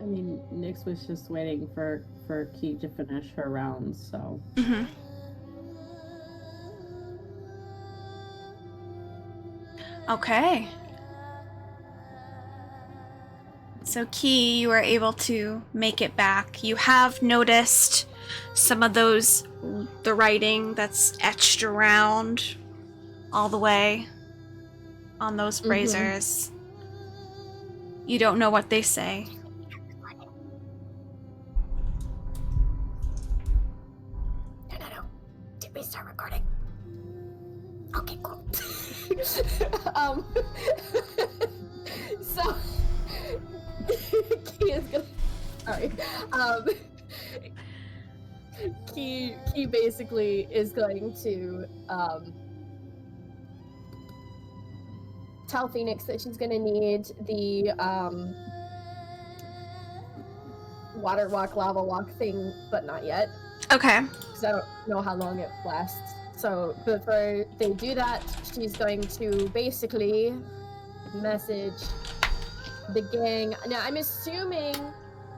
mean, Nyx was just waiting for Key to finish her rounds, so. Mm-hmm. Okay. So, Key, you are able to make it back. You have noticed some of the writing that's etched around all the way on those braziers. You don't know what they say. No. Did we start recording? Okay, cool. So Key is gonna. Sorry. Key basically is going to tell Phoenix that she's gonna need the water walk, lava walk thing, but not yet. Okay. Because I don't know how long it lasts. So before they do that, she's going to basically message the gang. Now I'm assuming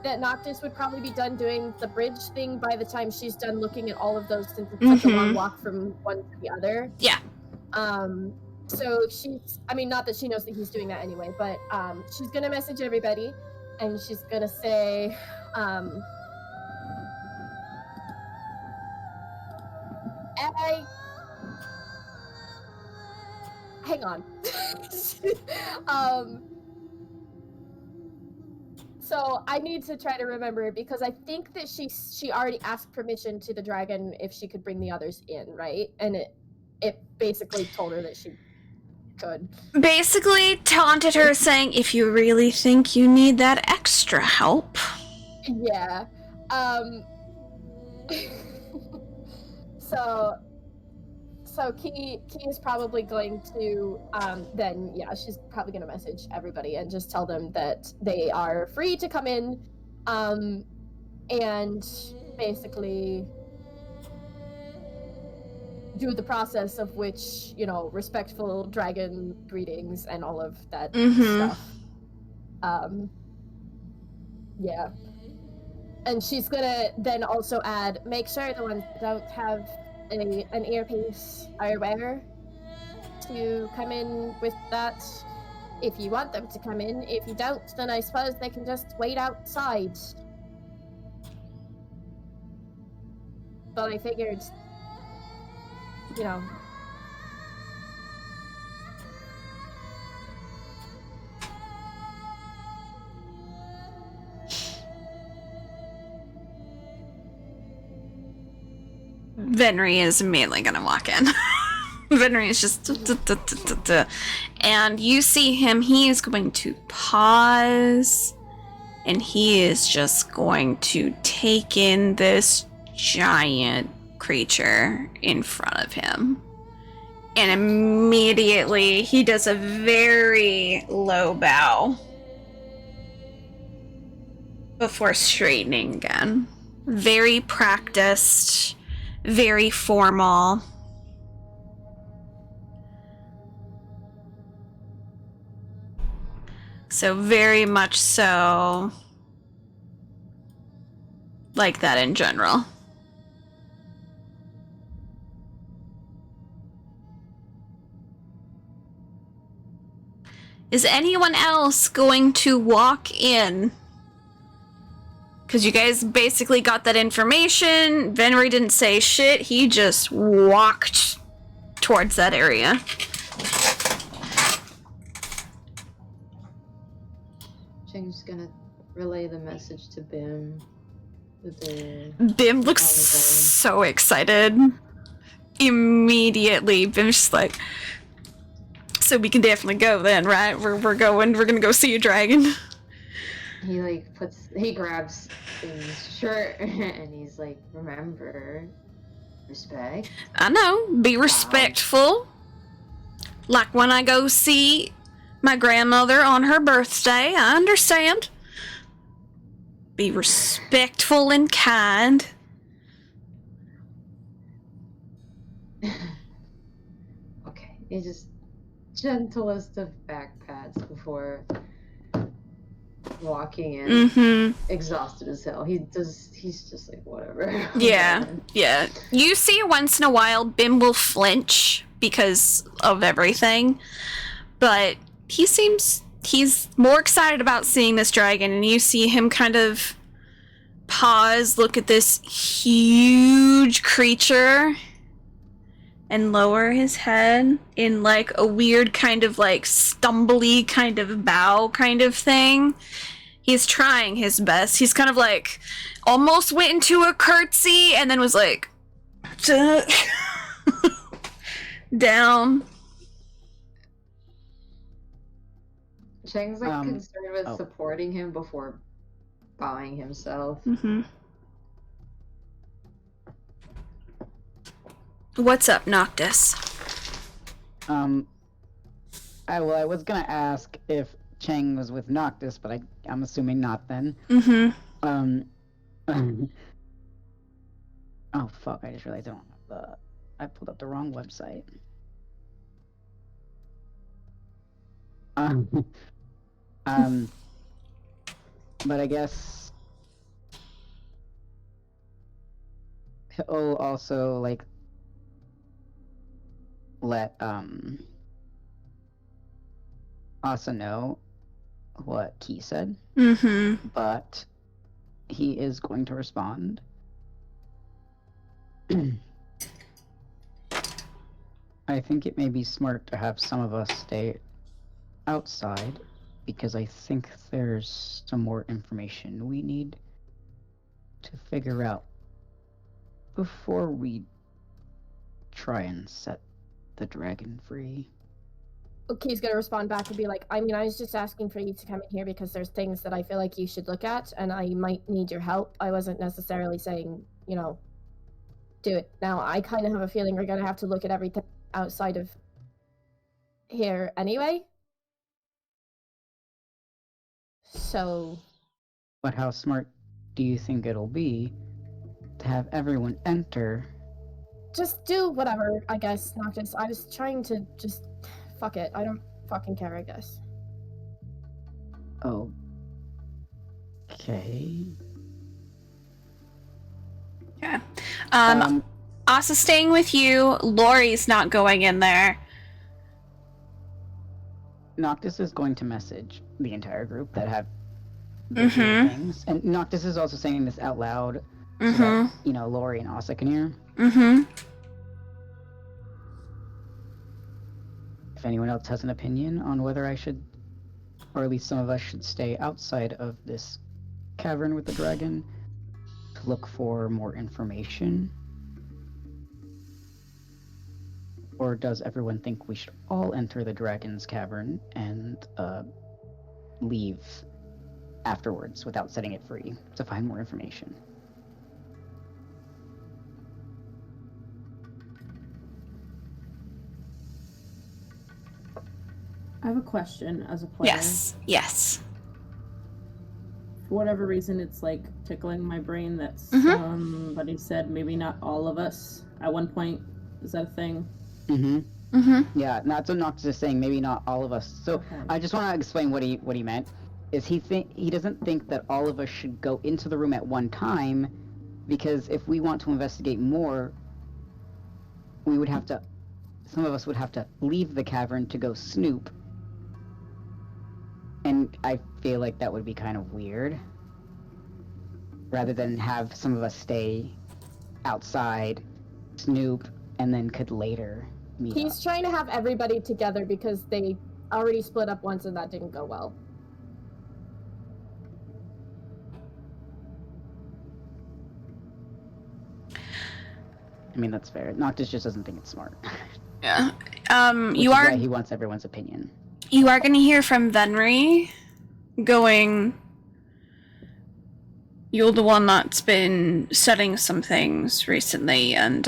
that Noctis would probably be done doing the bridge thing by the time she's done looking at all of those, since it's such a long walk from one to the other. Yeah. So she's, I mean, not that she knows that he's doing that anyway, but she's gonna message everybody, and she's gonna say, hang on. So I need to try to remember, because I think that she already asked permission to the dragon if she could bring the others in, right? And it basically told her that she could. Basically taunted her, saying, if you really think you need that extra help. Yeah. So Key is probably going to then, yeah, she's probably going to message everybody and just tell them that they are free to come in, and basically do the process of which, you know, respectful dragon greetings and all of that stuff. Yeah. And she's gonna then also add, make sure the ones that don't have an earpiece are aware to come in with that if you want them to come in. If you don't, then I suppose they can just wait outside. But I figured, you know. Venry is immediately gonna walk in. Venry is just... And you see him, he is going to pause, and he is just going to take in this giant creature in front of him. And immediately he does a very low bow before straightening again. Very practiced, very formal. So very much so like that in general. Is anyone else going to walk in? Because you guys basically got that information. Venry didn't say shit. He just walked towards that area. Cheng's gonna relay the message to Bim. Bim looks so excited. Immediately, Bim's just like, so we can definitely go then, right? We're gonna go see a dragon. He grabs his shirt and he's like, remember, respect. I know, be respectful. Like when I go see my grandmother on her birthday, I understand. Be respectful and kind. Okay, it's just gentlest of back pats before walking in, Mm-hmm. exhausted as hell. He's just like, whatever. Yeah, yeah. You see once in a while Bim will flinch because of everything, but he's more excited about seeing this dragon, and you see him kind of pause, look at this huge creature, and lower his head in like a weird kind of like stumbly kind of bow kind of thing. He's trying his best. He's kind of like almost went into a curtsy and then was like down. Cheng's like concerned with oh. supporting him before bowing himself. Mm-hmm. What's up, Noctis? I was gonna ask if Cheng was with Noctis, but I'm assuming not then. Mm-hmm. Oh fuck, I just realized I pulled up the wrong website. But I guess he'll also like let Asa know what Key said, but he is going to respond. I think it may be smart to have some of us stay outside, because I think there's some more information we need to figure out before we try and set the dragon free. Okay, he's gonna respond back and be like, I mean, I was just asking for you to come in here because there's things that I feel like you should look at, and I might need your help. I wasn't necessarily saying, do it. Now, I kind of have a feeling we're gonna have to look at everything outside of here anyway. So... But how smart do you think it'll be to have everyone enter? Just do whatever, I guess, Noctis. I was trying to just... Fuck it. I don't fucking care, I guess. Oh. Okay. Yeah. Asa's staying with you. Lori's not going in there. Noctis is going to message the entire group that have visual things. And Noctis is also saying this out loud so that, Lori and Asa can hear. If anyone else has an opinion on whether I should, or at least some of us should stay outside of this cavern with the dragon to look for more information. Or does everyone think we should all enter the dragon's cavern and leave afterwards without setting it free to find more information? I have a question as a player. Yes. For whatever reason, it's like tickling my brain that somebody said maybe not all of us at one point. Is that a thing? Yeah, that's what Noctis is saying. Maybe not all of us. So Okay. I just want to explain what he meant. Is he doesn't think that all of us should go into the room at one time, because if we want to investigate more, we would have to. Some of us would have to leave the cavern to go snoop. And I feel like that would be kind of weird. Rather than have some of us stay outside, snoop, and then could later meet He's up. trying to have everybody together because they already split up once and that didn't go well. I mean, that's fair. Noctis just doesn't think it's smart. Yeah. Which is why he wants everyone's opinion. You are going to hear from Venri going, you're the one that's been studying some things recently, and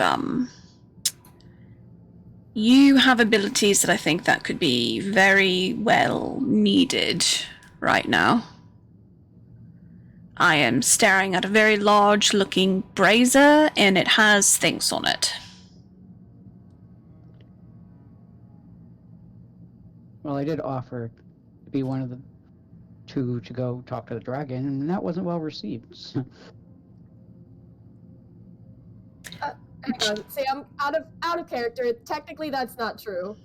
you have abilities that I think that could be very well needed right now. I am staring at a very large looking brazier, and it has things on it. Well, I did offer to be one of the to go talk to the dragon, and that wasn't well received. Hang on. See, I'm out of character. Technically, that's not true.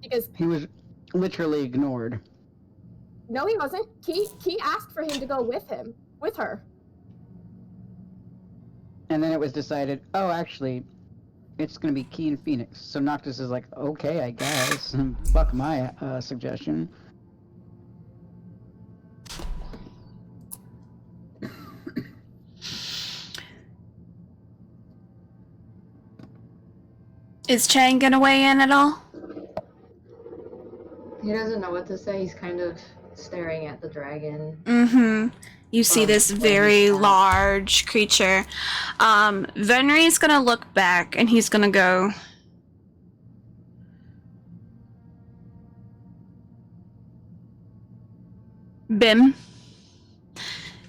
Because He was literally ignored. no, he wasn't. He asked for him to go with her. And then it was decided, oh, actually, it's gonna be Key and Phoenix. So Noctis is like, okay, I guess. Fuck my suggestion. Is Chang gonna weigh in at all? He doesn't know what to say. He's kind of staring at the dragon. Mm-hmm. You see this very large creature. Venry's gonna look back and he's gonna go, Bim.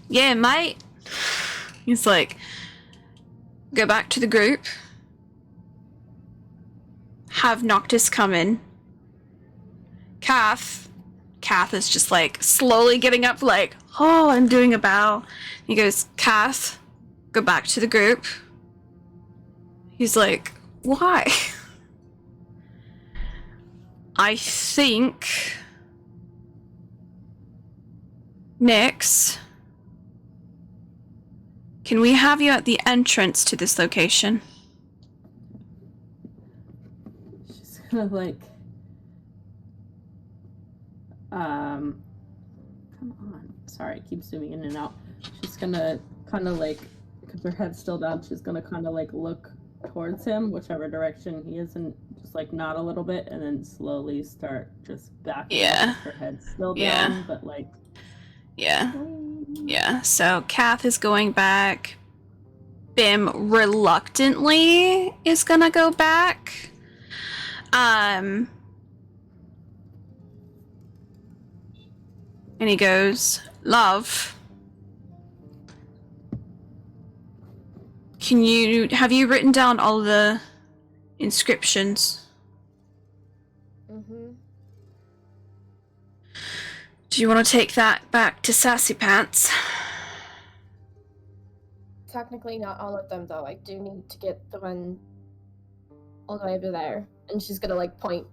Yeah, mate. He's like, go back to the group. Have Noctis come in. Kath is just like slowly getting up, like, oh, I'm doing a bow. He goes, Kath, go back to the group. He's like, why? I think Nyx, can we have you at the entrance to this location? She's gonna like, come on. Sorry, it keeps zooming in and out. She's gonna kind of like, because her head's still down, she's gonna kind of like look towards him, whichever direction he is, and just like nod a little bit, and then slowly start just backing Yeah. up. Her head's still Yeah. down, but like, Yeah. Yeah, so Kath is going back. Bim reluctantly is gonna go back. And he goes, Love, have you written down all the inscriptions? Mm-hmm. Do you want to take that back to Sassy Pants? Technically, not all of them, though. I do need to get the one all the way over there. And she's gonna, like, point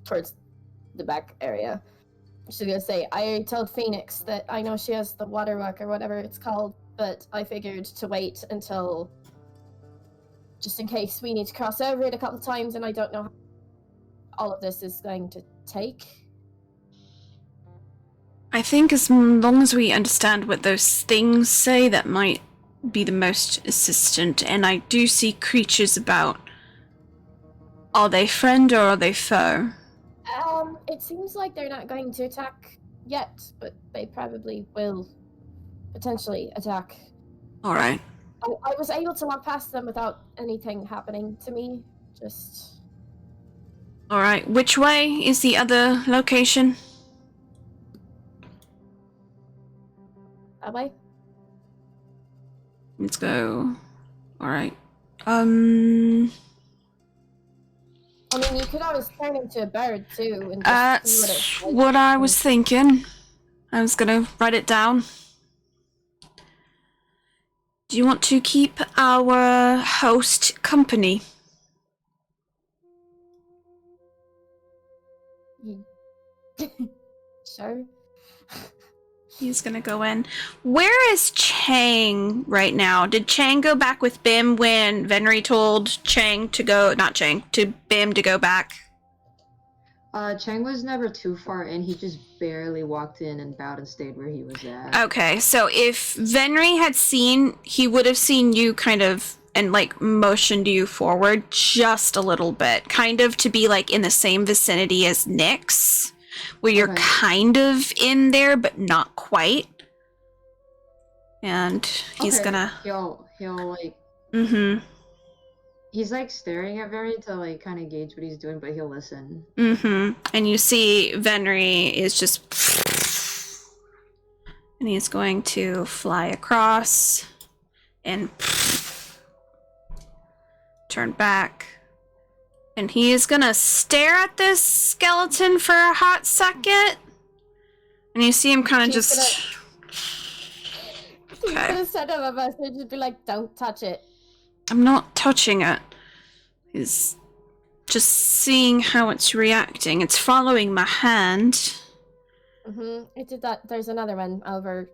towards the back area. She's gonna say, I told Phoenix that I know she has the water walk or whatever it's called, but I figured to wait until, just in case we need to cross over it a couple times, and I don't know how all of this is going to take. I think as long as we understand what those things say, that might be the most assistant. And I do see creatures about. Are they friend or are they foe? It seems like they're not going to attack yet, but they probably will potentially attack. Alright. I was able to walk past them without anything happening to me. Just Alright. Which way is the other location? that way. Let's go. Alright. I mean, you could always turn into a bird too, and just That's see what it's like. what I was thinking. I was gonna write it down. Do you want to keep our host company? Sure. He's gonna go in. Where is Chang right now? Did Chang go back with Bim when Venry told Chang to go, to Bim to go back? Chang was never too far in. He just barely walked in and bowed and stayed where he was at. Okay, so if Venry had seen, he would have seen you kind of and like motioned you forward just a little bit, kind of to be like in the same vicinity as Nyx, where you're Okay. kind of in there but not quite. And he's Okay. gonna. He'll like. Mm-hmm. He's like staring at Venry to like kind of gauge what he's doing, but he'll listen. Mm-hmm. And you see Venry is just, and he's going to fly across and turn back And he is gonna stare at this skeleton for a hot second. And you see him kind of She's just. She's Okay. gonna send him a message and be like, "Don't touch it." I'm not touching it. He's just seeing how it's reacting. It's following my hand. It did that. There's another one over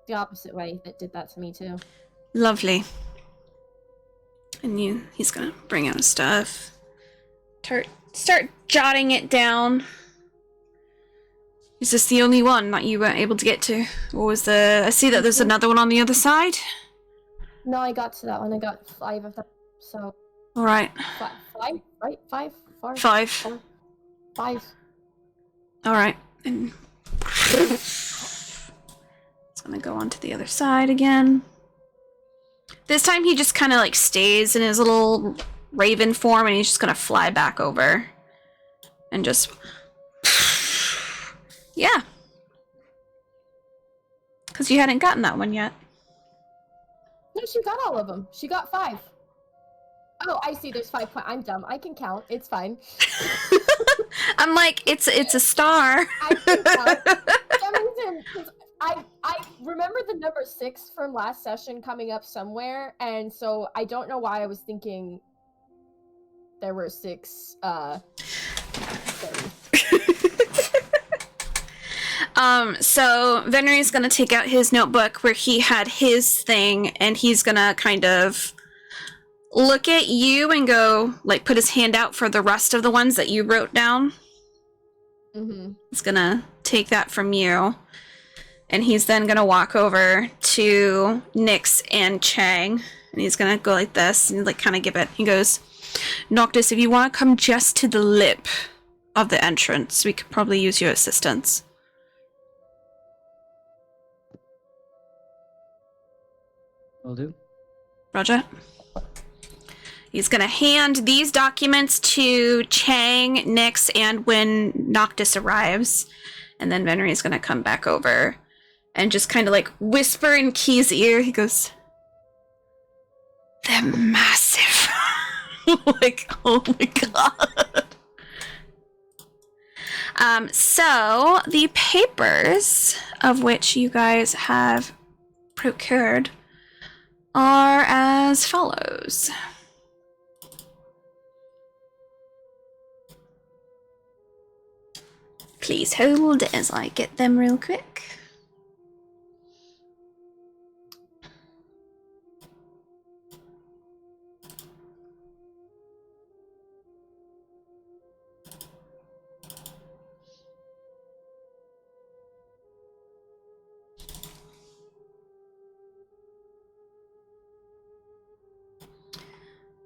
the opposite way that did that to me too. Lovely. And he's gonna bring out his stuff. Start jotting it down. Is this the only one that you were able to get to? Or was I see that there's another one on the other side? No, I got to that one. I got 5 of them. So Alright. 5, right? 5, 4, 5. 4, 5. Alright. And it's gonna go on to the other side again. This time he just kind of like stays in his little raven form and he's just gonna fly back over. And just... yeah. Because you hadn't gotten that one yet. No, she got all of them. She got 5. Oh, I see. There's 5 points. I'm dumb. I can count. It's fine. I'm like, it's a star. I can count. Remington, 'cause I remember the number 6 from last session coming up somewhere, and so I don't know why I was thinking there were 6 things. So Venery's gonna take out his notebook where he had his thing, and he's gonna kind of look at you and go, like, put his hand out for the rest of the ones that you wrote down. He's gonna take that from you, and he's then gonna walk over to Nyx and Chang, and he's gonna go like this, and like kind of give it. He goes, Noctis, if you want to come just to the lip of the entrance, we could probably use your assistance. Will do. Roger. He's gonna hand these documents to Chang, Nyx, and when Noctis arrives. And then Venery is gonna come back over and just kind of like whisper in Key's ear. He goes, they're massive. Like, oh my god. So the papers of which you guys have procured are as follows. Please hold as I get them real quick.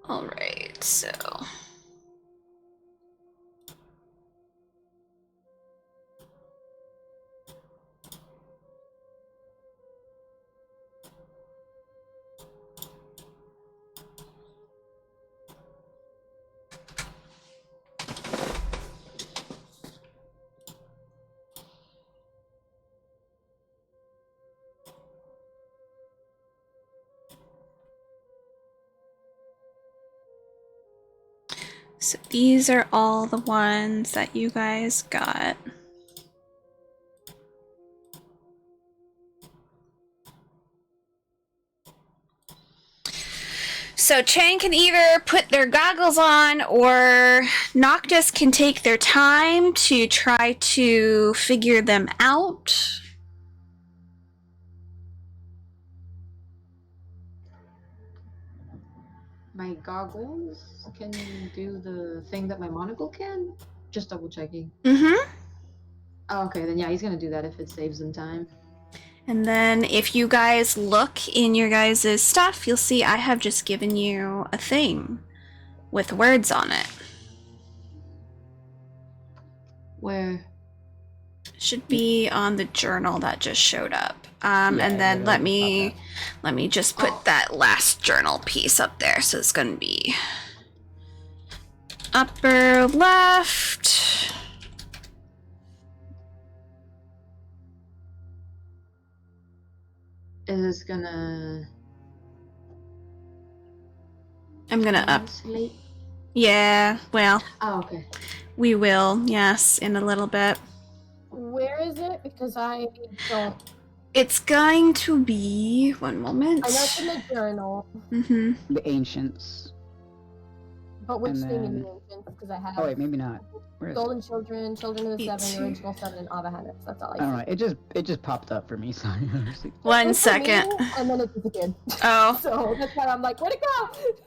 All right, so these are all the ones that you guys got. So Chang can either put their goggles on, or Noctis can take their time to try to figure them out. My goggles can do the thing that my monocle can? Just double checking. Mm-hmm. Oh, okay, then yeah, he's gonna do that if it saves him time. And then if you guys look in your guys' stuff, you'll see I have just given you a thing with words on it. Where? Should be on the journal that just showed up. Yeah, and then let me just put Oh. that last journal piece up there. So it's gonna be upper left. Is this gonna I'm gonna up. translate? Yeah, well, Oh, okay. we will, yes, in a little bit. Where is it? Because I don't. It's going to be... one moment. I know it's in the journal, Mm-hmm. The ancients. but which And thing in then- the ancients? Because I have Oh wait, maybe not. Where is it? Golden Children, Children of the It's Seven, here. Original Seven, and Avahanix. That's all I I don't see. know. It just popped up for me. Sorry. One It was for me, second. and then it disappeared. Oh, So that's why I'm like, where'd it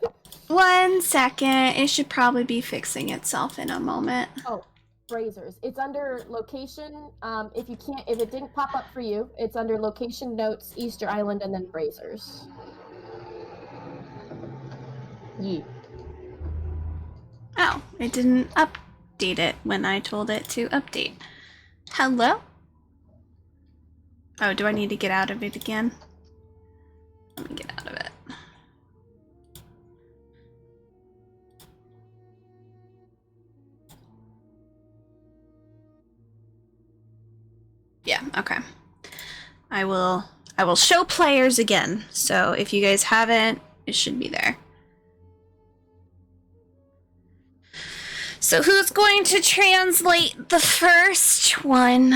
go? 1 second. It should probably be fixing itself in a moment. Oh, Brazers. It's under location. If it didn't pop up for you, it's under location notes, Easter Island, and then Brazers. Yeah. Oh, it didn't update it when I told it to update. Hello? Oh, do I need to get out of it again? Let me get out of it. Yeah, okay. I will show players again. So if you guys haven't, it should be there. So who's going to translate the first one?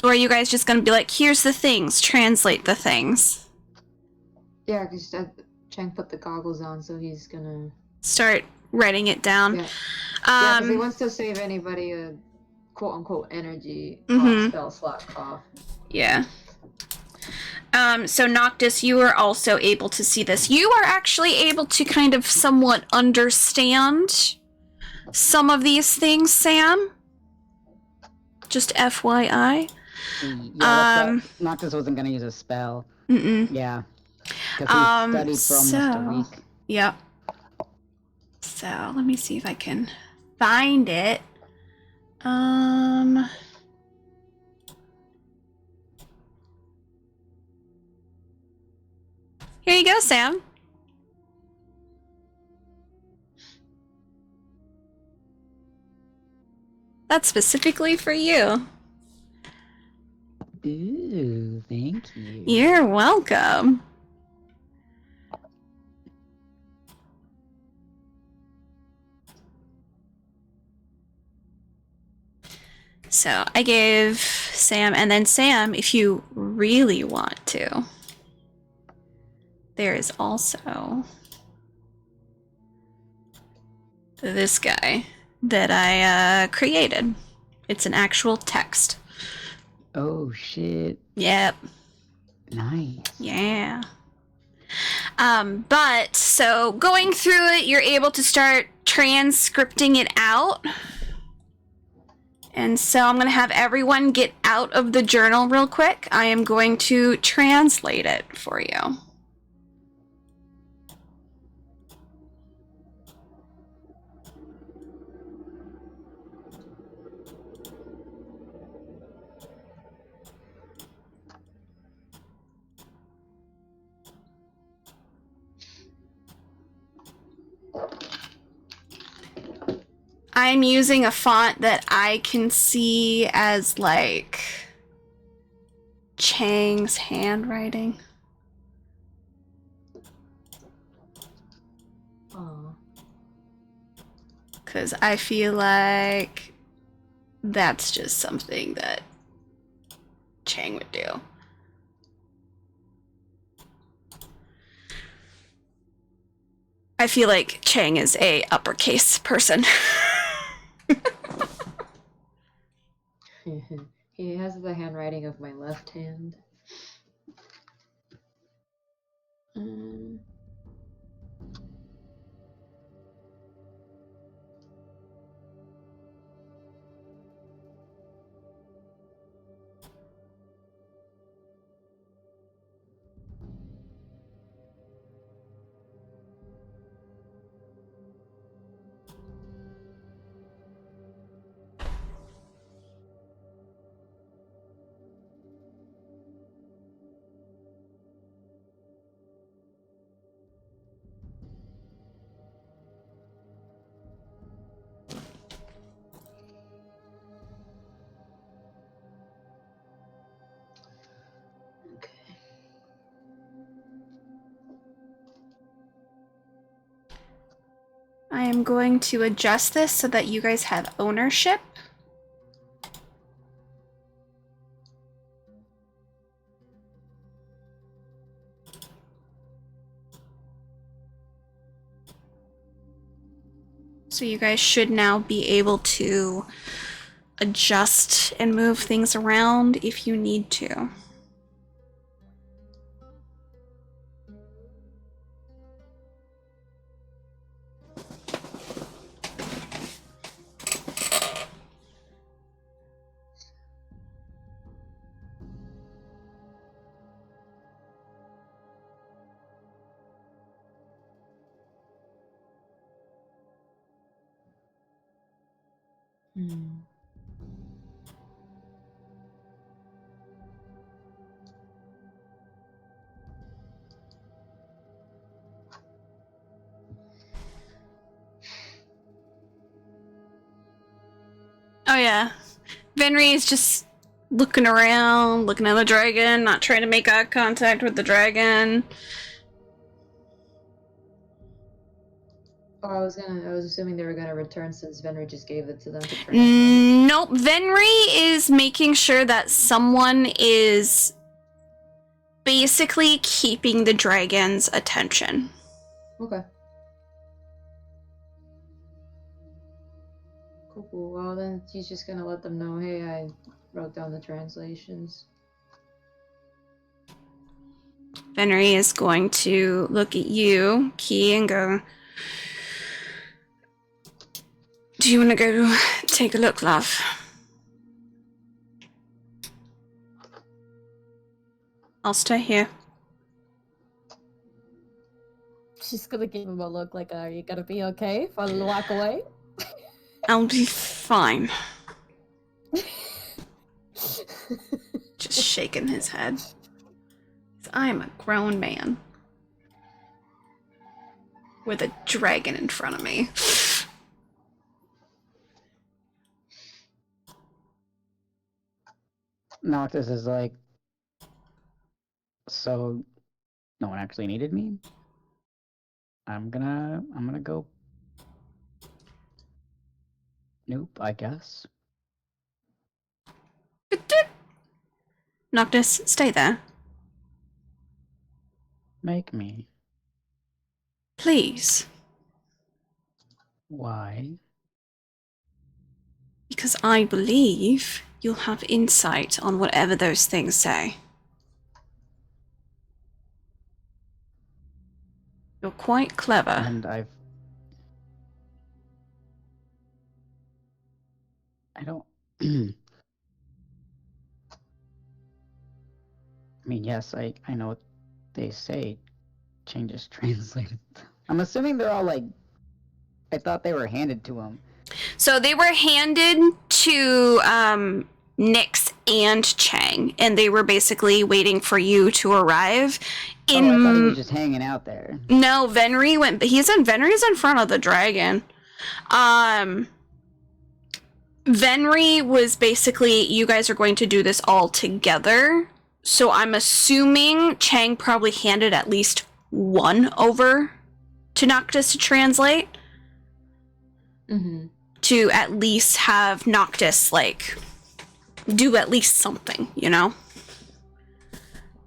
Or are you guys just going to be like, here's the things, translate the things? Yeah, because Chang put the goggles on, so he's gonna. Start writing it down. Yeah. Yeah, because he Um, wants to save anybody a quote unquote energy Mhm. spell slot cough. yeah. So Noctis, you are also able to see this. You are actually able to kind of somewhat understand some of these things, Sam. Just FYI. Noctis wasn't gonna use a spell. Mm-mm. Yeah. Because he studied for almost a so- week. Yep. So let me see if I can find it. Here you go, Sam. That's specifically for you. Ooh, thank you. You're welcome. So I gave Sam, and then Sam, if you really want to, there is also this guy that I created. It's an actual text. Oh shit. Yep. Nice. Yeah. But so going through it, you're able to start transcripting it out. And so I'm going to have everyone get out of the journal real quick. I am going to translate it for you. I'm using a font that I can see as like Chang's handwriting. Oh. Because I feel like that's just something that Chang would do. I feel like Chang is a uppercase person. He has the handwriting of my left hand. I am going to adjust this so that you guys have ownership. So you guys should now be able to adjust and move things around if you need to. Hmm. Oh yeah. Venry is just looking around, looking at the dragon, not trying to make eye contact with the dragon. Oh, I was assuming they were gonna return since Venry just gave it to them to translate. Nope. Venry is making sure that someone is basically keeping the dragon's attention. Okay. Cool. Well, then he's just gonna let them know, hey, I wrote down the translations. Venry is going to look at you, Key, and go, do you want to go take a look, love? I'll stay here. She's gonna give him a look like, are you gonna be okay if I walk away? I'll be fine. Just shaking his head. I am a grown man. With a dragon in front of me. Noctis is like, so no one actually needed me? I'm gonna go. Nope, I guess. Noctis, stay there. Make me. Please. Why? Because I believe you'll have insight on whatever those things say. You're quite clever. And I don't. I mean, yes, I know what they say. Changes translated. I'm assuming they're all like. I thought they were handed to him. So they were handed to Nyx and Chang, and they were basically waiting for you to arrive. Oh, I thought he was just hanging out there. No, Venry went. Venry's in front of the dragon. Venry was basically, you guys are going to do this all together. So I'm assuming Chang probably handed at least one over to Noctis to translate. Mm-hmm. To at least have Noctis, like, do at least something, you know?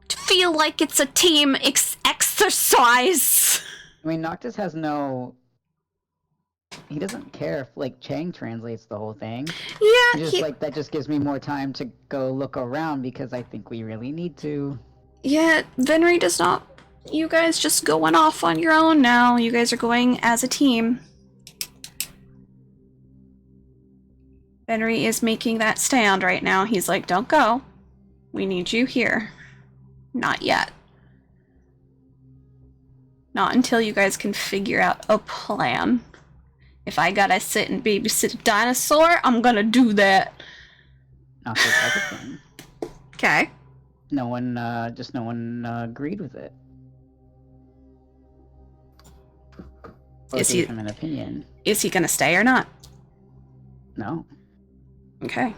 To feel like it's a team exercise. I mean, Noctis has no. He doesn't care if, like, Chang translates the whole thing. Yeah, He's just like, that just gives me more time to go look around because I think we really need to. Yeah, Venry does not. You guys just going off on your own now. You guys are going as a team. Venry is making that stand right now. He's like, don't go. We need you here. Not yet. Not until you guys can figure out a plan. If I gotta sit and babysit a dinosaur, I'm gonna do that. Noctis has a plan. Okay. No one agreed with it. Or Is gave he- him an opinion. Is he gonna stay or not? No. Okay.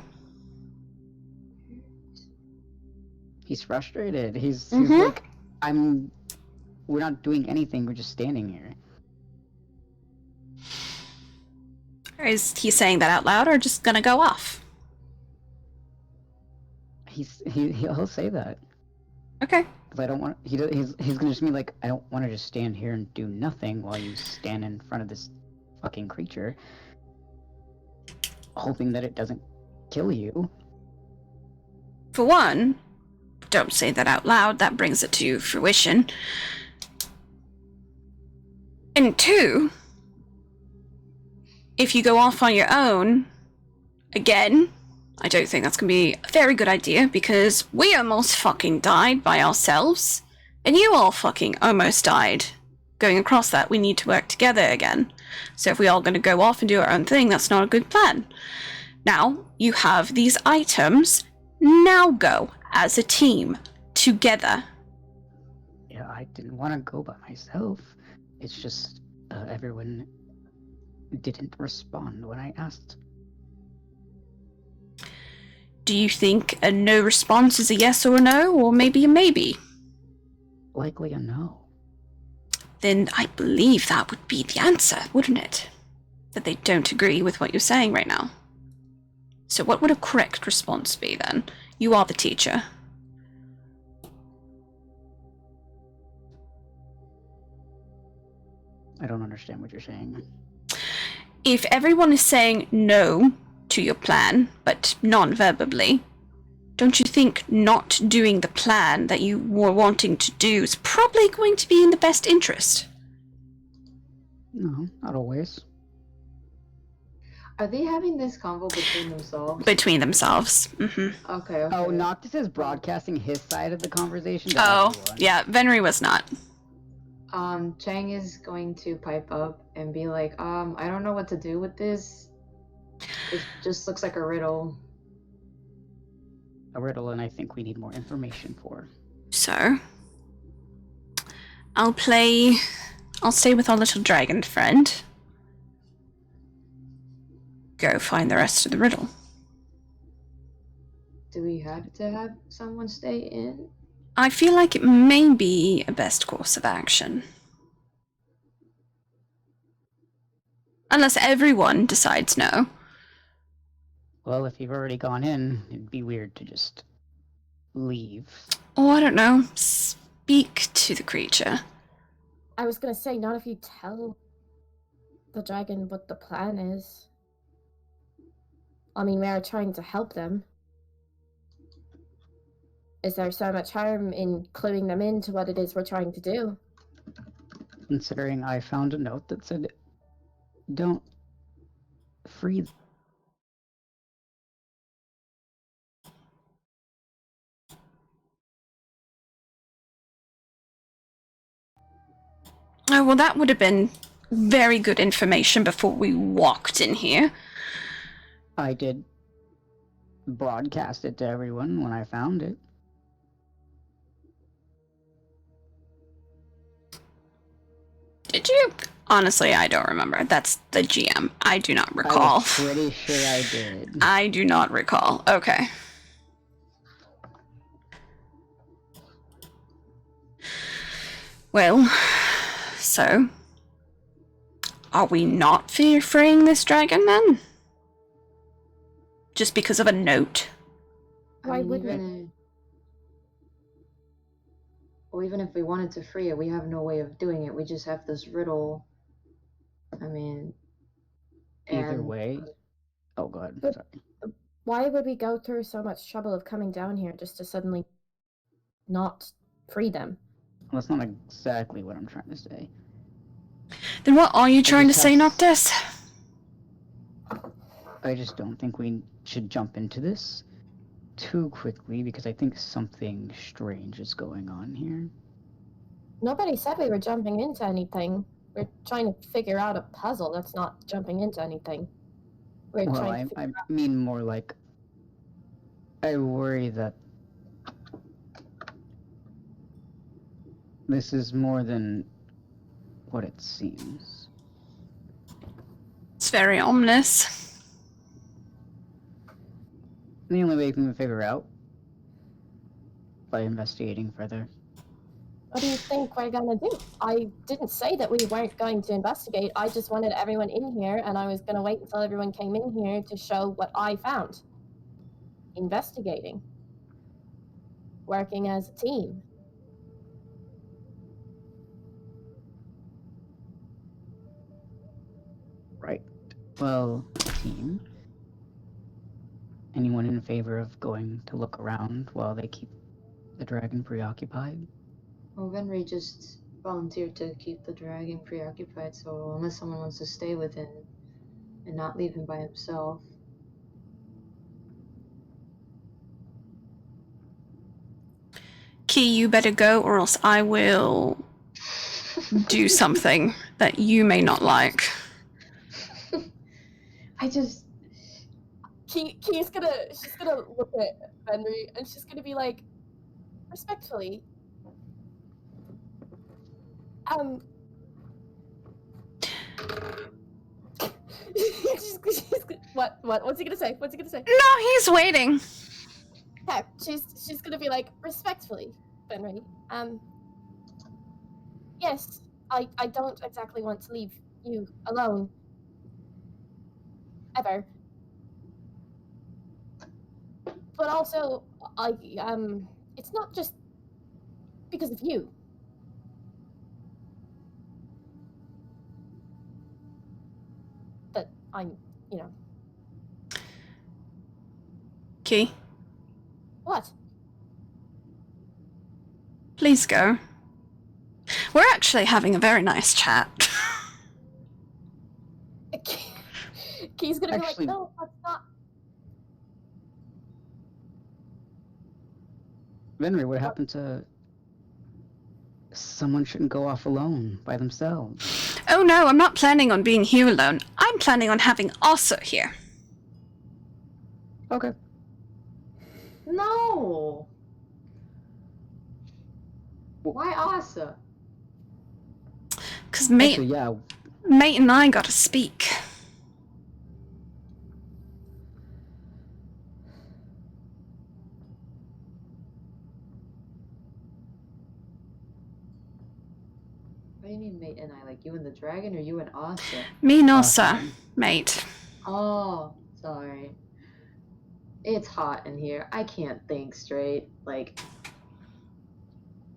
He's frustrated. He's Mhm. like, we're not doing anything, we're just standing here. Is he saying that out loud or just gonna go off? He'll say that. Okay. Because I don't want. He's gonna just be like, I don't want to just stand here and do nothing while you stand in front of this fucking creature, hoping that it doesn't kill you. For one, don't say that out loud. That brings it to fruition. And two, if you go off on your own, again, I don't think that's going to be a very good idea because we almost fucking died by ourselves. And you all fucking almost died. Going across that, we need to work together again. So if we all going to go off and do our own thing, that's not a good plan. Now, you have these items. Now go as a team, together. Yeah, I didn't want to go by myself. It's just everyone didn't respond when I asked. Do you think a no response is a yes or a no, or maybe a maybe? Likely a no. Then I believe that would be the answer, wouldn't it? That they don't agree with what you're saying right now. So what would a correct response be then? You are the teacher. I don't understand what you're saying. If everyone is saying no to your plan, but non-verbally, don't you think not doing the plan that you were wanting to do is probably going to be in the best interest? No, not always. Are they having this convo between themselves? Between themselves. Mm-hmm. Okay. Oh, Noctis is broadcasting his side of the conversation to Oh, everyone. yeah, Venry was not. Chang is going to pipe up and be like, I don't know what to do with this. It just looks like a riddle. A riddle, and I think we need more information for. So, I'll stay with our little dragon friend. Go find the rest of the riddle. Do we have to have someone stay in? I feel like it may be a best course of action. Unless everyone decides no. Well, if you've already gone in, it'd be weird to just leave. Or, I don't know, speak to the creature. I was gonna say, not if you tell the dragon what the plan is. I mean, we are trying to help them. Is there so much harm in cluing them into what it is we're trying to do? Considering I found a note that said, don't free. Oh, well, that would have been very good information before we walked in here. I did broadcast it to everyone when I found it. Did you? Honestly, I don't remember. That's the GM. I do not recall. I was pretty sure I did. I do not recall. Okay. Well, so are we not freeing this dragon then? Just because of a note? Why wouldn't Well, even if we wanted to free it, we have no way of doing it. We just have this riddle. I mean, Either way. Oh god, But- sorry. Why would we go through so much trouble of coming down here just to suddenly not free them? Well, that's not exactly what I'm trying to say. Then what are you trying to just say, have- Noctis? I just don't think we should jump into this too quickly because I think something strange is going on here. Nobody said we were jumping into anything. We're trying to figure out a puzzle. That's not jumping into anything. We're Well, trying to I mean more like I worry that this is more than what it seems. It's very ominous. The only way we can figure out by investigating further. What do you think we're gonna do? I didn't say that we weren't going to investigate. I just wanted everyone in here, and I was gonna wait until everyone came in here to show what I found. Investigating. Working as a team. Right. Well, team. Anyone in favor of going to look around while they keep the dragon preoccupied? Well, Venry just volunteered to keep the dragon preoccupied, so unless someone wants to stay with him and not leave him by himself. Key, you better go, or else I will do something that you may not like. She's She's gonna look at Henry and she's gonna be like, respectfully, what's he gonna say? No, he's waiting. Okay, she's gonna be like, respectfully, Henry, yes, I don't exactly want to leave you alone. Ever. But also, it's not just because of you. That I'm, Key, What? please go. We're actually having a very nice chat. Key's gonna be Actually- like, no, that's not. Venry, what happened to... Someone shouldn't go off alone by themselves. Oh no, I'm not planning on being here alone. I'm planning on having Asa here. Okay. No! Why Asa? Because mate Actually, yeah. and I gotta speak. What do you mean, mate and I? Like you and the dragon, or you and Asa? Me and Asa, Awesome. mate. Oh, sorry. It's hot in here. I can't think straight. Like,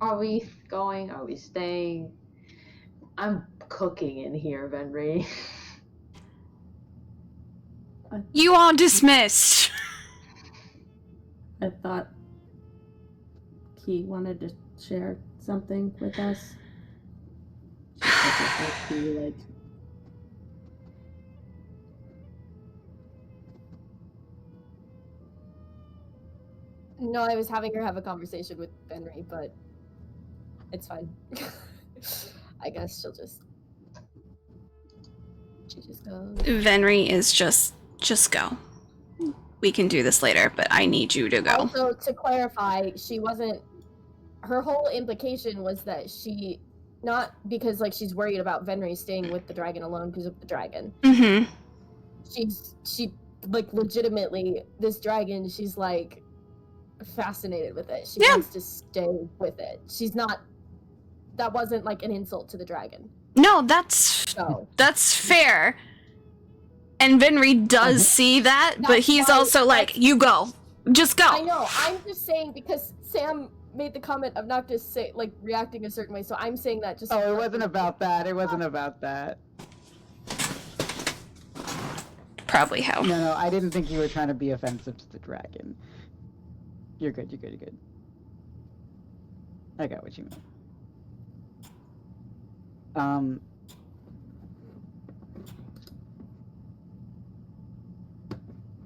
are we going? Are we staying? I'm cooking in here, Venry. You are dismissed. I thought Key wanted to share something with us. Like, No, I was having her have a conversation with Henry, but it's fine. I guess she just goes. Venry is just go. We can do this later, but I need you to go. Also, to clarify, she wasn't. Her whole implication was that she, not because like she's worried about Venry staying with the dragon alone because of the dragon. Mm-hmm. She like legitimately this dragon. She's like fascinated with it. She Yeah. wants to stay with it. She's not. That wasn't like an insult to the dragon. No, that's So fair. And Venry does see that, but That's he's why- also like, you go. Just go. I know. I'm just saying because Sam made the comment of not just say like reacting a certain way. So I'm saying that just. Oh, it wasn't about that. It wasn't about that. Probably how. No, I didn't think you were trying to be offensive to the dragon. You're good, you're good, you're good. I got what you meant.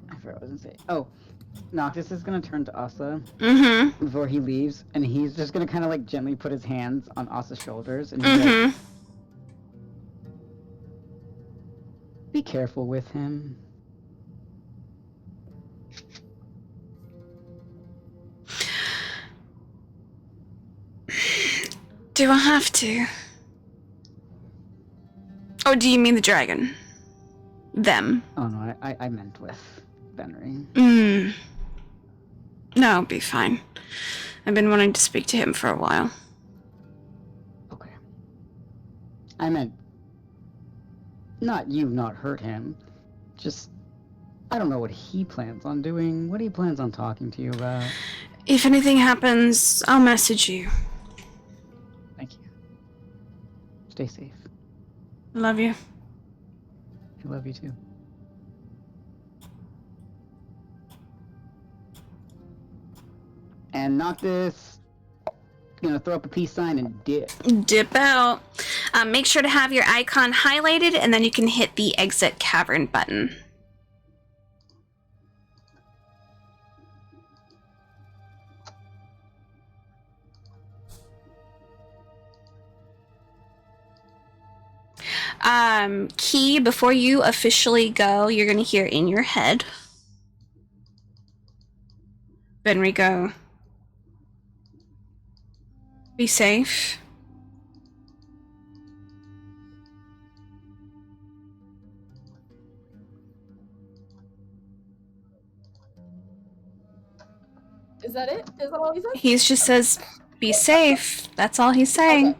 I forgot what I was gonna say. Oh, Noctis is gonna turn to Asa Mm-hmm. before he leaves, and he's just gonna kind of like gently put his hands on Asa's shoulders, and he's like, Mm-hmm. be careful with him. Do I have to? Oh, do you mean the dragon? Them. Oh no, I meant with Venry. No, it'll be fine. I've been wanting to speak to him for a while. I meant not you not hurt him. Just I don't know what he plans on doing, what he plans on talking to you about. If anything happens, I'll message you. Thank you. Stay safe. Love you. I love you too. And not this. Gonna throw up a peace sign and dip. Dip out. Make sure to have your icon highlighted, and then you can hit the exit cavern button. Key, before you officially go, you're gonna hear in your head, Benrico, be safe. Is that it? Is that all he said? He just says, be safe. That's all he's saying. Okay.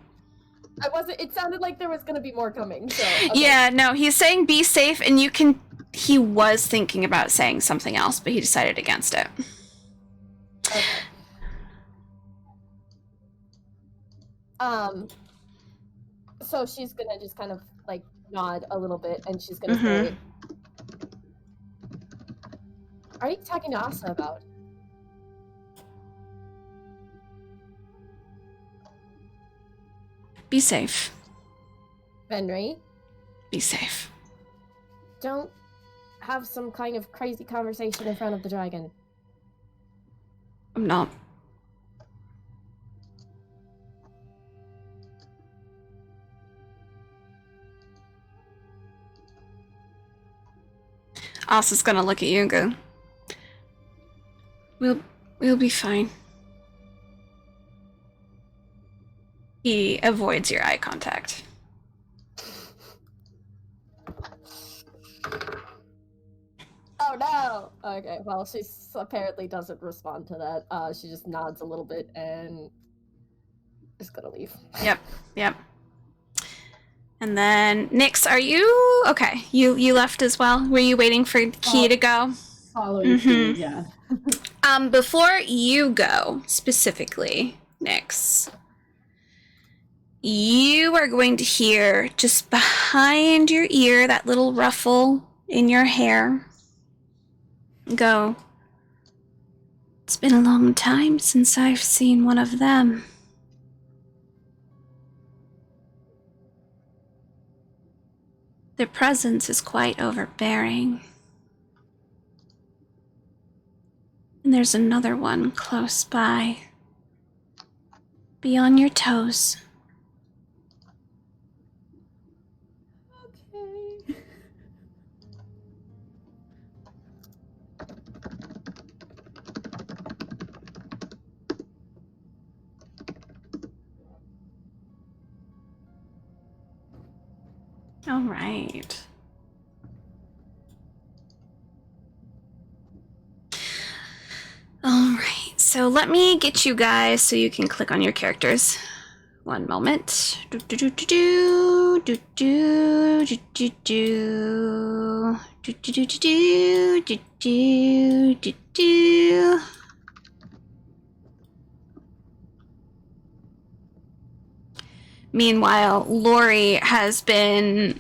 I wasn't. It sounded like there was gonna be more coming. So okay. Yeah, no, he's saying be safe, and you can. He was thinking about saying something else, but he decided against it. Okay. So she's gonna just kind of like nod a little bit, and she's gonna say, "Are you talking to Asa about?" Be safe. Benry, Be safe. don't have some kind of crazy conversation in front of the dragon. I'm not. Asa's gonna look at you and go, We'll be fine. He avoids your eye contact. Oh no! Okay, well, she apparently doesn't respond to that. She just nods a little bit and is gonna leave. Yep. And then, Nyx, are you... Okay, you left as well? Were you waiting for Key to go? Following Key, yeah. Before you go, specifically, Nyx, you are going to hear just behind your ear, that little ruffle in your hair, go, it's been a long time since I've seen one of them. Their presence is quite overbearing. And there's another one close by. Be on your toes. Okay. All right. All right. So let me get you guys so you can click on your characters. One moment. Do do do do do do do do do do do do do do do do do. Meanwhile, Lori has been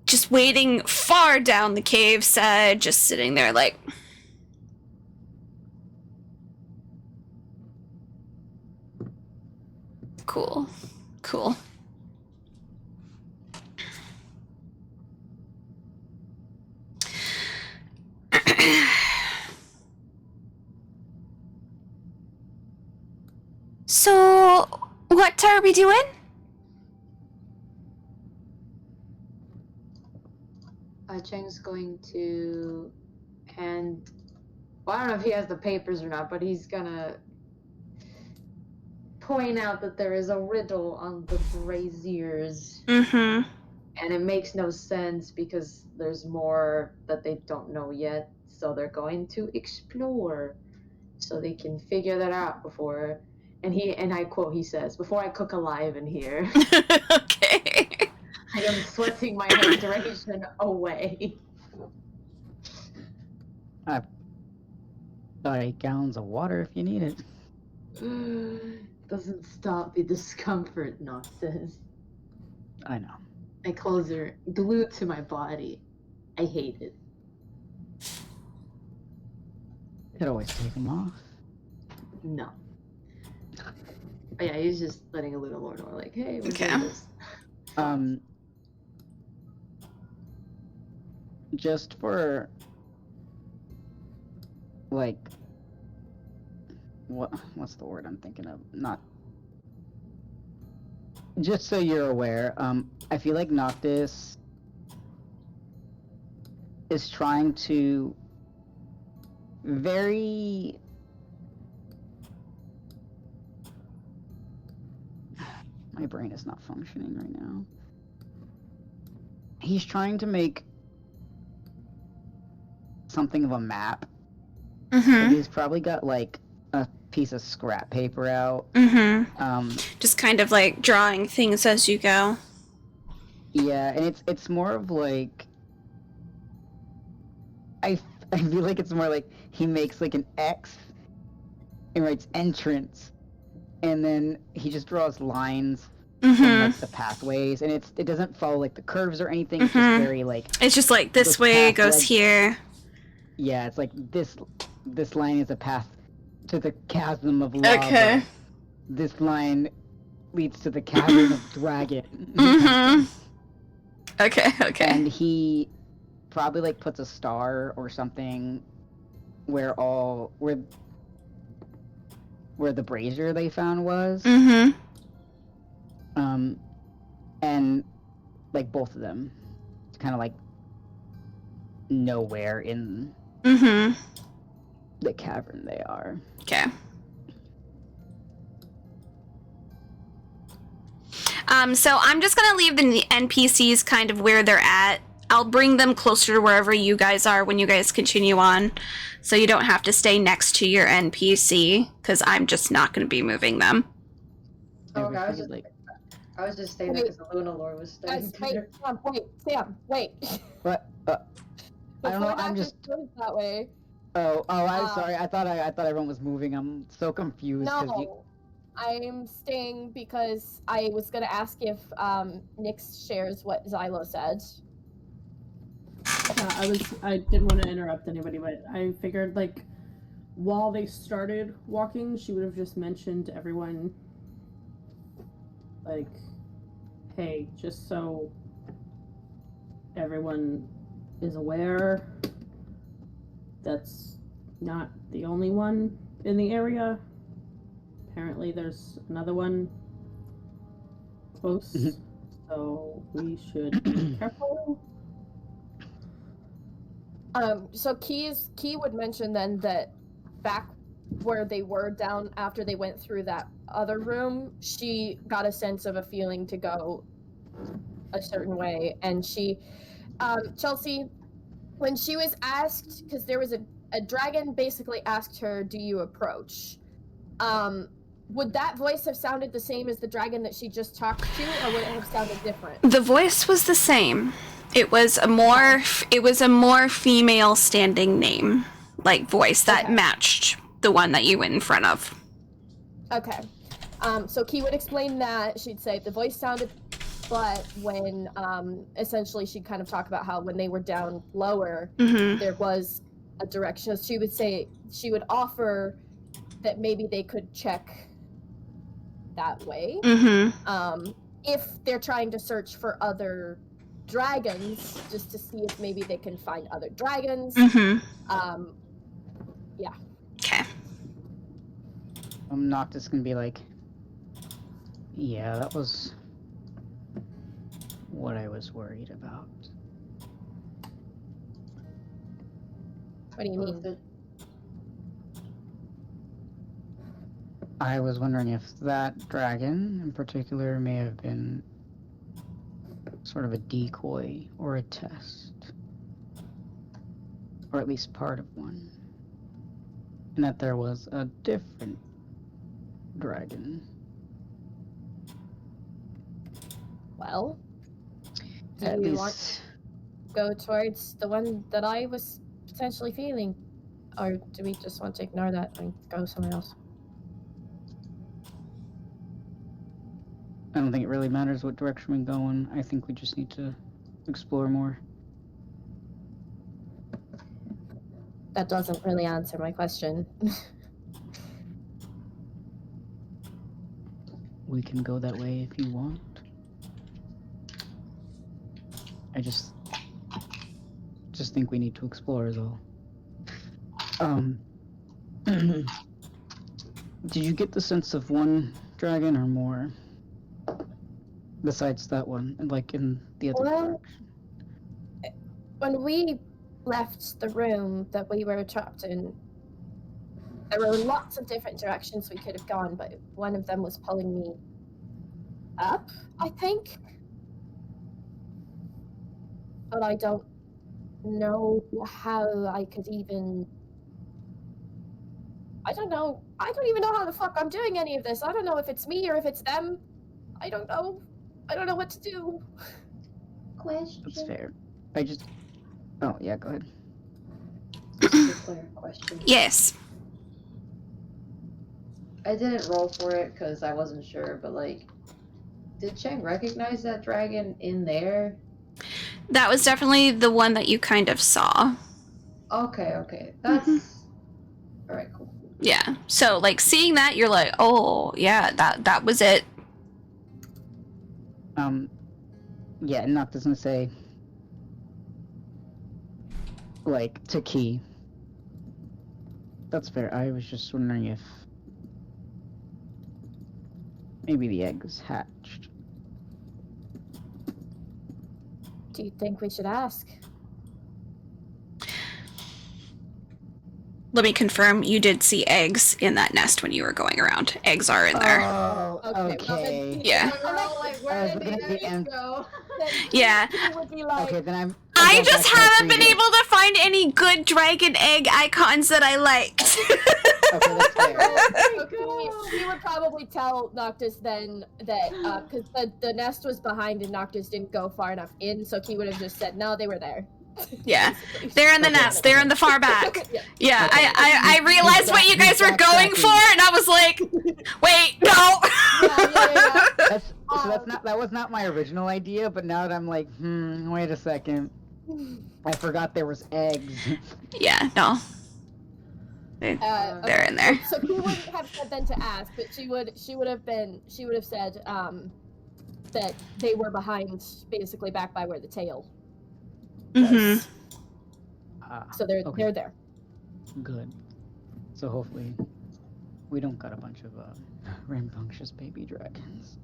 just waiting far down the cave side, just sitting there like... Cool. So, what are we doing? Cheng's going to hand... Well, I don't know if he has the papers or not, but he's gonna point out that there is a riddle on the braziers. Mm-hmm. And it makes no sense because there's more that they don't know yet. So they're going to explore so they can figure that out before And I quote, he says, "Before I cook alive in here, Okay. I am sweating my hydration away." I've got 8 gallons of water if you need it. Doesn't stop the discomfort, Noctis. I know. My clothes are glued to my body. I hate it. Could always take them off. No. But yeah, he's just letting a little Lord know, like, hey, we're Okay. doing this. Just for like what's the word I'm thinking of? Not just so you're aware, I feel like Noctis is trying to very my brain is not functioning right now. He's trying to make something of a map. Mm-hmm. He's probably got like a piece of scrap paper out. Mm-hmm. Just kind of like drawing things as you go. Yeah, and it's more of like I feel like it's more like he makes like an X and writes entrance, and then he just draws lines from Mm-hmm. like the pathways, and it doesn't follow like the curves or anything. It's just Mhm. very like It's just like this This way path goes led- here. yeah, it's like this line is a path to the chasm of lava. Okay. This line leads to the cavern of dragon. Mm-hmm. Okay. And he probably like puts a star or something where the brazier they found was. Mm-hmm. And like both of them kind of like nowhere in Mm-hmm. the cavern they are. Okay. So I'm just gonna leave the NPCs kind of where they're at. I'll bring them closer to wherever you guys are when you guys continue on, so you don't have to stay next to your NPC, because I'm just not gonna be moving them. Oh, Every okay, few, like, I was just staying there because the Luna Lord was staying Guys, there. Sam, wait. but I don't know. Before I'm that just. goes that way. I'm sorry. I thought everyone was moving. I'm so confused because No, I'm staying because I was gonna ask if Nyx shares what Xylo said. I didn't want to interrupt anybody, but I figured like while they started walking, she would have just mentioned to everyone like, hey, just so everyone is aware, that's not the only one in the area. Apparently there's another one close, so we should be careful. So Key would mention then that back where they were down after they went through that other room, she got a sense of a feeling to go a certain way, and she, Chelsea, when she was asked, because there was a dragon basically asked her, "Do you approach?" Would that voice have sounded the same as the dragon that she just talked to, or would it have sounded different? The voice was the same. It was a more female standing name, like voice that Okay. matched the one that you went in front of. Okay. So Key would explain that. She'd say the voice sounded, but when essentially she'd kind of talk about how when they were down lower, Mm-hmm. there was a direction. She would offer that maybe they could check that way. Mm-hmm. If they're trying to search for other dragons, just to see if maybe they can find other dragons. Mm-hmm. Yeah. Okay. Noctis can be like, yeah, that was what I was worried about. What do you mean? I was wondering if that dragon in particular may have been sort of a decoy or a test. Or at least part of one. And that there was a different dragon. Well, do At you least want to go towards the one that I was potentially feeling? Or do we just want to ignore that and go somewhere else? I don't think it really matters what direction we go in. I think we just need to explore more. That doesn't really answer my question. We can go that way if you want. I just think we need to explore is all. Did you get the sense of one dragon or more? Besides that one, like in the other Well, direction? When we left the room that we were trapped in, there were lots of different directions we could have gone, but one of them was pulling me up, I think. But I don't know how I could even... I don't know. I don't even know how the fuck I'm doing any of this. I don't know if it's me or if it's them. I don't know. I don't know what to do. Question. That's fair. I just... Oh, yeah, go ahead. Just a clear question. Yes. I didn't roll for it because I wasn't sure, but like, did Cheng recognize that dragon in there? That was definitely the one that you kind of saw. Okay. That's all right. Cool. Yeah. So like seeing that, you're like, oh yeah, that was it. Yeah, Noct doesn't say, like, to Key. That's fair. I was just wondering if maybe the eggs hatched. Do you think we should ask? Let me confirm, you did see eggs in that nest when you were going around. Eggs are in there. Oh, Okay, okay. well, then- Yeah. We're all like, I where was did looking the at the eggs end. go? Then Yeah. he would be like, Okay, then I'm... I go just back to my haven't been previous- able to find any good dragon egg icons that I liked. Okay, that's fair. he would probably tell Noctis then that because the nest was behind and Noctis didn't go far enough in, so he would have just said no, they were there. Yeah. Basically. They're in the Okay. nest. They're in the far back. Yeah. Yeah, Okay. I realized what you guys were going for, and I was like, wait, no. Yeah. That was not my original idea, but now that I'm like, wait a second. I forgot there was eggs. Yeah, no. They're in there. So he wouldn't have said then to ask, but she would have said that they were behind, basically back by where the tail was. Mm-hmm. So they're Okay. there. Good. So hopefully we don't got a bunch of rambunctious baby dragons.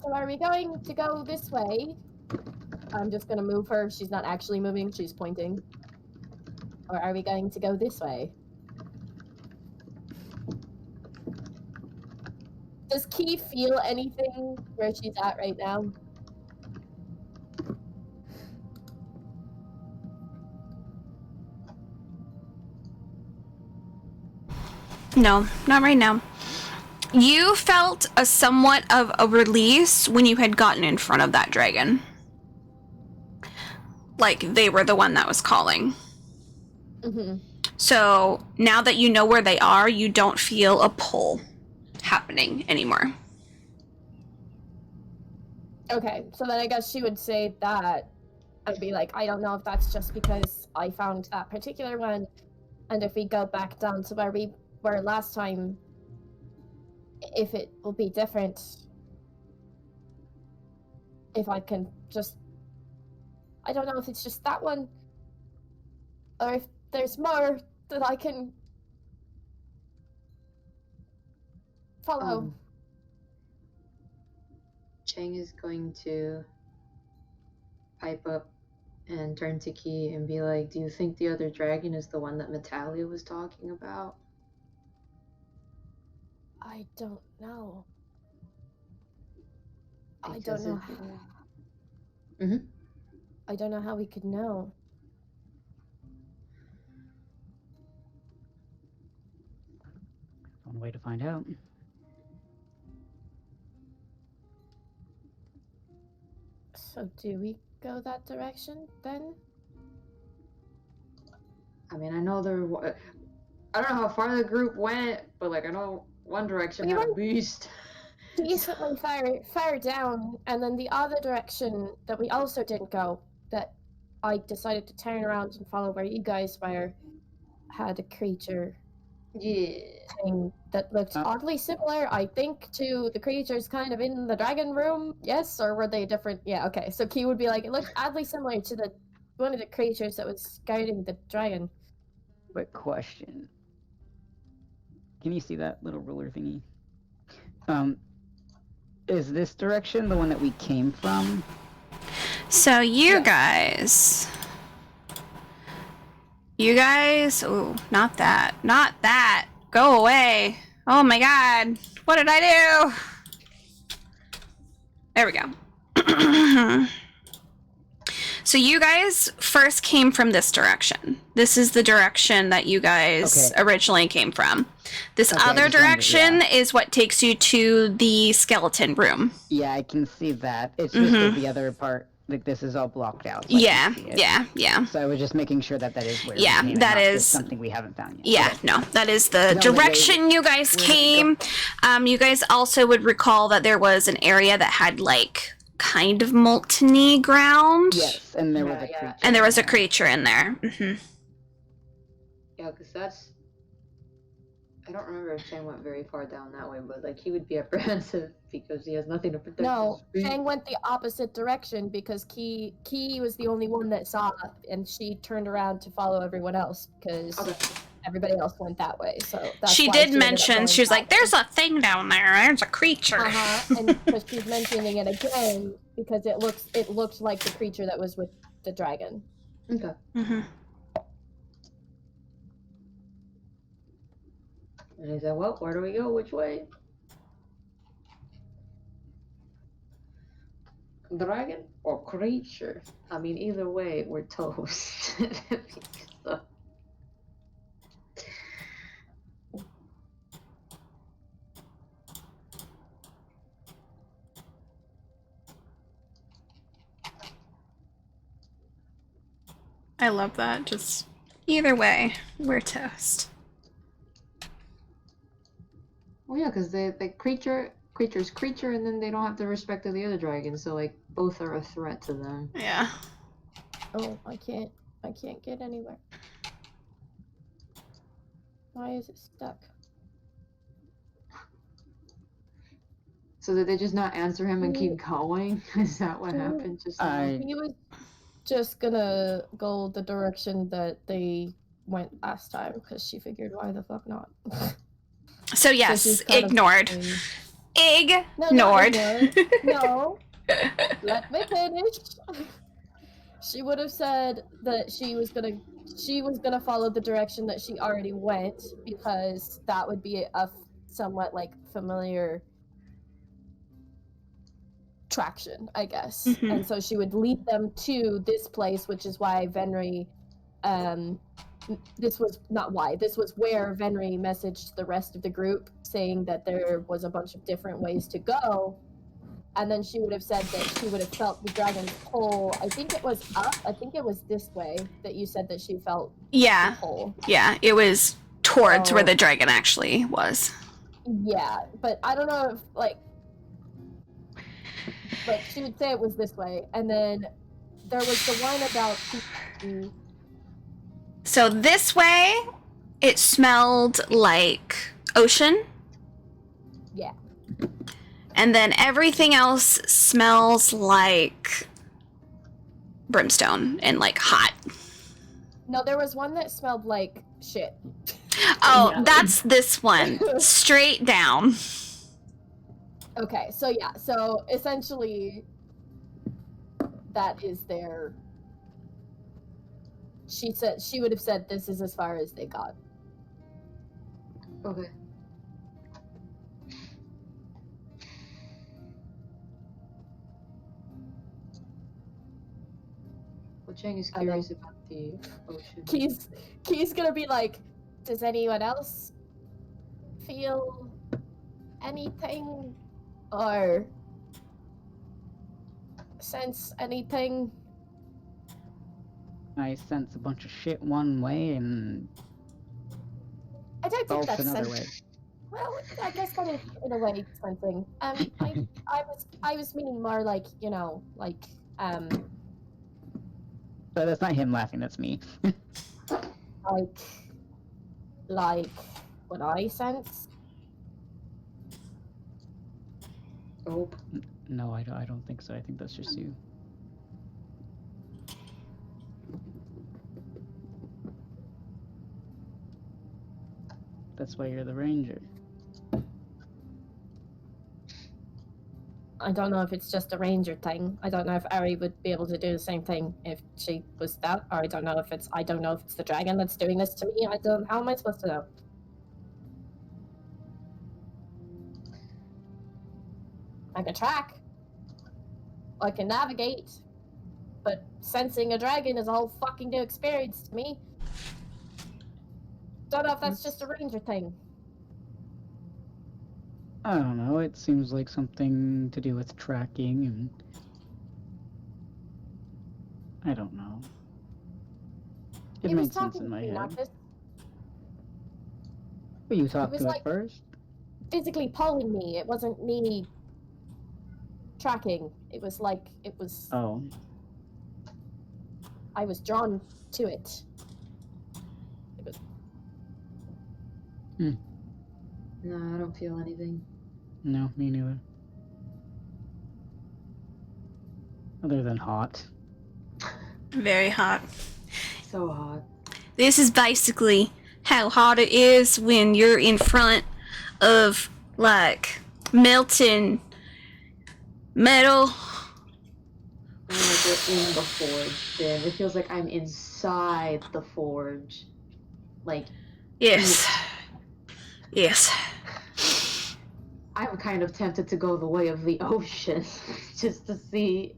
So are we going to go this way? I'm just gonna move her. She's not actually moving, she's pointing. Or are we going to go this way? Does Key feel anything where she's at right now? No, not right now. You felt a somewhat of a release when you had gotten in front of that dragon. Like they were the one that was calling. Mm-hmm. So now that you know where they are, you don't feel a pull happening anymore. Okay, so then I guess she would say that. I'd be like, I don't know if that's just because I found that particular one, and if we go back down to where we were last time, if it will be different. If I can just... I don't know if it's just that one, or if there's more that I can follow. Cheng is going to pipe up and turn to Key and be like, do you think the other dragon is the one that Metalia was talking about? I don't know. I Because don't know. Mhm. I don't know how we could know. one way to find out. So do we go that direction then? I mean, I know I don't know how far the group went, but like I know one direction We had a went- beast. Decently fire down, and then the other direction that we also didn't go, that I decided to turn around and follow where you guys were, had a creature Yeah. thing that looked Oh. oddly similar, I think, to the creatures kind of in the dragon room. Yes, or were they different? Yeah, okay. So Key would be like, it looked oddly similar to the one of the creatures that was guarding the dragon. Quick question. Can you see that little ruler thingy? Is this direction the one that we came from? So you Yes. ooh, not that. Not that. Go away. Oh my god. What did I do? There we go. So you guys first came from this direction. This is the direction that you guys Okay. originally came from. This Okay, I other just wondered, direction yeah. is what takes you to the skeleton room. Yeah, I can see that. It's just that Mhm. the other part, like this is all blocked out. So I Yeah, can't see it. yeah. So I was just making sure that is where Yeah, we came, and that not just is- something we haven't found yet. Yeah, Okay. no, that is the No, but direction you guys where did we go? came. You guys also would recall that there was an area that had like kind of molten ground. Yes, and there was a Yeah, creature. And there was a there. creature in there. hmm Yeah, because that's. I don't remember if Chang went very far down that way, but like he would be apprehensive because he has nothing to protect No, his feet. Chang went the opposite direction because Key was the only one that saw it, and she turned around to follow everyone else because Okay. everybody else went that way. So that's She why did ended up mention, going she was that like, way. there's a thing down there. There's a creature. And because she's mentioning it again because it looked like the creature that was with the dragon. Okay. hmm And he said, "Well, where do we go? Which way?" Dragon or creature? I mean, either way, we're toast. So- I love that. Just either way, we're toast. Well, yeah, because the creature's creature, and then they don't have the respect of the other dragons, so like both are a threat to them. Yeah. Oh, I can't get anywhere. Why is it stuck? So did they just not answer him and keep going? Is that what Mm. happened? Just now? He was just gonna go the direction that they went last time because she figured, why the fuck not? So yes, she's kind of ignored. saying- No, Ignored. not ignored. No. Let me finish. She would have said that she was gonna follow the direction that she already went because that would be a somewhat like familiar traction, I guess. Mhm. And so she would lead them to this place, which is why Venri this was where Venri messaged the rest of the group saying that there was a bunch of different ways to go. And then she would have said that she would have felt the dragon's pull. I think it was up. I think it was this way that you said that she felt the Yeah, pull. yeah. It was towards where Oh. the dragon actually was. Yeah, but I don't know if like she would say it was this way, and then there was the one about So this way, it smelled like ocean. Yeah. And then everything else smells like brimstone and like hot. No, there was one that smelled like shit. Oh, Yeah. that's this one. Straight down. Okay, so yeah, so essentially that is their she said she would have said this is as far as they got. Okay. Well, Chang is And then- curious about the ocean. Key's gonna be like, does anyone else feel anything or sense anything? I sense a bunch of shit one way and I don't think golf that's another sense. way. Well, I guess that is in a way sensing. I was meaning more like, you know, like So that's not him laughing, that's me. like what I sense. Oh, No, I don't think so. I think that's just you. That's why you're the ranger. I don't know if it's just a ranger thing. I don't know if Ari would be able to do the same thing if she was that, or I don't know if it's the dragon that's doing this to me. How am I supposed to know? I can track. I can navigate. But sensing a dragon is a whole fucking new experience to me. Don't know if that's just a ranger thing. I don't know. It seems like something to do with tracking and I don't know. It He was made sense talking in my to me, head. Marcus. But you talked was to it like- first? Physically pulling me. It wasn't me tracking. It was like Oh. I was drawn to it. It was no, I don't feel anything. No, me neither. Other than hot. Very hot. So hot. This is basically how hot it is when you're in front of, like, melting metal. I'm like we're in the forge, Viv. It feels like I'm inside the forge. Like, Yes. Yes. I'm kind of tempted to go the way of the ocean just to see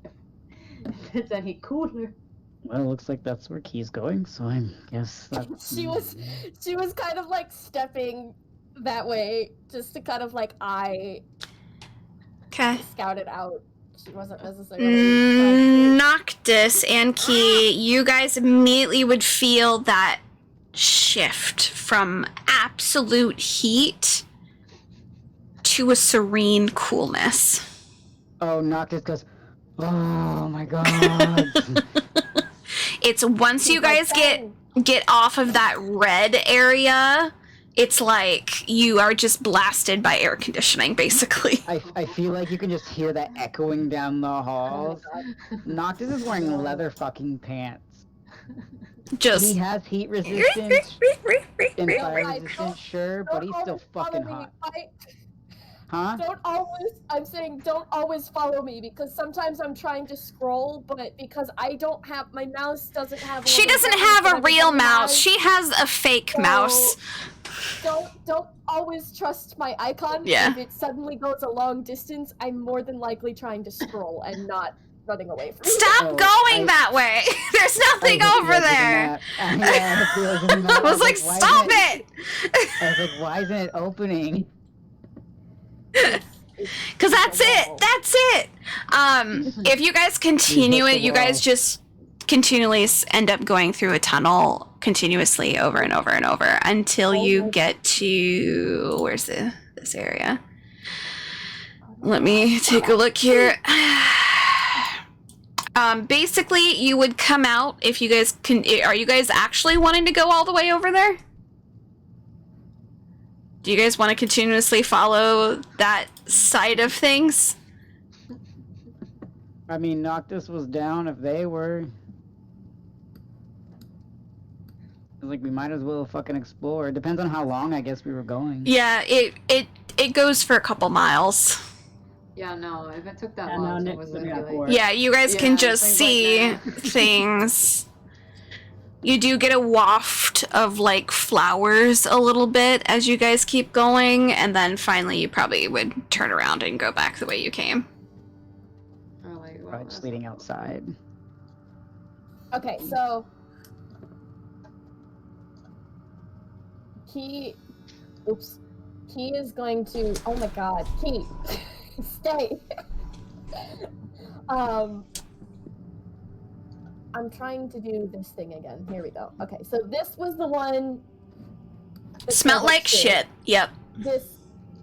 if it's any cooler. Well, it looks like that's where Key's going, so I guess that's... she was kind of like stepping that way just to kind of like eye Okay. scout it out. She wasn't necessarily trying Noctis and Key, you guys immediately would feel that shift from absolute heat to a serene coolness. Oh, Noctis goes, oh my god! It's once you guys get off of that red area, it's like you are just blasted by air conditioning, basically. I feel like you can just hear that echoing down the halls. Noctis is wearing leather fucking pants. He Just has heat resistance and No, fire guys, resistance, sure, but he's still fucking hot. Huh? I'm saying don't always follow me because sometimes I'm trying to scroll, but because I don't have, my mouse doesn't have. she all the doesn't buttons have that a real everybody mouse. has. She has a fake So, mouse. Don't always trust my icon. Yeah. If it suddenly goes a long distance, I'm more than likely trying to scroll and not running away from you. Stop Oh, going I- that way. There's nothing I over there. I was like, stop it! I was like, why isn't it opening? Cause that's it. That's it. If you guys continue hit it, the you guys wall. just continually end up going through a tunnel continuously over and over and over until you get to where's this area? Let me take a look here. Basically, you would come out if you guys can. Are you guys actually wanting to go all the way over there? Do you guys want to continuously follow that side of things? I mean, Noctis was down if they were. I was like, we might as well fucking explore. It depends on how long I guess we were going. Yeah, it goes for a couple miles. Yeah, no, if it took that Yeah, no, long, it Nick's was gonna gonna have be like, more. Yeah, you guys Yeah, can just things like see that. things. You do get a waft of like flowers a little bit as you guys keep going, and then finally you probably would turn around and go back the way you came. oh, like, well, Probably just that's leading not- outside. Okay, so he He is going to. Oh my god, Key, stay. I'm trying to do this thing again. Here we go. Okay, so this was the one. that Smelled like shit. Yep. This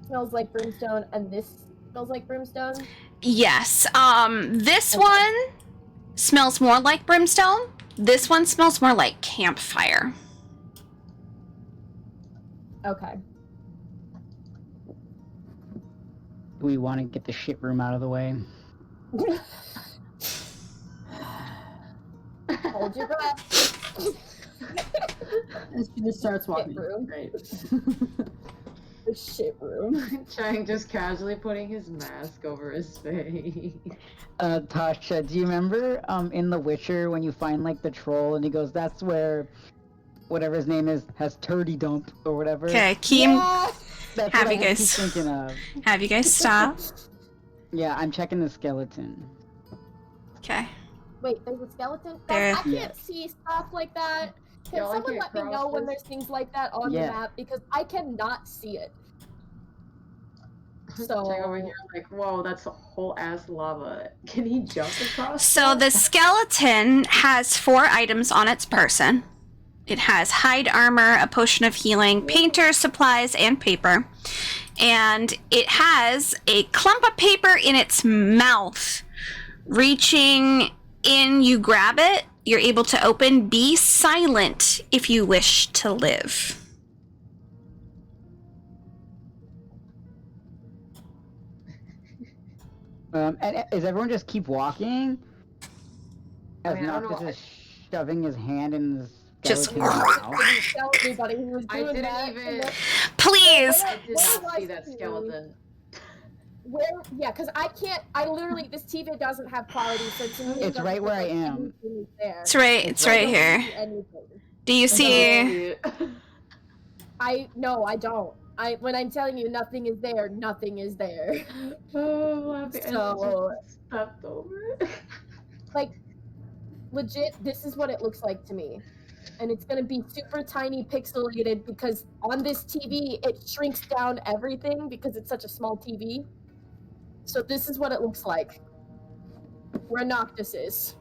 smells like brimstone, and this smells like brimstone. Yes. This Okay. one smells more like brimstone. This one smells more like campfire. Okay. Do we want to get the shit room out of the way? Hold your breath. And she just starts walking. room. Great. The shit room. Chang just casually putting his mask over his face. Tasha, do you remember in The Witcher when you find like the troll and he goes, "That's where whatever his name is has turdy dump or whatever." Okay, Keem, Yeah! That's Have what you I guys- keep thinking of. have you guys stop? Yeah, I'm checking the skeleton. Okay. Wait, there's a skeleton? There- I can't Yeah. see stuff like that. Can Y'all, I someone can't let me know cross when this. there's things like that on Yeah. the map? Because I cannot see it. So Chang over here like, whoa, that's a whole ass lava. Can he jump across? So that? the skeleton has 4 items on its person. It has hide armor, a potion of healing, painter supplies, and paper. And it has a clump of paper in its mouth. Reaching in, you grab it. You're able to open. Be silent if you wish to live. And is everyone just keep walking? I As mean, I don't Noctis know, is shoving his hand in the Just- skeleton's mouth. didn't tell anybody who was I doing didn't that. even- and then- Please. I did Where not was see that he? skeleton. Where? Yeah, because I can't. I literally, this TV doesn't have quality, so to me, it It's doesn't right look where I like am. anything is there. It's right. It's right here. Anything. Do you see? See No, I don't. When I'm telling you nothing is there, nothing is there. Oh, laughing. And So- just stepped over. Like, legit, this is what it looks like to me. And it's gonna be super tiny pixelated because on this TV it shrinks down everything because it's such a small TV. So this is what it looks like. Where Noctis is.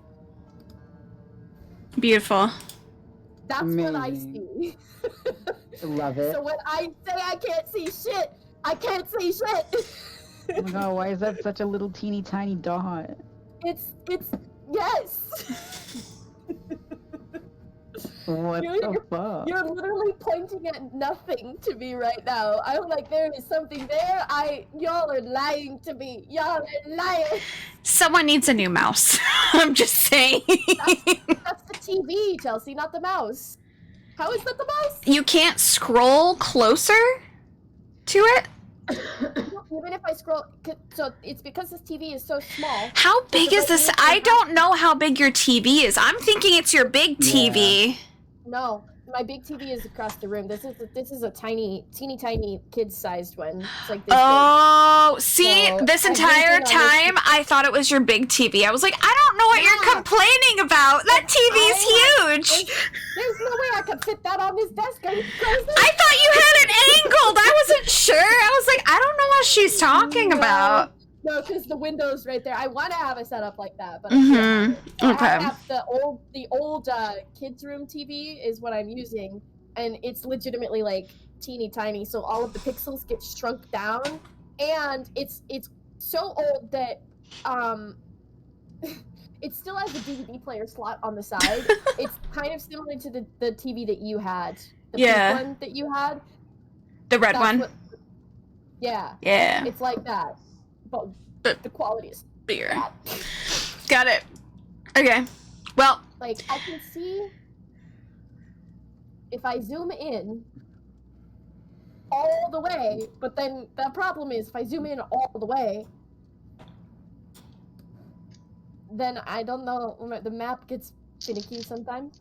Beautiful. That's what I Amazing. see. Love it. So when I say I can't see shit, I can't see shit. Oh my god, why is that such a little teeny tiny dot? it's yes. What You're- the fuck? You're literally pointing at nothing to me right now. I'm like, there is something there. Y'all are lying to me. Y'all are lying. Someone needs a new mouse. I'm just saying. That's the TV, Chelsea, not the mouse. How is that the mouse? You can't scroll closer to it? Even if I scroll, so it's because this TV is so small. How big is this? I don't know how big your TV is. I'm thinking it's your big TV. No, my big TV is across the room. This is a tiny, teeny tiny kid-sized one. It's like this big. Oh, see, So, this I entire think that I time I thought it was your big TV. I was like, I don't know what you're Yeah. complaining about. That TV's huge. There's no way I could fit that on this desk. Are you crazy? I thought you had it angled. I wasn't sure. I was like, I don't know what she's talking No. about. No, because the window's right there. I want to have it set up like that, but Mhm. I Okay. have the old kids room TV is what I'm using, and it's legitimately like teeny tiny. So all of the pixels get shrunk down, and it's so old that it still has a DVD player slot on the side. It's kind of similar to the TV that you had, the Yeah. pink one that you had. The red That's one. what- yeah, Yeah. it's like that, but But- the quality is Bigger. bad. Got it. Okay. Well, Like, I can see if I zoom in all the way, but then the problem is if I zoom in all the way, then I don't know, the map gets finicky sometimes.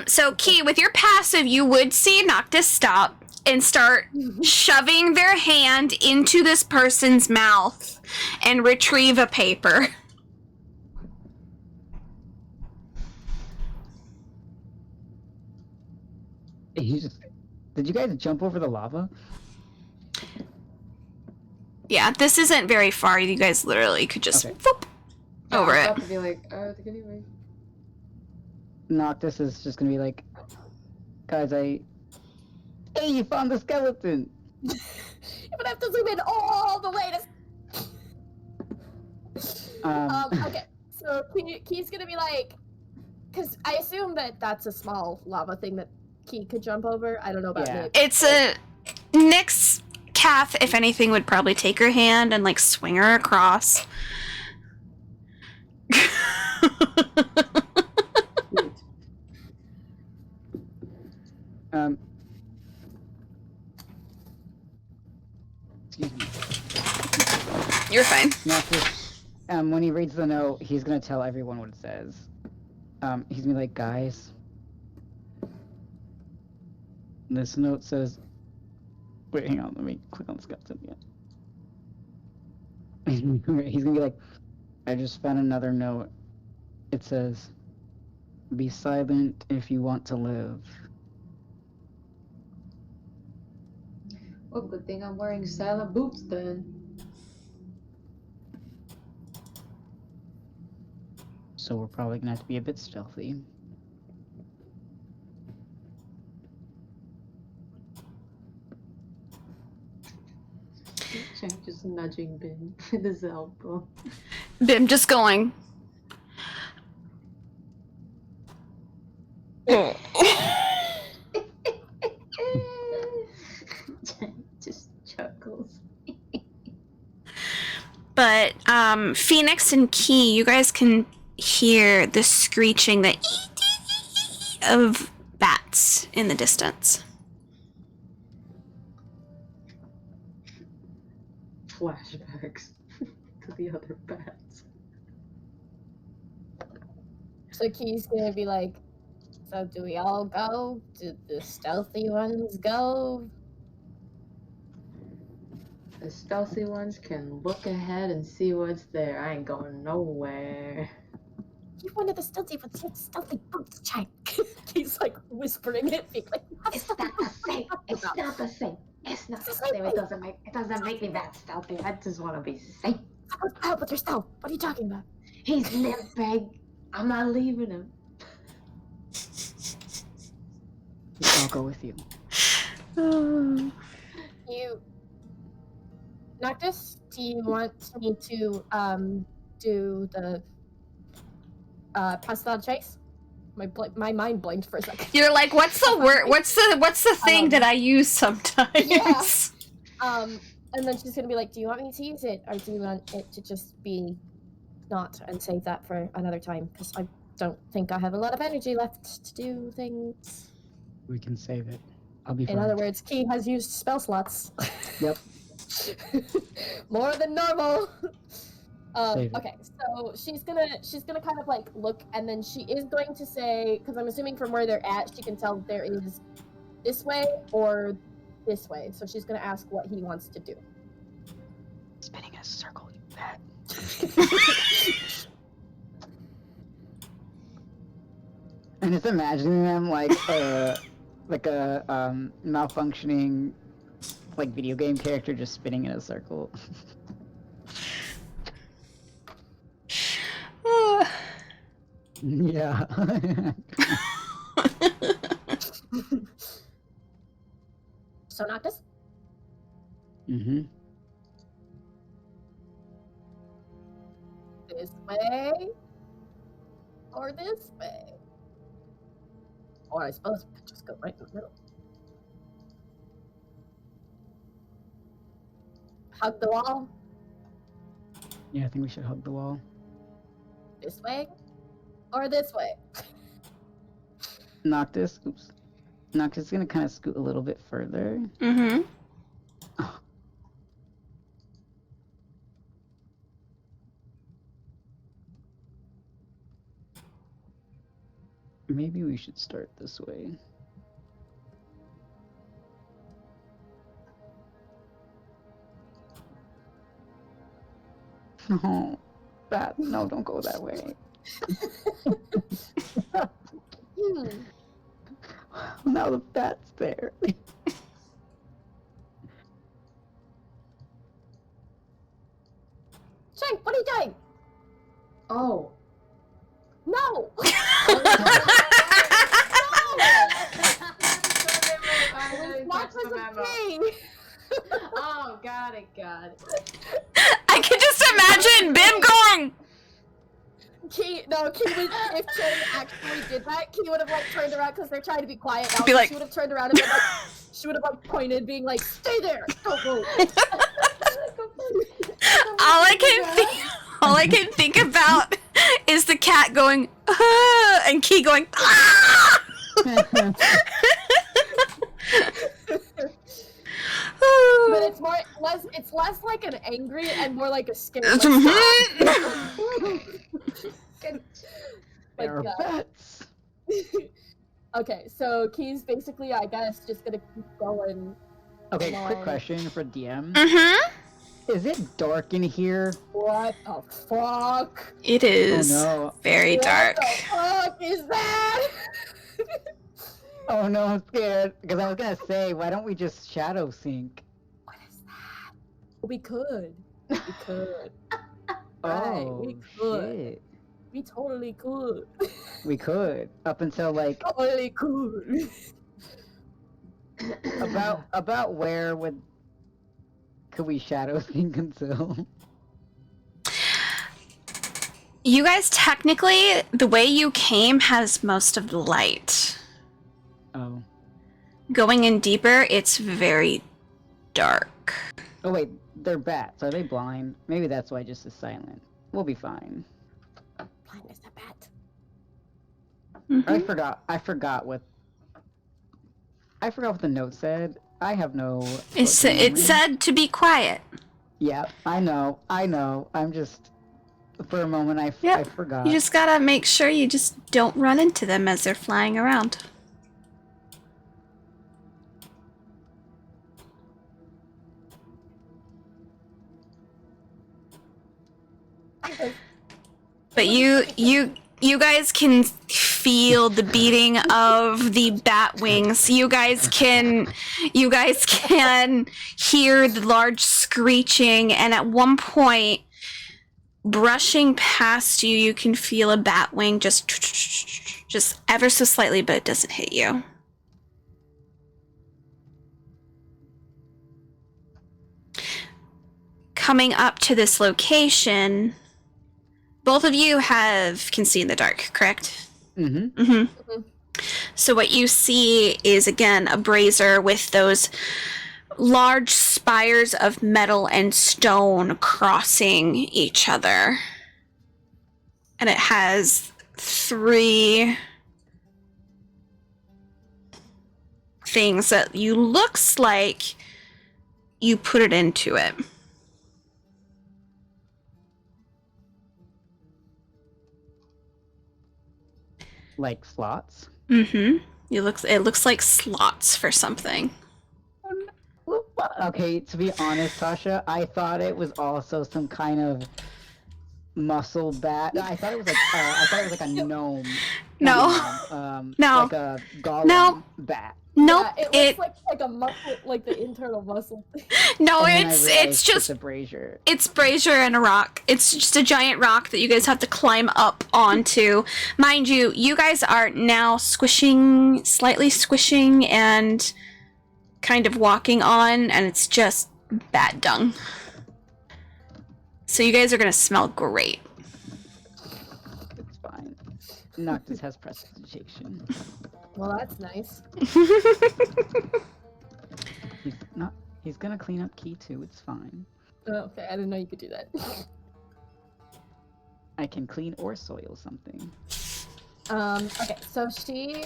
so Key, with your passive, you would see Noctis stop and start shoving their hand into this person's mouth and retrieve a paper. Did you guys jump over the lava? Yeah, this isn't very far. You guys literally could just Okay. whoop over I was it. about to be like, oh, the guinea pig. Noctis is just gonna be like, guys, hey, you found the skeleton! You're gonna have to zoom in all the way to. Okay, so Key's gonna be like, because I assume that that's a small lava thing that Key could jump over. I don't know about Yeah. Nick. It's a Nyx. Kath, if anything, would probably take her hand and like swing her across. Excuse me. You're fine. Noctis, when he reads the note, he's gonna tell everyone what it says. He's gonna be like, guys, this note says, wait, hang on, let me click on the skeleton again. He's gonna be like, I just found another note. It says, be silent if you want to live. Well, good thing I'm wearing silent boots then. So we're probably gonna have to be a bit stealthy. Jack just nudging Ben with his elbow. Bim just going. Jack just chuckles. But Phoenix and Key, you guys can hear the screeching of bats in the distance. Flashbacks to the other bats. So Key's gonna be like, so do we all go? Do the stealthy ones go? The stealthy ones can look ahead and see what's there. I ain't going nowhere. You one of the stealthy ones. You have stealthy boots, Jack. He's like whispering it, being like, It's not the same. It's not the same. It's not the same. It doesn't make me that stealthy. I just want to be safe. Help with your stealth. What are you talking about? He's limping. I'm not leaving him. I'll go with you. You, Noctis, do you want me to do the Pastel chase? My mind blanked for a second. You're like, what's the word? What's the thing that I use sometimes? Yeah. And then she's gonna be like, do you want me to use it, or do you want it to just be not and save that for another time? Because I don't think I have a lot of energy left to do things. We can save it. I'll be fine. In other words, Key has used spell slots. Yep. More than normal. Save it. Okay, so she's gonna kind of like look, and then she is going to say, because I'm assuming from where they're at, she can tell that there is this way or this way. So she's gonna ask what he wants to do. Spinning in a circle, you bat. And just imagining them like a malfunctioning like video game character just spinning in a circle. Yeah. So Noctis? Mm-hmm. This way? Or this way? Or I suppose we could just go right in the middle. Hug the wall? Yeah, I think we should hug the wall. This way? Or this way? Noctis, oops. Noctis is gonna kind of scoot a little bit further. Mm-hmm. Maybe we should start this way. No, no, don't go that way. Now the bat's there. Shay, what are you doing? Oh. No! Watch was a thing! Oh, got it. I can just imagine Bim going. Key would, if Shay actually did that, Key would have like turned around because they're trying to be quiet now. Be like- she would have turned around and been like, she would have like pointed, being like, "Stay there, don't move." All I can think about is the cat going, ah, and Key going, ah! But it's less like an angry and more like a scared. There are Like, bats. okay, so Key's basically, I guess, just gonna keep going. Okay, Come quick on. question for DM. Mm-hmm. Is it dark in here? What the fuck? It is Oh no. very dark. What the fuck is that? Oh no, I'm scared. Because I was gonna say, why don't we just shadow sync? What is that? We could. We could. Right, Oh we could. shit. We totally could. We could. Up until like Totally could. about where could we shadow sync until? You guys, technically, the way you came has most of the light. Oh. Going in deeper, it's very dark. Oh wait, they're bats. Are they blind? Maybe that's why just is silent. We'll be fine. Blind as a bat. I forgot what the note said. I have no. It memory. said to be quiet. Yeah, I know. I'm just. For a moment, I Yep. forgot. You just gotta make sure you just don't run into them as they're flying around. But you guys can feel the beating of the bat wings. You guys can hear the large screeching, and at one point, brushing past you, you can feel a bat wing just ever so slightly, but it doesn't hit you. Coming up to this location, both of you can see in the dark, correct? Mm-hmm. Mm-hmm. So what you see is, again, a brazier with those large spires of metal and stone crossing each other. And it has 3 things that looks like you put it into it. Like slots. Mm-hmm. It looks like slots for something. Okay, to be honest, Tasha, I thought it was also some kind of muscle bat. I thought it was like a gnome. No. No. Like a golem No. bat. Nope. Yeah, it looks like a muscle, like the internal muscle. No, And then I it's realized just a brazier. it's brazier and a rock. It's just a giant rock that you guys have to climb up onto. Mind you, you guys are now slightly squishing and kind of walking on, and it's just bat dung. So you guys are gonna smell great. It's fine. Noctis has prestidigitation. Well, that's nice. He's gonna clean up Key too. It's fine. Oh, okay, I didn't know you could do that. I can clean or soil something. Okay, so she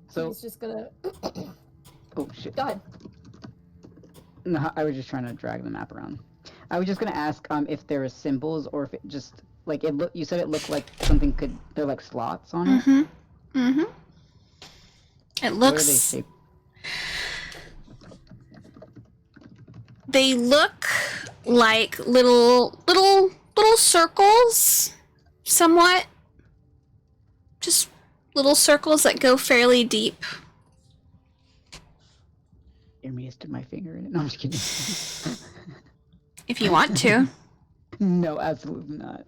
So, she's just gonna oh shit. go ahead. No, I was just trying to drag the map around. I was just gonna ask if there are symbols or if it just like it look. You said it looked like something could. They're like slots on it. Mm-hmm. Mm-hmm. It What are they looks. shaped? They look like little circles, somewhat. Just little circles that go fairly deep. Hear me stick my finger in it. No, I'm just kidding. If you want to. No, absolutely not.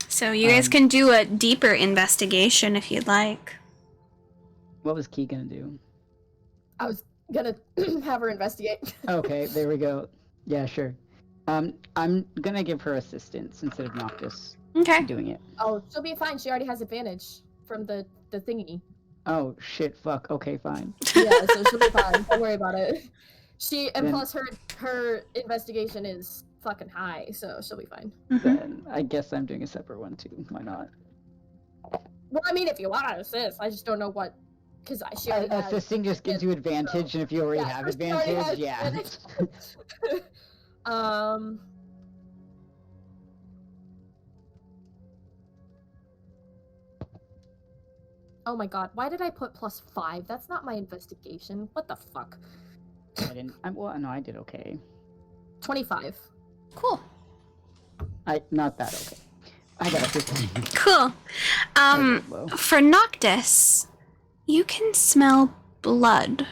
So you guys can do a deeper investigation if you'd like. What was Key gonna do? I was gonna have her investigate. Okay, there we go. Yeah, sure. I'm gonna give her assistance instead of Noctis Okay. doing it. Oh, she'll be fine. She already has advantage from the thingy. Oh shit! Fuck. Okay, fine. Yeah, so she'll be fine. Don't worry about it. And Then- plus her investigation is fucking high, so she'll be fine. Mhm. Then I guess I'm doing a separate one too. Why not? Well, I mean, if you want to assist, I just don't know what, because she already has. Assisting just gives you advantage, and if you already Yeah, have so she already advantage, has yeah. advantage. Oh my god, why did I put +5? That's not my investigation. What the fuck? I didn't. Well, no, I did okay. 25. Cool. Not that okay. I got a 15. Cool. I rolled low. For Noctis, you can smell blood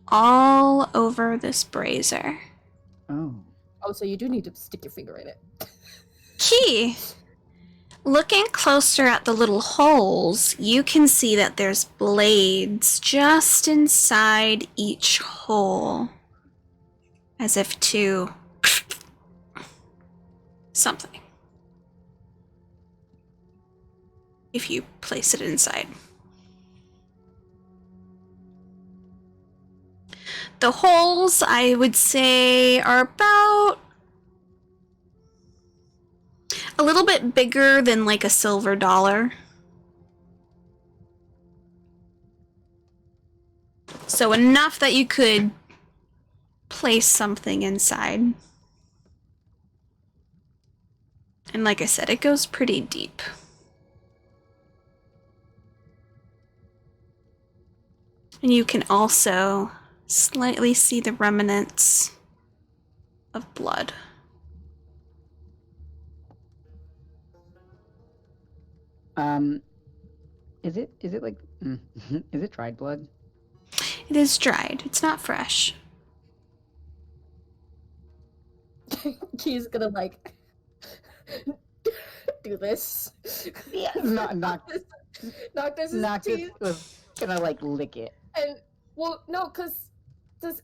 all over this brazier. Oh. Oh, so you do need to stick your finger in it. Key, looking closer at the little holes, you can see that there's blades just inside each hole. As if to something. If you place it inside. The holes, I would say, are about a little bit bigger than like a silver dollar. So enough that you could place something inside. And like I said, it goes pretty deep. And you can also slightly see the remnants of blood. Is it like is it dried blood? It is dried. It's not fresh. Key's gonna like do this. Yeah, not Noctis' Noctis teeth. was gonna like lick it. And well, no, cause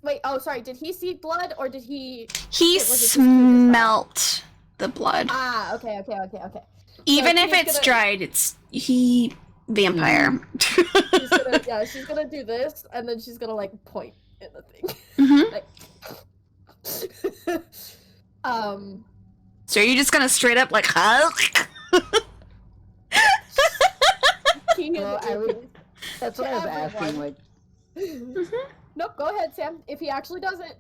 wait. Oh, sorry. Did he see blood or did he? He Was it just through the smelt the blood. Ah, okay. Even So if he's it's gonna- dried, it's he vampire. She's gonna do this, and then she's gonna like point in the thing. Mhm. Like, So you're just gonna straight up like Key Well, that's what I was asking. Everyone. Like, Nope. Go ahead, Sam. If he actually does it.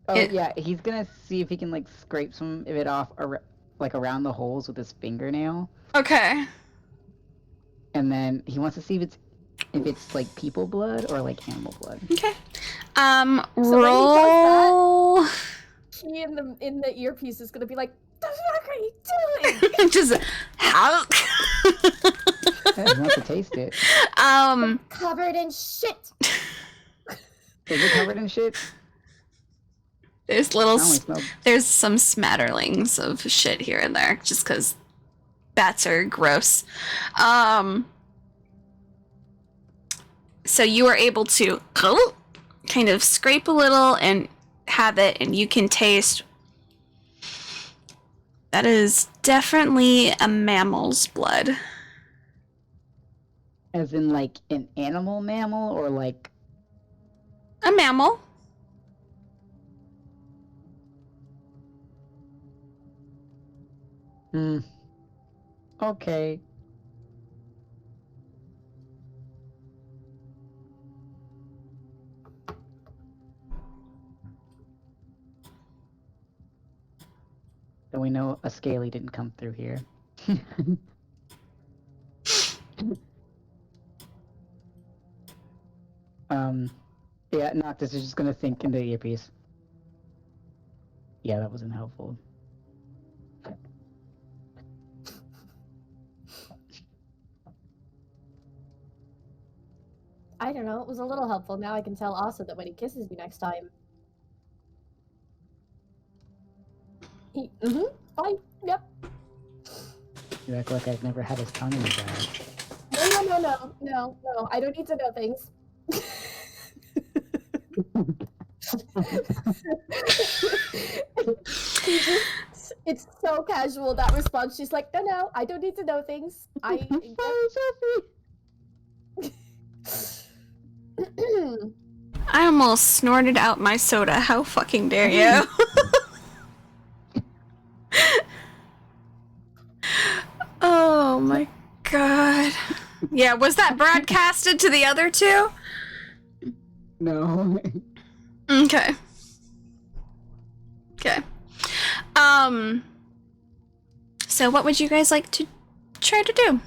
oh It- yeah, he's gonna see if he can like scrape some of it off, like around the holes with his fingernail, Okay. and then he wants to see if it's like people blood or like animal blood. Okay. when he does Roll. Key in the earpiece is gonna be like, "The fuck are you doing?" Just how? Yeah, he wants to taste it. Covered in shit. Is it covered in shit? There's I little. only smelled. There's some smatterlings of shit here and there, just because bats are gross. So you are able to kind of scrape a little and have it, and you can taste. That is definitely a mammal's blood. As in like an animal mammal or like. A mammal. Okay. So we know a scaly didn't come through here. Yeah, Noctis is just gonna think into the earpiece. Yeah, that wasn't helpful. I don't know. It was a little helpful. Now I can tell also that when he kisses me next time. Fine. Yep. You act like I've never had his tongue in the bag. No. I don't need to know things. It's so casual, that response. She's like, no, I don't need to know things. I almost snorted out my soda. How fucking dare you? Oh my god. Yeah, was that broadcasted to the other two? No. Okay. Okay. So what would you guys like to try to do?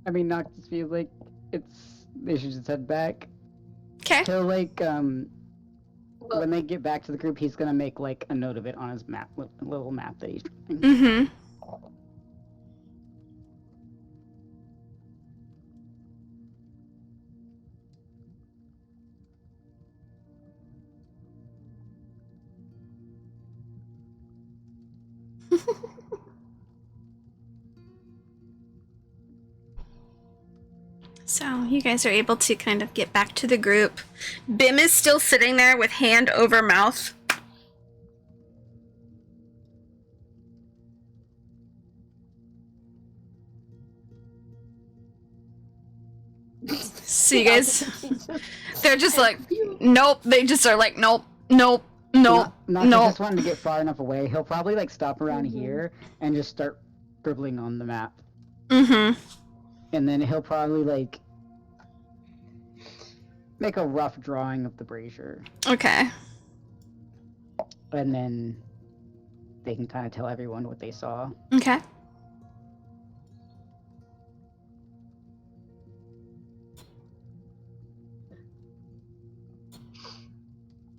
I mean, Noctis feels like they should just head back. Okay. He'll like when they get back to the group, he's gonna make like a note of it on his map, little map that he's drawing. Mm-hmm. So you guys are able to kind of get back to the group. Bim is still sitting there with hand over mouth. So you guys, they're just like, nope. They just are like, nope. Noctis Nope. just wanted to get far enough away. He'll probably like stop around here and just start scribbling on the map. Mm-hmm. And then he'll probably like make a rough drawing of the brazier. Okay. And then they can kind of tell everyone what they saw. Okay.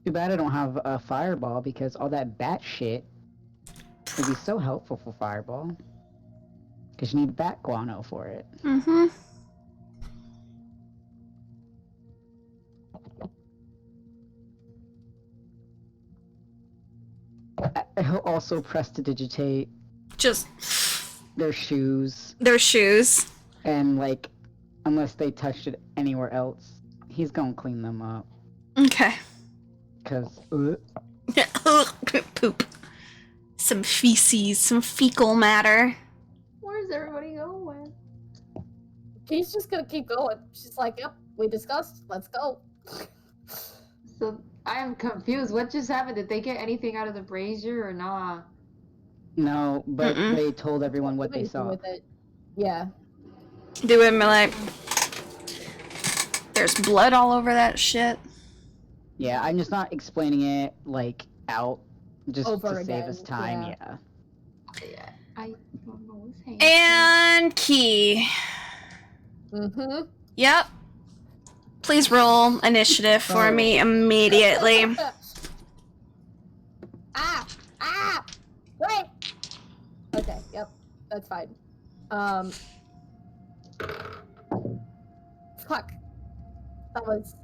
Too bad I don't have a fireball because all that bat shit would be so helpful for fireball. Because you need bat guano for it. Mm-hmm. He'll also prestidigitate Just their shoes. their shoes. And like, unless they touched it anywhere else, he's gonna clean them up. Okay. Because, Poop. Some feces, some fecal matter. Where's everybody going? She's just gonna keep going. She's like, yep, we discussed. Let's go. So I am confused. What just happened? Did they get anything out of the brazier or not? no, but Mm-mm. they told everyone what What they do saw. with it? Yeah. They would be like, there's blood all over that shit. Yeah, I'm just not explaining it, like, out, just Over to save us again, time, yeah. Yeah, I don't know what's happening. And Key. Mm-hmm. Yep. Please roll initiative for me immediately. Wait. Okay, yep. That's fine. Fuck. That was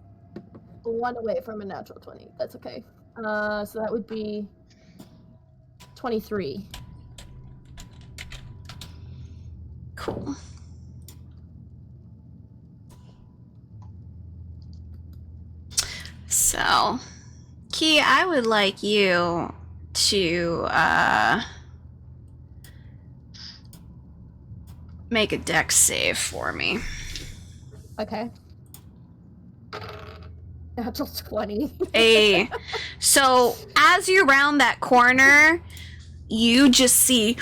one away from a natural 20. That's okay. So that would be 23. Cool. So, Key, I would like you to make a dex save for me. Okay. Natural 20. So as you round that corner, you just see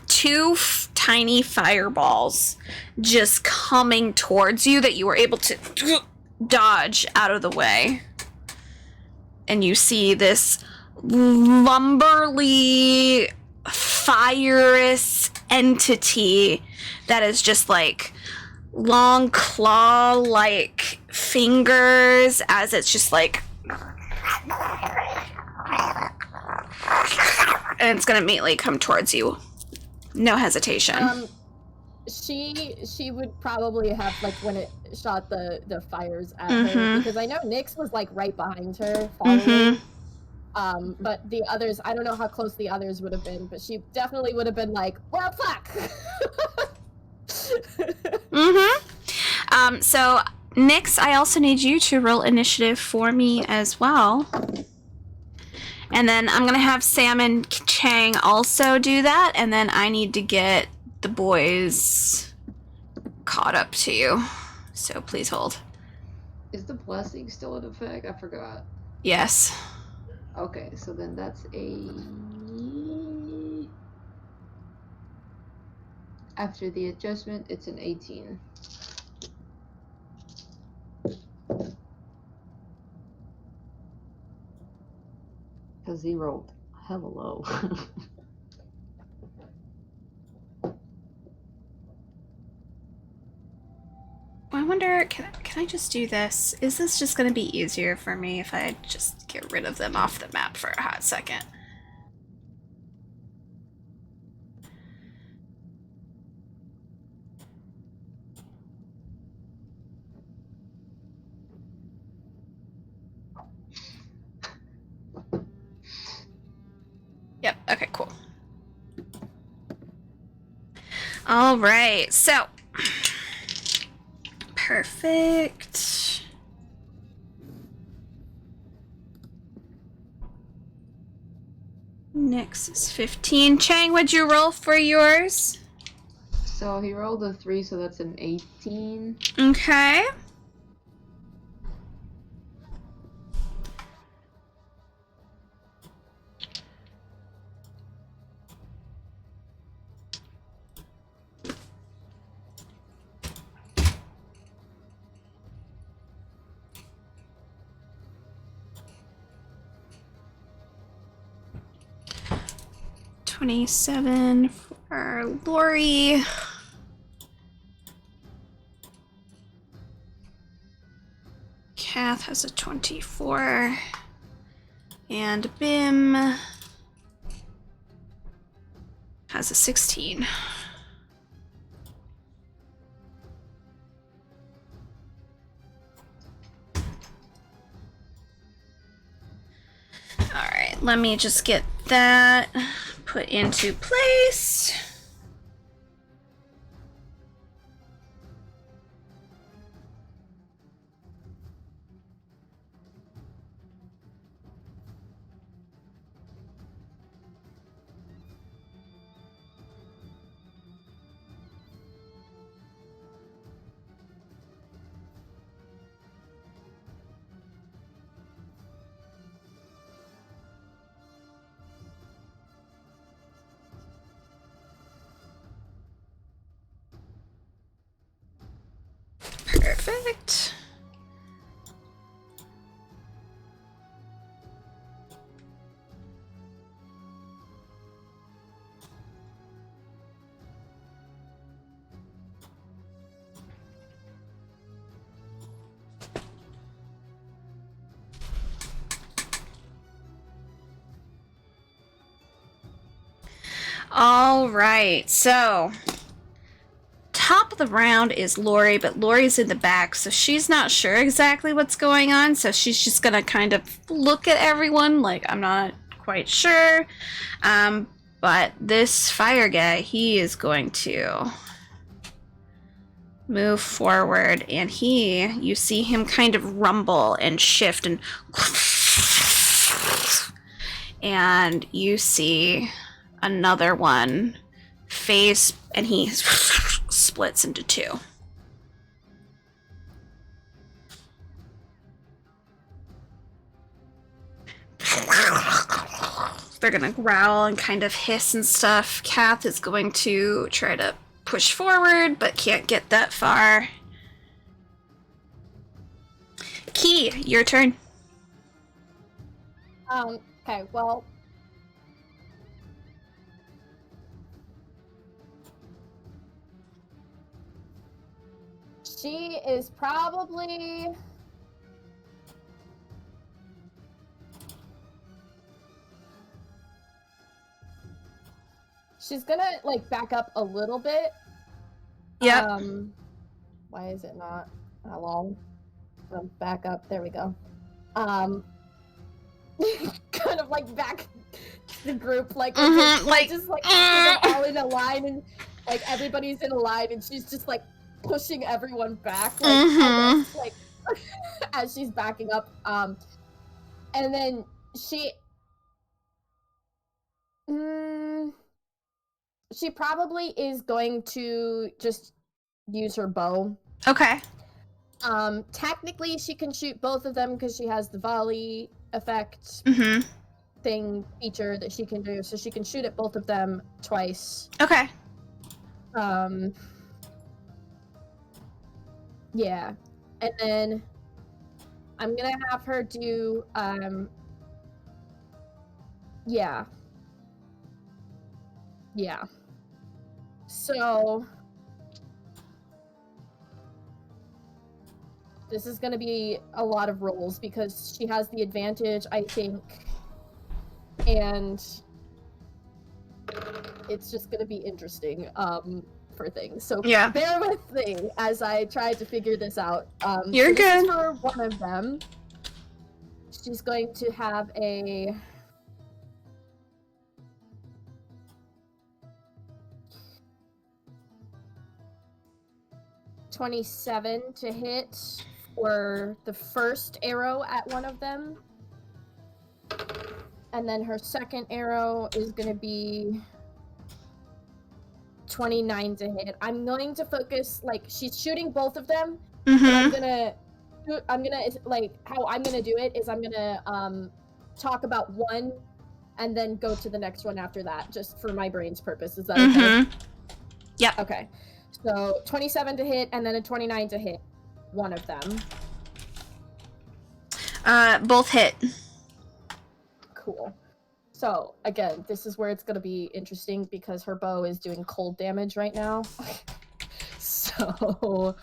two tiny fireballs just coming towards you that you were able to dodge out of the way. And you see this lumberly, fierous entity that is just like long claw-like fingers as it's just like, and it's gonna immediately come towards you. No hesitation. she would probably have like when it shot the fires at her Mhm. because I know Nyx was like right behind her following. But the others, I don't know how close the others would have been, but she definitely would have been like, well, fuck. So Nyx, I also need you to roll initiative for me as well. And then I'm gonna have Sam and Chang also do that, and then I need to get the boys caught up to you. So please hold. Is the blessing still in effect? I forgot. Yes. Okay, so then that's a. After the adjustment, it's an 18. Because he rolled hella low. I wonder, can I just do this? Is this just gonna be easier for me if I just get rid of them off the map for a hot second? Yep, okay, cool. All right, so perfect. Next is 15. Chang, what'd you roll for yours? So he rolled a 3, so that's an 18. Okay. $27 for Lori. Kath has a 24. And Bim has a 16. Alright, let me just get that put into place. Perfect. All right, so top of the round is Lori, but Lori's in the back, so she's not sure exactly what's going on. So she's just gonna kind of look at everyone like, I'm not quite sure. But this fire guy, he is going to move forward, and you see him kind of rumble and shift, and you see another one phase, and he splits into two. They're gonna growl and kind of hiss and stuff. Kath is going to try to push forward, but can't get that far. Key, your turn. Okay, well. She is probably. She's gonna like back up a little bit Yep. Why is it not? How long? Back up. There we go. Kind of like back the group, like, like, just like they're all in a line, and like everybody's in a line, and she's just like pushing everyone back, like, and it's, like as she's backing up. And then she probably is going to just use her bow. Okay. Technically, she can shoot both of them because she has the volley effect feature that she can do, so she can shoot at both of them twice. Okay. Yeah, and then I'm gonna have her do yeah. So this is gonna be a lot of rolls because she has the advantage, I think, and it's just gonna be interesting for things. So Yeah. bear with me as I try to figure this out. You're so this is good. for one of them. She's going to have a 27 to hit for the first arrow at one of them. And then her second arrow is going to be 29 to hit. I'm going to focus, like, she's shooting both of them. I'm gonna like, how I'm gonna do it is I'm gonna talk about one and then go to the next one after that, just for my brain's purpose. Is that okay? Yep. Okay. So 27 to hit and then a 29 to hit one of them. Both hit. Cool. So again, this is where it's gonna be interesting because her bow is doing cold damage right now. So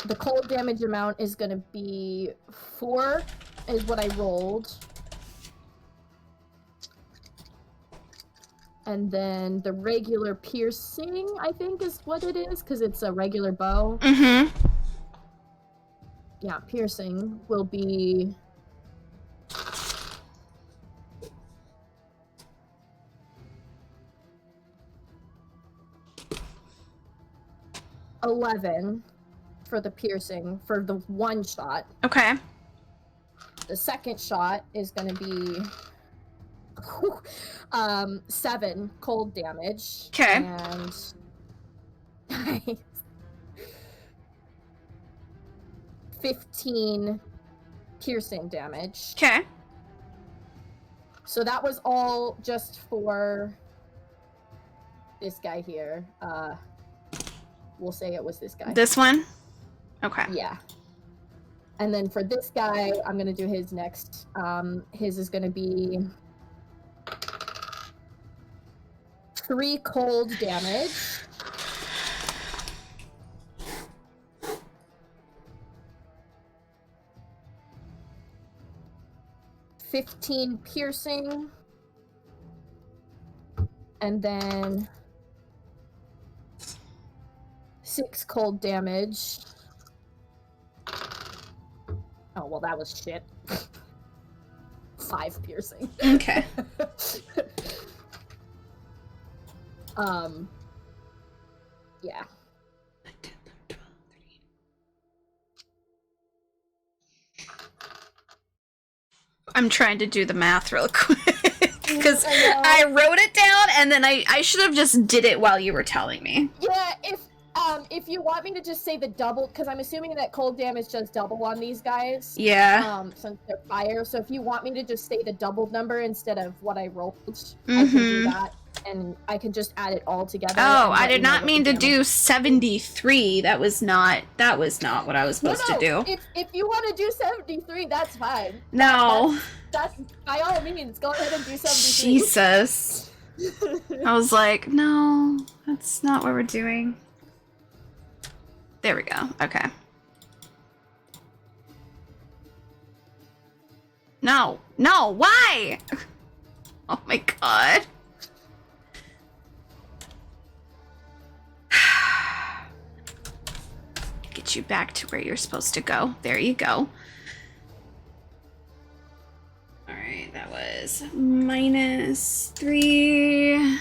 the cold damage amount is gonna be 4 is what I rolled. And then the regular piercing, I think, is what it is, because it's a regular bow. Yeah, piercing will be... $11 for the piercing, for the one shot. Okay. The second shot is gonna be... 7 cold damage. Okay. And 15 piercing damage. Okay. So that was all just for this guy here. We'll say it was this guy. This one? Okay. Yeah. And then for this guy, I'm gonna do his next. His is gonna be 3 cold damage. $15 piercing. And then 6 cold damage. Oh, well, that was shit. 5 piercing. Okay. Yeah. I'm trying to do the math real quick. Because I know. I wrote it down and then I should have just did it while you were telling me. Yeah, if you want me to just say the double, because I'm assuming that cold damage does double on these guys. Yeah. Since they're fire. So if you want me to just say the doubled number instead of what I rolled, I can do that, and I can just add it all together. Oh, and I let did you know not what mean the to damage do 73. That was not what I was supposed to do. If you want to do 73, that's fine. No. That's by all means, go ahead and do 73. Jesus. I was like, no, that's not what we're doing. There we go. Okay. No. No, why? Oh my god. get you back to where you're supposed to go. There you go. Alright, that was -3.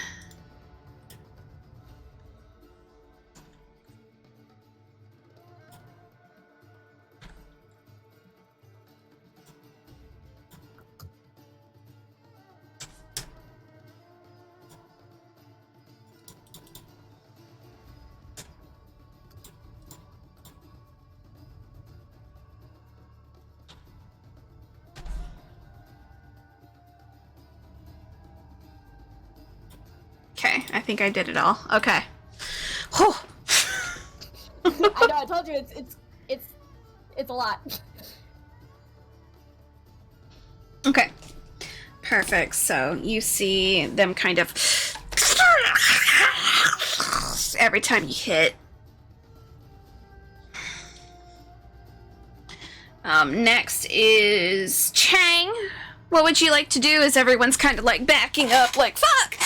Okay, I think I did it all. Okay. Whew. I know. I told you it's a lot. Okay. Perfect. So you see them kind of every time you hit. Next is Chang. What would you like to do as everyone's kind of like backing up like fuck?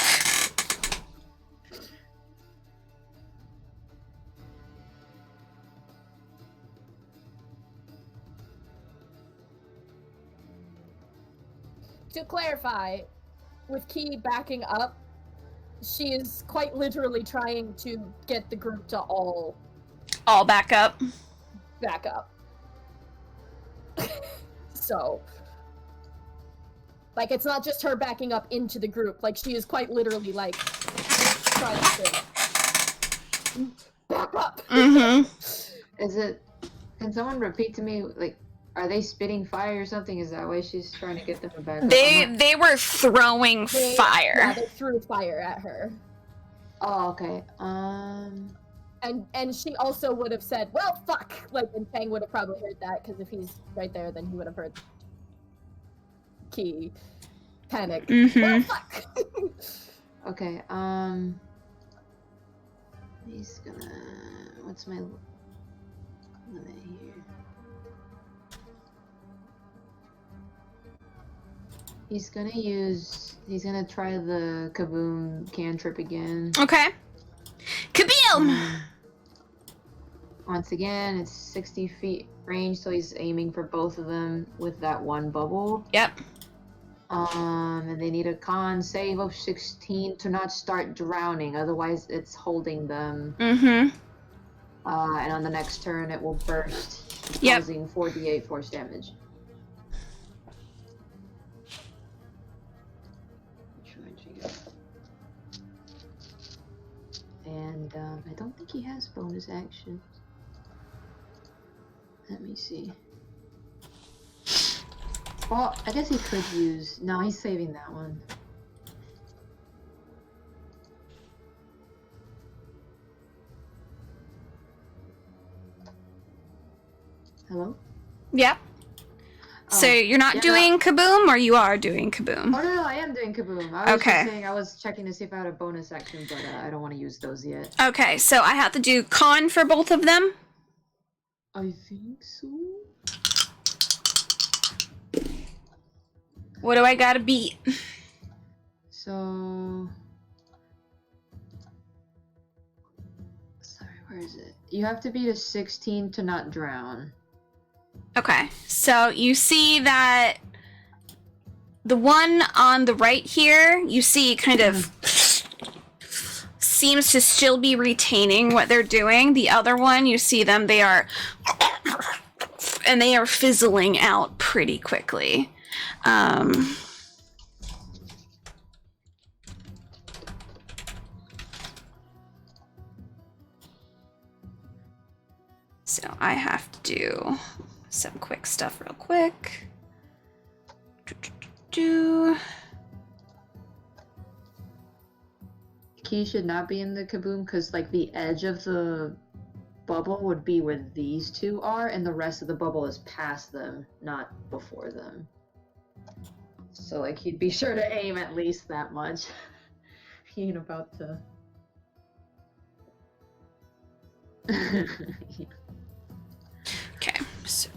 To clarify, with Key backing up, she is quite literally trying to get the group to all Back up. back up. So, like, it's not just her backing up into the group. Like, she is quite literally, like, trying to back up. Mm-hmm. Is it? Can someone repeat to me? Like, are they spitting fire or something? Is that why she's trying to get them to back up? They were throwing Yeah, fire. they threw fire at her. Oh, okay. And she also would have said, well, fuck! Like, and Chang would have probably heard that, because if he's right there, then he would have heard Key panic. Mm-hmm. Well, fuck! Okay. He's gonna. What's my limit here? He's gonna try the kaboom cantrip again. Okay. Kaboom! Once again, it's 60 feet range, so he's aiming for both of them with that one bubble. Yep. And they need a con save of 16 to not start drowning, otherwise it's holding them. Mm-hmm. And on the next turn, it will burst, Yep. causing 4d8 force damage. And I don't think he has bonus action. Let me see. Well, I guess he could use... No, he's saving that one. Hello? Yep. So you're not yeah, doing kaboom, or you are doing kaboom? Oh, no, I am doing kaboom. I was Okay. just saying, I was checking to see if I had a bonus action, but I don't want to use those yet. Okay, so I have to do con for both of them? I think so. What do I gotta beat? So... Sorry, where is it? You have to beat a 16 to not drown. Okay, so you see that the one on the right here, you see kind of seems to still be retaining what they're doing. The other one, you see them, they are fizzling out pretty quickly. So I have to do some quick stuff real quick. Key should not be in the kaboom because, like, the edge of the bubble would be where these two are, and the rest of the bubble is past them, not before them. So, like, he'd be sure to aim at least that much. He ain't about to... Okay, so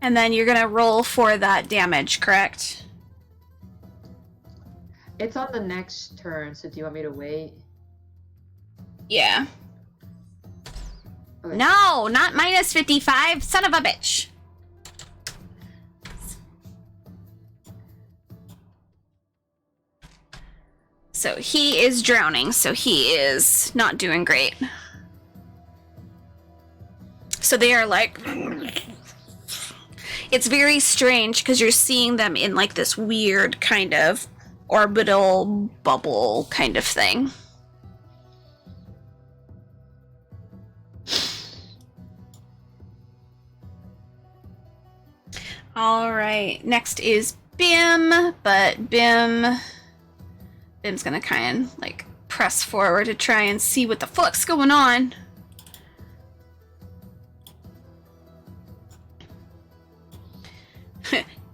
And then you're gonna roll for that damage, correct? It's on the next turn, so do you want me to wait? Yeah. Okay. No, not minus 55. Son of a bitch. So he is drowning, so he is not doing great. So they are like... It's very strange because you're seeing them in like this weird kind of orbital bubble kind of thing. All right, next is Bim, but Bim's gonna kind of like press forward to try and see what the fuck's going on.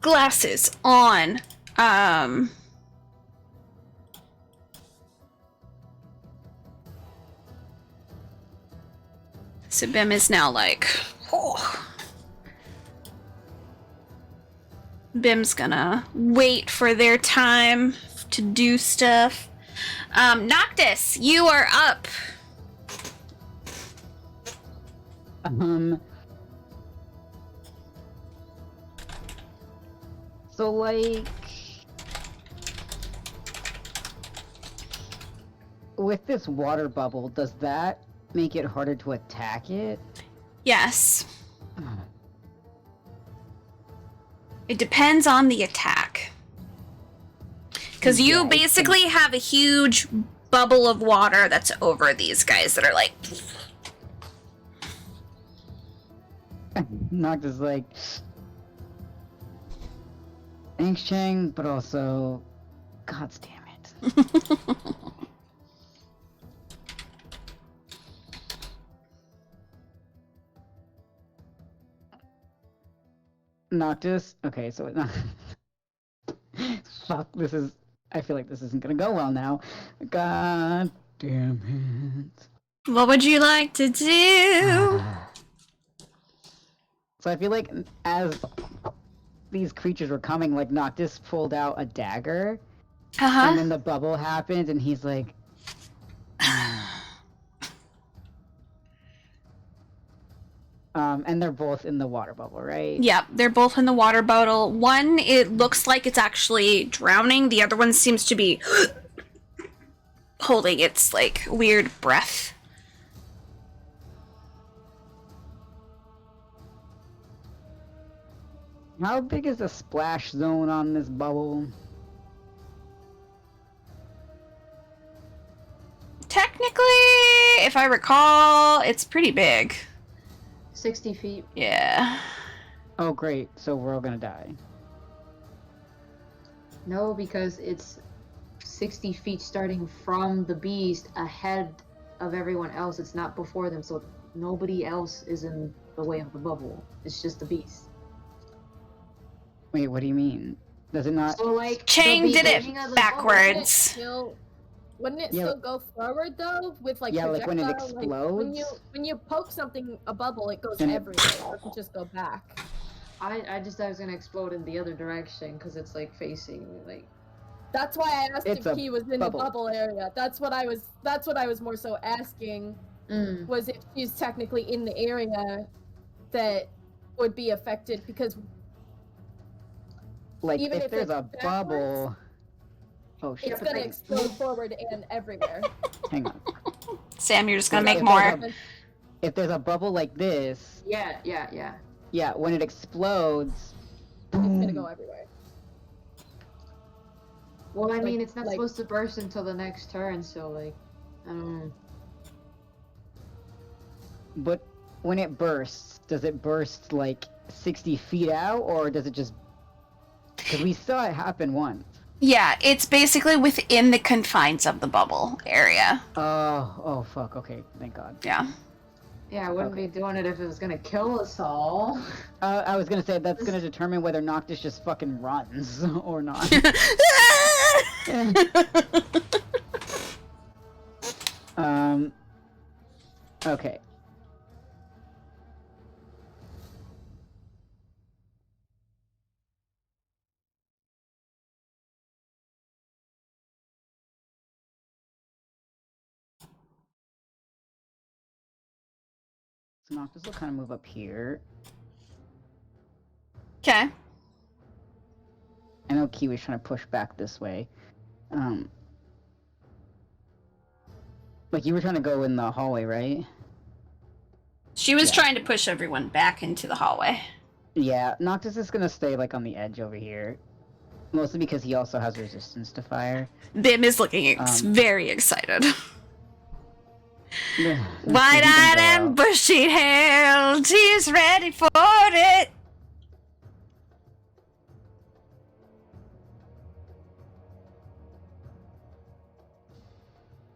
Glasses on. So Bim is now like, oh. Bim's gonna wait for their time to do stuff. Noctis, you are up. So like, with this water bubble, does that make it harder to attack it? Yes. It depends on the attack. Because you Yeah, basically have a huge bubble of water that's over these guys that are like... Noctis is like, thanks, Chang, but also, God damn it. Noctis? Okay, so fuck, this is... I feel like this isn't gonna go well now. God damn it. What would you like to do? So I feel like as these creatures were coming, like Noctis pulled out a dagger, Uh-huh. and then the bubble happened, and he's like... and they're both in the water bubble, right? Yep, they're both in the water bottle. One, it looks like it's actually drowning. The other one seems to be holding its, like, weird breath. How big is the splash zone on this bubble? Technically, if I recall, it's pretty big. 60 feet. Yeah. Oh great, so we're all gonna die. No, because it's 60 feet starting from the beast ahead of everyone else. It's not before them, so nobody else is in the way of the bubble. It's just the beast. Wait, what do you mean? Does it not... So, like, Chang the did it beginning of the backwards. Wouldn't it Yeah. still go forward though? With like Yeah, like when it projectile? Like, explodes? when you poke something a bubble, it goes Then it- everywhere. It doesn't just go back. I just thought it was gonna explode in the other direction because it's like facing like. That's why I asked It's if a he was in bubble. the bubble area. That's what I was more so asking, was if she's technically in the area that would be affected, because Like, even if if there's it's a bubble... Oh shit, it's gonna explode forward and everywhere. hang on. Sam, you're just gonna Yeah, make if more. there's If there's a bubble like this, Yeah. yeah, when it explodes... It's gonna go everywhere. Well, I Like- mean, it's not like- supposed to burst until the next turn, so like, I don't know. But when it bursts, does it burst like 60 feet out, or does it just... Because we saw it happen once. Yeah, it's basically within the confines of the bubble area. Oh fuck, okay, thank god. Yeah. Yeah, I wouldn't be doing it if it was gonna kill us all. I was gonna say, that's gonna determine whether Noctis just fucking runs, or not. Okay. So Noctis will kind of move up here. Okay. I know Kiwi's trying to push back this way. Like you were trying to go in the hallway, right? She was Yeah. trying to push everyone back into the hallway. Yeah, Noctis is gonna stay like on the edge over here. Mostly because he also has resistance to fire. Bim is looking Um, very excited. He Wide-eyed can go and out. bushy-tailed, he's ready for it.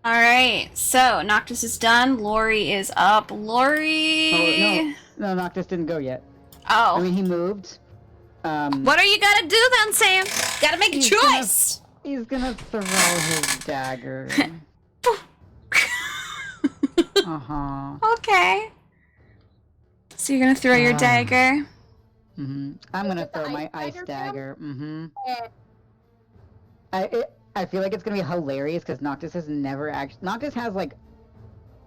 All right, so Noctis is done. Lori is up. Lori. Oh, no, Noctis didn't go yet. Oh. I mean, he moved. What are you gonna do then, Sam? Gotta make a He's gonna- choice. He's gonna throw his dagger. Uh-huh. Okay. So you're gonna throw your Ah. dagger. Mm-hmm. I'm gonna it the throw my ice ice dagger, dagger. Mm-hmm. Eh, I feel like it's gonna be hilarious because Noctis has never actually. Noctis has like,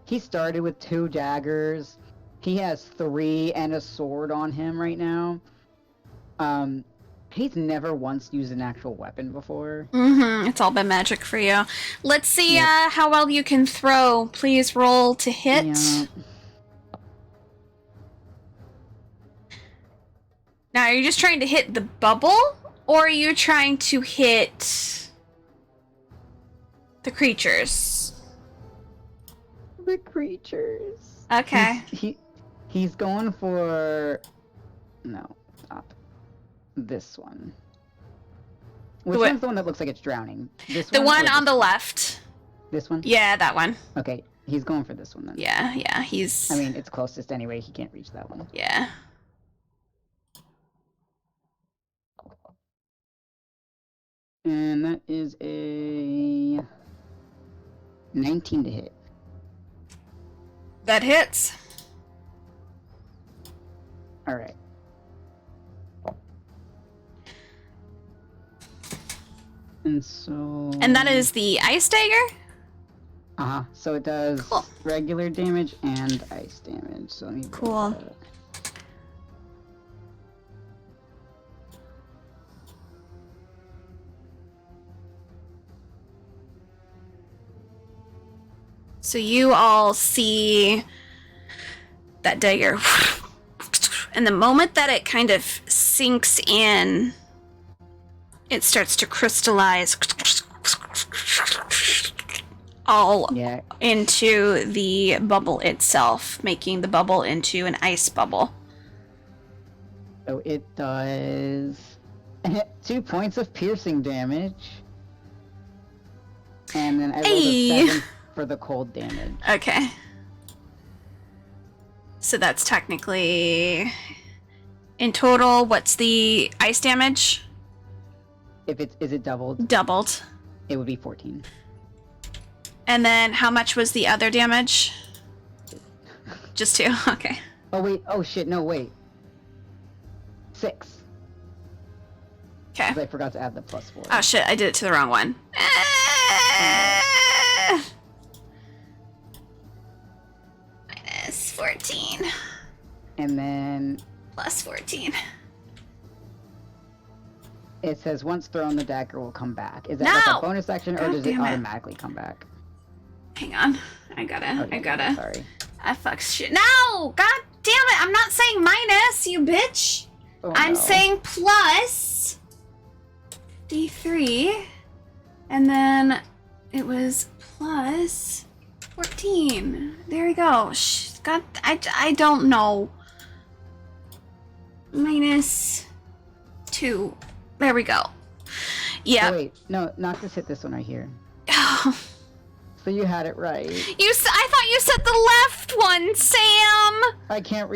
he started with 2 daggers. He has 3 and a sword on him right now. He's never once used an actual weapon before. Mm-hmm. It's all been magic for you. Let's see Yep. how well you can throw. Please roll to hit. Yeah. Now, are you just trying to hit the bubble, or are you trying to hit the creatures? The creatures. Okay. He's going for. No, stop. This one. Which What- one's the one that looks like it's drowning? This The one or on this the left. This one? Yeah, that one. Okay, he's going for this one then. Yeah, he's... I mean, it's closest anyway. He can't reach that one. yeah. And that is a 19 to hit. That hits. All right. And so. And that is the ice dagger? So it does Cool. regular damage and ice damage. So let me. roll Cool. that. So you all see that dagger. And the moment that it kind of sinks in, it starts to crystallize all Yeah. into the bubble itself, making the bubble into an ice bubble. So it does 2 points of piercing damage. And then I rolled Hey. a 7 for the cold damage. Okay. So that's technically... In total, what's the ice damage? Is it doubled? Doubled. It would be 14. And then how much was the other damage? Just 2. Okay. Oh wait, oh shit, no wait. 6. Okay. 'Cause I forgot to add the +4. Oh shit, I did it to the wrong one. Minus 14. And then Plus 14. it says once thrown, the dagger will come back. Is that No! like a bonus action, or God does it damn it. automatically come back? Hang on. I Okay, gotta. Sorry. I fuck shit. No! God damn it! I'm not saying minus, you bitch! Oh, I'm no. saying plus D3. And then it was plus 14. There we go. God, I don't know. Minus 2. There we go. Oh, Yeah. wait, no, not just hit this one right here. You So you had it right. I thought you said the left one, Sam. I can't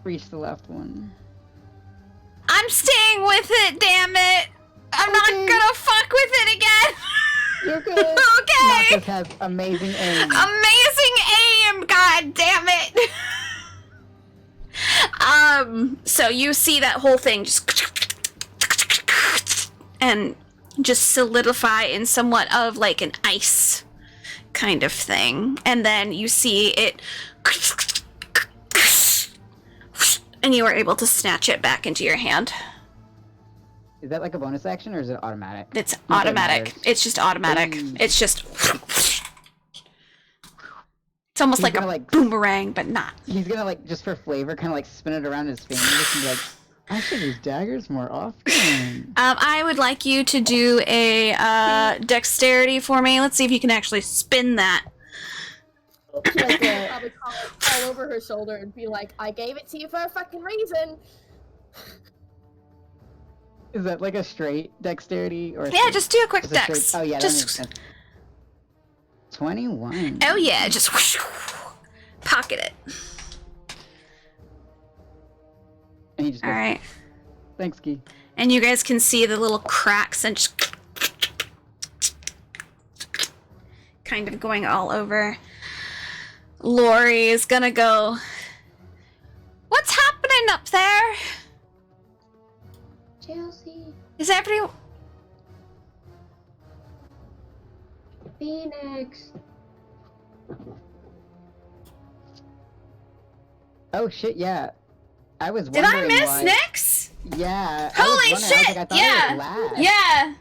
reach the left one. I'm staying with it, damn it. I'm not Okay. gonna fuck with it again. You're good. Okay. Noctis has amazing aim. Amazing aim, god damn it. So you see that whole thing just and just solidify in somewhat of like an ice kind of thing. And then you see it And you are able to snatch it back into your hand. Is that like a bonus action or is it automatic? It's Not that it automatic. matters. It's just automatic. Ooh. It's just... It's almost He's like a gonna, like, boomerang, but not. He's gonna like, just for flavor, kind of like spin it around his fingers and be like, I should use daggers more often. I would like you to do a dexterity for me. Let's see if you can actually spin that. She like will probably call over her shoulder and be like, I gave it to you for a fucking reason. Is that like a straight dexterity or? Yeah, just do a quick just a straight- dex. Oh yeah, that just makes sense. 21. oh yeah, just whoosh, pocket it. And he just All goes, right, Thanks, Key. and you guys can see the little cracks and just kind of going all over. Lori is gonna go. What's happening up there? Chelsea, Is everyone? Phoenix. Oh shit, yeah. I was Did I wondering miss why... Nix? Yeah. Holy I was wondering, shit! I was like, I thought Yeah. it would lag. Yeah.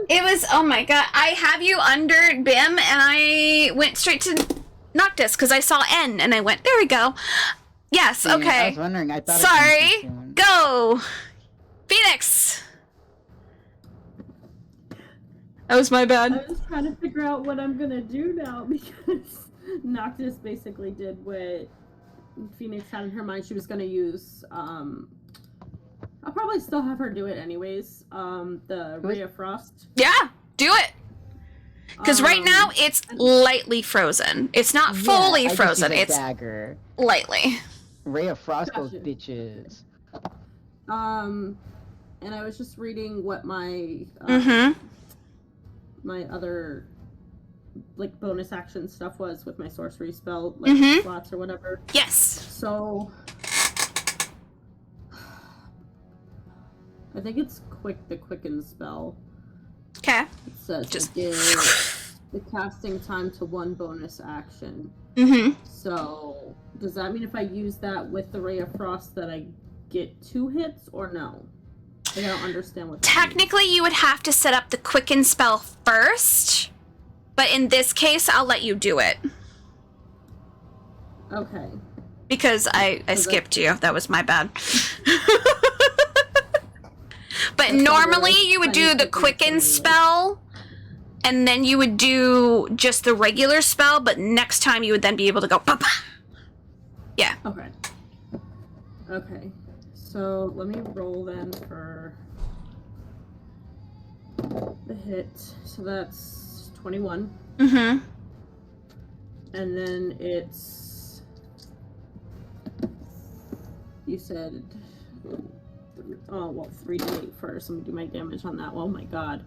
It was, oh my god. I have you under BIM and I went straight to Noctis because I saw N and I went, there we go. Yes, Yeah, I okay. was wondering, I thought Sorry. it came too soon. Go! Phoenix! That was my I bad. was trying to figure out what I'm gonna do now because Noctis basically did what Phoenix had in her mind she was gonna use. I'll probably still have her do it anyways. The Ray of Frost. Yeah, do it. Because right now it's lightly frozen. It's not fully I just frozen. use a It's dagger. lightly. Ray of Frost, those Gotcha. bitches. And I was just reading what my Mm-hmm. my other like bonus action stuff was with my sorcery spell like Mhm. slots or whatever. Yes. So I think it's the quicken spell. Okay. It says Just- to give the casting time to one bonus action. Mm-hmm. So does that mean if I use that with the Ray of Frost that I get 2 hits or no? I don't understand what that means. Technically, you would have to set up the quicken spell first, but in this case, I'll let you do it Okay. because I that- skipped you. That was my bad. But That's normally, all you would right. do the quicken spell, and then you would do just the regular spell. But next time, you would then be able to go. Bah, bah. Yeah. Okay. Okay. So let me roll then for the hit. So that's 21. Mm-hmm. And then it's. You said. Oh, well, 3d8 first. Let me do my damage on that. Oh my god.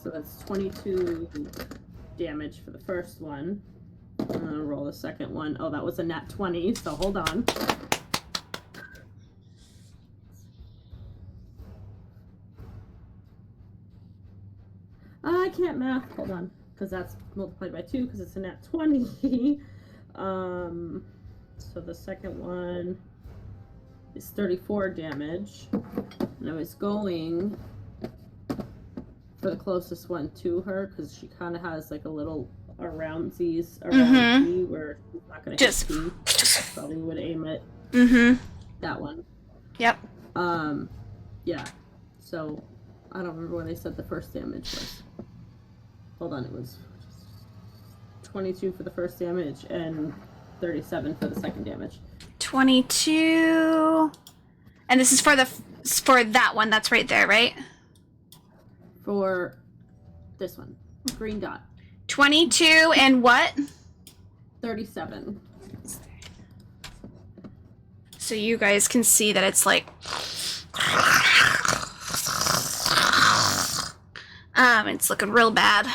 So that's 22 damage for the first one. I'm gonna roll the second one. Oh, that was a nat 20, so hold on. I can't math. Hold on, because that's multiplied by 2 because it's a nat 20. So the second one is 34 damage. And I was going for the closest one to her because she kind of has like a little around Z's around B where she's not gonna Just- hit B. Probably would aim at Mm-hmm. that one. Yep. Yeah. So I don't remember what I said the first damage was. Hold on, it was 22 for the first damage and 37 for the second damage. 22. And this is for that one that's right there, right? For this one, green dot, 22 and what? 37. So you guys can see that it's like it's looking real bad.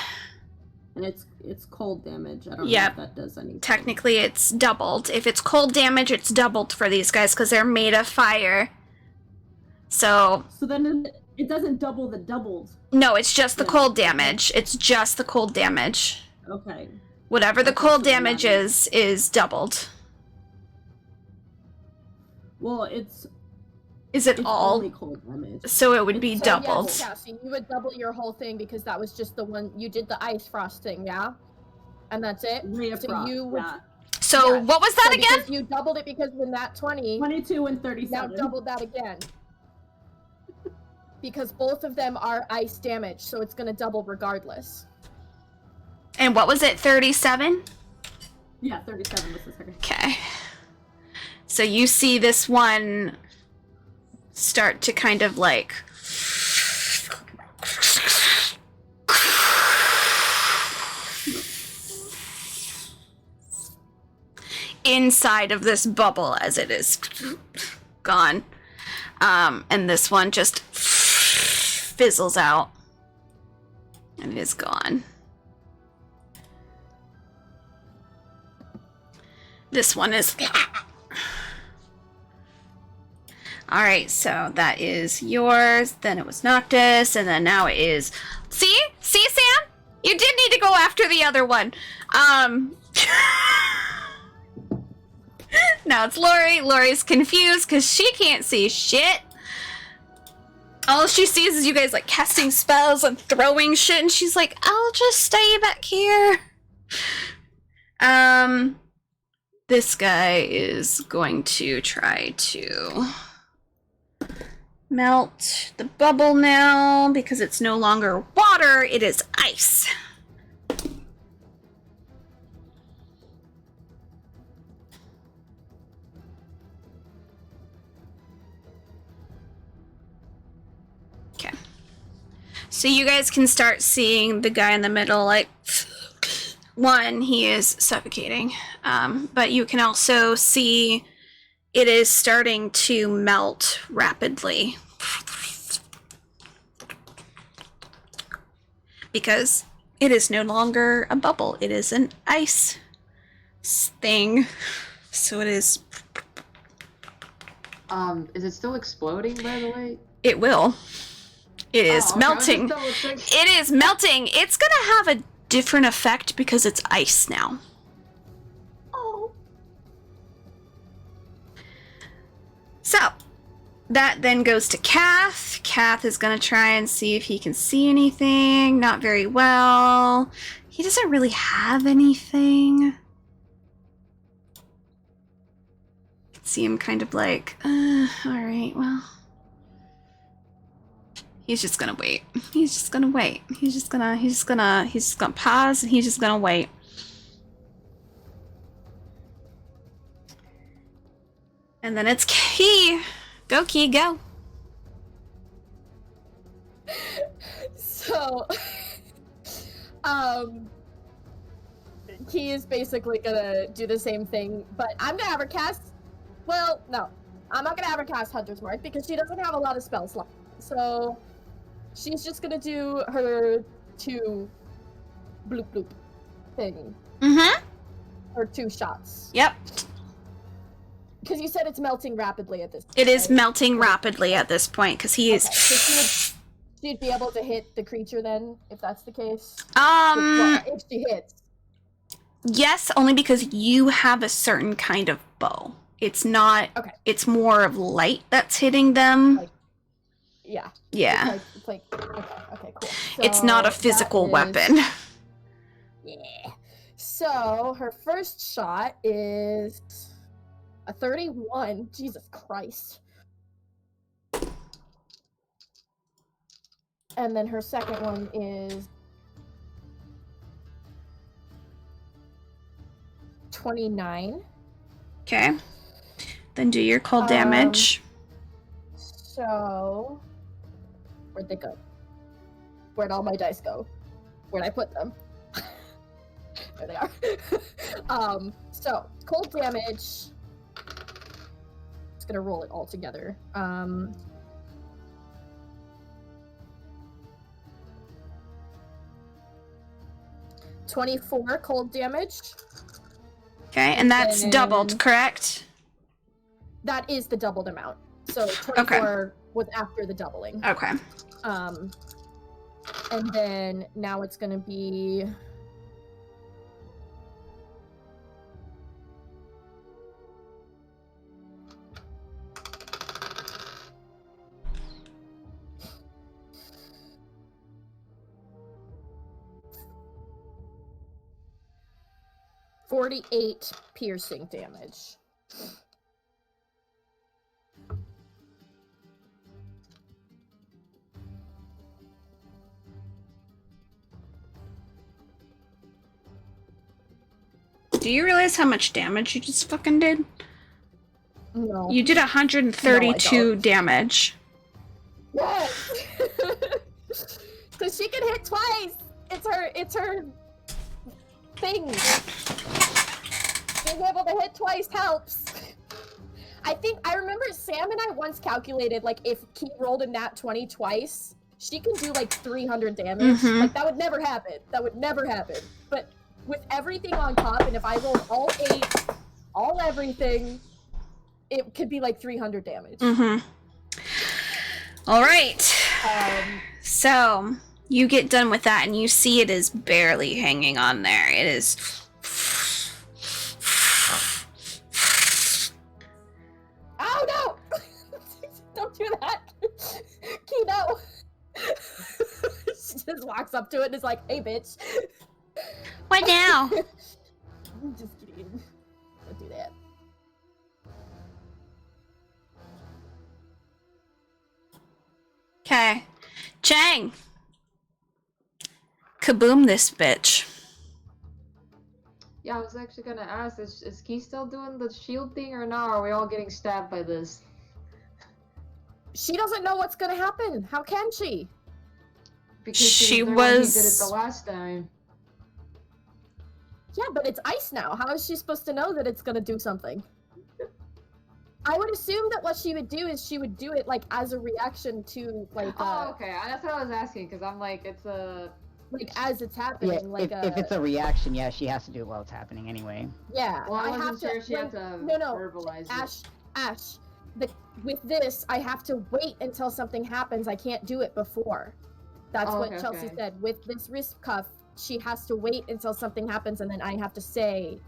And it's cold damage. I don't Yep. know if that does anything. Technically it's doubled. If it's cold damage, it's doubled for these guys because they're made of fire. So So then it doesn't double the doubled. no, it's just the Yeah. cold damage. It's just the cold damage. Okay. Whatever the Okay, cold so then damage that is doubled. Well, it's Is it all? only cold damage. So it would be It's- So doubled. yes, Cassie, you would double your whole thing because that was just the one you did the ice frost thing, yeah? And that's it? Ray of So Frost, you would yeah. So Yes. what was that So again? because you doubled it because in that 20, 22 and now 37. doubled that again. Because both of them are ice damage, so it's gonna double regardless. And what was it? 37? Yeah, 37 was the second. Okay. So you see this one start to kind of like inside of this bubble as it is gone. And this one just fizzles out. And it is gone. This one is... Alright, so that is yours. Then it was Noctis. And then now it is... See? See, Sam? You did need to go after the other one. Now it's Lori. Lori's confused because she can't see shit. All she sees is you guys like casting spells and throwing shit, and she's like, I'll just stay back here. This guy is going to try to melt the bubble now because it's no longer water, it is ice. Okay. So you guys can start seeing the guy in the middle, like, one, he is suffocating, but you can also see it is starting to melt rapidly. Because it is no longer a bubble, it is an ice thing. So it is... Is it still exploding, by the way? It will. It is Oh, okay, melting. I was just double-checking. It is melting. It's gonna have a different effect because it's ice now. Oh. So, that then goes to Kath. Kath is gonna try and see if he can see anything. Not very well. He doesn't really have anything. See him kind of like, alright, well. He's just gonna wait. He's just gonna wait. He's just gonna pause and he's just gonna wait. And then it's Key. Go, Key, go. So, Key is basically gonna do the same thing, but I'm gonna have her cast. Well, no, I'm not gonna have her cast Hunter's Mark because she doesn't have a lot of spells left. So, she's just gonna do her 2 bloop bloop thing. Mm-hmm. Her 2 shots. Yep. Because you said it's melting rapidly at this point. It is right? melting rapidly at this point because he is. Okay, so she'd be able to hit the creature then, if that's the case. Um. If she hits. Yes, only because you have a certain kind of bow. It's not. Okay. It's more of light that's hitting them. Like, yeah. Yeah. It's like okay, cool. It's not a So physical that is- weapon. Yeah. So her first shot is a 31. Jesus Christ. And then her second one is 29. Okay. Then do your cold damage. So where'd they go? Where'd all my dice go? Where'd I put them? There they are. So cold damage. Just gonna roll it all together. 24 cold damage. Okay, and that's then- doubled, correct? That is the doubled amount. So 24 was after the doubling. Okay. And then now it's gonna be 48 piercing damage. Do you realize how much damage you just fucking did? No. You did 132 don't. damage. Yes! Because she can hit twice! It's her thing. Being able to hit twice helps. I remember Sam and I once calculated, like, if Key rolled a nat 20 twice, she can do, like, 300 damage. Mhm. Like, that would never happen. That would never happen. But with everything on top, and if I rolled all 8, all everything, it could be, like, 300 damage. Mm-hmm. All right. So, you get done with that, and you see it is barely hanging on there. It is... Oh, no! Don't do that! Key, no! She just walks up to it and is like, hey, bitch. What now? I'm just kidding. Don't do that. Okay. Chang! Kaboom this bitch. Yeah, I was actually gonna ask, is Key still doing the shield thing or not? Or are we all getting stabbed by this? She doesn't know what's gonna happen. How can she? Because She was there when he was- did it the last time. Yeah, but it's ice now. How is she supposed to know that it's gonna do something? I would assume that what she would do is she would do it like as a reaction to like Oh, okay. That's what I was asking, because I'm like, it's a... like as it's happening. Yeah, like if it's a reaction, yeah, she has to do it while it's happening anyway. yeah. Well, I have wasn't sure to. if she when- had to no, verbalize it. Ash. With this, I have to wait until something happens. I can't do it before. That's Oh, what okay, Chelsea okay. said. With this wrist cuff, she has to wait until something happens, and then I have to say,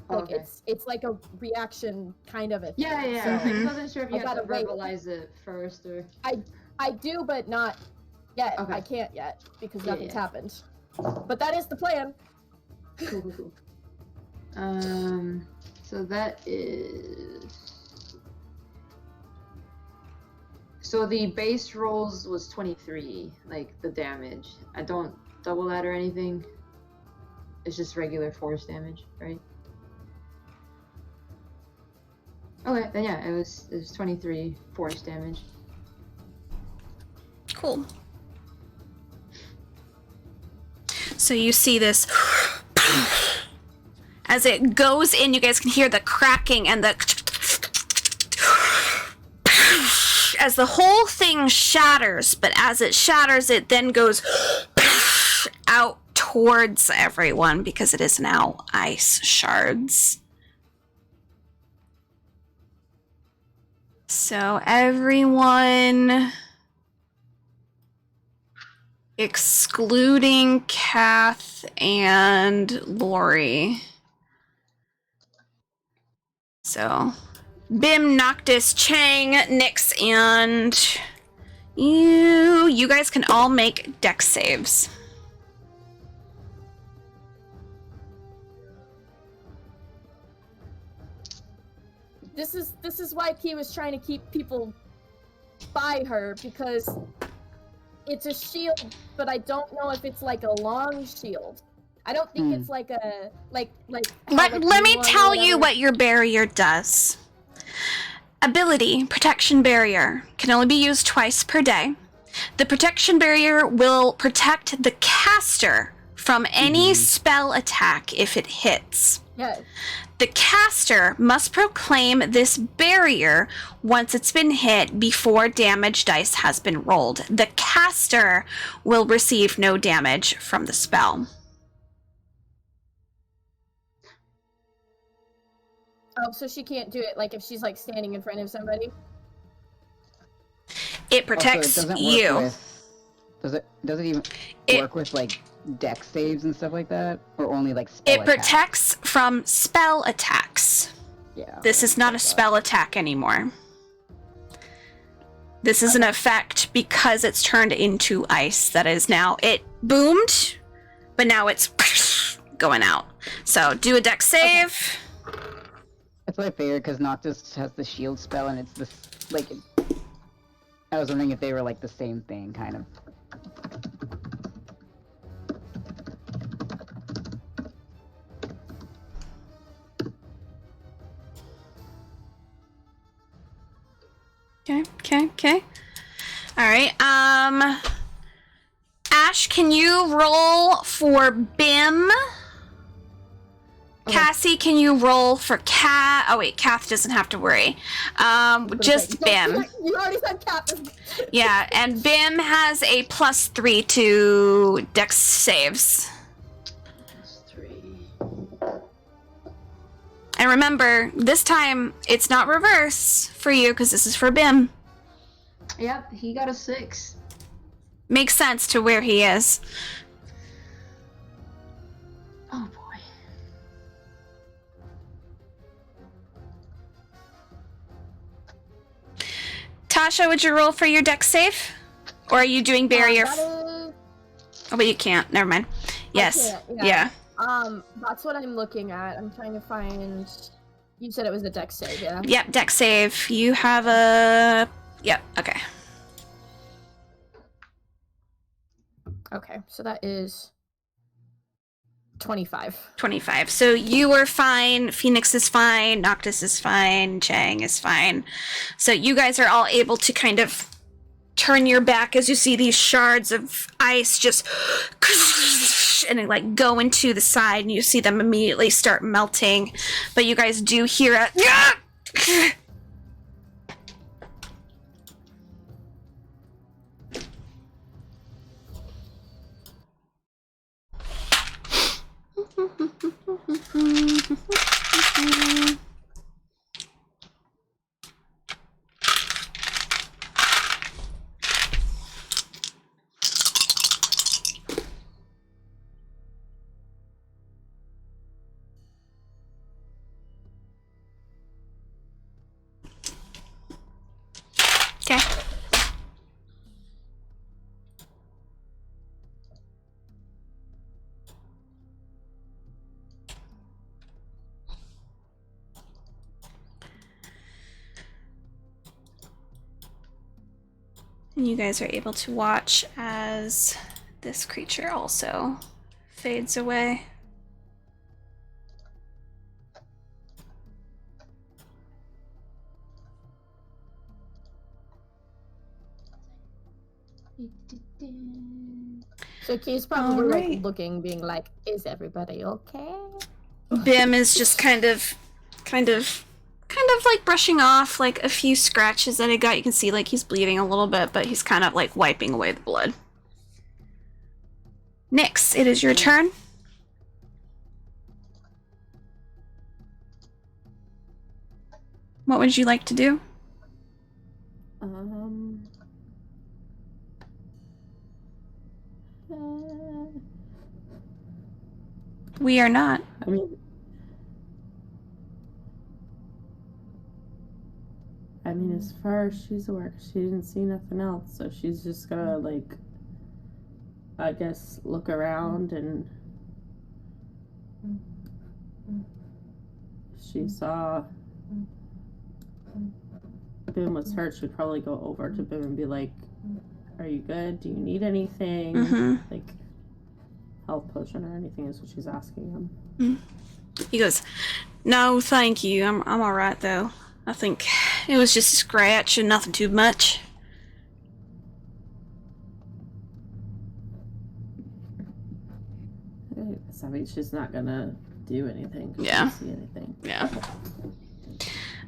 like Okay. it's like a reaction kind of a thing. Yeah, yeah. So, I Mhm. wasn't sure if I you had to gotta wait. verbalize it first or... I do, but not yet. Okay. I can't yet because Yeah, nothing's yeah. happened. But that is the plan. Cool. So that is... So the base rolls was 23, like the damage. I don't double that or anything. It's just regular force damage, right? Okay, then yeah, it was 23 force damage. Cool. So you see this as it goes in, you guys can hear the cracking and the as the whole thing shatters, but as it shatters, it then goes out towards everyone because it is now ice shards. So everyone, excluding Kath and Lori. So, Bim, Noctis, Chang, Nyx, and you guys can all make dex saves. This is why Key was trying to keep people by her, because it's a shield, but I don't know if it's like a long shield. I don't think it's like a how, Let like, me one or tell you whatever. what your barrier does. Ability, Protection Barrier, can only be used twice per day. The Protection Barrier will protect the caster from any spell attack if it hits. Yeah. The caster must proclaim this barrier once it's been hit before damage dice has been rolled. The caster will receive no damage from the spell. Oh, so she can't do it like if she's like standing in front of somebody. It Also, protects it doesn't you. work with, does it even It- work with like dex saves and stuff like that, or only like spell It attacks? protects from spell attacks. Yeah. This is not a spell attack anymore. This is an effect because it's turned into ice that is now, it boomed, but now it's going out. So do a dex save. That's what I figured, because Noctis has the shield spell, and it's this, like, I was wondering if they were, like, the same thing, kind of. Okay. Alright, Ash, can you roll for Bim? Okay. Cassie, can you roll for Kath? Oh wait, Kath doesn't have to worry. Just Bim. You already said cat. Yeah, and Bim has a +3 to dex saves. That's 3. And remember, this time it's not reverse for you because this is for Bim. Yep, he got a 6. Makes sense to where he is. Oh boy. Tasha, would you roll for your dex save? Or are you doing barrier? Oh, but you can't. Never mind. Yes. can't, Yeah. That's what I'm looking at. I'm trying to find. You said it was a dex save, yeah? Yep, dex save. You have a. Yep, okay. Okay, so that is 25. 25. So you are fine. Phoenix is fine. Noctis is fine. Chang is fine. So you guys are all able to kind of turn your back as you see these shards of ice just and it, like, go into the side, and you see them immediately start melting. But you guys do hear a Okay. And you guys are able to watch as this creature also fades away. So Key's probably Alright. like looking, being like, "Is everybody okay?" Bim is just kind of like brushing off like a few scratches that he got. You can see like he's bleeding a little bit, but he's kind of like wiping away the blood. Nyx, it is your turn. What would you like to do? We are not. I mean, as far as she's aware, she didn't see nothing else, so she's just gonna, like, I guess, look around, and she saw Bim was hurt. She'd probably go over to Bim and be like, "Are you good? Do you need anything?" Mm-hmm. Like, health potion or anything is what she's asking him. He goes, "No, thank you. I'm all right though. I think it was just a scratch and nothing too much." I mean, she's not gonna do anything. She Yeah. doesn't see anything. Yeah.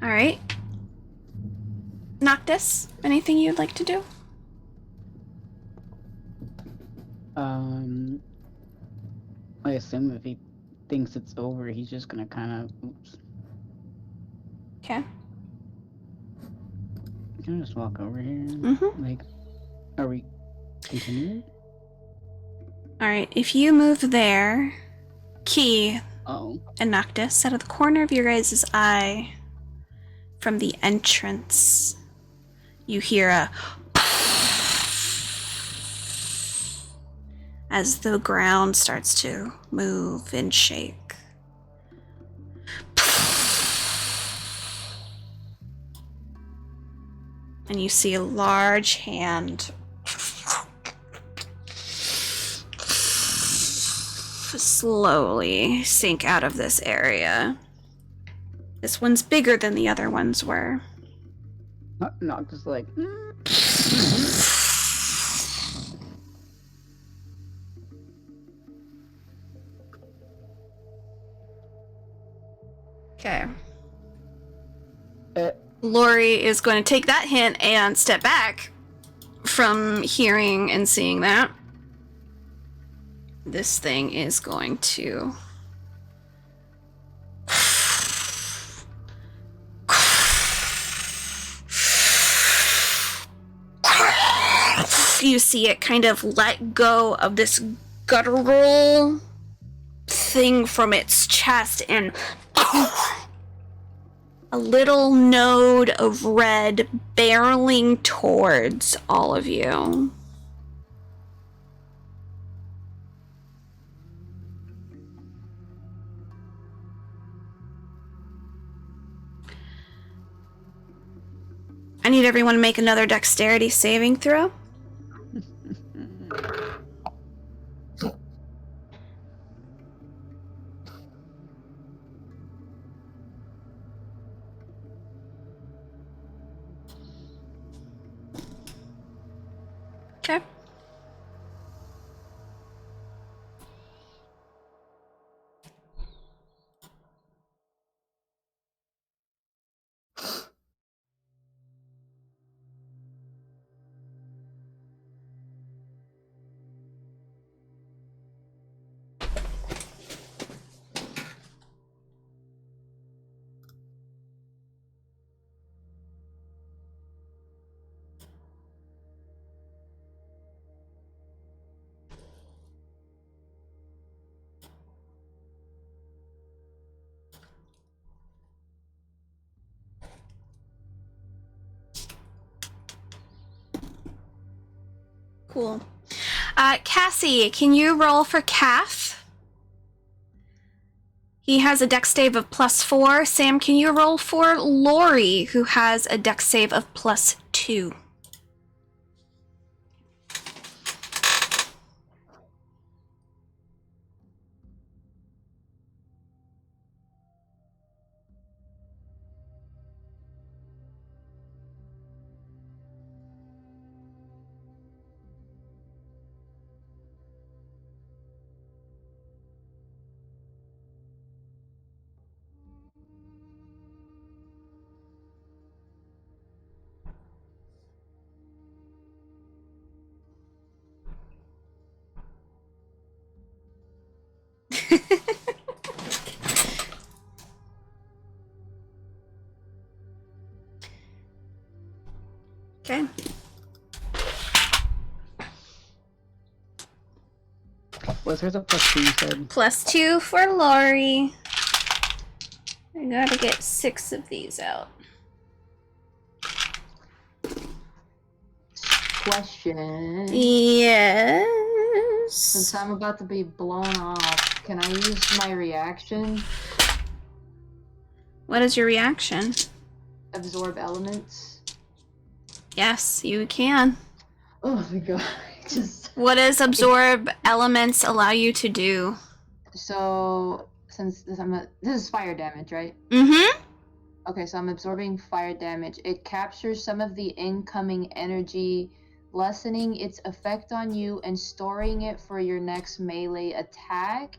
All right. Noctis, anything you'd like to do? I assume if he thinks it's over, he's just gonna kind of. Oops. Okay. Can I just walk over here? Mm-hmm. Like, are we continuing? All right. If you move there, Key Oh. and Noctis, out of the corner of your guys' eye, from the entrance, you hear a as the ground starts to move and shake. And you see a large hand slowly sink out of this area. This one's bigger than the other ones were. Not just like. Okay. Uh, Lori is going to take that hint and step back from hearing and seeing that. This thing is going to you see it kind of let go of this guttural thing from its chest, and a little node of red barreling towards all of you. I need everyone to make another dexterity saving throw. Okay. Cool. Cassie, can you roll for Kath? He has a dex save of +4. Sam, can you roll for Lori, who has a dex save of +2? Okay. Was there the +2 you said? +2 for Lori. I gotta get 6 of these out. Question. Yes. Since I'm about to be blown off, can I use my reaction? What is your reaction? Absorb elements? Yes, you can. Oh my god. Just What does absorb elements allow you to do? so since this is fire damage, right? Mm-hmm. Okay, so I'm absorbing fire damage. It captures some of the incoming energy, lessening its effect on you and storing it for your next melee attack.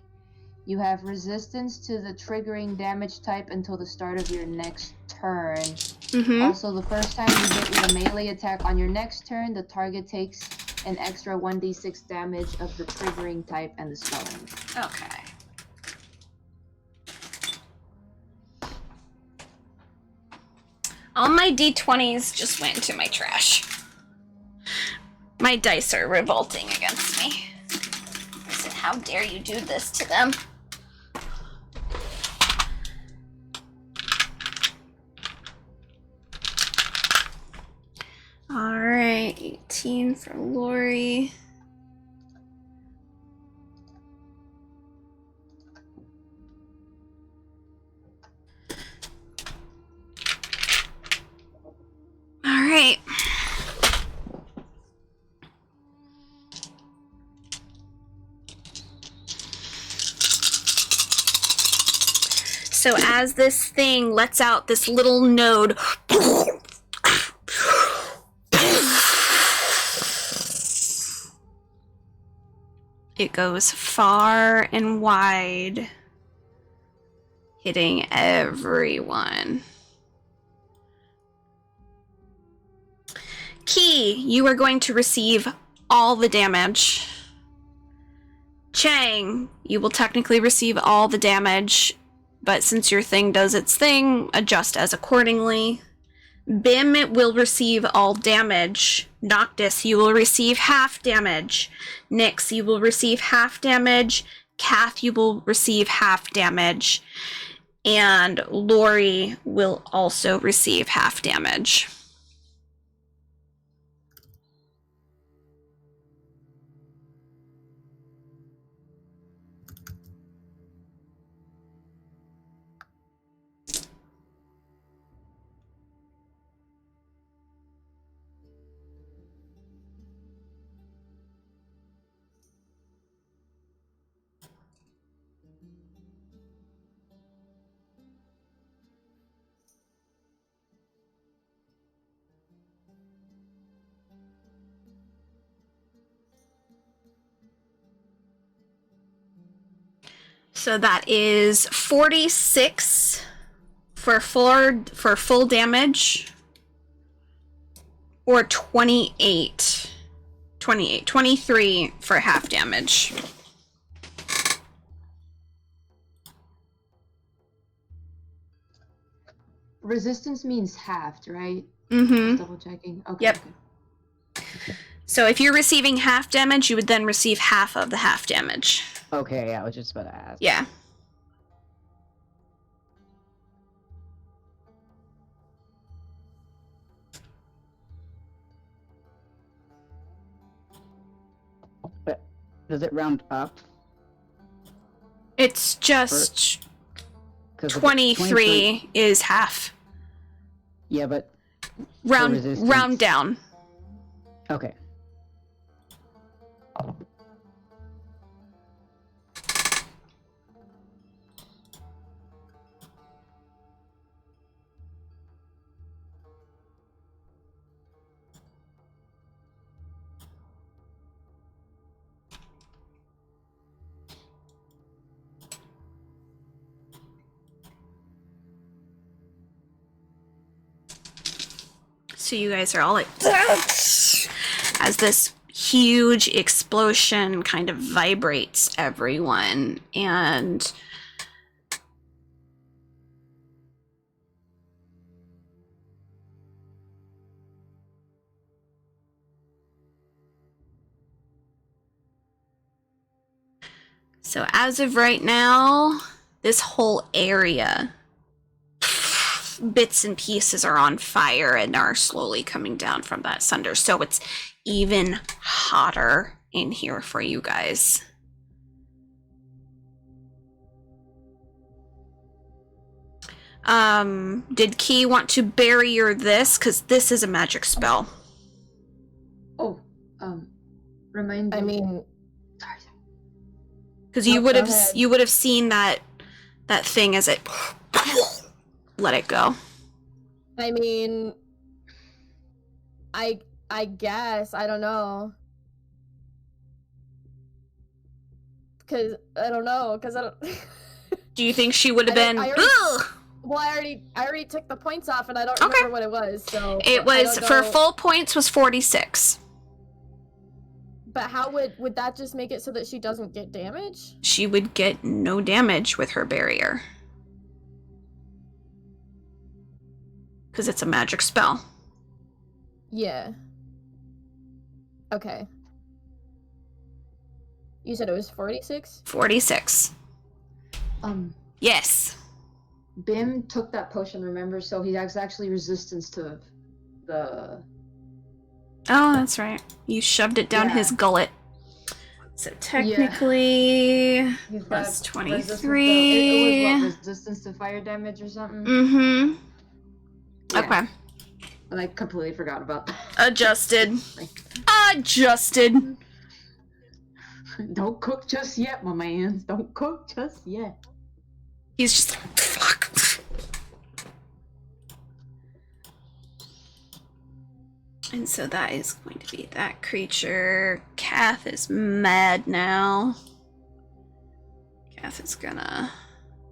You have resistance to the triggering damage type until the start of your next turn. Mm-hmm. Also, the first time you hit with a melee attack on your next turn, the target takes an extra 1d6 damage of the triggering type and the spelling. Okay. All my d20s just went into my trash. My dice are revolting against me. I said, how dare you do this to them? Alright, 18 for Lori. Alright. So as this thing lets out this little node, it goes far and wide, hitting everyone. Key, you are going to receive all the damage. Chang, you will technically receive all the damage, but since your thing does its thing, adjust as accordingly. Bim will receive all damage. Noctis, you will receive half damage. Nyx, you will receive half damage. Kath, you will receive half damage. And Lori will also receive half damage. So that is 46 for full damage, or 23 for half damage. Resistance means halved, right? Mm-hmm. Just double checking. Okay. Yep. Okay. So if you're receiving half damage, you would then receive half of the half damage. Okay, I was just about to ask. Yeah. But does it round up? It's just 'Cause if it's 23 is half. Yeah, but Round resistance. down. okay. So you guys are all like, as this huge explosion kind of vibrates everyone, and so as of right now, this whole area, bits and pieces are on fire and are slowly coming down from that cinder. So it's even hotter in here for you guys. Did Key want to barrier this? Because this is a magic spell. Oh, remind I me. mean, Sorry. Because you No, would go have ahead. you would have seen that thing as it let it go. I mean, I guess I don't know. Cause I don't know. Cause I don't. Do you think she would have been? I already- Ugh! Well, I already took the points off, and I don't Okay. remember what it was. So It I was don't for know. full points was 46. But how would that just make it so that she doesn't get damage? She would get no damage with her barrier. Because it's a magic spell. Yeah. Okay. You said it was 46? 46. Yes. Bim took that potion, remember? So he has actually resistance to the. Oh, that's right. You shoved it down Yeah. his gullet. So technically, He's plus got 23. It was what, resistance to fire damage or something? Mm-hmm. Yeah. Okay. And I completely forgot about that. Adjusted. Adjusted. Don't cook just yet, my man. Don't cook just yet. He's just like, fuck. And so that is going to be that creature. Kath is mad now. Kath is gonna...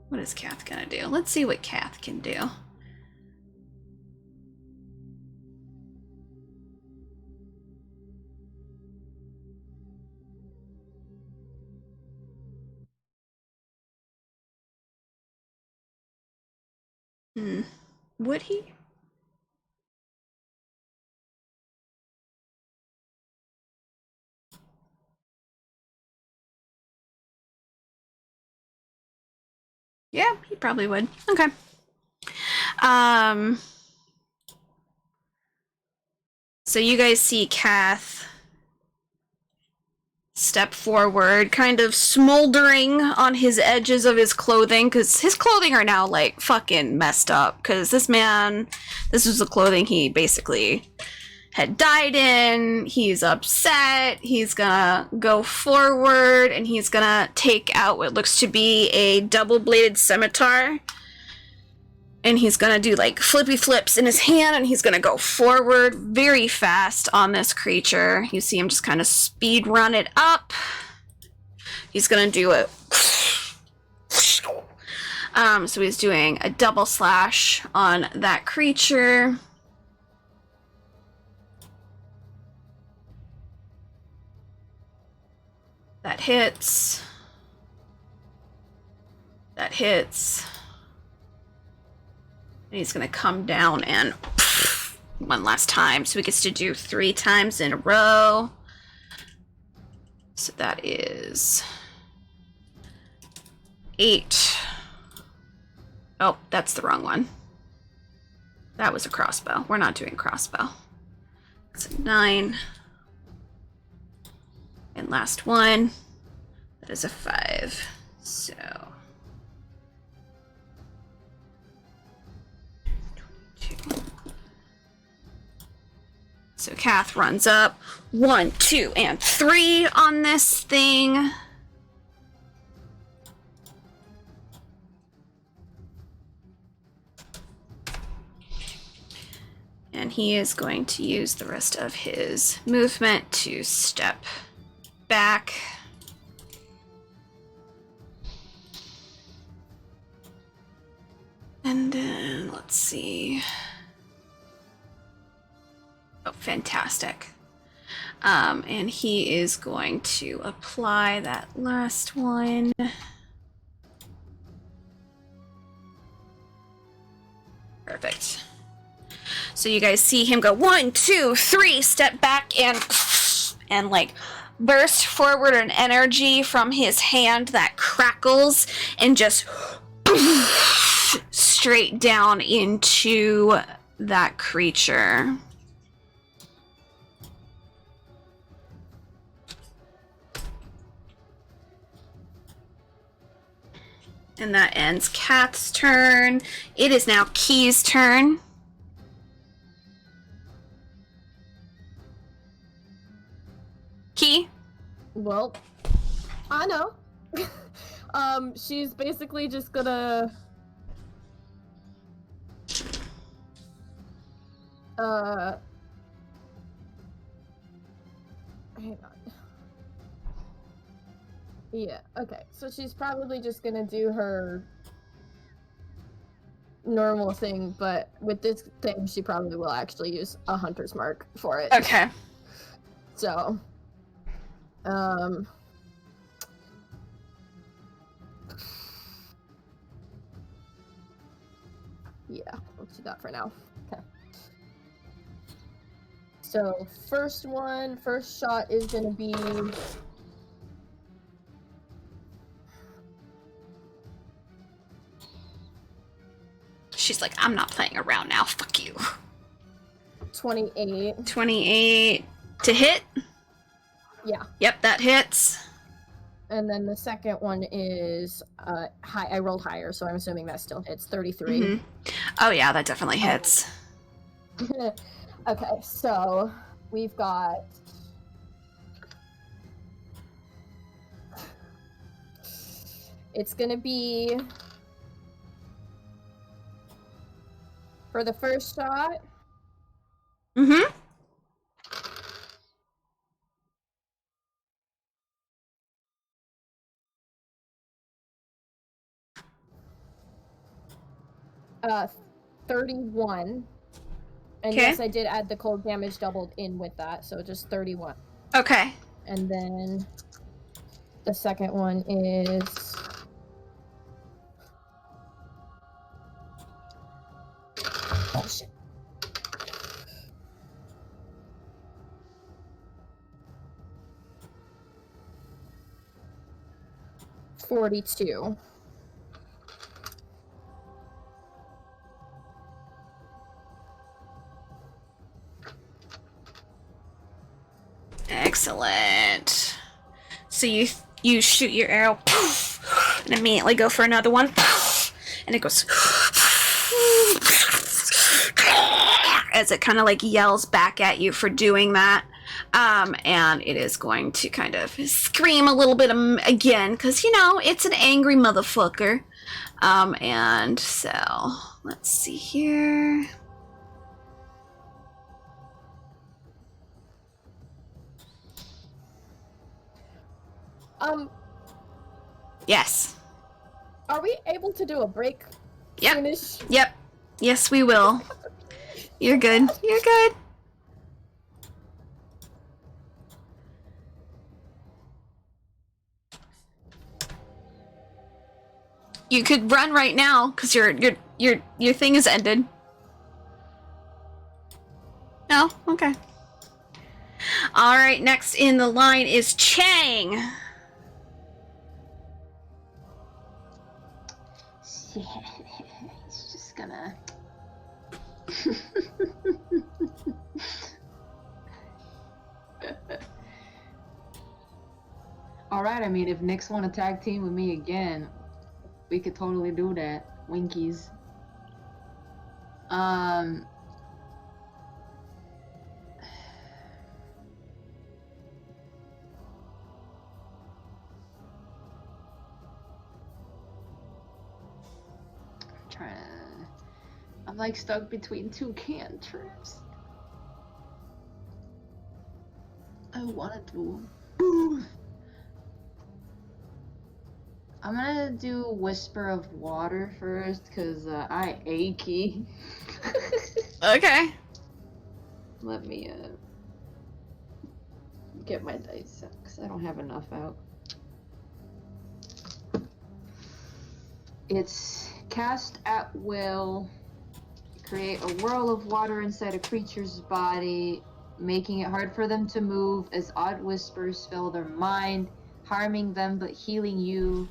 What is Kath gonna do? Let's see what Kath can do. Would he? Yeah, he probably would. Okay. So you guys see Kath step forward, kind of smoldering on his edges of his clothing, because his clothing are now, like, fucking messed up, because this man, this was the clothing he basically had died in. He's upset. He's gonna go forward, and he's gonna take out what looks to be a double-bladed scimitar, and he's gonna do, like, flippy flips in his hand, and he's gonna go forward very fast on this creature. You see him just kind of speed run it up. He's gonna do it. So he's doing a double slash on that creature. That hits. That hits. And he's gonna come down and one last time. So he gets to do 3 times in a row. So that is 8. Oh, that's the wrong one. That was a crossbow. We're not doing crossbow. It's a 9. And last one. That is a 5. So... So Kath runs up 1, 2, and 3 on this thing. And he is going to use the rest of his movement to step back. And then, let's see. Oh, fantastic. And he is going to apply that last one. Perfect. So you guys see him go 1, 2, 3, step back and like burst forward an energy from his hand that crackles and just straight down into that creature. And that ends Kath's turn. It is now Key's turn. Key? Well, I know. She's basically just gonna... Hang on. Yeah, okay. So she's probably just gonna do her normal thing, but with this thing, she probably will actually use a hunter's mark for it. Okay. So, yeah, let's do that for now. Okay. So, first shot is gonna be... She's like, I'm not playing around now. Fuck you. 28. 28 to hit? Yeah. Yep, that hits. And then the second one is high. I rolled higher, so I'm assuming that still hits. 33. Mm-hmm. Oh yeah, that definitely hits. Okay, so we've got... It's gonna be... For the first shot... Mm-hmm. 31. And 'Kay. yes, I did add the cold damage doubled in with that, so just 31. Okay. And then the second one is oh shit. $42. Excellent. So you shoot your arrow and immediately go for another one, and it goes as it kind of like yells back at you for doing that. And it is going to kind of scream a little bit again, because, you know, it's an angry motherfucker. And so, let's see here. Yes. Are we able to do a break? Yep. Finish? Yep. Yes, we will. You're good. You're good. You could run right now because your thing is ended. No? Okay. All right, next in the line is Chang. He's just gonna. Alright, I mean, if Nyx want to tag team with me again, we could totally do that. Winkies. I'm like stuck between two cantrips. I wanna do both. I'm gonna do Whisper of Water first, cause I achy. Okay. Let me get my dice out, cause I don't have enough out. It's cast at will. Create a whirl of water inside a creature's body, making it hard for them to move as odd whispers fill their mind, harming them but healing you.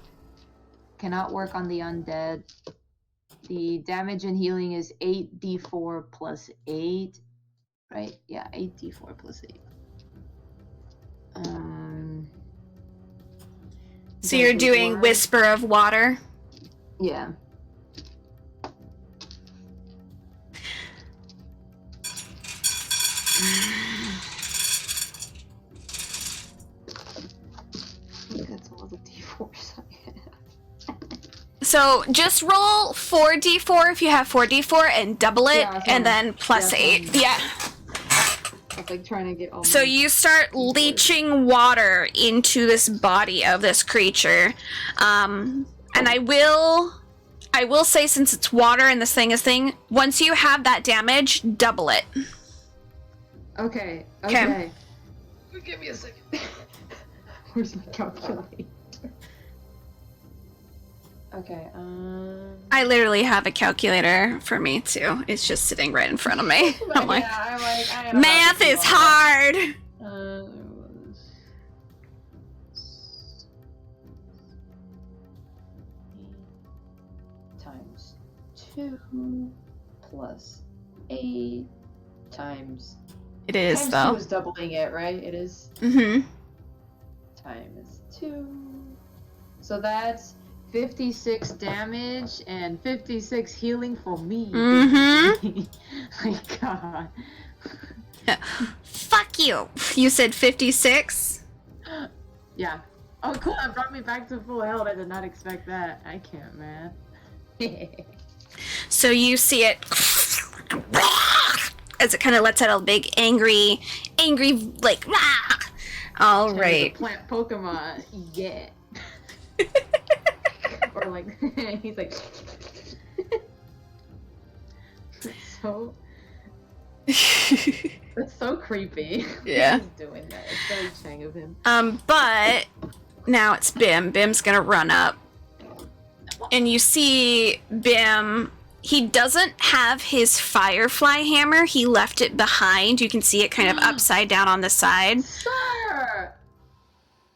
Cannot work on the undead. The damage and healing is 8d4 plus 8. Right? Yeah, 8d4 plus 8. So you're doing word. Whisper of Water? Yeah. I think that's all the d4s I have. So just roll 4d4 if you have 4d4 and double it, Yeah, and then plus yeah, 8. Yeah. I was like trying to get all So my you start leeching water into this body of this creature. And I will say, since it's water and this thing is thing, once you have that damage, double it. Okay. Okay. Give me a second. Where's my calculator? Okay, I literally have a calculator for me too. It's just sitting right in front of me. I'm like, I am math about to is do all that. hard. Times 2 plus 8 times. It is Times though. 2 is doubling it, right? It is. Mm-hmm. Times 2. So that's 56 damage and 56 healing for me. Mm-hmm. My god. Fuck you. You said 56? Yeah. Oh, cool. That brought me back to full health. I did not expect that. I can't, man. So you see it as it kind of lets out a big angry, like, rah! All It's right. a plant Pokemon. Yeah. Or like, he's like. so that's so creepy. Yeah. He's doing that. It's very Chang of him. But now it's Bim. Bim's gonna run up. And you see Bim, he doesn't have his firefly hammer. He left it behind. You can see it kind of upside down on the side. Sir!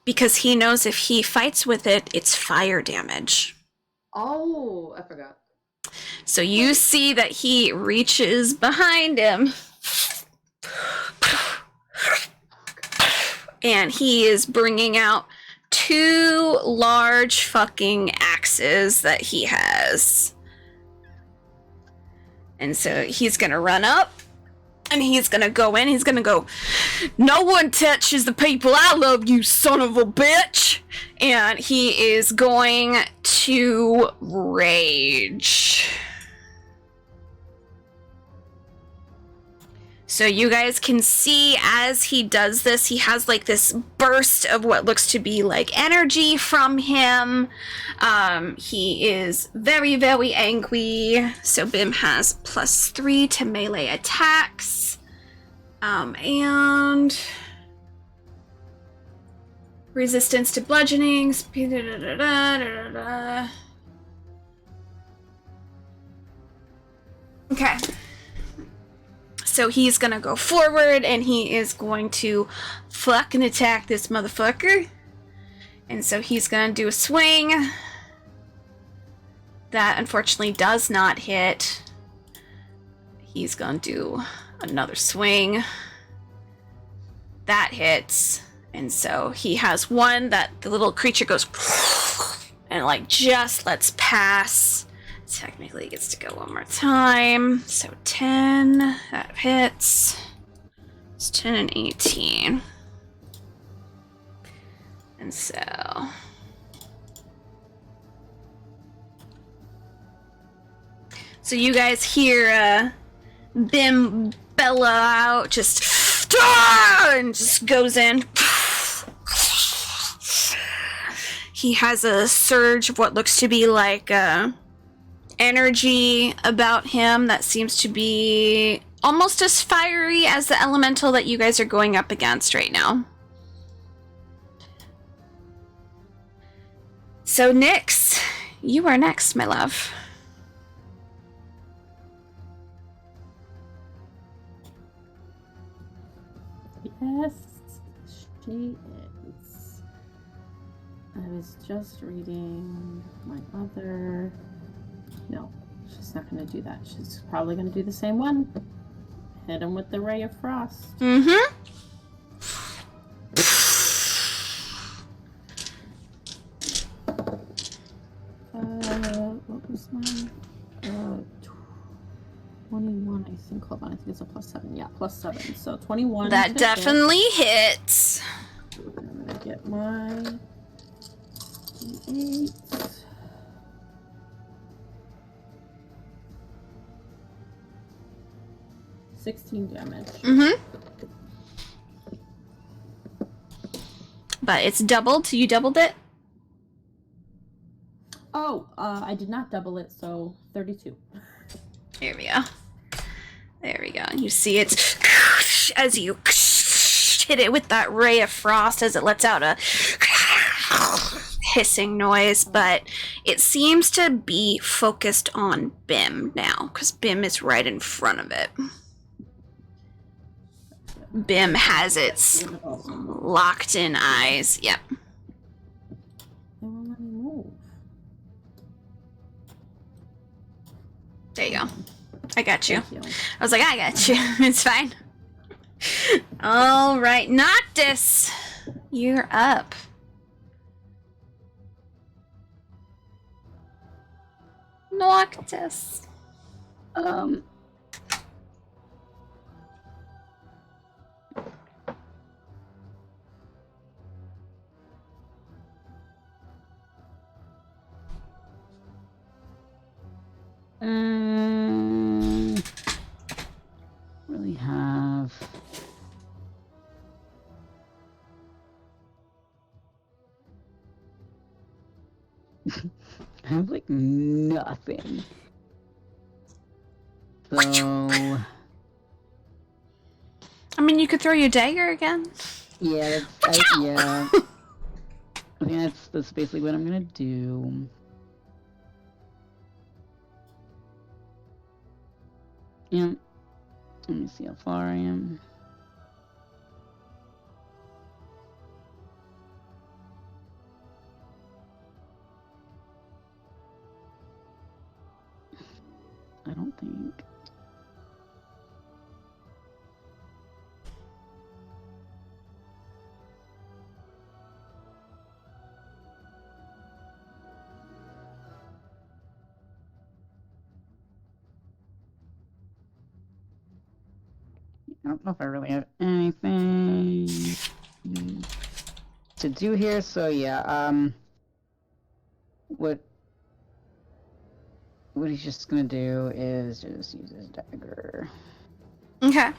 Because he knows if he fights with it, it's fire damage. Oh, I forgot. So you see that he reaches behind him. And he is bringing out 2 large fucking axes that he has. And so he's gonna run up. And he's gonna go in. He's gonna go, "No one touches the people I love, you son of a bitch!" And he is going to rage. So you guys can see as he does this, he has like this burst of what looks to be like energy from him. He is very, very angry. So Bim has +3 to melee attacks. And resistance to bludgeoning. Okay. So he's gonna go forward and he is going to fucking attack this motherfucker. And so he's gonna do a swing. That unfortunately does not hit. He's gonna do another swing. That hits. And so he has one that the little creature goes and like just lets pass. Technically he gets to go one more time. So 10, that hits. It's 10 and 18. And so you guys hear Bim bellow out, just and just goes in. He has a surge of what looks to be like energy about him that seems to be almost as fiery as the elemental that you guys are going up against right now. So Nyx, you are next, my love. Yes, she is. I was just reading my other... No, she's not going to do that. She's probably going to do the same one. Hit him with the Ray of Frost. Mm-hmm. What was mine? 21, I think. Hold on, I think it's a +7. Yeah, +7. So 21. That to hit. definitely hits. I'm going to get my D8. $16 damage. Mm-hmm. But it's doubled. You doubled it? Oh, I did not double it, so 32. There we go. There we go. And you see it as you hit it with that ray of frost as it lets out a hissing noise, but it seems to be focused on Bim now, because Bim is right in front of it. Bim has its locked in eyes. Yep. They won't let me move. There you go. I got you. Thank you. I was like, I got you. It's fine. All right, Noctis, you're up. Noctis. Really have. I have like nothing. So I mean, you could throw your dagger again. yeah, yeah. I think that's basically what I'm gonna do. Yeah. Let me see how far I am. I don't think. I don't know if I really have anything to do here, so yeah, what he's just gonna do is just use his dagger. Okay.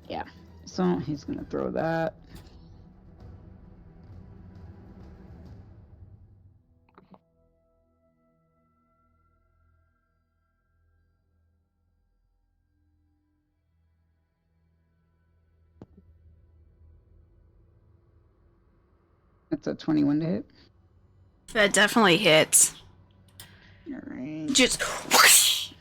Yeah. So he's gonna throw that. That's a 21 to hit. That definitely hits. Alright. Just whoosh.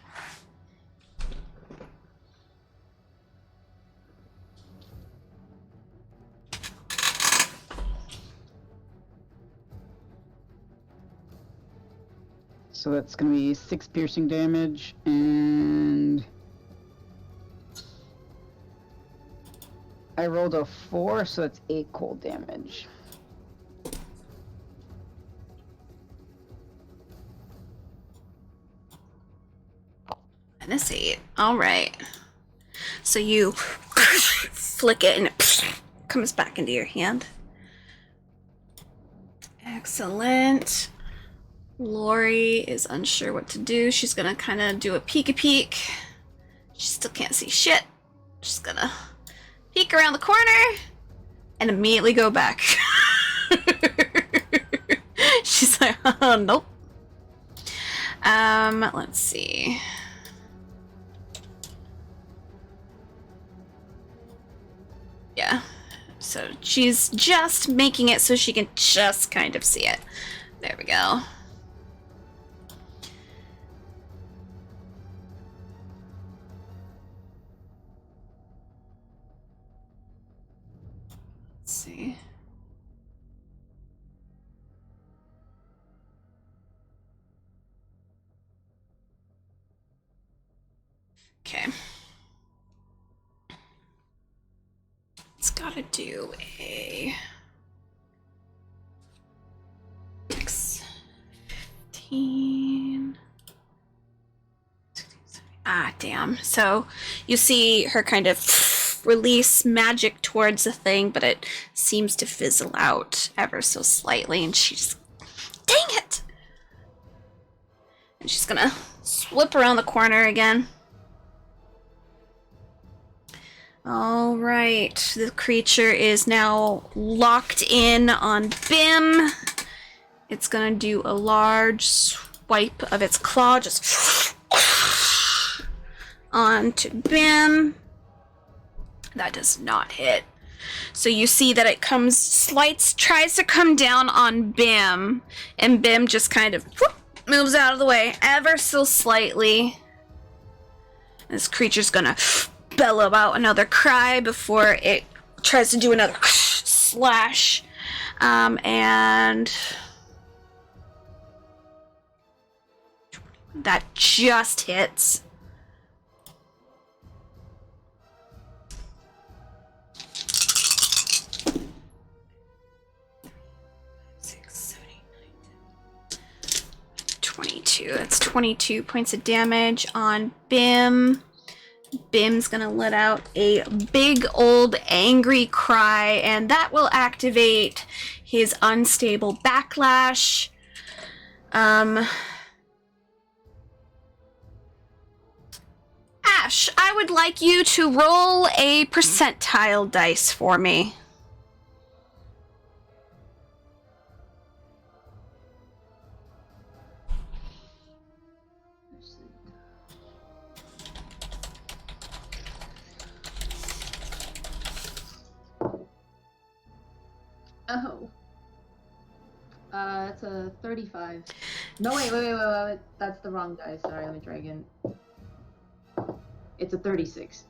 So that's gonna be 6 piercing damage, and I rolled a 4, so that's 8 cold damage. Minus 8. Alright. So you flick it and it comes back into your hand. Excellent. Lori is unsure what to do. She's gonna kind of do a peek. She still can't see shit. She's gonna peek around the corner and immediately go back. She's like, oh, nope. Let's see. Yeah. So she's just making it so she can just kind of see it. There we go. Let's see. Okay. It's gotta do a 15. Ah, damn. So you see her kind of release magic towards the thing, but it seems to fizzle out ever so slightly, and she's, dang it! And she's gonna slip around the corner again. All right, the creature is now locked in on Bim. It's gonna do a large swipe of its claw, just onto Bim. That does not hit. So you see that it tries to come down on Bim, and Bim just kind of moves out of the way ever so slightly. This creature's gonna bellow out another cry before it tries to do another slash. And that just hits. That's 22 points of damage on Bim. Bim's gonna let out a big old angry cry, and that will activate his unstable backlash. Ash, I would like you to roll a percentile dice for me. Oh. It's a 35. No, wait. That's the wrong die. Sorry, let me try again. It's a 36.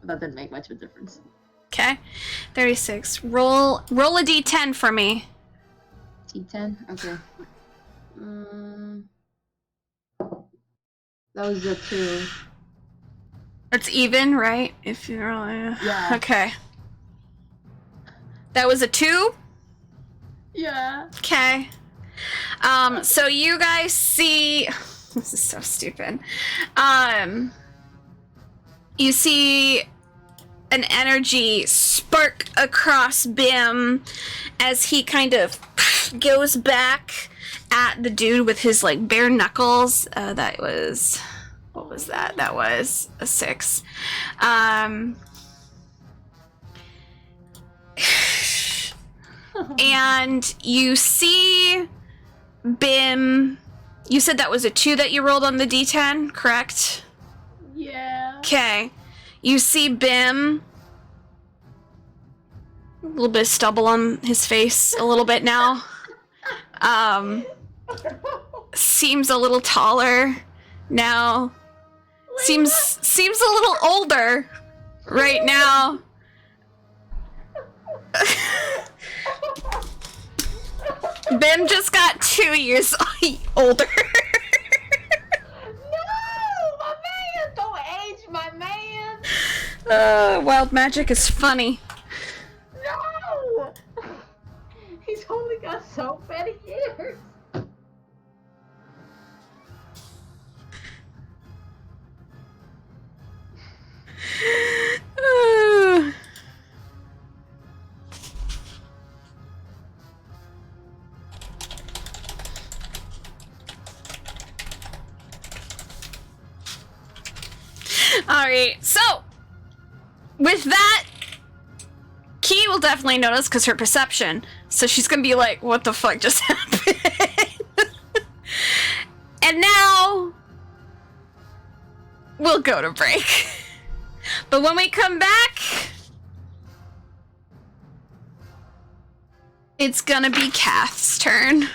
That didn't make much of a difference. Okay. 36. Roll a d10 for me. T10? Okay. That was a 2. It's even, right? If you're Yeah. Okay. That was a 2? Yeah. Okay. So you guys see this is so stupid. You see an energy spark across Bim as he kind of goes back at the dude with his like bare knuckles. That was what was that? That was a 6. And you see Bim. You said that was a 2 that you rolled on the d10, correct? Yeah. Okay. You see Bim. A little bit of stubble on his face a little bit now. Seems a little taller now. Seems a little older right now. Bim just got 2 years older. No! My man! Don't age my man! Wild magic is funny. No! He's only got so many years. Alright, so with that, Key will definitely notice because her perception. So she's gonna be like, what the fuck just happened? And now we'll go to break. But when we come back, it's gonna be Kath's turn.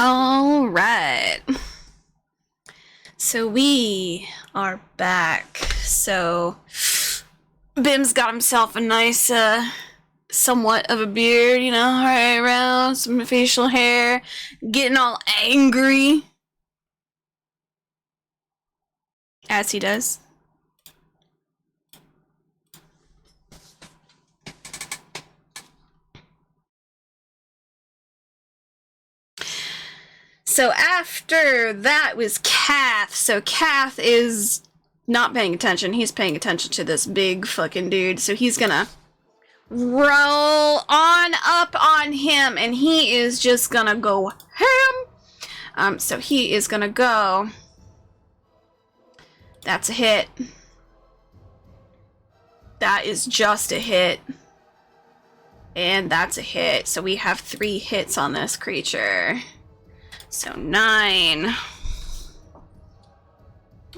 All right. So we are back. So Bim's got himself a nice, somewhat of a beard, you know, right around, some facial hair, getting all angry. As he does. So after that was Kath. So Kath is not paying attention. He's paying attention to this big fucking dude. So he's gonna roll on up on him, and he is just gonna go ham. So he is gonna go. That's a hit. That is just a hit. And that's a hit. So we have 3 hits on this creature. So 9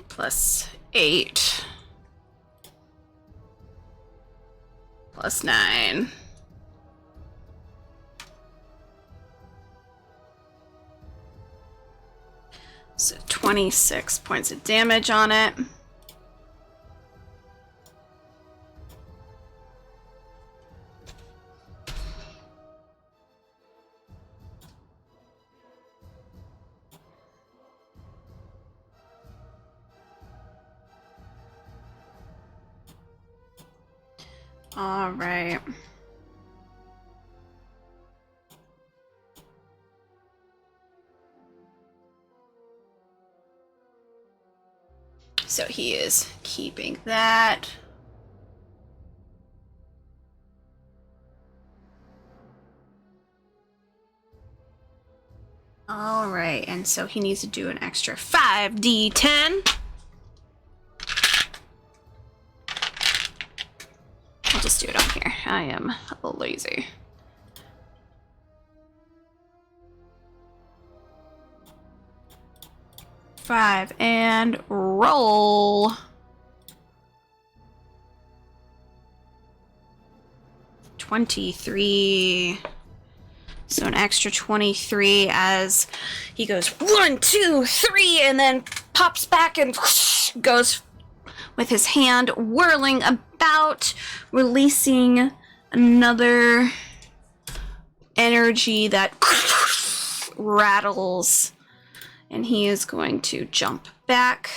plus 8 plus 9. So 26 points of damage on it. All right. So he is keeping that. All right, and so he needs to do an extra 5d10. I'll just do it on here. I am lazy. Five and roll. 23. So an extra 23 as he goes 1, 2, 3, and then pops back and goes with his hand whirling about, releasing another energy that rattles. And he is going to jump back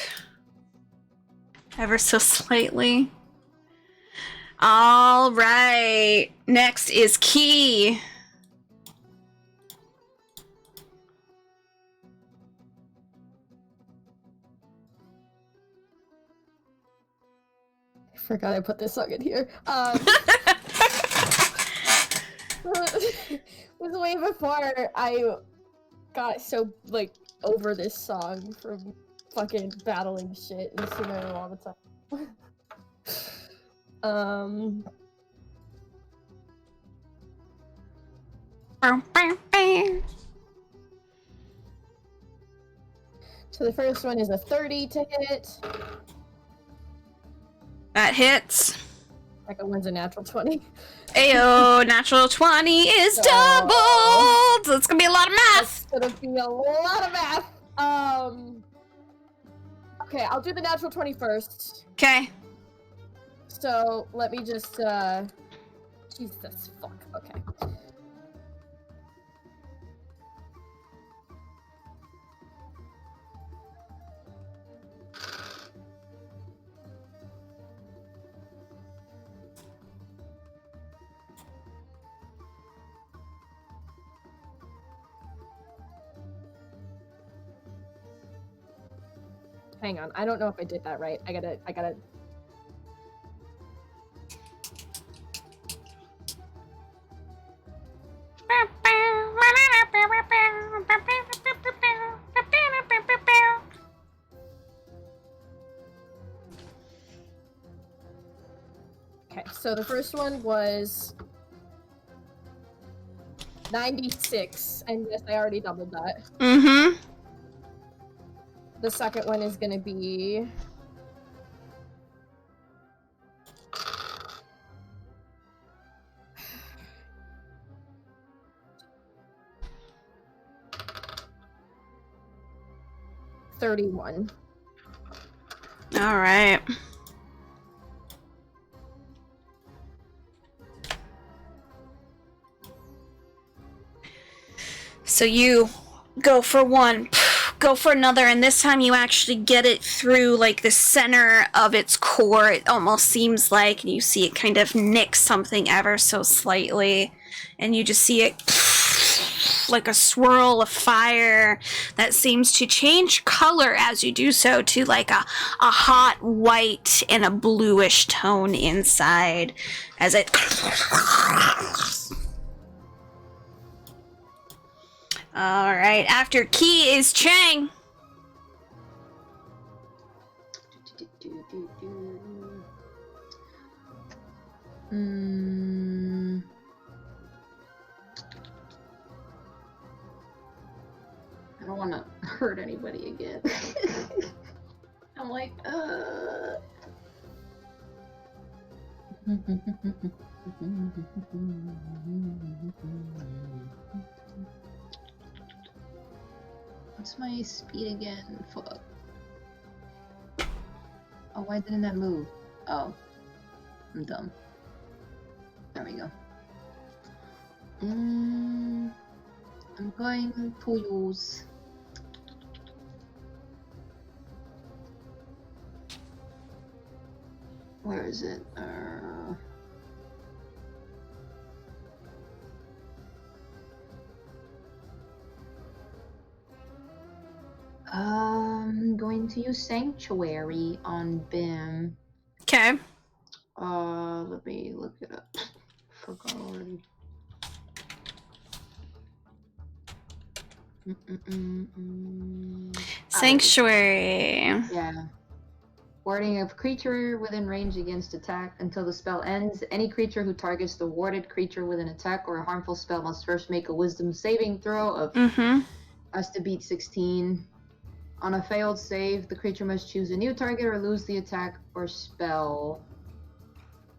ever so slightly. All right. Next is Key. I forgot I put this song in here. Was way before I got so like over this song from fucking battling shit in Sumeru all the time. So the first one is a 30 to hit. That hits. Second one's a natural 20. Ayo, natural 20 is doubled! So it's gonna be a lot of math! That's gonna be a lot of math. Okay, I'll do the natural 20 first. Okay. So let me just Jesus fuck. Okay. Hang on, I don't know if I did that right. I gotta Okay, so the first one was 96, and yes, I already doubled that. Mm-hmm. The second one is gonna be... 31. All right. So you go for one, go for another, and this time you actually get it through like the center of its core. It almost seems like, and you see it kind of nick something ever so slightly, and you just see it like a swirl of fire that seems to change color as you do so to like a hot white and a bluish tone inside as it all right, after Key is Chang. I don't want to hurt anybody again. I'm like, What's my speed again? Fuck. Oh, why didn't that move? Oh. I'm dumb. There we go. I'm going to use... Where is it? I'm going to use Sanctuary on Bim. Okay. Let me look it up. Forgot already. Sanctuary. Yeah. Warding a creature within range against attack until the spell ends. Any creature who targets the warded creature with an attack or a harmful spell must first make a wisdom saving throw of has to beat 16. On a failed save, the creature must choose a new target or lose the attack or spell.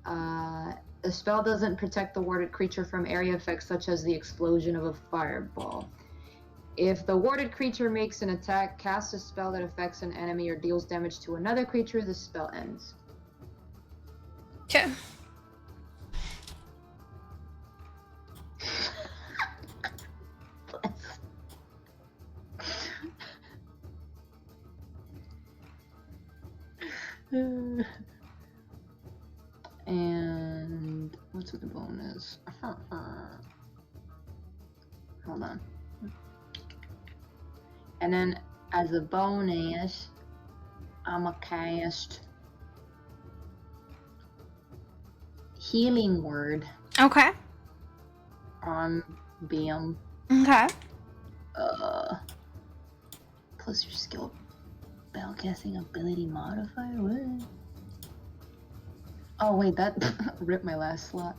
The spell doesn't protect the warded creature from area effects such as the explosion of a fireball. If the warded creature makes an attack, casts a spell that affects an enemy, or deals damage to another creature, the spell ends. Okay. And what's the bonus? Hold on. And then as a bonus, I'm gonna cast Healing Word Okay. on Bim. Okay. Plus your skill spellcasting ability modifier. What? Oh wait, that ripped my last slot.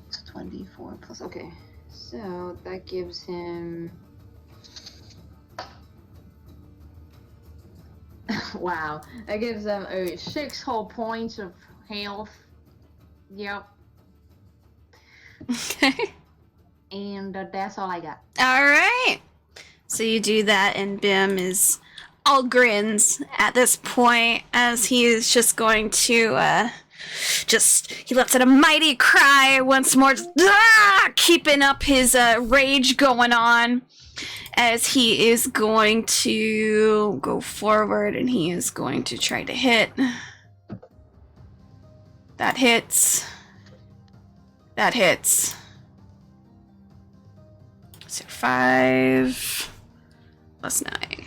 It's 24 plus. Okay, so that gives him. Wow, that gives them 6 whole points of health. Yep. Okay. And that's all I got. All right. So you do that, and Bim is all grins at this point as he is just going to he lets out a mighty cry once more, just, keeping up his rage going on as he is going to go forward, and he is going to try to hit. That hits. That hits. So 5 plus 9.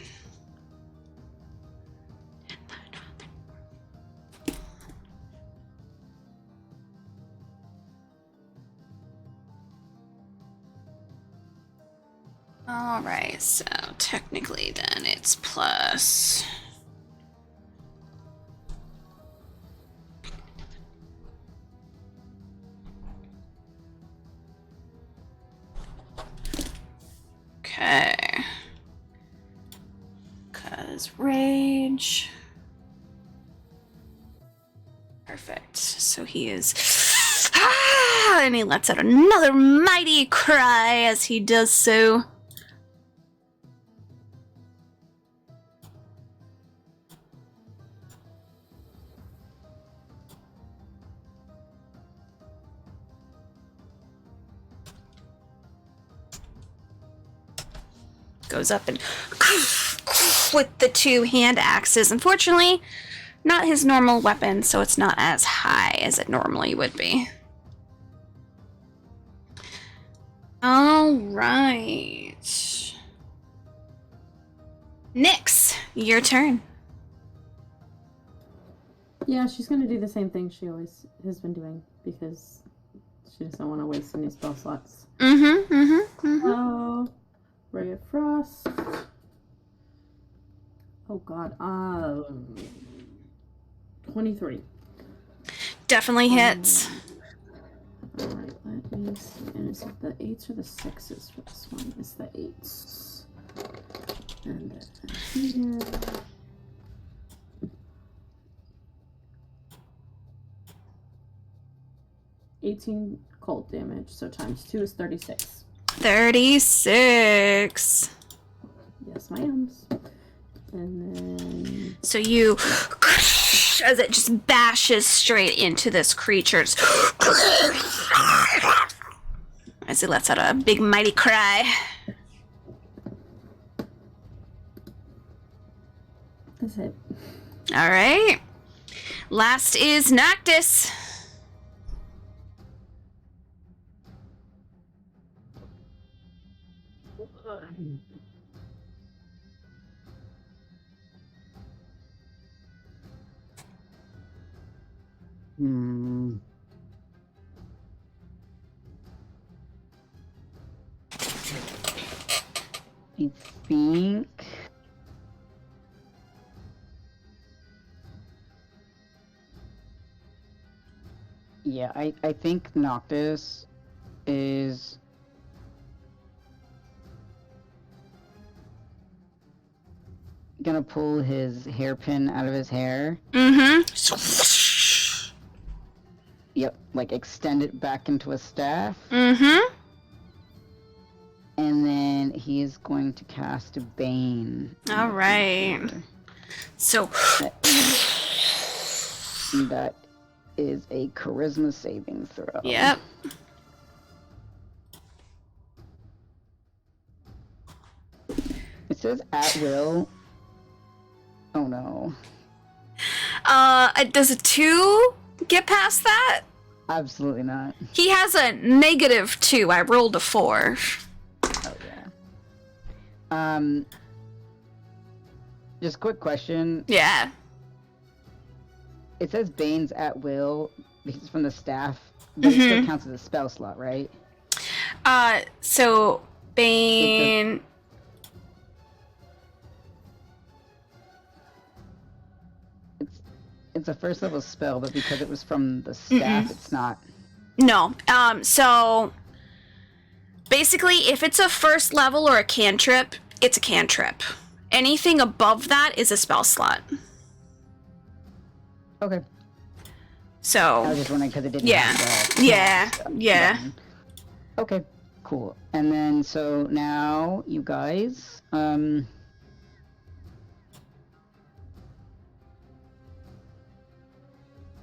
Alright, so technically then it's plus... Okay. Cause rage. Perfect. So he is... and he lets out another mighty cry as he does so. goes up and with the 2 hand axes. Unfortunately, not his normal weapon, so it's not as high as it normally would be. All right. Nyx, your turn. Yeah, she's gonna do the same thing she always has been doing because she doesn't want to waste any spell slots. Oh, Ray of Frost. Oh God. 23. Definitely hits. All right, let me see. And is it the 8s or the 6s for this one? It's the 8s. And then here. $18 cold damage, so times 2 is 36. 36. Yes, ma'ams. And then So you, as it just bashes straight into this creature, as it lets out a big mighty cry. that's it. All right. Last is Noctis. Hmm. I think. Yeah, I think Noctis is gonna pull his hairpin out of his hair. Mm-hmm. Yep, like extend it back into a staff. Mm-hmm. And then he is going to cast a Bane. All right. So That is a charisma saving throw. yep. It says at will. Oh no. Does a 2 get past that? Absolutely not. He has a -2. I rolled a 4. Oh yeah. Just quick question. Yeah. It says Bane's at will because it's from the staff, but it still counts as a spell slot, right? So Bane. It's a first level spell, but because it was from the staff, it's not. No. So basically, if it's a first level or a cantrip, it's a cantrip. Anything above that is a spell slot. Okay. I So was just wondering because it didn't. yeah, have the yeah, yeah. button. Okay, cool. And then so now you guys,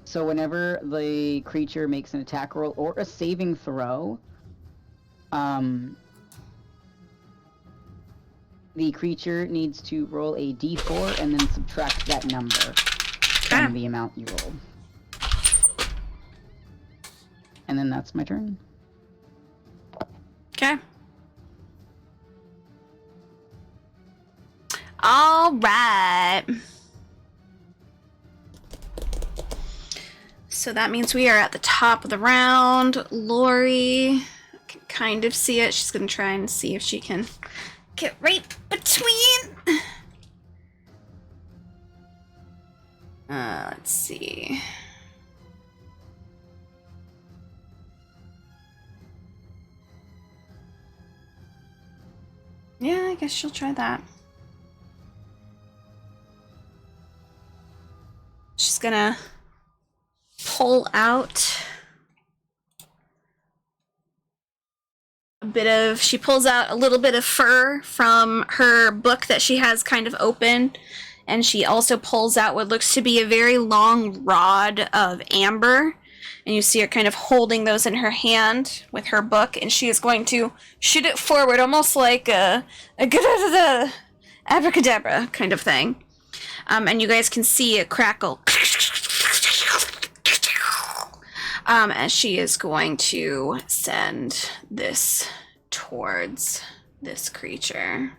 so whenever the creature makes an attack roll or a saving throw, the creature needs to roll a d4 and then subtract that number from the amount you rolled. And then that's my turn. Okay. All right. So that means we are at the top of the round. Lori can kind of see it. She's going to try and see if she can get right between. Let's see. Yeah, I guess she'll try that. She's gonna pull out she pulls out a little bit of fur from her book that she has kind of open, and she also pulls out what looks to be a very long rod of amber, And you see her kind of holding those in her hand with her book, and she is going to shoot it forward, almost like a abracadabra kind of thing. And you guys can see it crackle as she is going to send this towards this creature.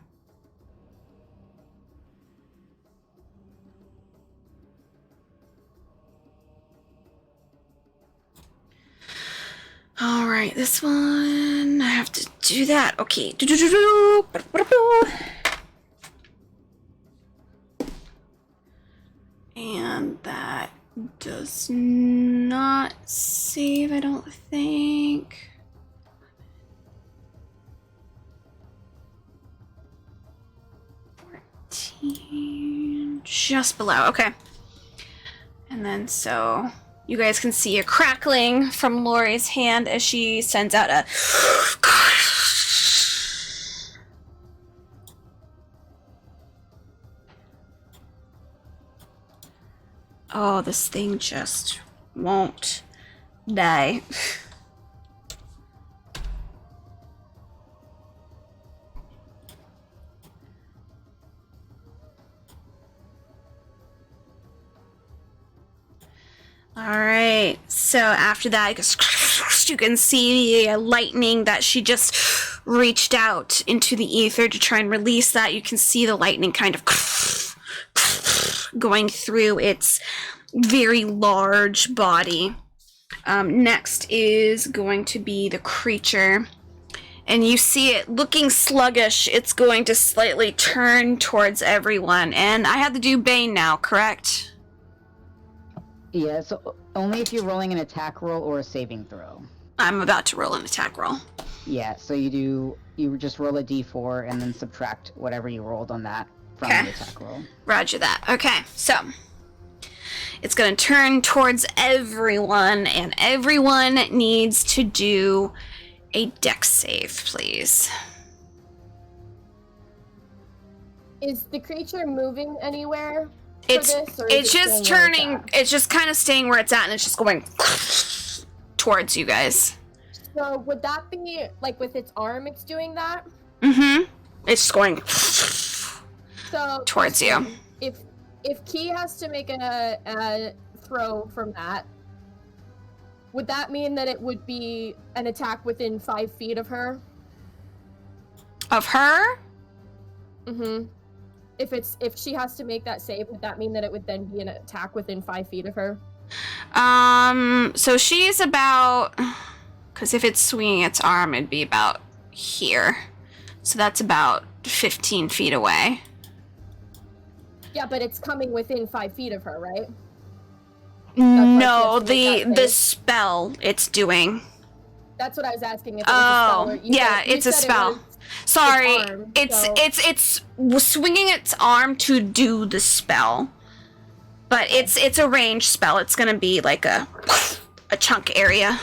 All right, this one, I have to do that. Okay. And that does not save, I don't think. Just below. Okay. And then so you guys can see a crackling from Lori's hand as she sends out a oh, this thing just won't die. Alright, so after that, you can see the lightning that she just reached out into the ether to try and release that. You can see the lightning kind of going through its very large body. Next is going to be the creature. And you see it looking sluggish. It's going to slightly turn towards everyone. And I have to do Bane now, correct? Yeah, so only if you're rolling an attack roll or a saving throw. I'm about to roll an attack roll. Yeah, so you just roll a d4 and then subtract whatever you rolled on that from Okay. the attack roll. Roger that. Okay, so it's going to turn towards everyone, and everyone needs to do a dex save, please. Is the creature moving anywhere? It's this, or is it's it just staying where it's turning. at? It's just kind of staying where it's at, and it's just going towards you guys. So would that be like with its arm? It's doing that. Mm-hmm. It's just going So towards you. If Key has to make a throw from that, would that mean that it would be an attack within 5 feet of her? Of her? Mm-hmm. If she has to make that save, would that mean that it would then be an attack within 5 feet of her? So she's about, because if it's swinging its arm, it'd be about here. So that's about 15 feet away. Yeah, but it's coming within 5 feet of her, right? No, she has to make that the save? spell it's doing. That's what I was asking. If it was a spell Oh, or- yeah, you it's a said it spell. was Sorry, arm, it's so- it's swinging its arm to do the spell, but it's a ranged spell. It's gonna be like a chunk area.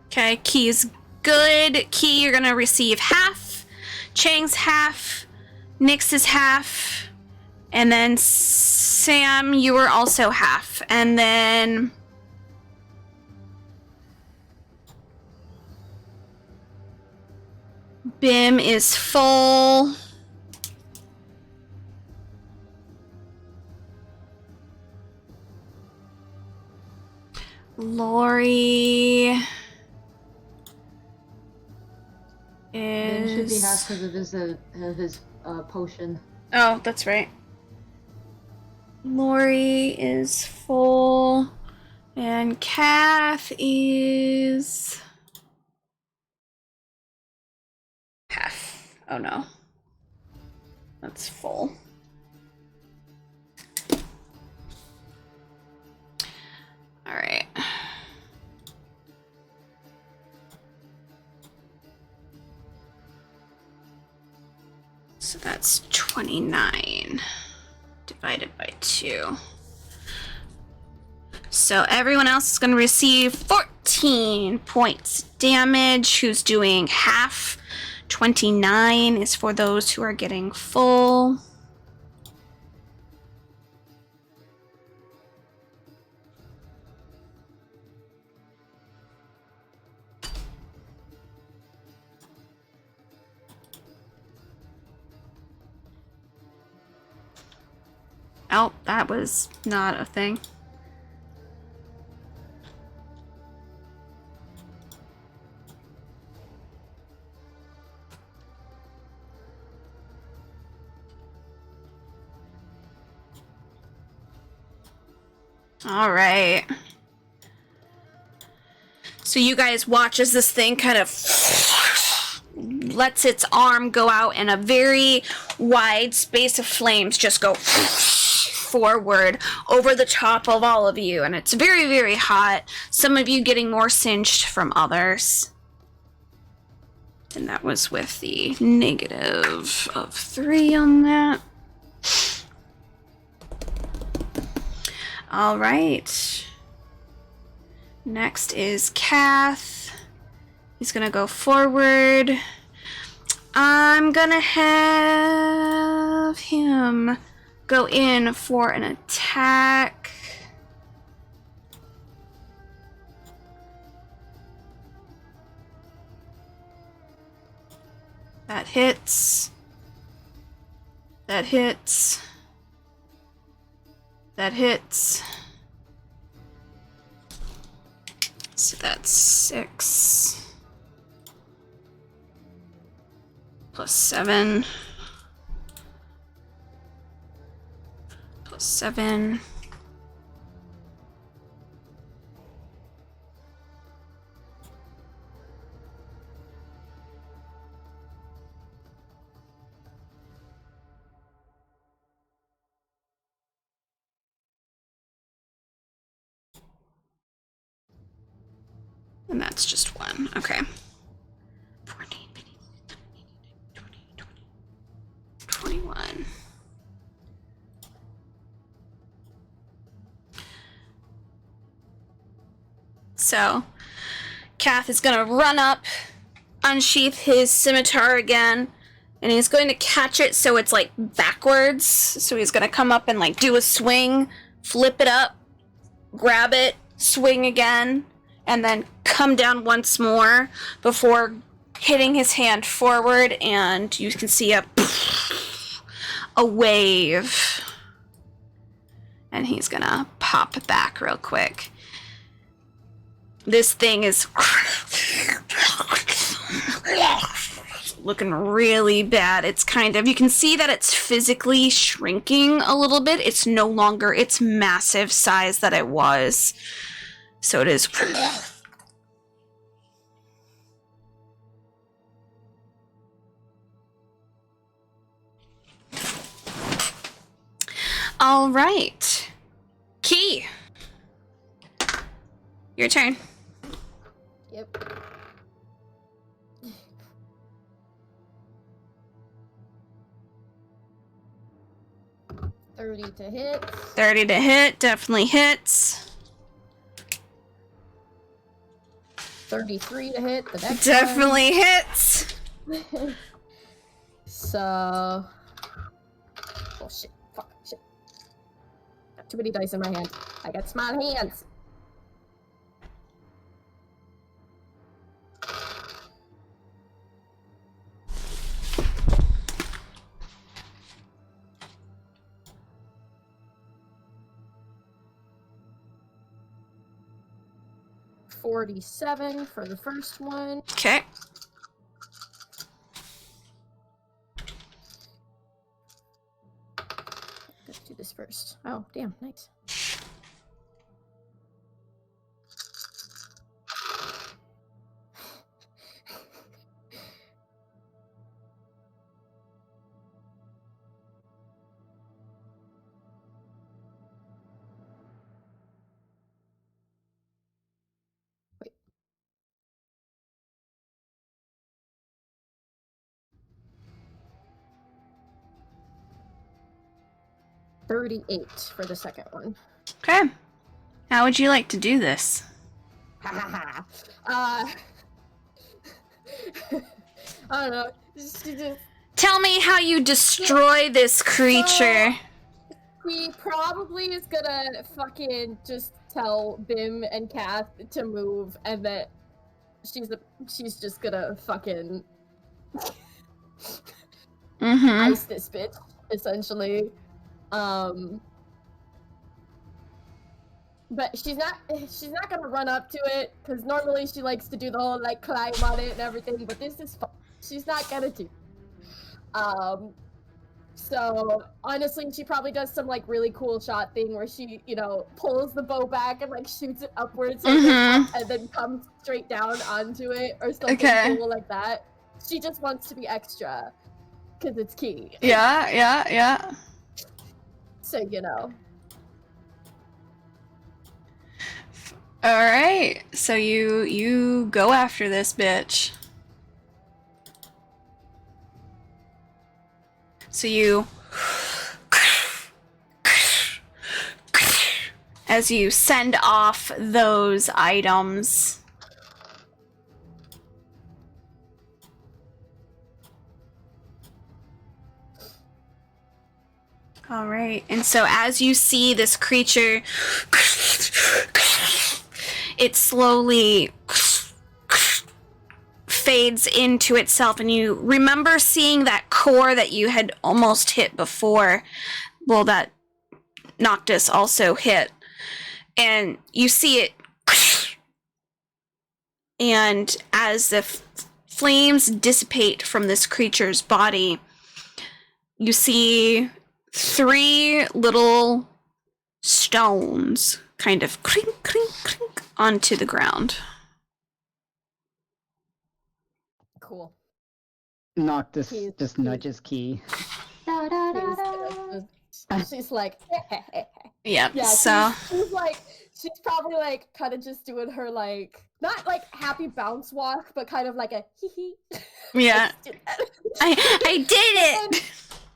Okay, Key is good. Key, you're gonna receive half. Chang's half. Nyx is half. And then Sam, you are also half. And then Bim is full. Lori Ben should be half is. because of his potion. Oh, that's right. Lori is full. And Kath is half. Oh no. That's full. Alright. So that's 29 divided by 2. So everyone else is going to receive 14 points damage. Who's doing half? 29 is for those who are getting full. Oh, that was not a thing. All right. So you guys watch as this thing kind of lets its arm go out and a very wide space of flames just go forward over the top of all of you. And it's very, very hot. Some of you getting more singed from others. And that was with the negative of 3 on that. All right. Next is Kath. He's gonna go forward. I'm gonna have him go in for an attack. That hits. That hits. That hits. So that's 6 plus 7 plus 7. And that's just 1. Okay. 14, 15, 20, 21. So, Kath is going to run up, unsheath his scimitar again, and he's going to catch it so it's like backwards. So he's going to come up and like do a swing, flip it up, grab it, swing again, and then come down once more before hitting his hand forward, and you can see a wave. And he's gonna pop back real quick. This thing is looking really bad. It's kind of, you can see that it's physically shrinking a little bit. It's no longer its massive size that it was. So it is. All right. Key. Your turn. Yep. $30 to hit. 30 to hit. Definitely hits. 33 to hit. The next Definitely hits. one. So. Oh shit. Fuck. Shit. Got too many dice in my hand. I got small hands. $47 for the first one. Okay. Let's do this first. Oh, damn, nice. Wait. 38 for the second one. Okay. How would you like to do this? I don't know. She just Tell me how you destroy this creature. he probably is gonna fucking just tell Bim and Kath to move, and that she's just gonna fucking Mm-hmm. ice this bitch, essentially. But she's not gonna run up to it, because normally she likes to do the whole like climb on it and everything, but this is she's not gonna do. So honestly, she probably does some like really cool shot thing where she, pulls the bow back and like shoots it upwards and then comes straight down onto it or something cool like that. She just wants to be extra because it's key. Yeah. So All right. So you go after this bitch. So you, as you send off those items, all right. And so as you see this creature, it slowly fades into itself, and you remember seeing that core that you had almost hit before. Well, that Noctis also hit. And you see it, and as the flames dissipate from this creature's body, you see 3 little stones kind of clink, clink, clink onto the ground. cool. Noctis Keys, just keys. nudges Key. She's like, Yep. yeah. So She's probably like kind of just doing her like not like happy bounce walk, but kind of like a hee hee. yeah, I did it. And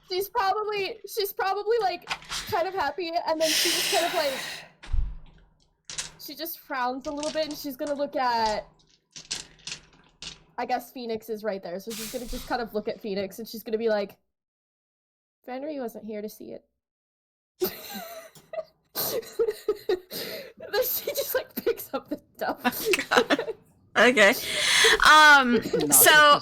she's probably like kind of happy, and then she just kind of like she just frowns a little bit, and she's gonna look at. I guess Phoenix is right there, so she's gonna just kind of look at Phoenix, and she's gonna be like, Fenry wasn't here to see it. Then she just like picks up the stuff. Okay. So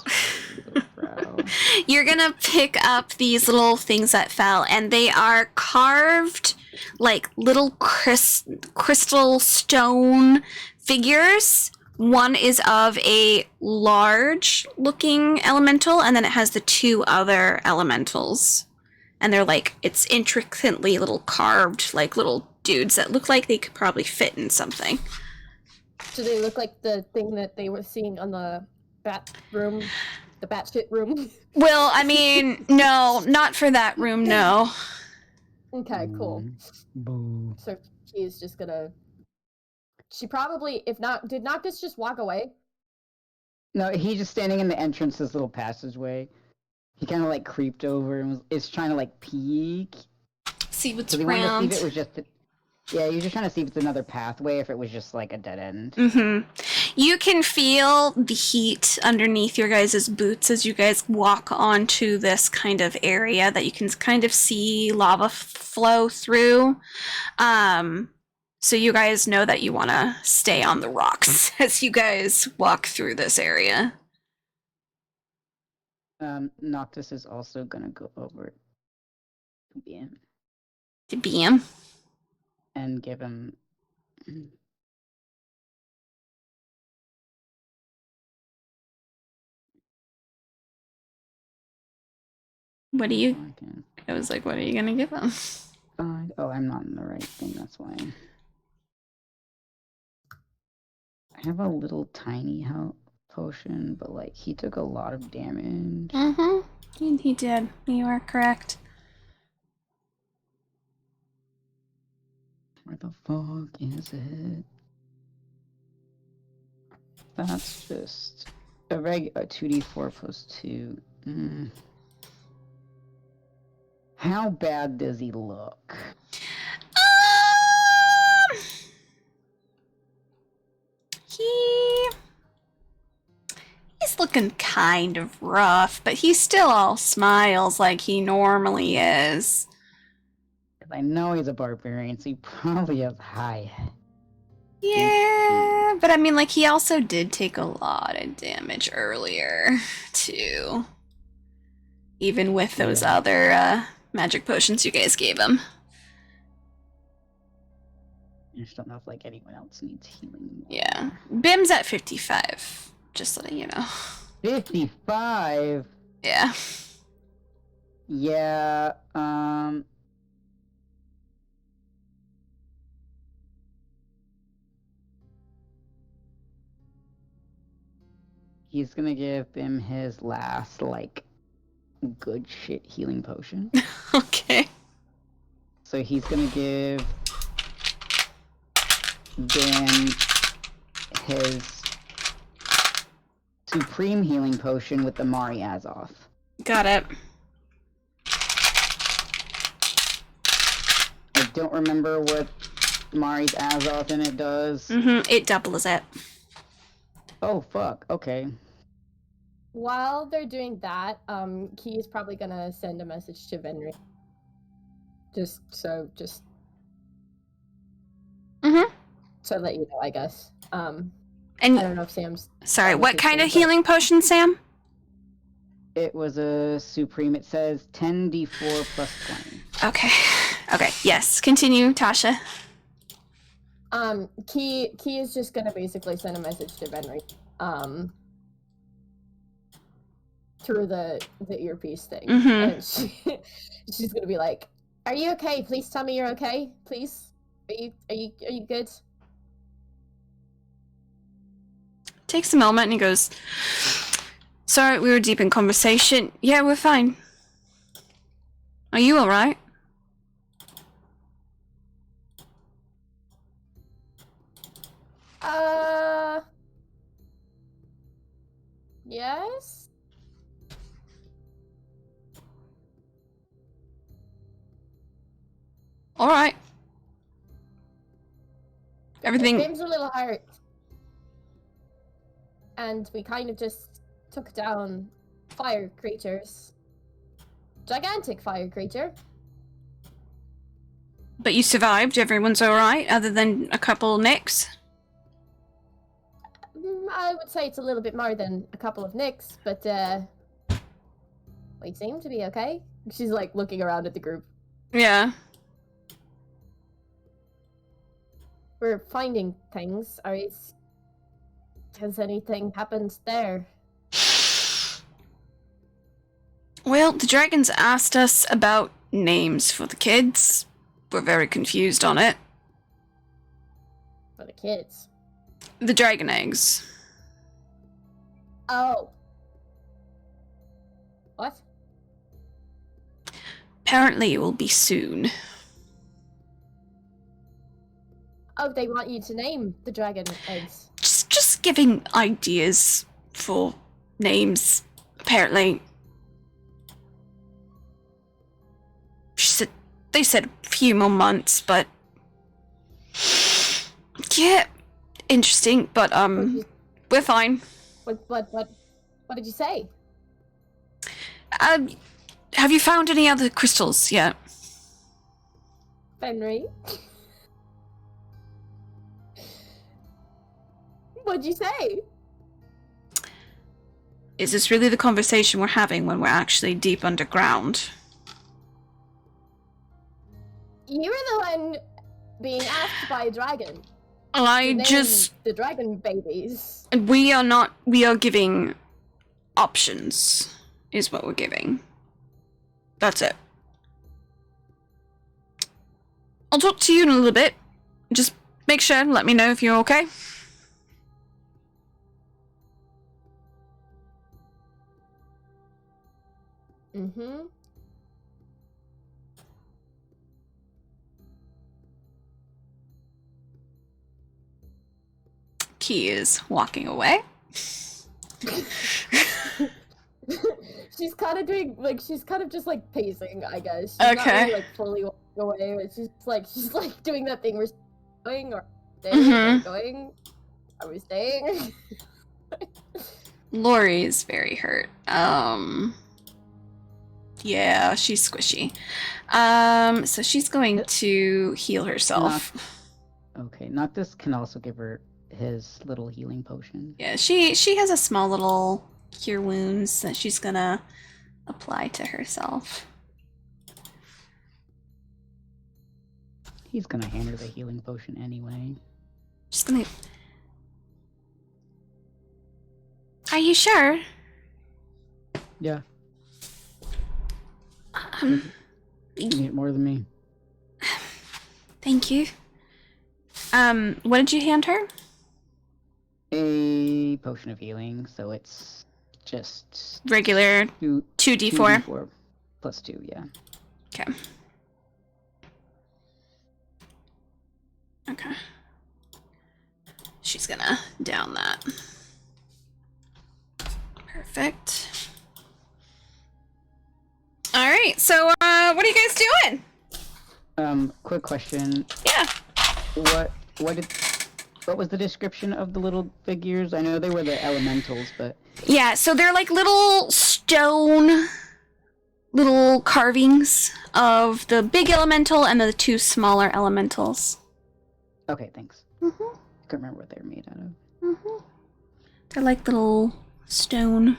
you're gonna pick up these little things that fell, and they are carved like little crystal stone figures. One is of a large looking elemental, and then it has the 2 other elementals. And they're like, it's intricately little carved, like little dudes that look like they could probably fit in something. Do they look like the thing that they were seeing on the bat room? The batshit room? Well, I mean, no, not for that room, no. Okay, cool. Boo. So she's just gonna... She probably, if not... Did Noctis just walk away? No, he's just standing in the entrance, this little passageway. He kind of like creeped over and is trying to like peek. See what's So he wanted to see around. if it was just... Yeah, you're just trying to see if it's another pathway, if it was just like a dead end. Mm-hmm. You can feel the heat underneath your guys' boots as you guys walk onto this kind of area that you can kind of see lava flow through. So you guys know that you want to stay on the rocks as you guys walk through this area. Noctis is also gonna go over to Beam To Beam. and give him... What do you... Okay. I was like, what are you going to give him? Oh, I'm not in the right thing, that's why. I have a little tiny health potion, but like, he took a lot of damage. Mm-hmm. He did. You are correct. Where the fuck is it? That's just a 2d4 plus 2. How bad does he look? Um, he's looking kind of rough, but he still all smiles like he normally is. 'Cause I know he's a barbarian, so he probably has high. Yeah, but I mean, like, he also did take a lot of damage earlier, too. Even with those Yeah. other magic potions you guys gave him. I just don't know if like anyone else needs healing. Yeah. Bim's at 55, just letting you know. 55. Yeah. Yeah. He's gonna give him his last like good shit healing potion. Okay. So he's gonna give Bim his supreme healing potion with the Mari Azoth. Got it. I don't remember what Mari's Azoth in it does. It doubles it. Oh fuck, okay. While they're doing that, Key is probably gonna send a message to Venri. Just Mhm. to let you know, I guess. I And don't know if Sam's sorry, that what was kind of his thing, healing potion, Sam? It was a supreme. It says 10d4 plus 20. Okay. Okay. Yes. Continue, Tasha. Key is just gonna basically send a message to Venri. Through the earpiece thing. Mhm. And she's gonna be like, "Are you okay? Please tell me you're okay. Please. Are you good?" Takes a moment and he goes, "Sorry, we were deep in conversation. Yeah, we're fine. Are you alright?" Yes? Alright. Everything. Bim's a little hurt. And we kind of just took down fire creatures. Gigantic fire creature. But you survived. Everyone's alright, other than a couple nicks. I would say it's a little bit more than a couple of nicks, but we seem to be okay. She's like looking around at the group. Yeah. We're finding things. Has anything happened there? Well, the dragons asked us about names for the kids. We're very confused on it. For the kids. The dragon eggs. Oh. What? Apparently it will be soon. Oh, they want you to name the dragon eggs. Just giving ideas for names. Apparently. They said a few more months, but yeah, interesting. But we're fine. What did you say? Have you found any other crystals yet? Henry? What'd you say? Is this really the conversation we're having when we're actually deep underground? You were the one being asked by a dragon. I to name just... the dragon babies. We are giving options, is what we're giving. That's it. I'll talk to you in a little bit. Just make sure and let me know if you're okay. Mm-hmm. Key is walking away. She's she's kind of doing like she's kind of just like pacing, I guess. She's not Okay. really, like fully walking away. But she's like doing that thing. We're going or staying? Are we going? Are we staying? Lori's very hurt. Yeah, she's squishy. So she's going to heal herself. Okay, Noctis can also give her his little healing potion. Yeah, she has a small little cure wounds that she's gonna apply to herself. He's gonna hand her the healing potion anyway. Just gonna. Are you sure? Yeah, Um, you need it more than me. thank you. What did you hand her? A potion of healing, so it's just Regular 2d4. 2d4 plus 2, yeah. Okay. Okay. She's gonna down that. Perfect. All right. So, what are you guys doing? Quick question. Yeah. What was the description of the little figures? I know they were the elementals, but Yeah. So they're like little stone, little carvings of the big elemental and the two smaller elementals. okay, thanks. Mm-hmm. I couldn't remember what they were made out of. Mm-hmm. They're like little stone.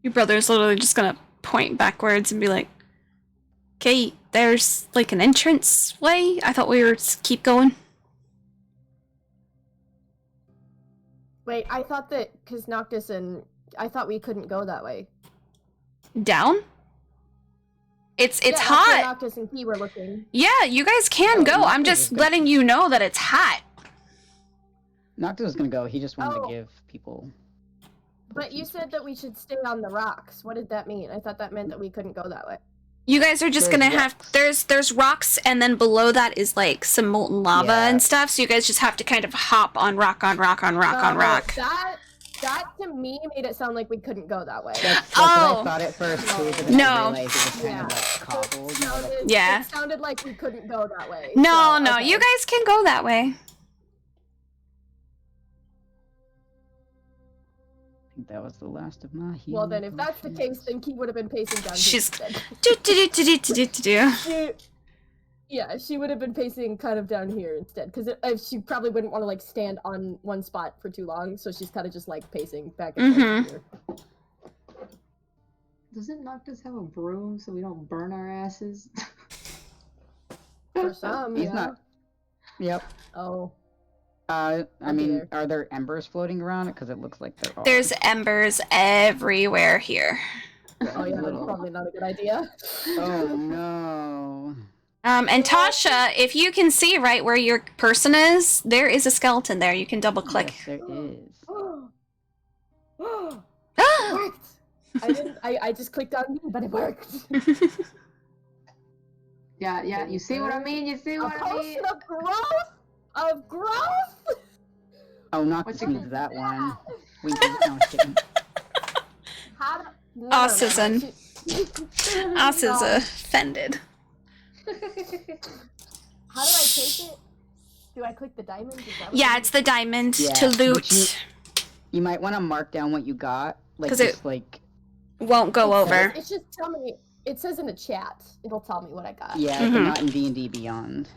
Your brother's literally just gonna point backwards and be like, "Okay, there's like an entrance way. I thought we were to keep going." Wait, I thought that because Noctis and I thought we couldn't go that way. Down? It's Yeah, that's where hot. Noctis and Key were looking. Yeah, you guys can Oh, go. I'm Noctis is just good. letting you know that it's hot. Noctis was gonna go. He just wanted Oh. to give people. But you potions said that we should stay on the rocks. What did that mean? I thought that meant that we couldn't go that way. You guys are just There's gonna have rocks. there's rocks, and then below that is like some molten lava Yeah. and stuff. So you guys just have to kind of hop on rock on rock on rock on Oh, rock. That to me made it sound like we couldn't go that way. That's Oh. what I thought at first too, but No. then I realized it was kind Yeah. of like cobbled. It you know, like- sounded, Yeah. It sounded like we couldn't go that way. No, so, no, okay. you guys can go that way. I think that was the last of my healing. Well, then if that's the case, potions. then Key would have been pacing down She's- here instead. Do. Yeah, she would have been pacing kind of down here instead, because she probably wouldn't want to like stand on one spot for too long, so she's kind of just like pacing back and forth here. Doesn't Noctis have a broom so we don't burn our asses? For some, He's yeah. not. Yep. Oh, I I'll be mean, there. are there embers floating around? Because it looks like there are. There's embers everywhere here. oh yeah, that's probably not a good idea. Oh no. And Tasha, if you can see right where your person is, there is a skeleton there. You can double click. Yes, there is. It Ah! worked! I didn't. I just clicked on me, but it worked. Yeah, you see what I mean? You see A what I mean? potion of growth. Of growth. Oh, not What's needs up? that one. We can no, I'm kidding. How do? No, Autism. she- Us is offended. How do I take it? Do I click the diamond? Is that what Yeah, I it's the diamond Yeah, to but loot. You might want to mark down what you got, like 'Cause it- just like Won't go It over. says- It's just tell me. It says in the chat. It'll tell me what I got. yeah, Mhm. but not in D&D Beyond.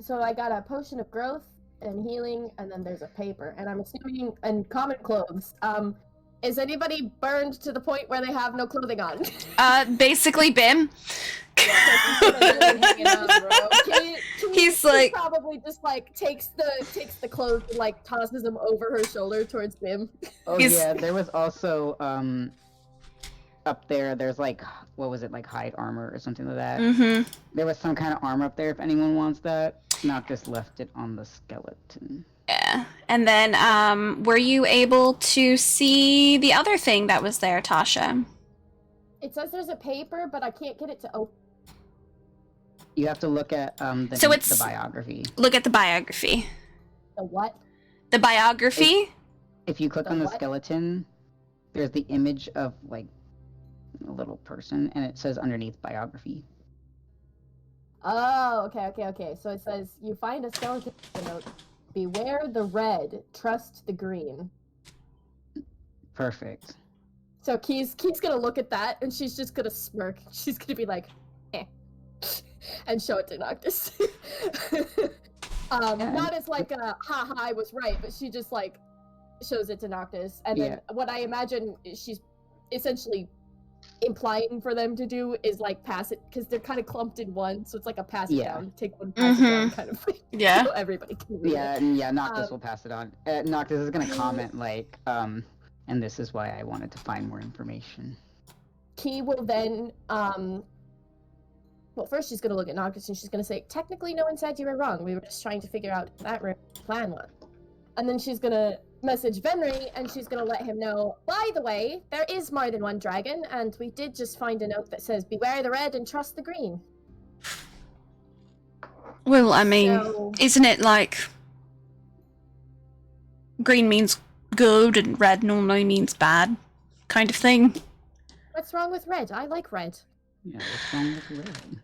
So I got a potion of growth and healing, and then there's a paper, and I'm assuming and common clothes. Is anybody burned to the point where they have no clothing on? Basically, Bim. Hanging on, bro. He's Key like- probably just like takes the clothes and like tosses them over her shoulder towards Bim. Oh He's- yeah, there was also up there. There's like what was it, like hide armor or something like that. Mm-hmm. There was some kind of armor up there. If anyone wants that, Noctis left it on the skeleton. Yeah. Yeah. And then, were you able to see the other thing that was there, Tasha? It says there's a paper, but I can't get it to open. You have to look at So the it's- biography. Look at the biography. The what? The biography? If you click The on the what? skeleton, there's the image of like a little person, and it says underneath biography. Oh, okay. So it says you find a skeleton note. Beware the red, trust the green. Perfect. So Key's gonna look at that, and she's just gonna smirk. She's gonna be like, eh, and show it to Noctis. Not as like a ha, I was right, but she just like shows it to Noctis, and then what I imagine she's essentially implying for them to do is like pass it, because they're kind of clumped in one, so it's like a pass it Yeah. down, take one, pass it down kind of thing. Yeah. So everybody can read it. Yeah, Noctis Um, will pass it on. Noctis is gonna comment like, and this is why I wanted to find more information. Key will then, well, first she's gonna look at Noctis and she's gonna say, technically no one said you were wrong. We were just trying to figure out that plan was. And then she's gonna message Venry and she's gonna let him know, by the way, there is more than one dragon, and we did just find a note that says, beware the red and trust the green. Well, I mean, So- isn't it like green means good and red normally means bad kind of thing? What's wrong with red? I like red. Yeah, what's wrong with red?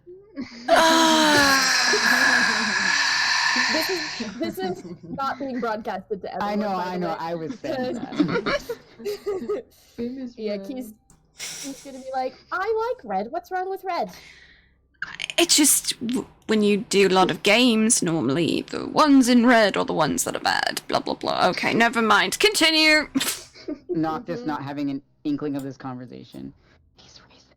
This is not being broadcasted to everyone. I know. I was saying that. Yeah, Key's gonna be like, I like red. What's wrong with red? It's just when you do a lot of games, normally the ones in red are the ones that are bad. Blah blah blah. Okay, never mind. Continue. Noctis not having an inkling of this conversation. He's racist.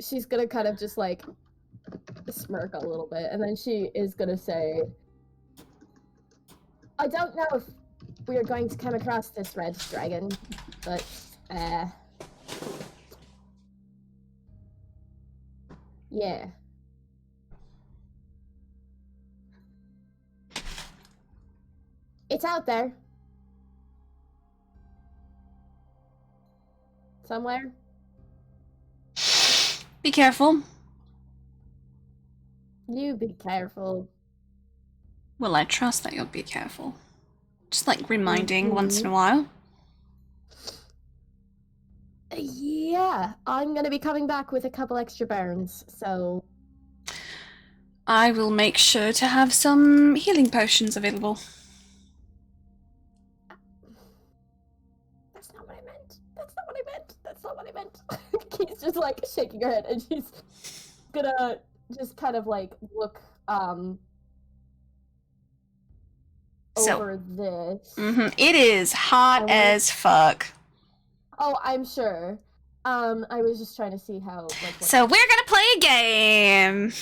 She's gonna kind of just like smirk a little bit, and then she is gonna say, I don't know if we are going to come across this red dragon, but yeah. It's out there. Somewhere. Be careful. You be careful. Well, I trust that you'll be careful. Just like reminding once in a while. Yeah, I'm gonna be coming back with a couple extra burns, so I will make sure to have some healing potions available. that's not what I meant. That's not what I meant. That's not what I meant. Key's just like shaking her head, and she's gonna just kind of like look So- over this. It is hot will- as fuck. Oh, I'm sure. I was just trying to see how like what So we're gonna play a game.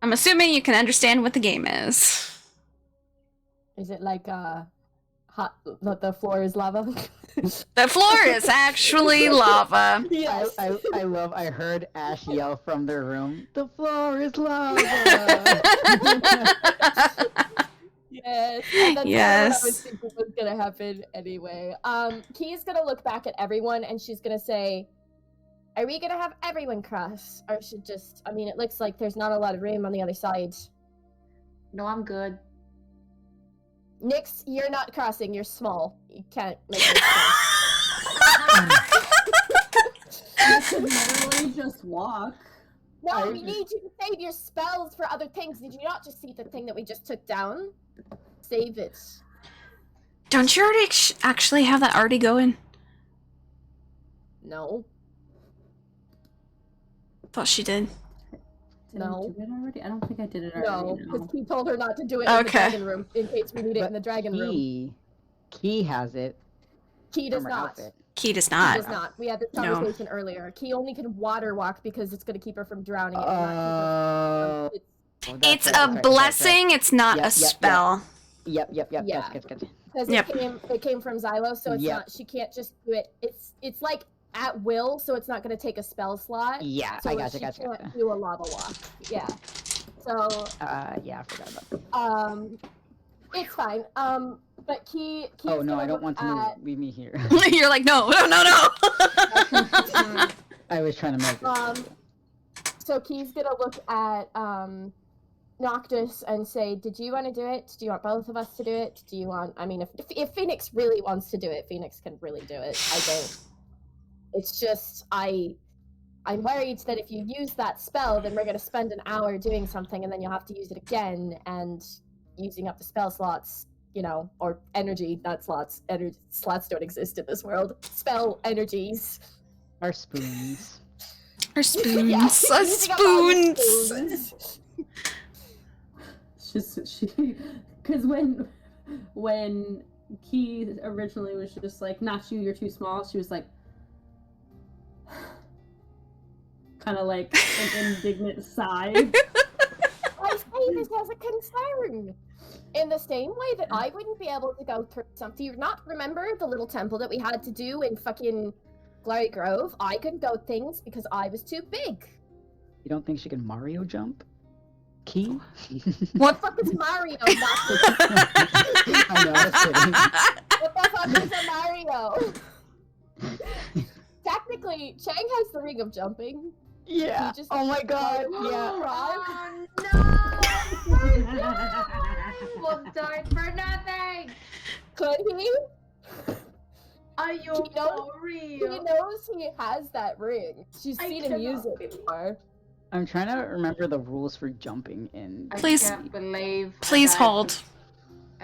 I'm assuming you can understand what the game is. is it like hot the floor is lava? The floor is actually lava. Yes. I heard Ash yell from their room, the floor is lava! Yes, and that's Yes. what I was thinking was gonna happen anyway. Key's gonna look back at everyone and she's gonna say, are we gonna have everyone cross? Or should just, I mean, it looks like there's not a lot of room on the other side. No, I'm good. Nyx, you're not crossing, you're small. You can't make this You could literally just walk. No, we need you to save your spells for other things. Did you not just see the thing that we just took down? Save it. Don't you already actually have that already going? No. Thought she did. Did No. I do it already? I don't think I did it No, already. because he told her not to do it in the Okay. dragon room in case we need it in the dragon room. Key has it Key does from her not. outfit. Key does Key not. does not. We had this No. conversation earlier. Key only can water walk because it's going to keep her from drowning. It will not Oh, keep her oh, that's It's right, a that's right, blessing, it's not Yep, a yep, yep. spell. Yep. Yeah. Gotcha. because Yep. it came from Xylo, so it's Yep. not. She can't just do it. It's like at will, so it's not going to take a spell slot. Yeah, So I gotcha, she gotcha, can't gotcha. do a lava walk. Yeah. So Yeah, I forgot about that. it's fine. But Key's Oh no, gonna I don't look want to at, leave me here. You're like, no. I was trying to make it. So Key's gonna look at Noctis and say, "Did you want to do it? Do you want both of us to do it? Do you want? I mean, if Phoenix really wants to do it, Phoenix can really do it. I don't. It's just I'm worried that if you use that spell, then we're gonna spend an hour doing something, and then you'll have to use it again, and using up the spell slots." You know, or energy, not slots. Energy slots don't exist in this world. Spell energies. Our spoons. Or spoons. Yeah, using up all your Spoons. Because when Key originally was just like, not you, you're too small, she was like, kind of like an indignant sigh. I say this as a concern. In the same way that I wouldn't be able to go through something. Do you not remember the little temple that we had to do in fucking Glory Grove? I couldn't go things because I was too big. You don't think she can Mario jump? Key? What the fuck is Mario? I know, I was kidding. What the fuck is a Mario? Technically, Chang has the ring of jumping. Yeah. You just- Oh my god. Yeah. Oh no! Well, died for nothing. Could he? Are you He knows- for He real? knows he has that ring. She's I seen him use cannot it before. I'm trying to remember the rules for jumping in. Please- I can't believe. I Please died hold. for-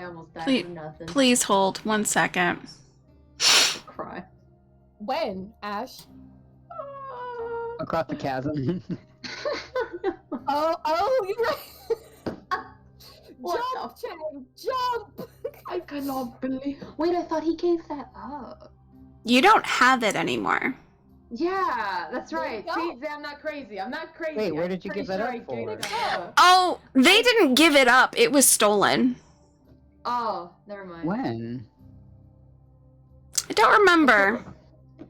I almost died Please- for nothing. Please hold 1 second. Cry. When, Ash? Across the chasm. Oh, you're right. What Jump, Chang, jump! I cannot believe. Wait, I thought he gave that up. You don't have it anymore. Yeah, that's There right. you See, go. I'm not crazy. I'm not crazy. Wait, where I'm did you pretty give that sure up I gave for? that up. Oh, they didn't give it up. It was stolen. Oh, never mind. When? I don't remember.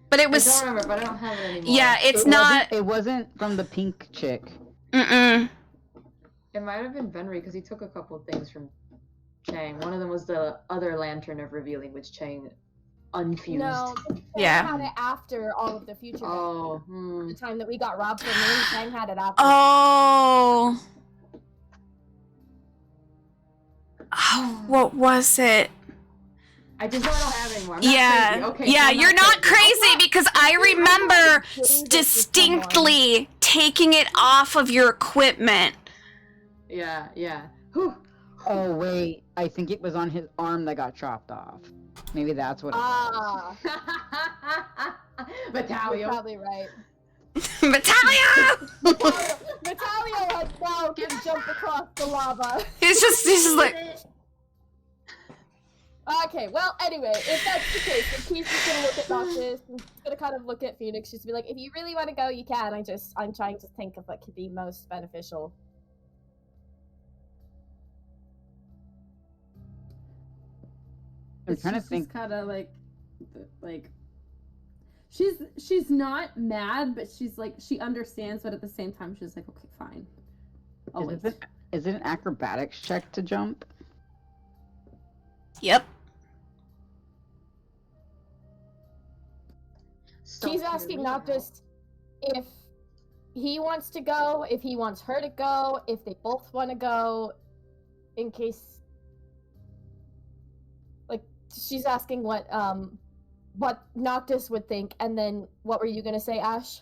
But it I was. don't remember, but I don't have it anymore. Yeah, it's It not. wasn't- It wasn't from the pink chick. Mm-mm. It might have been Venry because he took a couple of things from Chang. One of them was the other lantern of revealing, which Chang unfused. No, Chang Yeah. had it after all of the future. Oh, The time that we got robbed from Moon, Chang had it after. Oh. Oh, what was it? I just know I don't have it anymore. I'm not Yeah. crazy. Okay, Yeah, so I'm you're not crazy because I remember Getting this with someone. distinctly taking it off of your equipment. Yeah, yeah. Whew. Oh wait, I think it was on his arm that got chopped off. Maybe that's what it was. Ah, you're Battalion. probably right. Natalia! Natalia has now can jump across the lava. He's just like, Okay, well, anyway, if that's the case, then Keith is gonna look at Noctis and she's gonna kind of look at Phoenix just to be like, if you really want to go, you can. I'm trying to think of what could be most beneficial. I'm trying to think. Kind of like she's not mad, but she's like she understands, but at the same time she's like, okay, fine. I'll wait. Is it an acrobatics check to jump? yep. So He's here asking we not go. just if he wants to go, if he wants her to go, if they both want to go, in case. Like, she's asking what Noctis would think, and then what were you gonna say, Ash?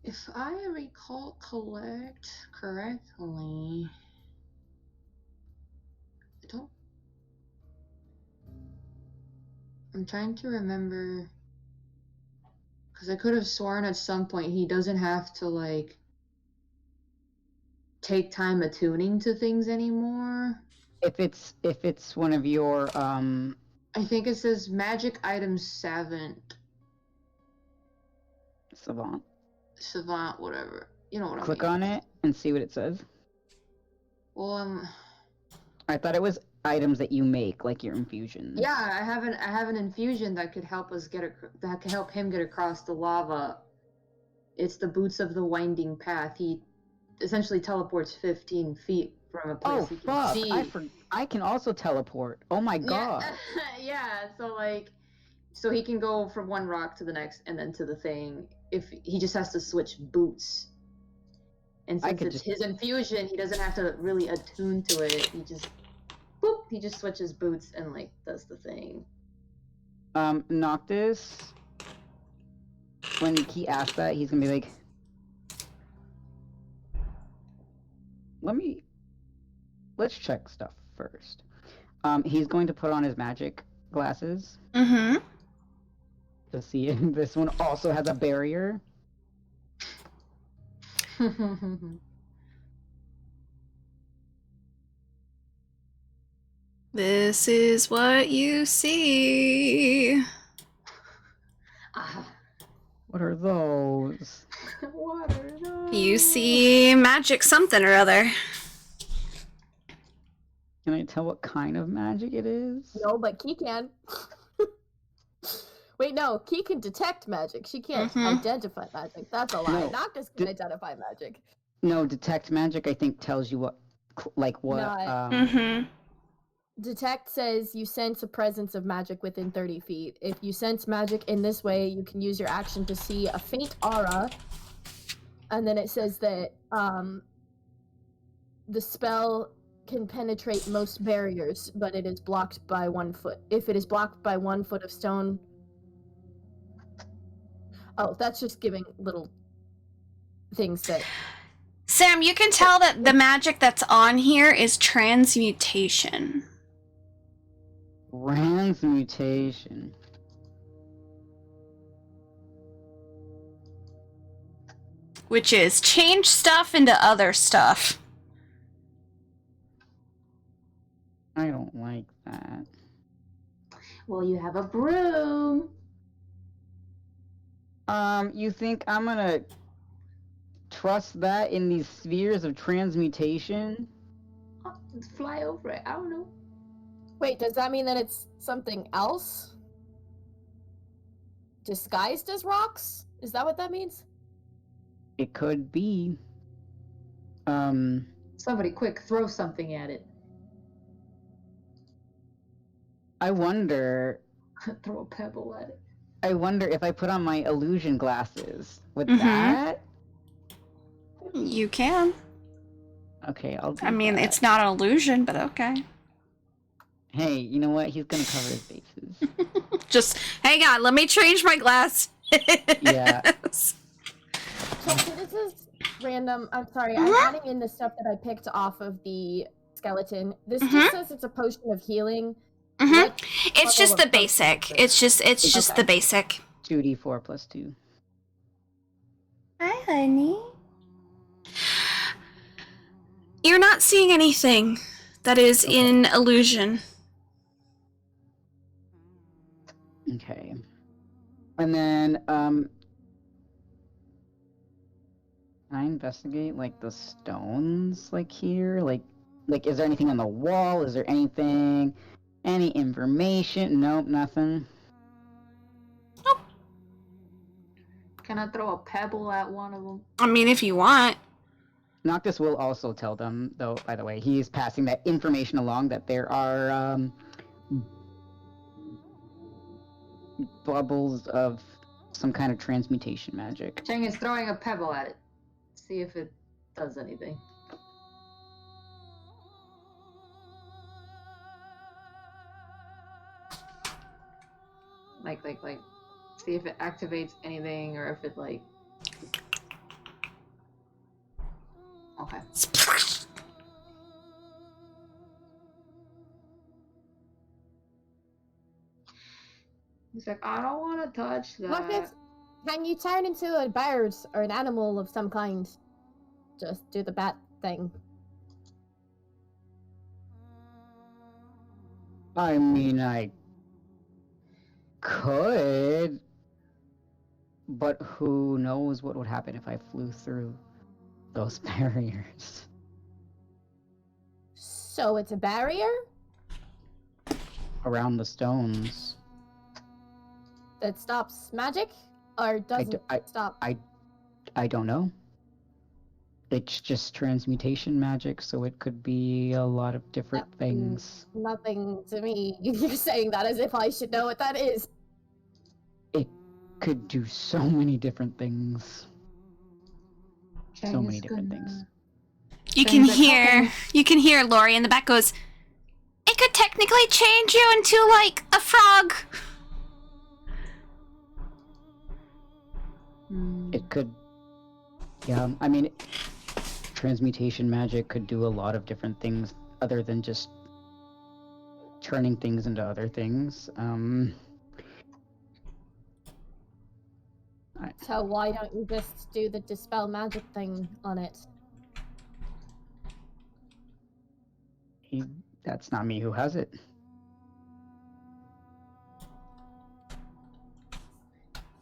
If I recall correctly, I don't. I'm trying to remember. Because I could have sworn at some point he doesn't have to, like, take time attuning to things anymore. If it's one of your I think it says magic item savant, savant, whatever. You know what I mean. click on it and see what it says. Well, I thought it was items that you make, like your infusions. Yeah, I have an infusion that could help us that could help him get across the lava. It's the Boots of the Winding Path. He essentially teleports 15 feet from a place Oh he can fuck! see. I can also teleport. Oh my god! Yeah, so he can go from one rock to the next and then to the thing. If he just has to switch boots. And I since could it's just- his infusion, he doesn't have to really attune to it. He just switches boots and like does the thing. Noctis. When he asks that, he's gonna be like, let's check stuff first. He's going to put on his magic glasses Mm-hmm. to see if this one also has a barrier. This is what you see. Ah, What are those? what are those? You see magic something or other. Can I tell what kind of magic it is? No, but Key can. Wait, no, Key can detect magic. She can't Mhm. identify magic. That's a lie. No, Noctis can d- identify magic. No, detect magic. I think tells you what, what. No, Mm-hmm. Detect says you sense a presence of magic within 30 feet. If you sense magic in this way, you can use your action to see a faint aura. And then it says that the spell can penetrate most barriers, but it is blocked by 1 foot. If it is blocked by 1 foot of stone... Oh, that's just giving little things that... Sam, you can tell that the magic that's on here is transmutation. Transmutation. Which is change stuff into other stuff. I don't like that. Well, you have a broom. You think I'm gonna trust that in these spheres of transmutation? Oh, let's fly over it. I don't know. Wait, does that mean that it's something else? Disguised as rocks? Is that what that means? It could be. Somebody quick, throw something at it. I wonder Throw a pebble at it. if I put on my illusion glasses, would Mhm. that? You can. Okay, I'll do I mean, that. it's not an illusion, but okay. Hey, you know what? He's gonna cover his bases. Just hang on, let me change my glass. Yeah. So this is random. I'm sorry, Mhm. I'm adding in the stuff that I picked off of the skeleton. This Mhm. just says it's a potion of healing. Mhm. What It's just level the of potion basic. is it? It's just Okay. the basic. 2d4 plus 2. Hi, honey. You're not seeing anything that is Okay. in illusion. Okay. And then, can I investigate, like, the stones, like, here? Like, is there anything on the wall? Is there anything, any information? Nope, nothing. Can I throw a pebble at one of them? I mean, if you want. Noctis will also tell them, though, by the way, he is passing that information along, that there are, bubbles of some kind of transmutation magic. Cheng is throwing a pebble at it. See if it does anything. Like, see if it activates anything or if it, like... Okay. He's like, I don't want to touch that. Noctis, can you turn into a bird or an animal of some kind? Just do the bat thing. I mean, I could, but who knows what would happen if I flew through those barriers. So it's a barrier? around the stones. That stops magic, or doesn't stop? I don't know. It's just transmutation magic, so it could be a lot of different That things. Nothing to me. You're saying that as if I should know what that is. It could do so many different things. Chang So is many different gonna- things. You can Things are hear Lori in the back goes, it could technically change you into like a frog. It could. Yeah, I mean, transmutation magic could do a lot of different things other than just turning things into other things. So why don't you just do the dispel magic thing on it? That's not me who has it.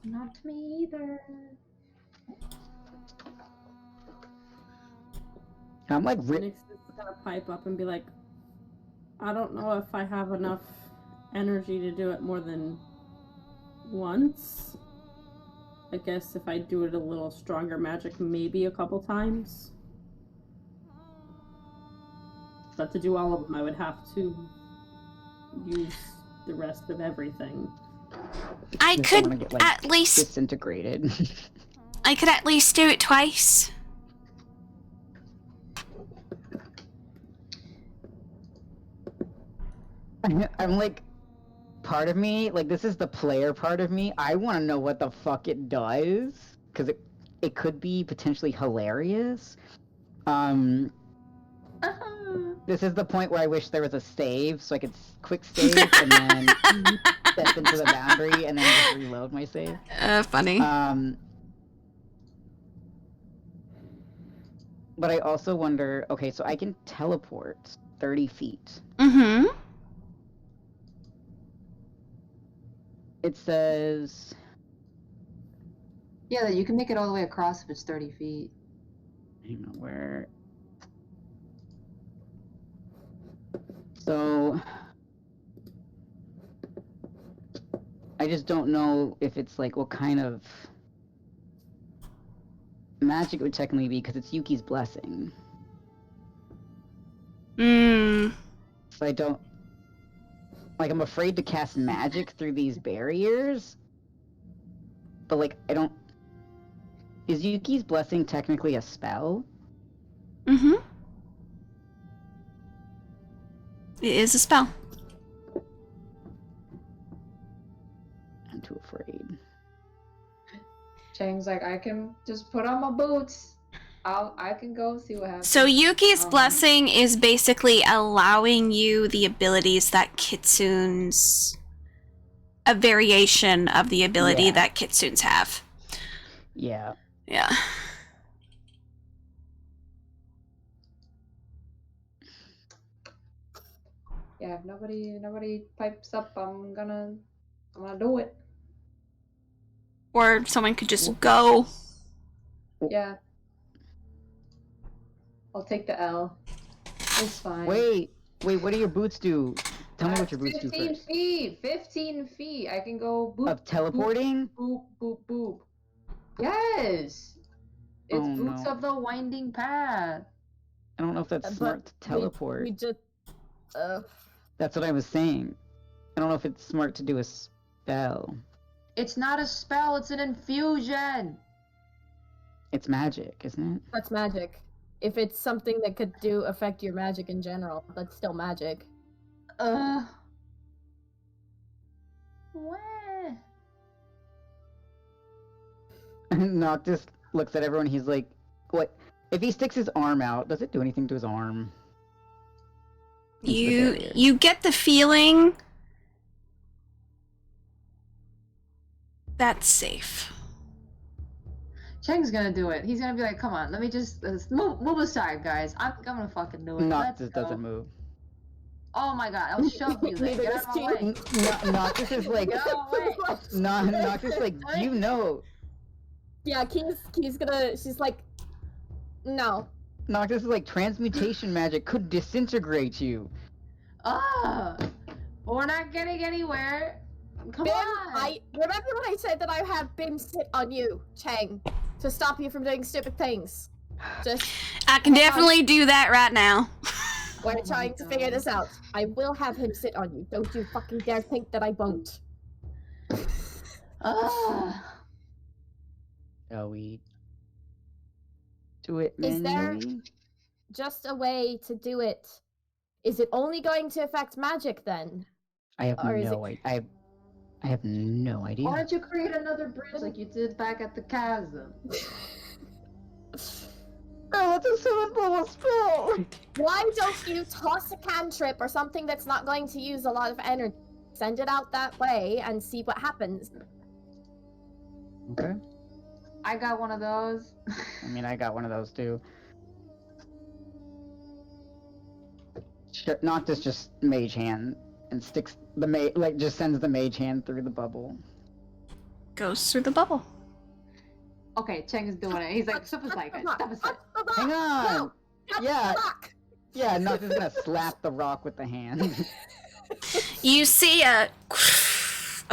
Not me either. I'm like, Nyx is gonna pipe up and be like, I don't know if I have enough energy to do it more than once. I guess if I do it a little stronger magic, maybe a couple times. But to do all of them, I would have to use the rest of everything. I just don't wanna could get, like, at least disintegrated. I could at least do it twice. I'm like, part of me, like, this is the player part of me. I want to know what the fuck it does, because it could be potentially hilarious. This is the point where I wish there was a save, so I could quick save and then step into the boundary and then just reload my save. Funny. But I also wonder, okay, so I can teleport 30 feet. Mm-hmm. It says... Yeah, you can make it all the way across if it's 30 feet. I don't know where... So... I just don't know if it's like, what kind of... magic it would technically be, because it's Yuki's blessing. Mm. So I don't... Like, I'm afraid to cast magic through these barriers. But, like, I don't... Is Yuki's blessing technically a spell? Mm-hmm. It is a spell. I'm too afraid. Chang's like, I can just put on my boots. I can go see what happens. So Yuki's blessing is basically allowing you the abilities that Kitsune's... a variation of the ability Yeah. that Kitsune's have. Yeah. Yeah. Yeah, if nobody pipes up, I'm gonna do it. Or someone could just go. Yeah. I'll take the L. It's fine. Wait, what do your boots do? Tell me what your boots do 15 first. feet! 15 feet! I can go boop, Of teleporting? boop, boop, boop. Yes! It's Oh, Boots no. of the Winding Path. I don't know if that's But smart to teleport. We just... That's what I was saying. I don't know if it's smart to do a spell. It's not a spell, it's an infusion! It's magic, isn't it? That's magic. If it's something that could affect your magic in general, that's still magic. Where? Noctis looks at everyone, he's like, what? If he sticks his arm out, does it do anything to his arm? Into the barrier. You get the feeling that's safe. Cheng's gonna do it. He's gonna be like, come on, let me just move aside, guys. I'm gonna fucking do it. Noctis Let's go. doesn't move. Oh my god, I'll shove you there. Neither Get out of my does way. Noctis is like, Get out of my way. Noctis is like, you know. Yeah, Key's gonna... She's like... No. Noctis is like, transmutation magic could disintegrate you. Ah! We're not getting anywhere. Come Bim, on. I remember when I said that I had Bim sit on you, Chang, to stop you from doing stupid things. Just I can definitely do that right now. we're Oh my trying to figure God. this out. I will have him sit on you. Don't you fucking dare think that I won't. Ugh. Shall we do it Is there- manually? Just a way to do it. Is it only going to affect magic then? I have Or is no idea. I have no idea. Why don't you create another bridge like you did back at the chasm? Oh, that's a 7th level spell! Why don't you toss a cantrip or something that's not going to use a lot of energy? Send it out that way and see what happens. Okay. I got one of those. I mean, I got one of those too. Noctis just mage hand and sticks the just sends the mage hand through the bubble. Goes through the bubble. Okay, Cheng is doing it. He's like, step aside, guys. Step aside. Hang on! No, that's Yeah. the rock. Yeah, Noctis is gonna slap the rock with the hand. You see a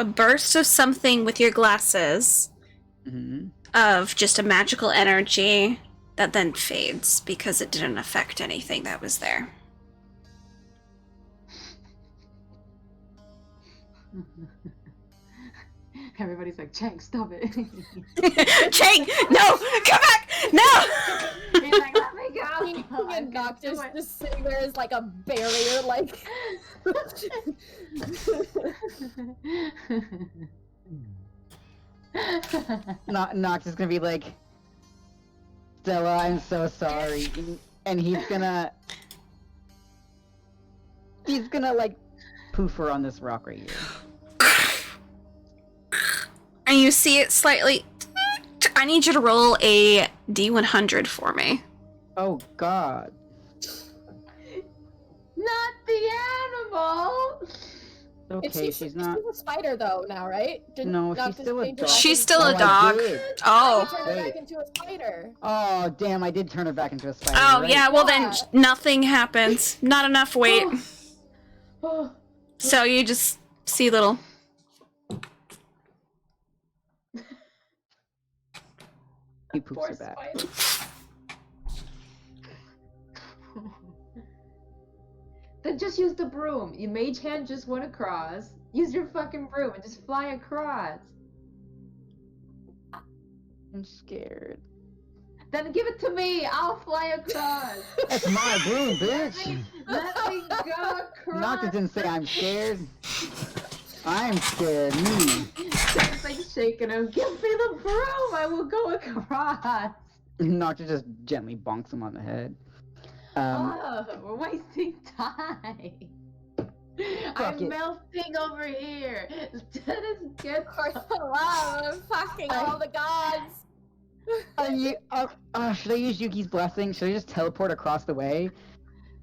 burst of something with your glasses hmm of just a magical energy that then fades because it didn't affect anything that was there. Everybody's like, Cheng, stop it. Chang, no, come back, no. He's like, let me go. He I and can't Noctis do it. just sitting there as like a barrier, like. Noctis is gonna be like, Stella, I'm so sorry. And he's gonna like poof her on this rock right here. And you see it slightly. I need you to roll a D100 for me. Oh god. Not the animal. Okay, she's not. She's a spider though now, right? Didn't No, she's Noctis still a change her dog. back She's into- still a I dog. did. He Oh. turned her back Wait. into a spider. Oh damn, I did turn her back into a spider. Oh, you're right. yeah, well then Yeah. nothing happens. Not enough weight. Oh. So you just see little. He poops Poor her back. spider. Then just use the broom. Your mage hand just went across. Use your fucking broom and just fly across. I'm scared. Then give it to me. I'll fly across. That's my broom, Let bitch. me go across. Noctis didn't say I'm scared. I'm scared. Me. It's like shaking him. Give me the broom. I will go across. Noctis just gently bonks him on the head. We're wasting time. Fuck I'm it. melting over here. Let us get. Wow, I'm fucking all the gods. Should I use Yuki's blessing? Should I just teleport across the way?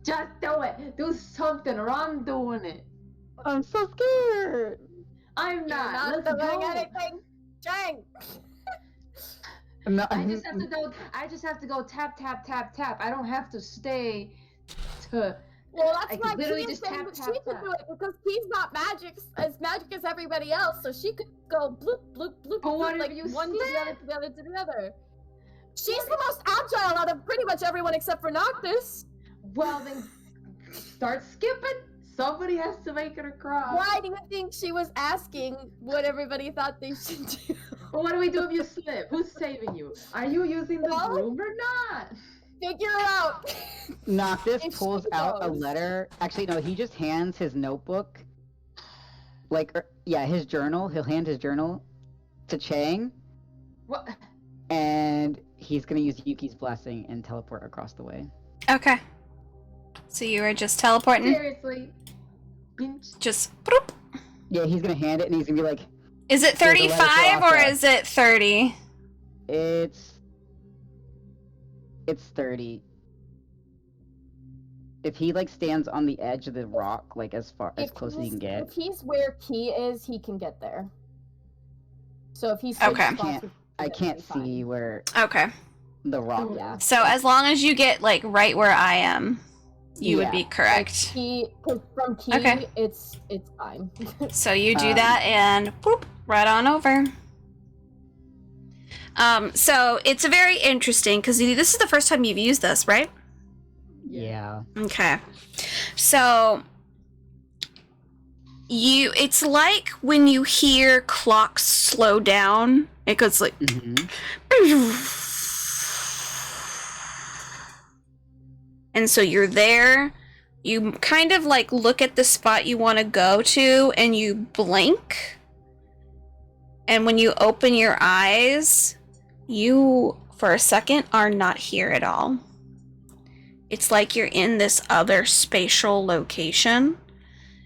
Just do it. Do something, or I'm doing it. I'm so scared. I'm You're not. not Let's doing go. anything. Chang. No, I just have to go. I just have to go tap tap tap tap. I don't have to stay to. Well, I that's could why literally Key is just saying tap, that tap, she could tap. do it because Key's not magic as everybody else, so she could go bloop bloop bloop But what bloop, if like you one to the other slip? to the other to the other. She's the most agile out of pretty much everyone except for Noctis. Well then, start skipping. Somebody has to make it across. Why do you think she was asking what everybody thought they should do? But what do we do if you slip? Who's saving you? Are you using the Well- broom or not? Figure it out. Noctis If she pulls out a goes. letter. Actually, no, he just hands his notebook. His journal. He'll hand his journal to Chang, What? and he's gonna use Yuki's blessing and teleport across the way. Okay. So you are just teleporting? Seriously. Binch. Just. Bloop. Yeah, he's gonna hand it, and he's gonna be like, Is it There's a letter for 35 or Akka. is it 30? It's 30. If he stands on the edge of the rock, as close as he can get. If he's where Key is, he can get there. So if he's Okay. I can't see where Okay. the rock Yeah. is. So as long as you get, right where I am. you would Yeah. be correct. Key, 'cause from key, Okay. it's fine. So you do that and boop, right on over. So it's very interesting because this is the first time you've used this, right? Yeah. Okay. So it's like when you hear clocks slow down, it goes like Mm-hmm. and so you're there, you kind of like look at the spot you want to go to and you blink. And when you open your eyes, you for a second are not here at all. It's like you're in this other spatial location.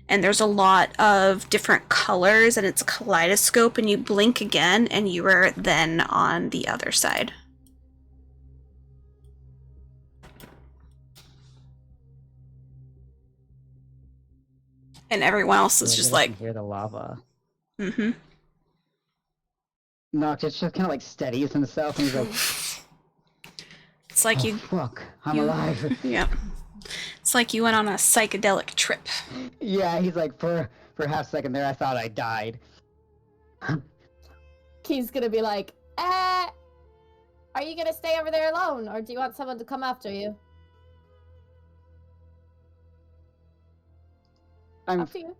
And there's a lot of different colors and it's a kaleidoscope, and you blink again and you are then on the other side. And everyone else is just like, hear the lava. mm-hmm. Noctis just kind of like steadies himself and he's like, It's like oh, you, fuck, I'm you- alive. yeah. It's like you went on a psychedelic trip. Yeah, he's like, for a half second there, I thought I died. Key's gonna be like, are you gonna stay over there alone, or do you want someone to come after you? I'm Up to you.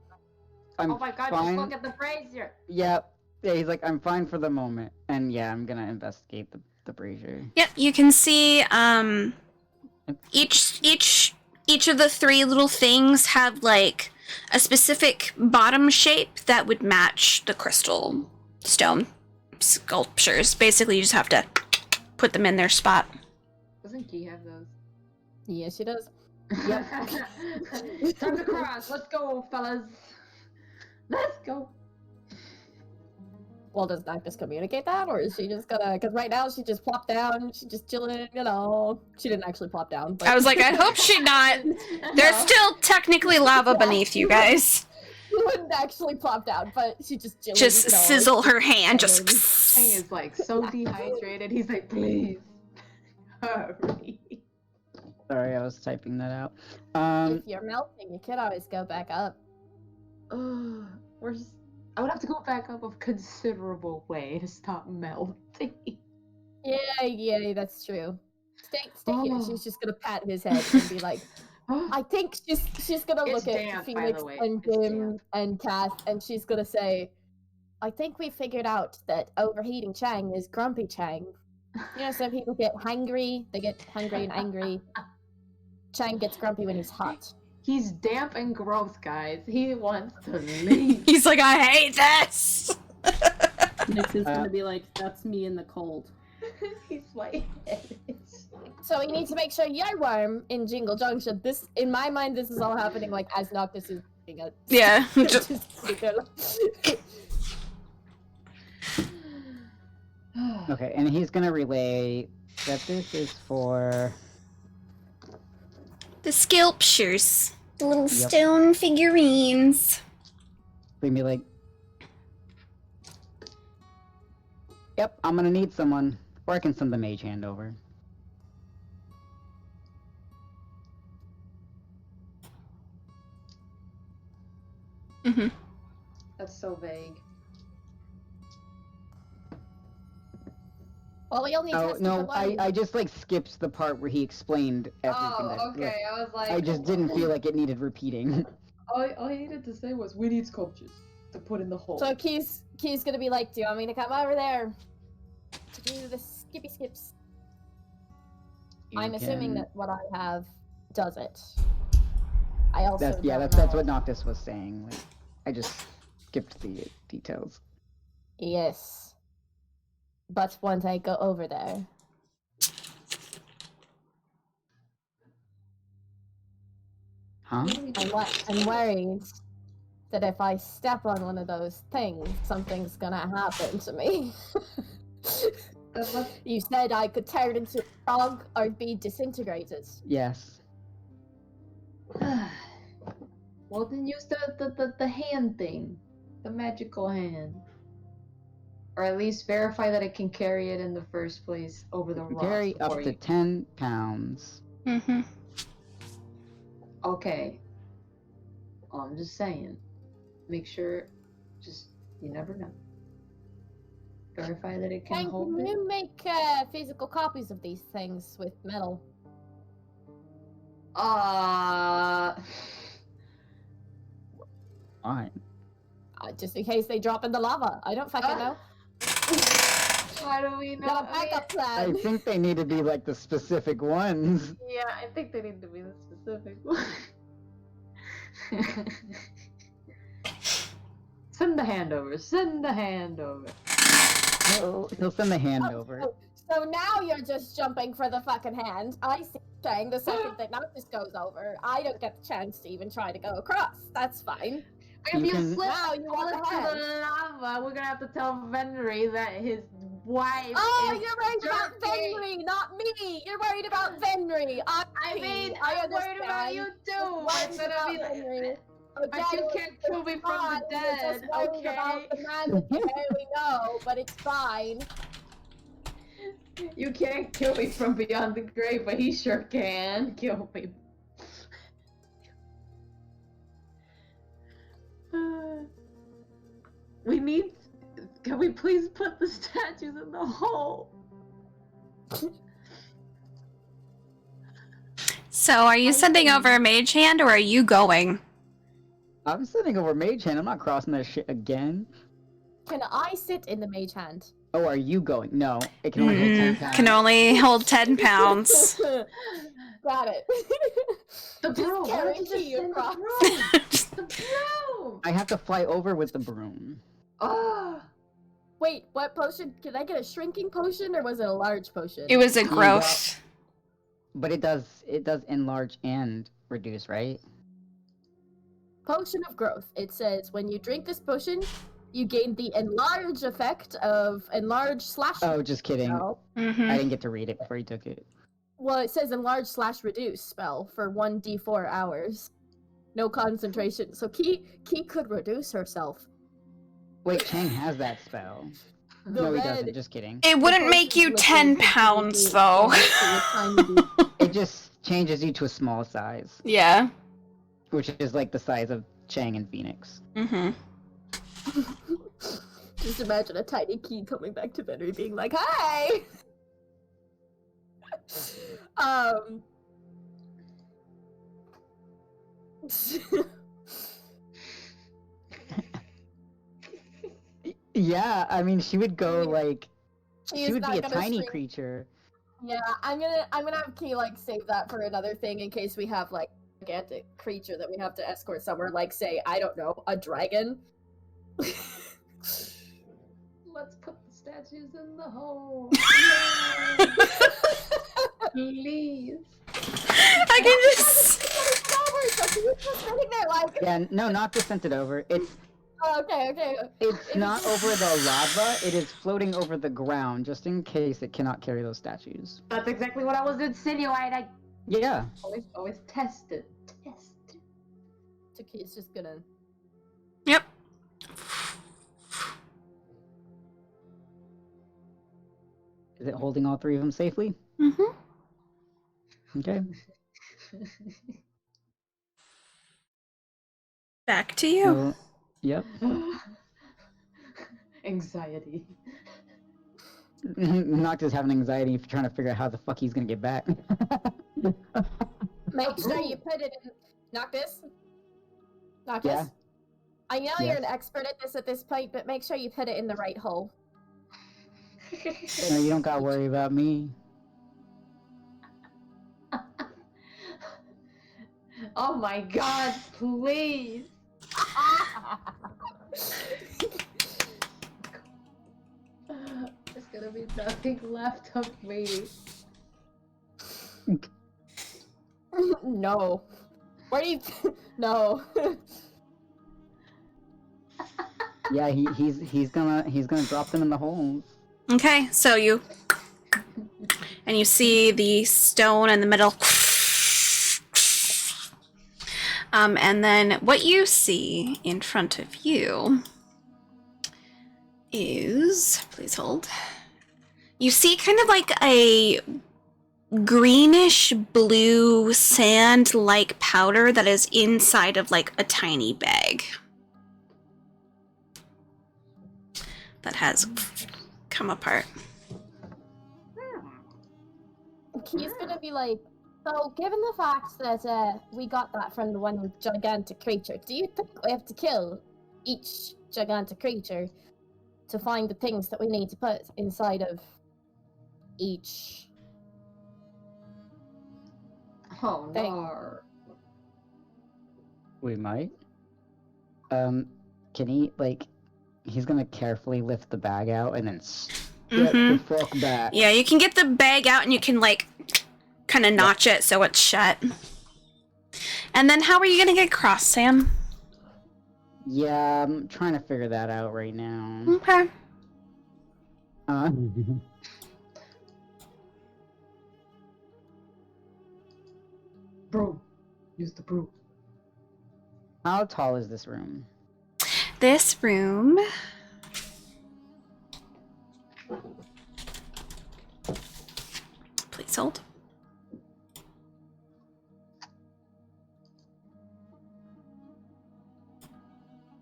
I'm Oh my god, fine. just look at the brazier! Yeah, he's like, I'm fine for the moment. And yeah, I'm gonna investigate the brazier. Yep, you can see each of the three little things have like a specific bottom shape that would match the crystal stone sculptures. Basically, you just have to put them in their spot. Doesn't Key have those? Yes, she does. Time to cross. Let's go, fellas. Let's go. Well, does Noctis communicate that, or is she just gonna? Because right now she just plopped down. She's just chilling. You know, she didn't actually plop down. But I was like, I hope she not. There's still technically lava beneath you guys. She wouldn't actually plop down, but she just chilling. Just you know, sizzle her hand. Chang Just. is like so dehydrated. He's like, please, hurry. Sorry, I was typing that out. If you're melting, you could always go back up. I would have to go back up a considerable way to stop melting. Yeah, that's true. Stay here. Oh. She's just gonna pat his head and be like, I think she's gonna It's look at damp, by Phoenix the way. and It's Jim damp. and Cass, and she's gonna say, I think we figured out that overheating Chang is grumpy Chang. You know, some people get hangry, they get hungry and angry. Chang gets grumpy when he's hot. He's damp and gross, guys. He wants to leave. He's like, I hate this. Nix is gonna be like, that's me in the cold. He's like, So we need to make sure you're warm in Jingle Junction. This, in my mind, this is all happening like as Noctis is being a Yeah. just sitting there like- Okay, and he's gonna relay that this is for The sculptures. The little Yep. stone figurines. Bring me like. Yep, I'm gonna need someone, or I can send the mage hand over. Mm-hmm. That's so vague. Well, we only Oh tested no, the one. I just like skipped the part where he explained everything. that, like, I was like, I just didn't feel like it needed repeating. All he needed to say was, we need sculptures to put in the hole. So Key's gonna be like, do you want me to come over there to do the skippy skips? I'm assuming that what I have does it. I also That's yeah, don't that's know. what Noctis was saying. Like, I just skipped the details. Yes. But once I go over there, Huh? I'm worried that if I step on one of those things, something's gonna happen to me. You said I could turn into a frog or be disintegrated. Yes. Well, then use the hand thing. The magical hand. Or at least verify that it can carry it in the first place over the rocks. Carry up before to you- 10 pounds. Mm-hmm. Okay. I'm just saying. Make sure, just, you never know. Verify that it can And hold can it. you make physical copies of these things with metal? Fine. Just in case they drop in the lava. I don't fucking know. How do we know? Got a I mean, backup I plan. think they need to be like the specific ones. yeah, I think they need to be the specific one. Send the hand over. Send the hand over. He'll send the hand over. So now you're just jumping for the fucking hand. I see saying the second that Noctis goes over, I don't get the chance to even try to go across. That's fine. If You you can- slip Wow, you want into the hand. the lava, we're gonna have to tell Venry that his wife Oh, is you're worried about jerking. Venry, not me. You're worried about Venry. I mean, I'm worried about you too. Just It's worried gonna be about like, Venry. but you can't kill me from the You're dead, just worried about okay? the man that you barely know, but it's fine. You can't kill me from beyond the grave, but he sure can kill me. We need. Can we please put the statues in the hole? So, are you sending over Mage Hand, or are you going? I'm sitting over Mage Hand. I'm not crossing that shit again. Can I sit in the mage hand? Oh, are you going? No, it can only hold 10 pounds. Can only hold 10 pounds. Got it. The Just broom. Why carry don't you just key send across. the broom? The broom. I have to fly over with the broom. Oh. Wait, what potion? Can I get a shrinking potion or was it a large potion? It was a You growth. But it does enlarge and reduce, right? Potion of growth. It says when you drink this potion, you gain the enlarge effect of enlarge slash. Oh, just kidding. spell. Mm-hmm. I didn't get to read it before you took it. Well, it says enlarge slash reduce spell for 1d4 hours. No concentration. So Key could reduce herself. Wait, Chang has that spell. The No, he red- doesn't. Just kidding. It wouldn't the make you potion 10 with the pounds, big though. to a tiny bit. It just changes you to a small size, Yeah. which is like the size of Chang and Phoenix. Mm-hmm. Just imagine a tiny Key coming back to Venry being like, "Hi!" Yeah, I mean, she would go like She is she would not be a gonna tiny shrink. creature. Yeah, I'm gonna have Key like save that for another thing in case we have like a gigantic creature that we have to escort somewhere, like say, I don't know, a dragon. Let's put the statues in the hole. Please. I can just... Sitting there like, Yeah, no, not to sent it over. oh, okay. It's not over the lava. It is floating over the ground, just in case it cannot carry those statues. That's exactly what I was insinuating. Yeah. Always test it. Test it. So Key's just gonna. Yep. Is it holding all three of them safely? Mm-hmm. Okay. Back to you. So, yep. Anxiety. Noctis having anxiety if you're trying to figure out how the fuck he's gonna get back. Make sure you put it in. Noctis? Noctis? Yeah? I know you're Yes. an expert at this point, but make sure you put it in the right hole. No, you don't gotta worry about me. Oh my god, please. There's gonna be nothing left of me. No. Where do you. No. Yeah, he's gonna drop them in the holes. Okay, so you... And you see the stone in the middle. And then what you see in front of you is... Please hold. You see kind of like a greenish blue sand like powder that is inside of like a tiny bag that has come apart. He's gonna be like, so given the fact that we got that from the one gigantic creature, do you think we have to kill each gigantic creature to find the things that we need to put inside of each? Oh Thing. no. We might. Can he, like, he's gonna carefully lift the bag out and then step the fuck back. Yeah, you can get the bag out and you can like kind of notch it so it's shut. And then how are you gonna get across, Sam? Yeah, I'm trying to figure that out right now. Okay. Broom. Use the broom. How tall is this room? This room. Please hold.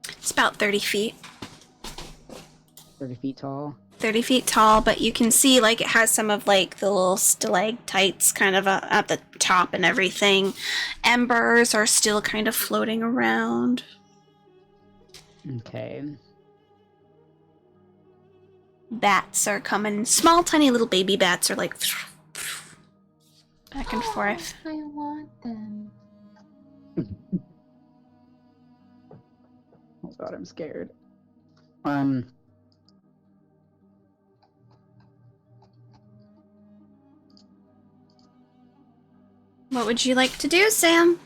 It's about 30 feet. 30 feet tall? 30 feet tall, but you can see like it has some of like the little stalactites kind of at the top and everything. Embers are still kind of floating around. Okay. Bats are coming. Small, tiny little baby bats are like back and forth. I want them. Oh god, I'm scared. What would you like to do, Sam?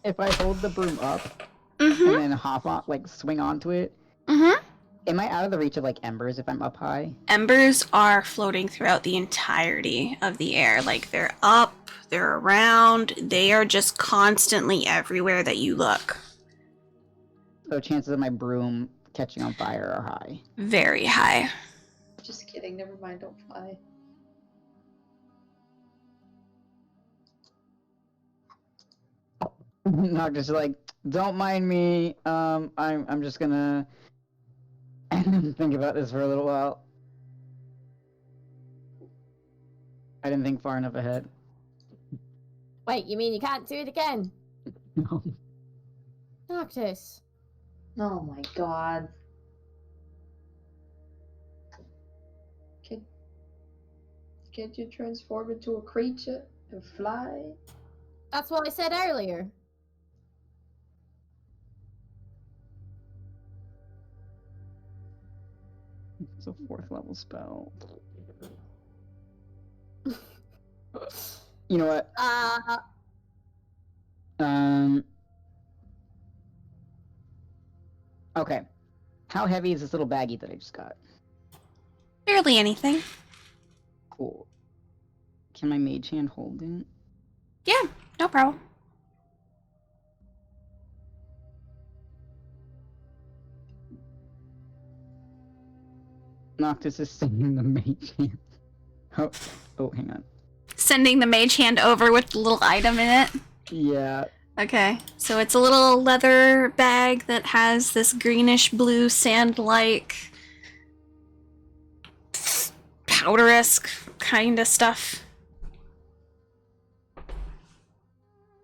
If I hold the broom up Mm-hmm. and then hop on, like, swing onto it, Mm-hmm. am I out of the reach of, like, embers if I'm up high? Embers are floating throughout the entirety of the air. Like they're up, they're around, they are just constantly everywhere that you look. So chances of my broom catching on fire are high. Very high. Just kidding. Never mind. Don't fly. Not just like, don't mind me. I'm just gonna think about this for a little while. I didn't think far enough ahead. Wait, you mean you can't do it again? No. Noctis. Oh my god. Can't you transform into a creature and fly? That's what I said earlier. It's a 4th level spell. You know what? Okay. How heavy is this little baggie that I just got? Barely anything. Cool. Can my mage hand hold it? Yeah, no problem. Noctis is singing the mage hand. Oh, hang on. Sending the mage hand over with the little item in it. Yeah. Okay, so it's a little leather bag that has this greenish blue sand-like powder-esque kind of stuff.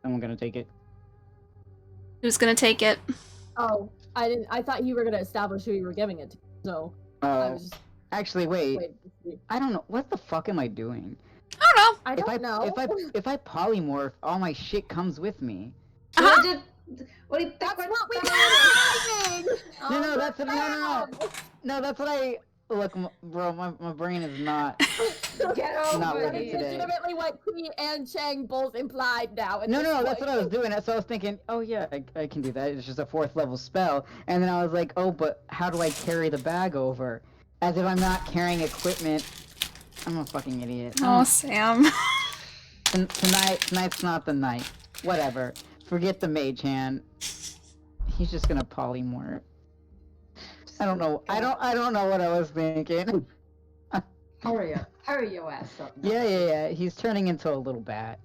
I'm gonna take it. Who's gonna take it? Oh, I didn't. I thought you were gonna establish who you were giving it to. So I Oh, was just actually, wait. waiting to see. I don't know. What the fuck am I doing? I don't know. I don't know. If I polymorph, all my shit comes with me. Uh-huh. What do you That's think? what we were doing. No, that's what, no. No, that's what I look, bro. My brain is not. Get Not over with it That's today. legitimately what P and Chang both implied now. No, that's what I was doing. So I was thinking, oh yeah, I can do that. It's just a 4th level spell. And then I was like, oh, but how do I carry the bag over? As if I'm not carrying equipment. I'm a fucking idiot. Oh, Sam. Tonight's not the night. Whatever. Forget the mage hand. He's just gonna polymorph. I don't know. I don't know what I was thinking. Hurry up. Hurry your ass up. now. Yeah. He's turning into a little bat.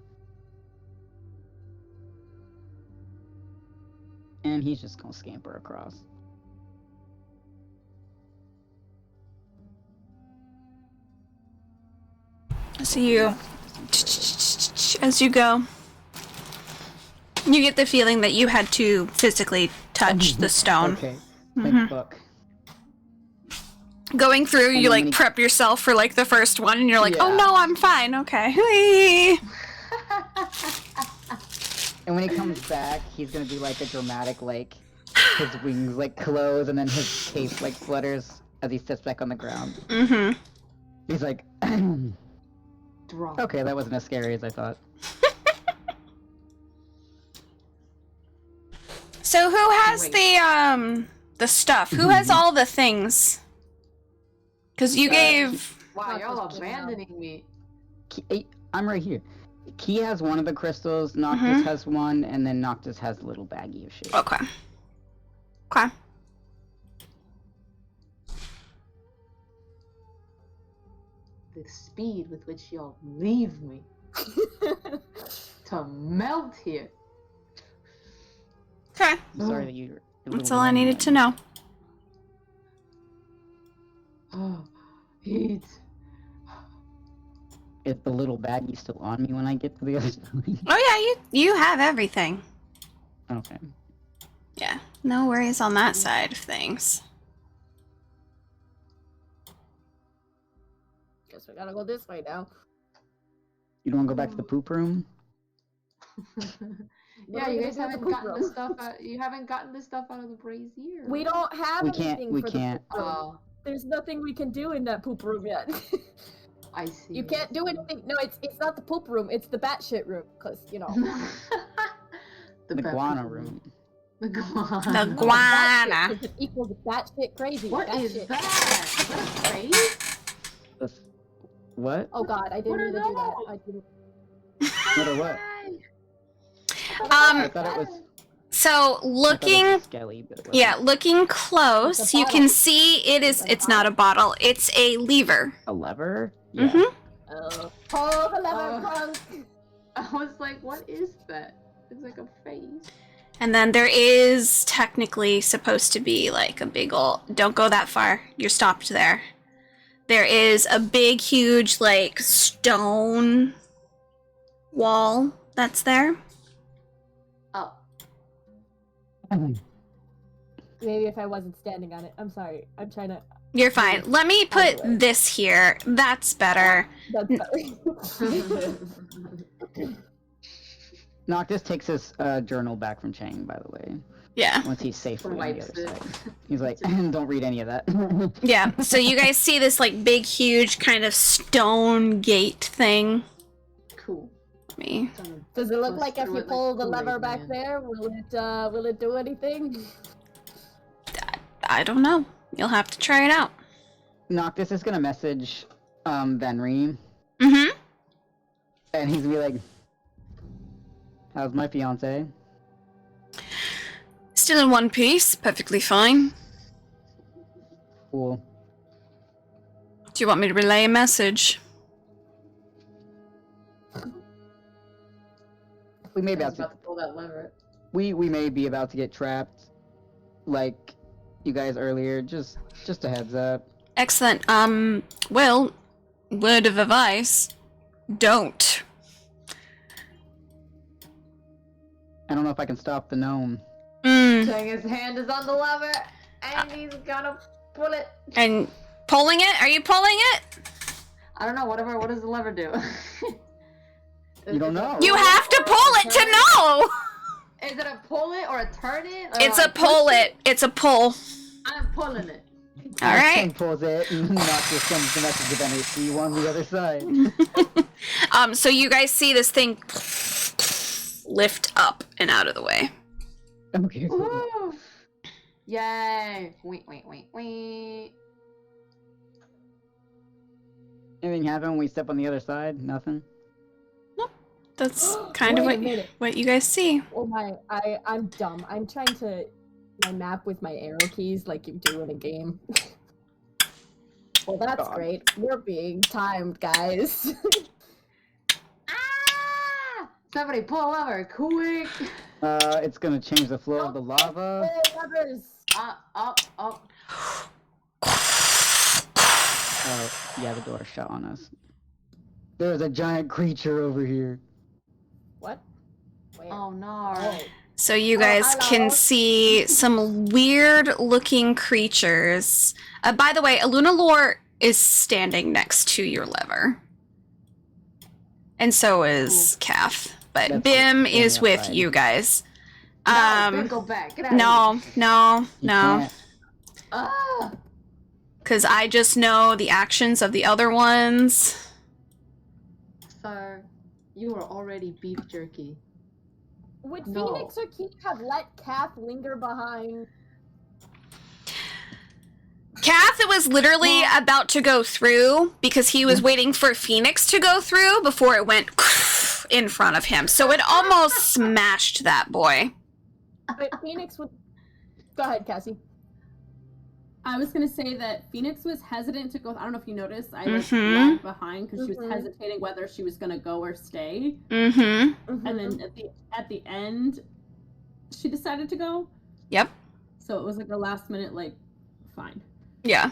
And he's just gonna scamper across. So you, as you go, you get the feeling that you had to physically touch the stone. Okay. Mhm. Thank fuck. Going through, And you then like when he- prep yourself for like the first one, and you're like, oh Yeah. no, I'm fine. Okay. Whee! And when he comes back, he's gonna do like a dramatic, like, his wings like close and then his cape like flutters as he sits back on the ground. Mm-hmm. He's like, Drop. okay, that wasn't as scary as I thought. So who has Great. the stuff? Who has all the things? Because you Uh, gave. Wow, Not y'all just now. abandoning me. I'm right here. Key has one of the crystals, Noctis Mhm. has one, and then Noctis has a little baggie of shit. Okay. Okay. The speed with which y'all leave me to melt here. Okay. I'm sorry that you. That's all I needed to know. Oh, heat. Is the little baggie still on me when I get to the other side? Oh yeah, you have everything. Okay. Yeah. No worries on that side of things. Guess we gotta go this way now. You don't want to go back to the poop room? What Yeah, are we you gonna guys do with haven't the poop gotten room? the stuff out. You haven't gotten the stuff out of the brazier. We don't have We anything can't- we for can't. the poop room. Oh, There's nothing we can do in that poop room yet. I see. You can't do anything. No, it's not the poop room. It's the batshit room. Cause you know. The bat guana people. room. The guana. The No, guana. batshit, 'cause it equals batshit crazy. What is Batshit. that? Is that a face? The what? Oh god, I didn't What are mean to do that. those? I didn't. What or what? Um, I thought it was. So I thought it looking, was Skelly, but it wasn't. yeah, looking close, It's a you bottle. can see it's not a bottle. It's a lever. A lever? Yeah. Mhm. Oh, the lever Uh, crunk. I was like, what is that? It's like a face. And then there is technically supposed to be like a big ol'. Don't go that far. You're stopped there. There is a big, huge, like stone wall that's there. Oh, Maybe if I wasn't standing on it. I'm sorry. I'm trying to. You're fine. Let me put Anyway. this here. That's better. That's better. Noctis takes his journal back from Chang, by the way. Yeah. Once he's safely on the Wipes other it. side. He's like, don't read any of that. Yeah. So you guys see this like big, huge kind of stone gate thing. Cool. Me. Does it look Goes like if through you it like pull the Kool-Aid lever back Man. there, will it do anything? I don't know. You'll have to try it out. Noctis is gonna message Venri, Mm-hmm. and he's gonna be like, how's my fiance? Still in one piece. Perfectly fine. Cool. Do you want me to relay a message? We may be I was about to, about to pull that lever. we may be about to get trapped, like you guys earlier. Just a heads up. Excellent. Well, word of advice. Don't. I don't know if I can stop the gnome. Chang, his hand is on the lever, and he's gonna pull it. And pulling it? Are you pulling it? I don't know. Whatever. What does the lever do? You don't know. You have to pull it to know! Is it a pull it or a turn it? Or It's I a pull push it. It's a pull. I'm pulling it. Alright. Chang pulls it, and Noctis sends the message to Venri. See you on the other side. So you guys see this thing lift up and out of the way. Okay. Cool. Woo! Yay! Wait. Anything happen when we step on the other side? Nothing. That's kind of Wait a minute. what you guys see. Oh I'm dumb. I'm trying to my map with my arrow keys like you do in a game. Well, that's God. great. We're being timed, guys. Ah! Somebody pull over, quick! It's gonna change the flow of the lava. Oh, levers. Up. Oh, yeah, the door shut on us. There's a giant creature over here. What? Where? Oh no. Oh. So you Oh, guys can hello. see some weird looking creatures. By the way, Lunalore is standing next to your lever. And so is Kath. But That's Bim cool. is Yeah, with right. you guys. No, go back. Get out of No. You can't- Ah! Because I just know the actions of the other ones. Sir, you are already beef jerky. Would No. Phoenix or Keith have let Kath linger behind? Kath was literally about to go through because he was waiting for Phoenix to go through before it went in front of him. So it almost smashed that boy. But Phoenix would. Go ahead, Cassie. I was gonna say that Phoenix was hesitant to go. I don't know if you noticed. I Mhm. lagged behind because she was Mhm. hesitating whether she was gonna go or stay. Mm-hmm. And then at the end, she decided to go. Yep. So it was like a last minute, like, fine. Yeah.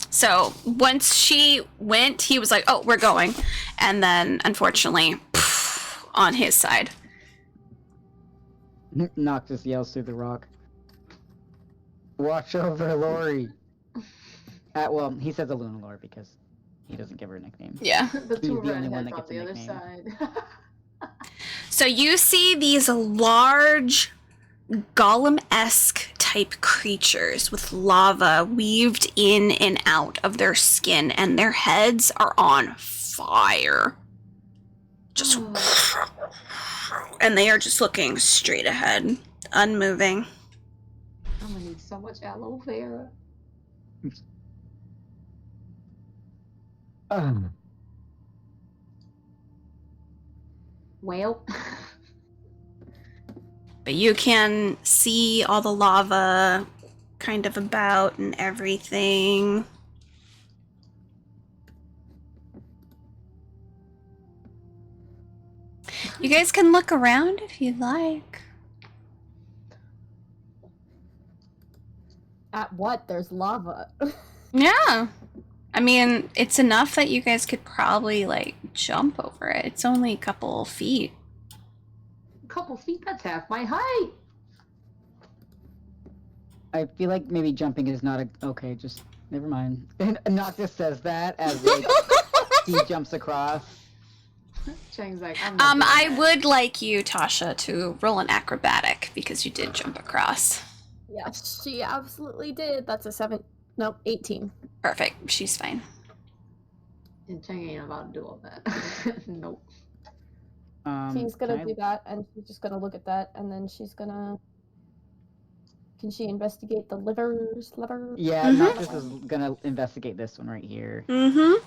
So once she went, he was like, "Oh, we're going," and then unfortunately, on his side. Noctis yells through the rock. Watch over Lori. Well, he says a Lunalore because he doesn't give her a nickname. Yeah. The He's two the only one redheads that on gets the a other nickname. side. So you see these large golem-esque type creatures with lava weaved in and out of their skin, and their heads are on fire. Just and they are just looking straight ahead, unmoving. I'm gonna need so much aloe vera. Well, But you can see all the lava kind of about and everything. You guys can look around if you'd like. At what? There's lava. Yeah. I mean, it's enough that you guys could probably, like, jump over it. It's only a couple feet. a couple feet, that's half my height. I feel like maybe jumping is not a. Okay, just never mind. And Noctis says that as like he jumps across. Chang's like, I'm not doing I that. would like you, Tasha, to roll an acrobatic because you did jump across. Yes, she absolutely did. That's a 18. Perfect. She's fine. And Chang ain't about to do all that. Nope. She's gonna can I- do that, and she's just gonna look at that, and then she's gonna. Can she investigate the livers? Yeah, Mhm. Noctis is gonna investigate this one right here. Mm-hmm.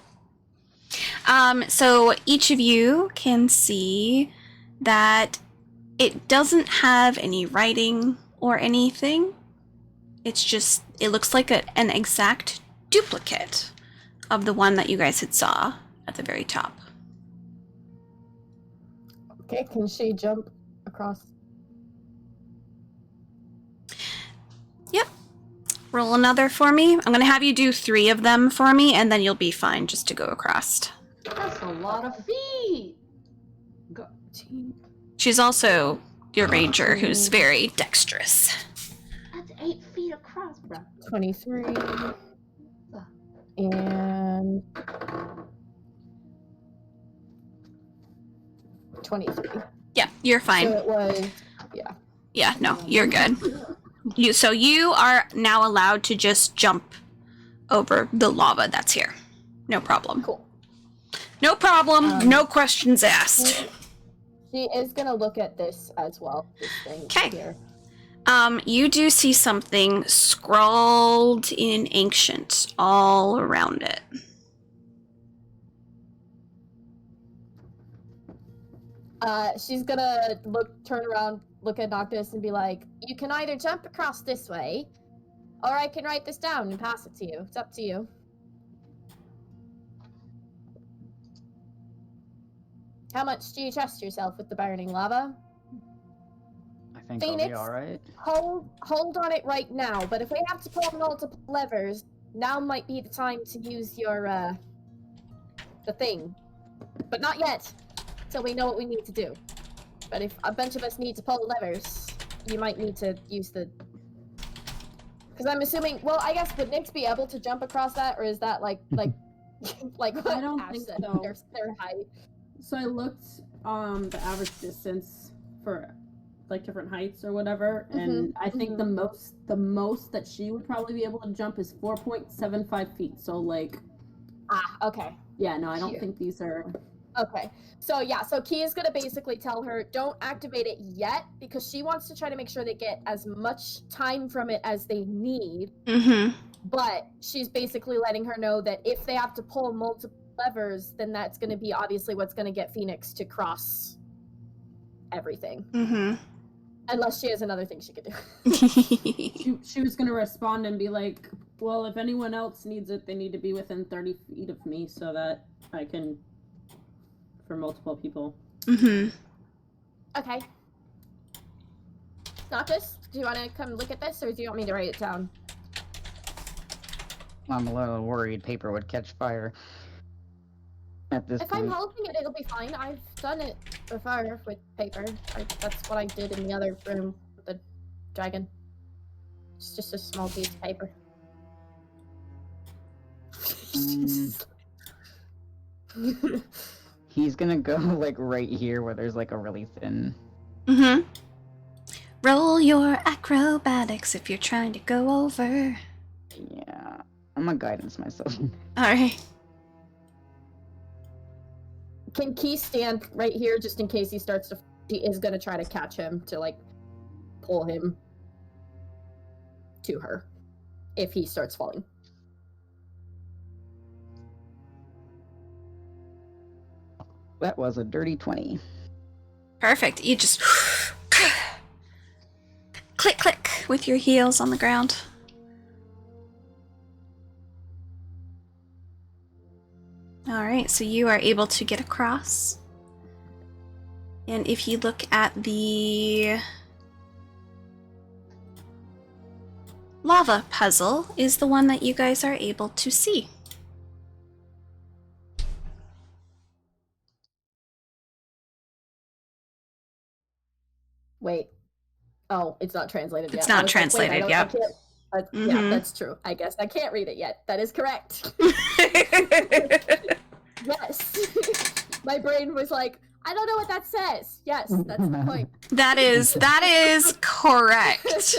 So each of you can see that it doesn't have any writing or anything. It's just, it looks like an exact duplicate of the one that you guys had saw at the very top. Okay, can she jump across? Yep. Roll another for me. I'm going to have you do 3 of them for me, and then you'll be fine just to go across. That's a lot of feet. Go. She's also your ranger, who's very dexterous. That's 8 feet across, bro. 23. And 23. Yeah, you're fine. So it was Yeah, no, you're good. So you are now allowed to just jump over the lava that's here. No problem. cool. No problem. No questions asked. She is gonna look at this as well. This thing 'Kay. here. You do see something scrawled in ancient all around it. She's gonna turn around, look at Noctis, and be like, "You can either jump across this way, or I can write this down and pass it to you. It's up to you." How much do you trust yourself with the burning lava? I think I'll be Phoenix? alright. Hold on it right now, but if we have to pull multiple levers, now might be the time to use your, the thing. But not yet, till we know what we need to do. But if a bunch of us need to pull levers, you might need to use the... Because I'm assuming, well, I guess, would Nyx be able to jump across that, or is that, like, like what I don't Ash think said, so. their height? So I looked the average distance for like different heights or whatever, and I think the most that she would probably be able to jump is 4.75 feet. So like, Okay. yeah, no, I don't Cute. think these are. Okay. So yeah, so Key is gonna basically tell her, don't activate it yet, because she wants to try to make sure they get as much time from it as they need. Mm-hmm. But she's basically letting her know that if they have to pull multiple levers, then that's gonna be obviously what's gonna get Phoenix to cross everything. Mm-hmm. Unless she has another thing she could do. She was gonna respond and be like, well, if anyone else needs it, they need to be within 30 feet of me so that I can, for multiple people. Mm-hmm. Okay. Noctis, do you want to come look at this, or do you want me to write it down? I'm a little worried paper would catch fire at this If I'm point. holding it, it'll be fine. I've done it before with paper. That's what I did in the other room with the dragon. It's just a small piece of paper. He's gonna go like right here where there's like a really thin. Mm-hmm. Roll your acrobatics if you're trying to go over. Yeah, I'm gonna guidance myself. Alright. Can Key stand right here just in case he starts to... She is gonna try to catch him to, like, pull him to her if he starts falling. That was a dirty 20. Perfect. You just click click with your heels on the ground. Alright, so you are able to get across. And if you look at the lava puzzle, is the one that you guys are able to see. Wait. Oh, it's not translated yet. It's not I was like, wait, translated, I yep. can't... Yeah, Mhm. that's true. I guess I can't read it yet. That is correct. Yes. My brain was like, I don't know what that says. Yes, that's the point. That is correct.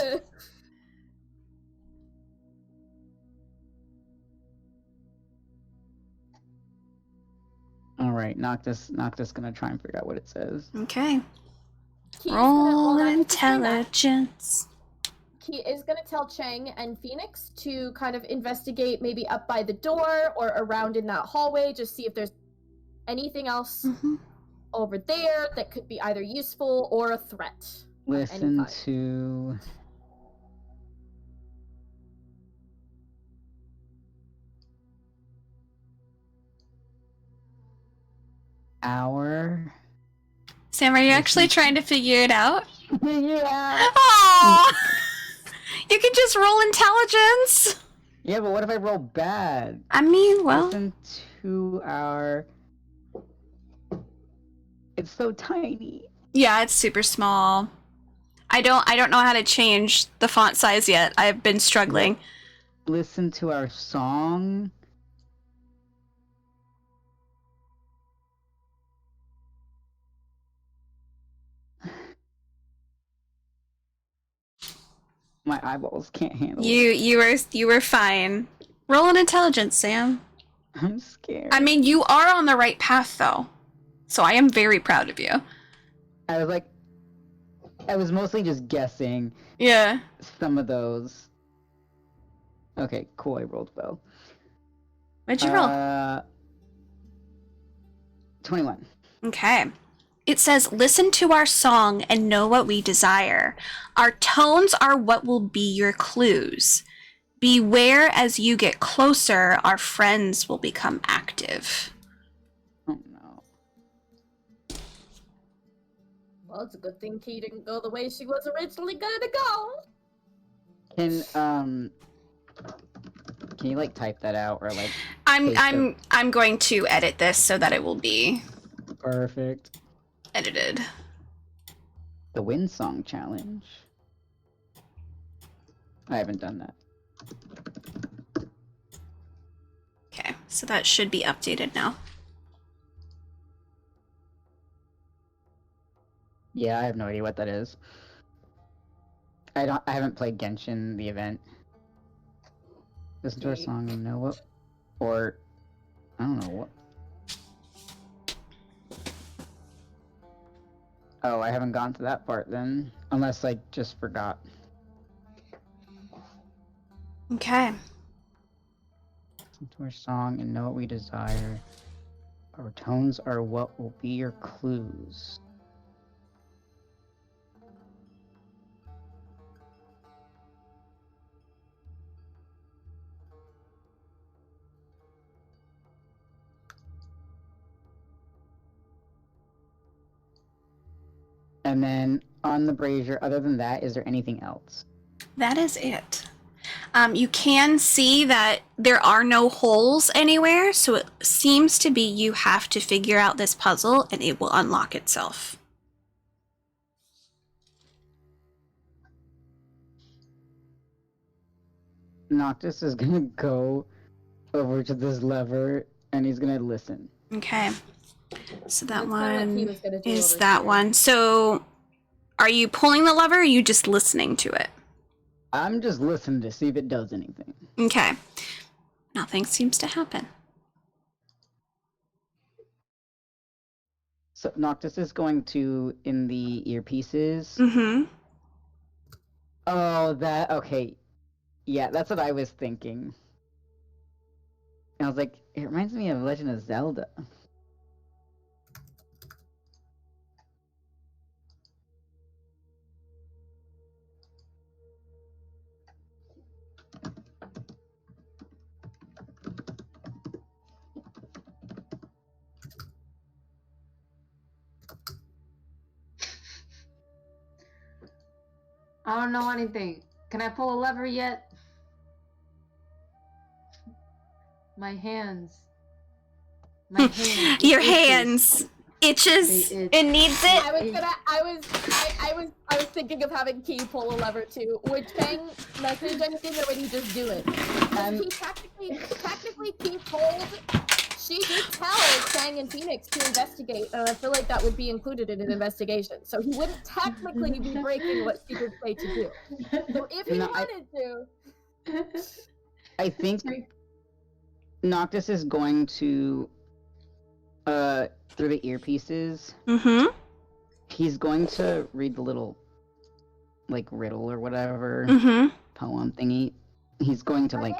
Alright, Noctis gonna try and figure out what it says. Okay. Key's Roll gonna intelligence. Key is gonna tell Chang and Phoenix to kind of investigate maybe up by the door or around in that hallway, just see if there's anything else Mhm. over there that could be either useful or a threat. Listen kind. to our Sam, are you actually trying to figure it out? yeah. Oh, you can just roll intelligence. Yeah, but what if I roll bad? I mean, well, Listen to our. It's so tiny. yeah, it's super small. I don't know how to change the font size yet. I've been struggling. Listen to our song. My eyeballs can't handle it. You were fine. Roll an intelligence, Sam. I'm scared. I mean, you are on the right path though. So I am very proud of you. I was mostly just guessing Yeah. some of those. Okay, cool. I rolled well. What'd you roll? 21. Okay. It says, listen to our song and know what we desire. Our tones are what will be your clues. Beware as you get closer, our friends will become active. Oh no. Well, it's a good thing Key didn't go the way she was originally gonna go. Can you like type that out or like I'm going to edit this so that it will be perfect? edited. The Wind Song Challenge. I haven't done that. Okay, so that should be updated now. Yeah, I have no idea what that is. I haven't played Genshin the event. Listen to our song and know what, or I don't know what. Oh, I haven't gone to that part then, unless I just forgot. Okay. Listen to our song and know what we desire. Our tones are what will be your clues. And then on the brazier, other than that, is there anything else? That is it. You can see that there are no holes anywhere, so it seems to be you have to figure out this puzzle and it will unlock itself. Noctis is gonna go over to this lever and he's gonna listen. Okay. So that That's kinda what he one was gonna do is over that here. one. So are you pulling the lever or are you just listening to it? I'm just listening to see if it does anything. Okay. Nothing seems to happen. So Noctis is going to in the earpieces. Mm-hmm. Oh, that okay. Yeah, that's what I was thinking. And I was like, it reminds me of Legend of Zelda. I don't know anything. Can I pull a lever yet? My hands. My hands. Your It itches. hands itches. They itch. It needs it. I was thinking of having Key pull a lever too. Would Chang message anything, or would he just do it? He technically Key told. She did tell Chang and Phoenix to investigate, and I feel like that would be included in an investigation. So he wouldn't technically be breaking what she did say to do. So if he No, wanted to, I think Noctis is going to through the earpieces, Mm-hmm. he's going to read the little like riddle or whatever Mm-hmm. poem thingy. He's going to like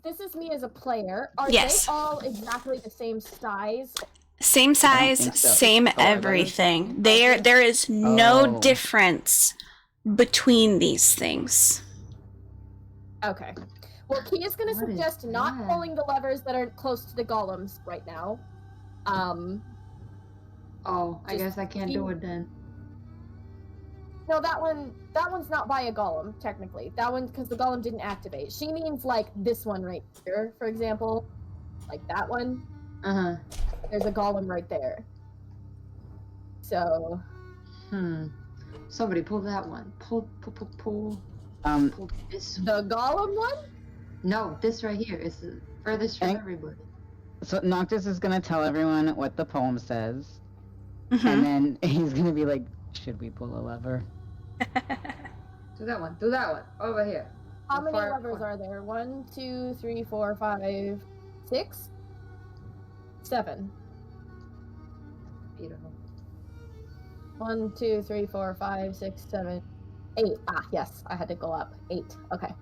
this is me as a player. Are Yes. they all exactly the same size? Same size, think so. same Oh, I thought it was- everything. There is no Oh. difference between these things. Okay. Well, Key is going to What is suggest not that? pulling the levers that are close to the golems right now. Oh, I Just guess I can't do it then. No, that one's not by a golem, technically. That one, because the golem didn't activate. She means like this one right here, for example. Like that one. Uh-huh. There's a golem right there. So, Somebody pull that one. Pull this one. the golem one? No, this right here is the furthest from Hank? everybody. so Noctis is gonna tell everyone what the poem says, Mhm. and then he's gonna be like, should we pull a lever? Do that one. Do that one. Over here. How The many far levers corner. are there? 1, 2, 3, 4, 5, 6, 7. Beautiful. 1, 2, 3, 4, 5, 6, 7, 8. Ah, yes, I had to go up. 8. Okay.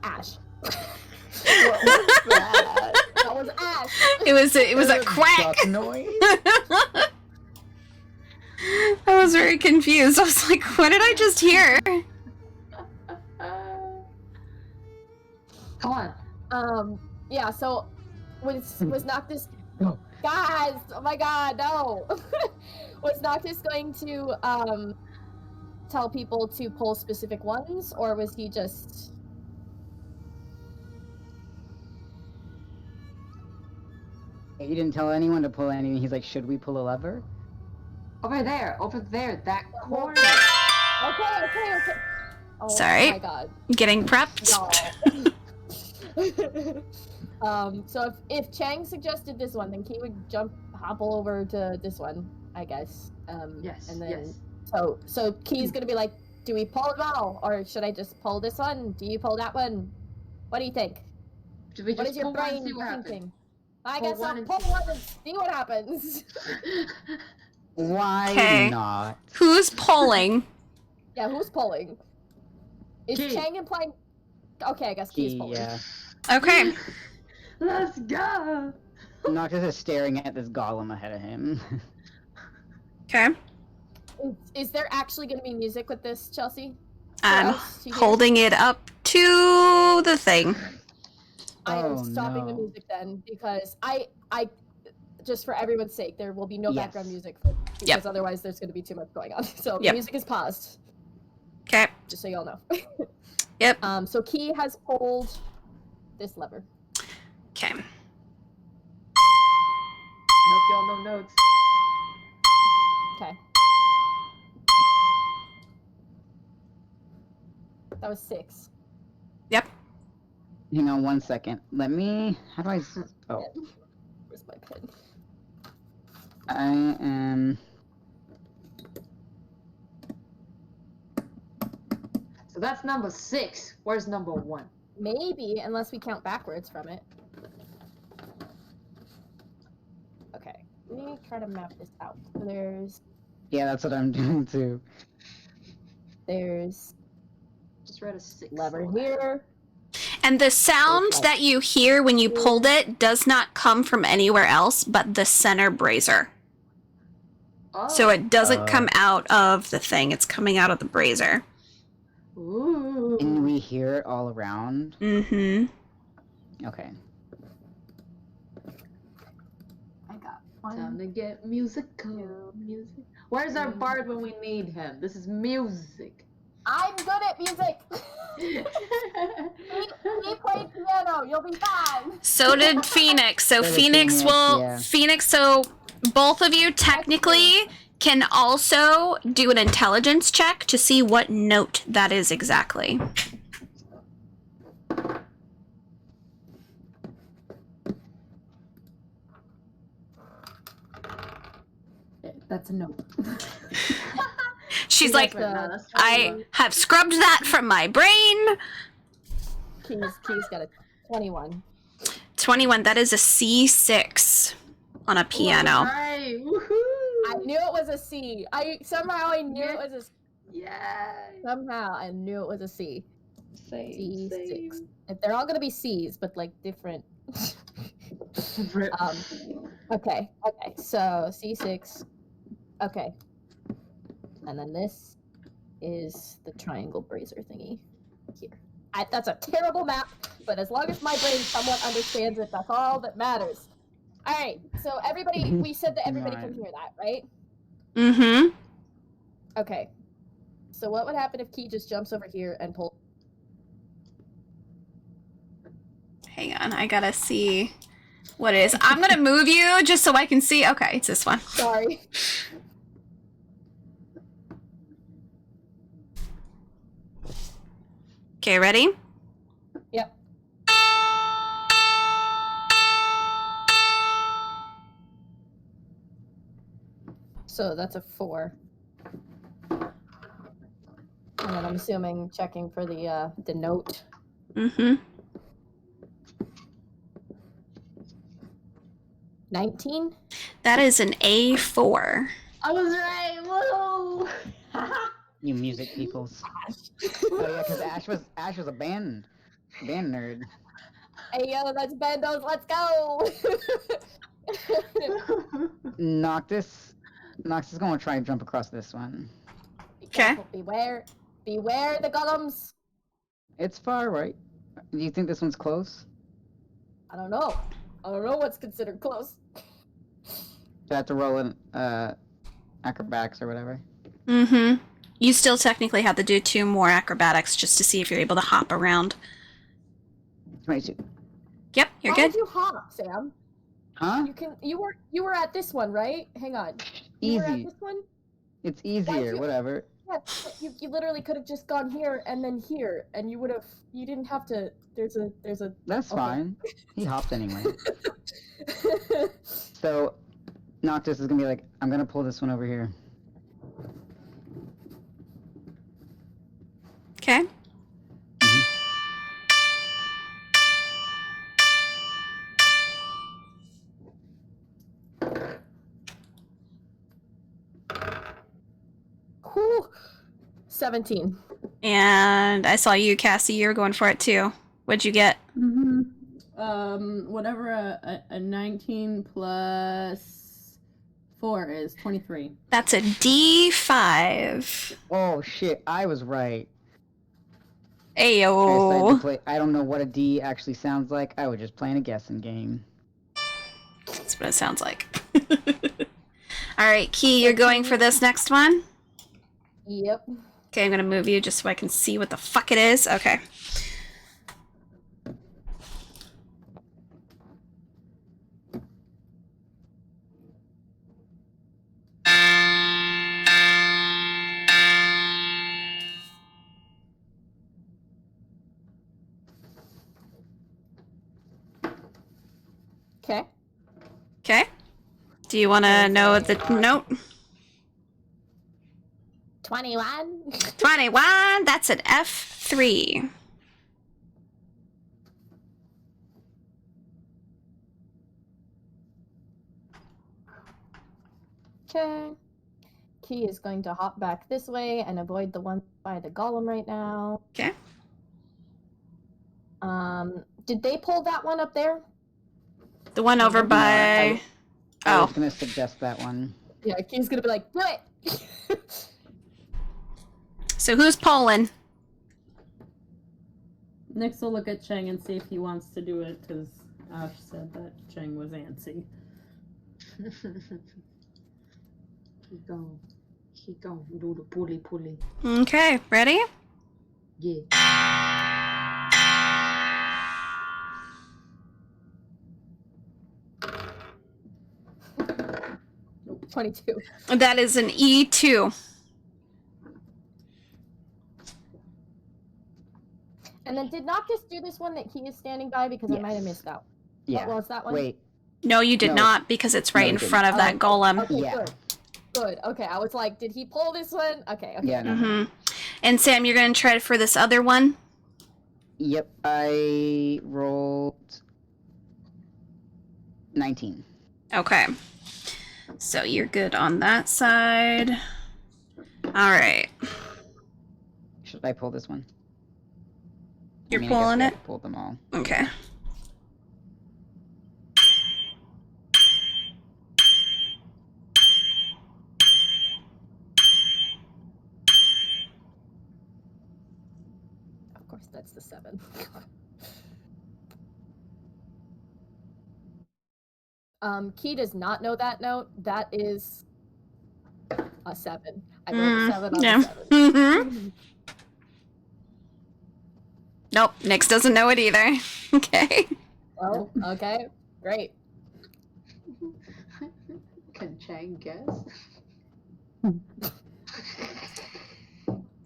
Ash. What was that? That was Ash. It was a quack. Duck noise. I was very confused. I was like, what did I just hear? Come on. Yeah. So was Noctis? No. Guys, oh my God, no! Was Noctis going to tell people to pull specific ones, or was he just? He didn't tell anyone to pull anything. He's like, should we pull a lever? Over there, that corner. Okay. Oh Sorry. my God. Getting prepped. Y'all. So if Chang suggested this one, then Key would hobble over to this one, I guess. Yes. And then Yes. so Key's gonna be like, do we pull them all, or should I just pull this one? Do you pull that one? What do you think? Should we What just is your pull one and brain see what happens? thinking? I Pull guess one I'll and pull see- one and see what happens. Why 'Kay. not? Who's pulling? Yeah, who's pulling? Is Key. Chang implying? Okay, I guess Key's pulling. Yeah. Okay. Let's go. Noctis is staring at this golem ahead of him. Okay. Is there actually going to be music with this, Chelsea? I'm us to hear? holding it up to the thing. I am Oh, stopping the no. music then, because I just for everyone's sake, there will be no Yes. background music because otherwise there's going to be too much going on. So the Yep. music is paused, Okay. just so y'all know. Yep. So Key has pulled this lever. Okay. Nope, y'all know notes. Okay. That was 6. Yep. Hang on 1 second. Let me. How do I? Oh, Where's my pen? I am. So that's number 6. Where's number 1? Maybe, unless we count backwards from it. Okay, let me try to map this out. Yeah, that's what I'm doing too. There's Just read a 6. lever somewhere. here. And the sound Okay. that you hear when you pulled it does not come from anywhere else but the center brazier. Oh. So it doesn't Oh. come out of the thing, it's coming out of the brazier. Ooh. And we hear it all around. Mm-hmm. Okay. I got Time one. to get musical. Music. Where's our bard when we need him? This is music. I'm good at music. He played piano. You'll be fine. So did Phoenix. So So did Phoenix Phoenix, will yeah. Phoenix, so both of you technically can also do an intelligence check to see what note that is exactly. That's a no. She's Yes, like, but, I have scrubbed that from my brain. Key's got a 21. 21, that is a C6 on a piano. Alright, woohoo! I knew it was a C. I knew it was a Yeah. somehow I knew it was a C. Same. C6. Same. If they're all gonna be C's, but like different. Rip. Okay. So C6. Okay. And then this is the triangle brazier thingy here. That's a terrible map, but as long as my brain somewhat understands it, that's all that matters. All right. So everybody, we said that everybody can Right. hear that, right? Mm-hmm. Okay. So what would happen if Key just jumps over here and pulls? Hang on, I gotta see what it is. I'm gonna move you just so I can see. Okay, it's this one. Sorry. Okay, ready? Yep. So that's a 4. And then I'm assuming checking for the note. Mm-hmm. 19? That is an A4. I was right. Whoa. You music peoples. Oh yeah, because Ash was a band nerd. Hey yo, that's Bendos, let's go! Noctis is gonna try and jump across this one. Be Okay. careful, beware the golems! It's far right. Do you think this one's close? I don't know. I don't know what's considered close. Do I have to roll in acrobatics or whatever? Mm-hmm. You still technically have to do 2 more acrobatics just to see if you're able to hop around. 22. Yep, you're How good. did you hop, Sam? Huh? You were at this one, right? Hang on. You were at Easy. this one? It's easier, you- whatever. Yeah, but you literally could have just gone here and then here, and you didn't have to. There's a. That's Okay. fine. He hopped anyway. So, Noctis is gonna be like, I'm gonna pull this one over here. Okay. Whew. 17. And I saw you, Cassie. You were going for it too. What'd you get? Whatever a 19 plus 4 is 23. That's a D5. Oh shit, I was right. I decided to Ayo. play. I don't know what a D actually sounds like. I was just playing a guessing game. That's what it sounds like. Alright, Key, you're going for this next one? Yep. Okay, I'm gonna move you just so I can see what the fuck it is. Okay. Okay. Okay. Do you want to know the note? 21. 21. That's an F3. Okay. Key is going to hop back this way and avoid the one by the golem right now. Okay. Did they pull that one up there? The one over by. I Oh. was gonna suggest that one. Yeah, Key's gonna be like, do it! So who's polling? Next, we'll look at Cheng and see if he wants to do it, because Ash said that Cheng was antsy. He gon' do the pulley. Okay, ready? Yeah. 22. That is an E2. And then did not just do this one that Key is standing by because I might have Yes. missed out. Yeah. What was that one? Wait. No, you did No. not because it's right No, in you didn't. front of that golem. Okay, Yeah. good. Good. Okay, I was like, did he pull this one? Okay. Yeah. No. Hmm. And Sam, you're gonna try for this other one. Yep. I rolled 19. Okay. So you're good on that side. All right. Should I pull this one? You're I guess pulling we it? have to pull them all. Okay. Of course, that's the 7. Key does not know that note. That is a 7. I rolled a 7 on yeah. the 7. Mm-hmm. Nope. Nyx doesn't know it either. Okay. Well, okay, great. Can Chang guess?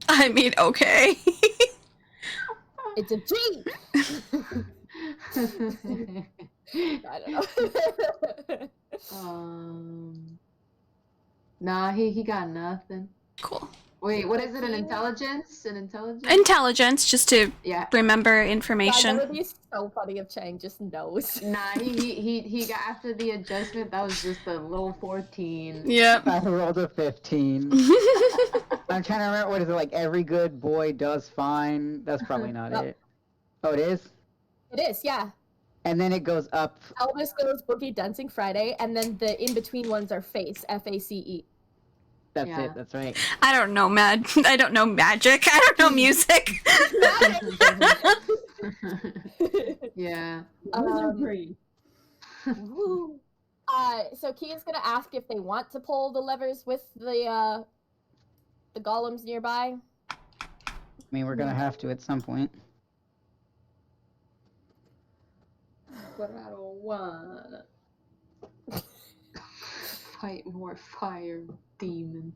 I mean, okay. It's a G. I don't know. Nah, he got nothing. Cool. Wait, what is it? An intelligence? An intelligence? Intelligence, just to Yeah. remember God, information. that would be so funny if Chang just knows. Nah, he got after the adjustment. That was just a little 14. Yep. I rolled a 15. I'm trying to remember, what is it, like every good boy does fine? That's probably not Nope. it. Oh, it is? It is, yeah. And then it goes up. Elvis goes Boogie Dancing Friday, and then the in-between ones are Face, F-A-C-E. That's Yeah. it, that's right. I don't know I don't know magic. I don't know music. Yeah. Wizard brain. Woo. So Kia's gonna ask if they want to pull the levers with the golems nearby. I mean, we're gonna have to at some point. But I don't want. Fight more fire demons.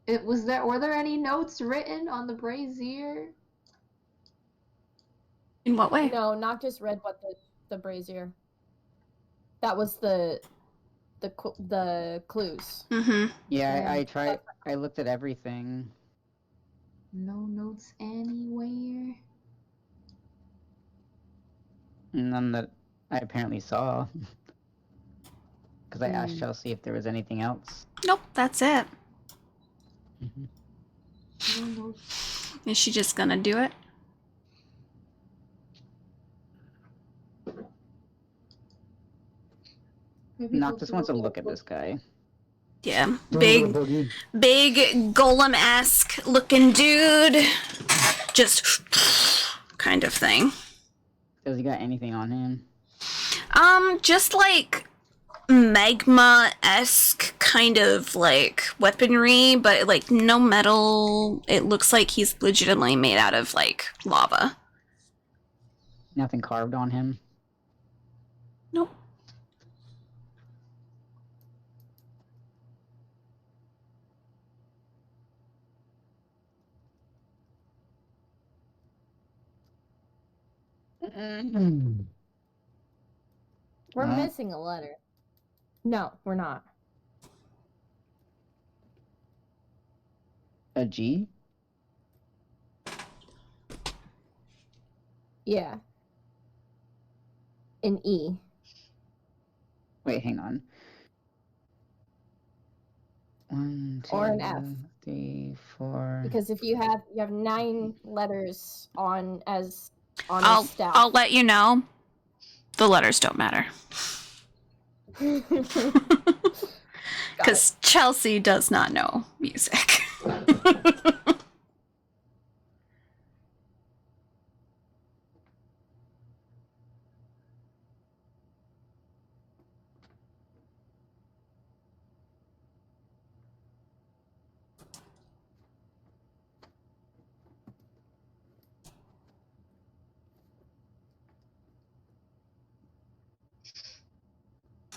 Were there any notes written on the brazier? In what way? No, not just read what the brazier. That was the clues. Mm-hmm. Yeah, Yeah. I tried. I looked at everything. No notes anywhere. None that I apparently saw. Because I asked Chelsea if there was anything else. Nope, that's it. No notes. Is she just gonna do it? Maybe Noctis they'll wants to do a look at book. this guy. Yeah. Big golem-esque looking dude. Just kind of thing. Does he got anything on him? Just like magma-esque kind of like weaponry, but like no metal. It looks like he's legitimately made out of like lava. Nothing carved on him. Nope. We're Huh? missing a letter. No, we're not. A G? Yeah. An E. Wait, hang on. 1, 2, Or an F. 3, 4. Because if you have 9 letters on a staff. I'll let you know. The letters don't matter. Because Chelsea does not know music.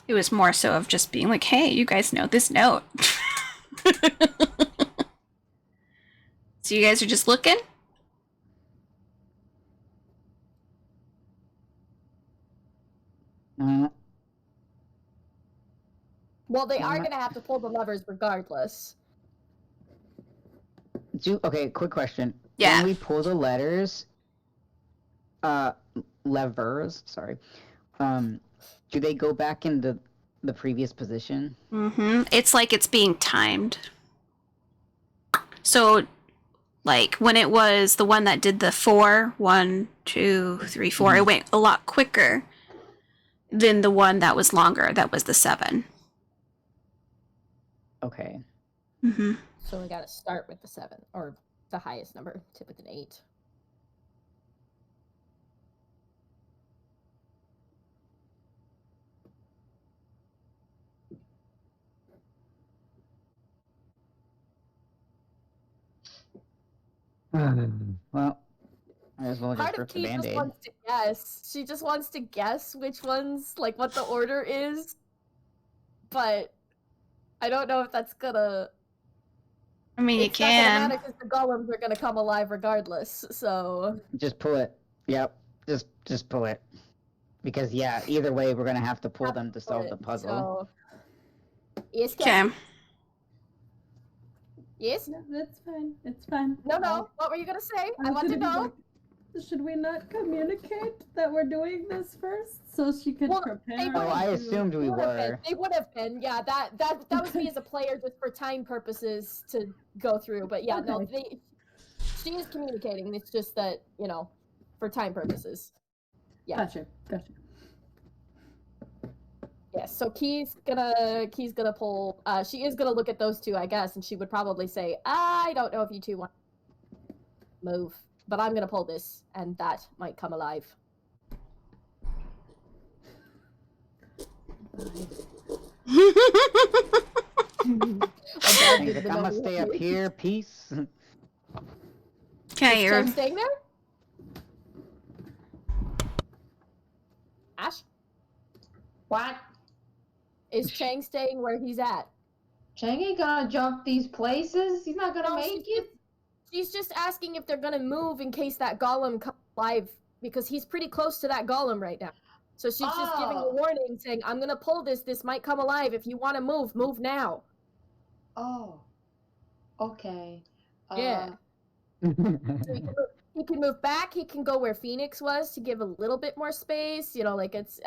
It was more so of just being like, hey, you guys know this note. So you guys are just looking? Well, they are going to have to pull the levers regardless. Okay, quick question. Yeah. When we pull the levers, sorry, do they go back into the previous position? Mm-hmm. It's like it's being timed. So, like, when it was the one that did the 4, 1, 2, 3, 4, it went a lot quicker than the one that was longer, that was the 7. Okay. Mm-hmm. So we got to start with the 7, or the highest number, tip with an 8. Well, might as well just Part of rip the Key just Band-Aid. wants to guess. She just wants to guess which ones, like, what the order is. But I don't know if that's gonna... I mean, you It's not gonna can. matter because the golems are gonna come alive regardless, so... Just pull it. Yep. Just pull it. Because yeah, either way, we're gonna have to pull them to solve the puzzle. So... Yes, Okay. Cassie? Yes? No, that's fine. It's fine. No. What were you gonna say? I want to know. Should we not communicate that we're doing this first so she could Well, prepare? they Oh, I would've- assumed we were. They would have been, yeah. That was me as a player just for time purposes to go through. But yeah, no, she is communicating. It's just that, for time purposes. Yeah. Gotcha. Yes, so Key's gonna pull. She is gonna look at those two, I guess, and she would probably say, "I don't know if you two want to move, but I'm gonna pull this, and that might come alive." He's like, I'm gonna stay up here. Peace. Okay, Is you're Chang staying there? Ash, What? is Chang staying where he's at? Chang ain't gonna jump these places. He's not gonna No, make it. She's just asking if they're gonna move in case that golem comes alive, because he's pretty close to that golem right now. So she's just giving a Oh. warning, saying, "I'm gonna pull this. This might come alive. If you want to move, move now." Oh. Okay. Yeah. So he can move back. He can go where Phoenix was to give a little bit more space. You know, like it's.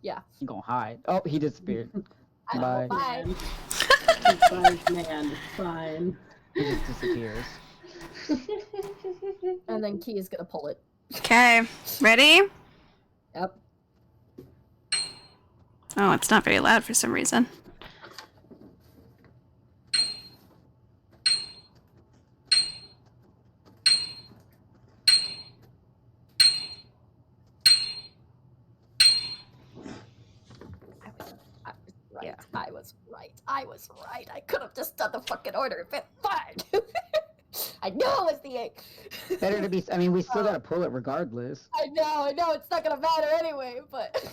Yeah. He gonna hide. Oh, he disappeared. Bye. Bye. It's fine, man. It's fine. He just disappears. And then Key is gonna pull it. okay. Ready? Yep. Oh, it's not very loud for some reason. Right. Yeah. I was right. I could have just done the fucking order, but fine. I know it's the 8. Better to be. I mean, we still gotta pull it regardless. I know, it's not gonna matter anyway, but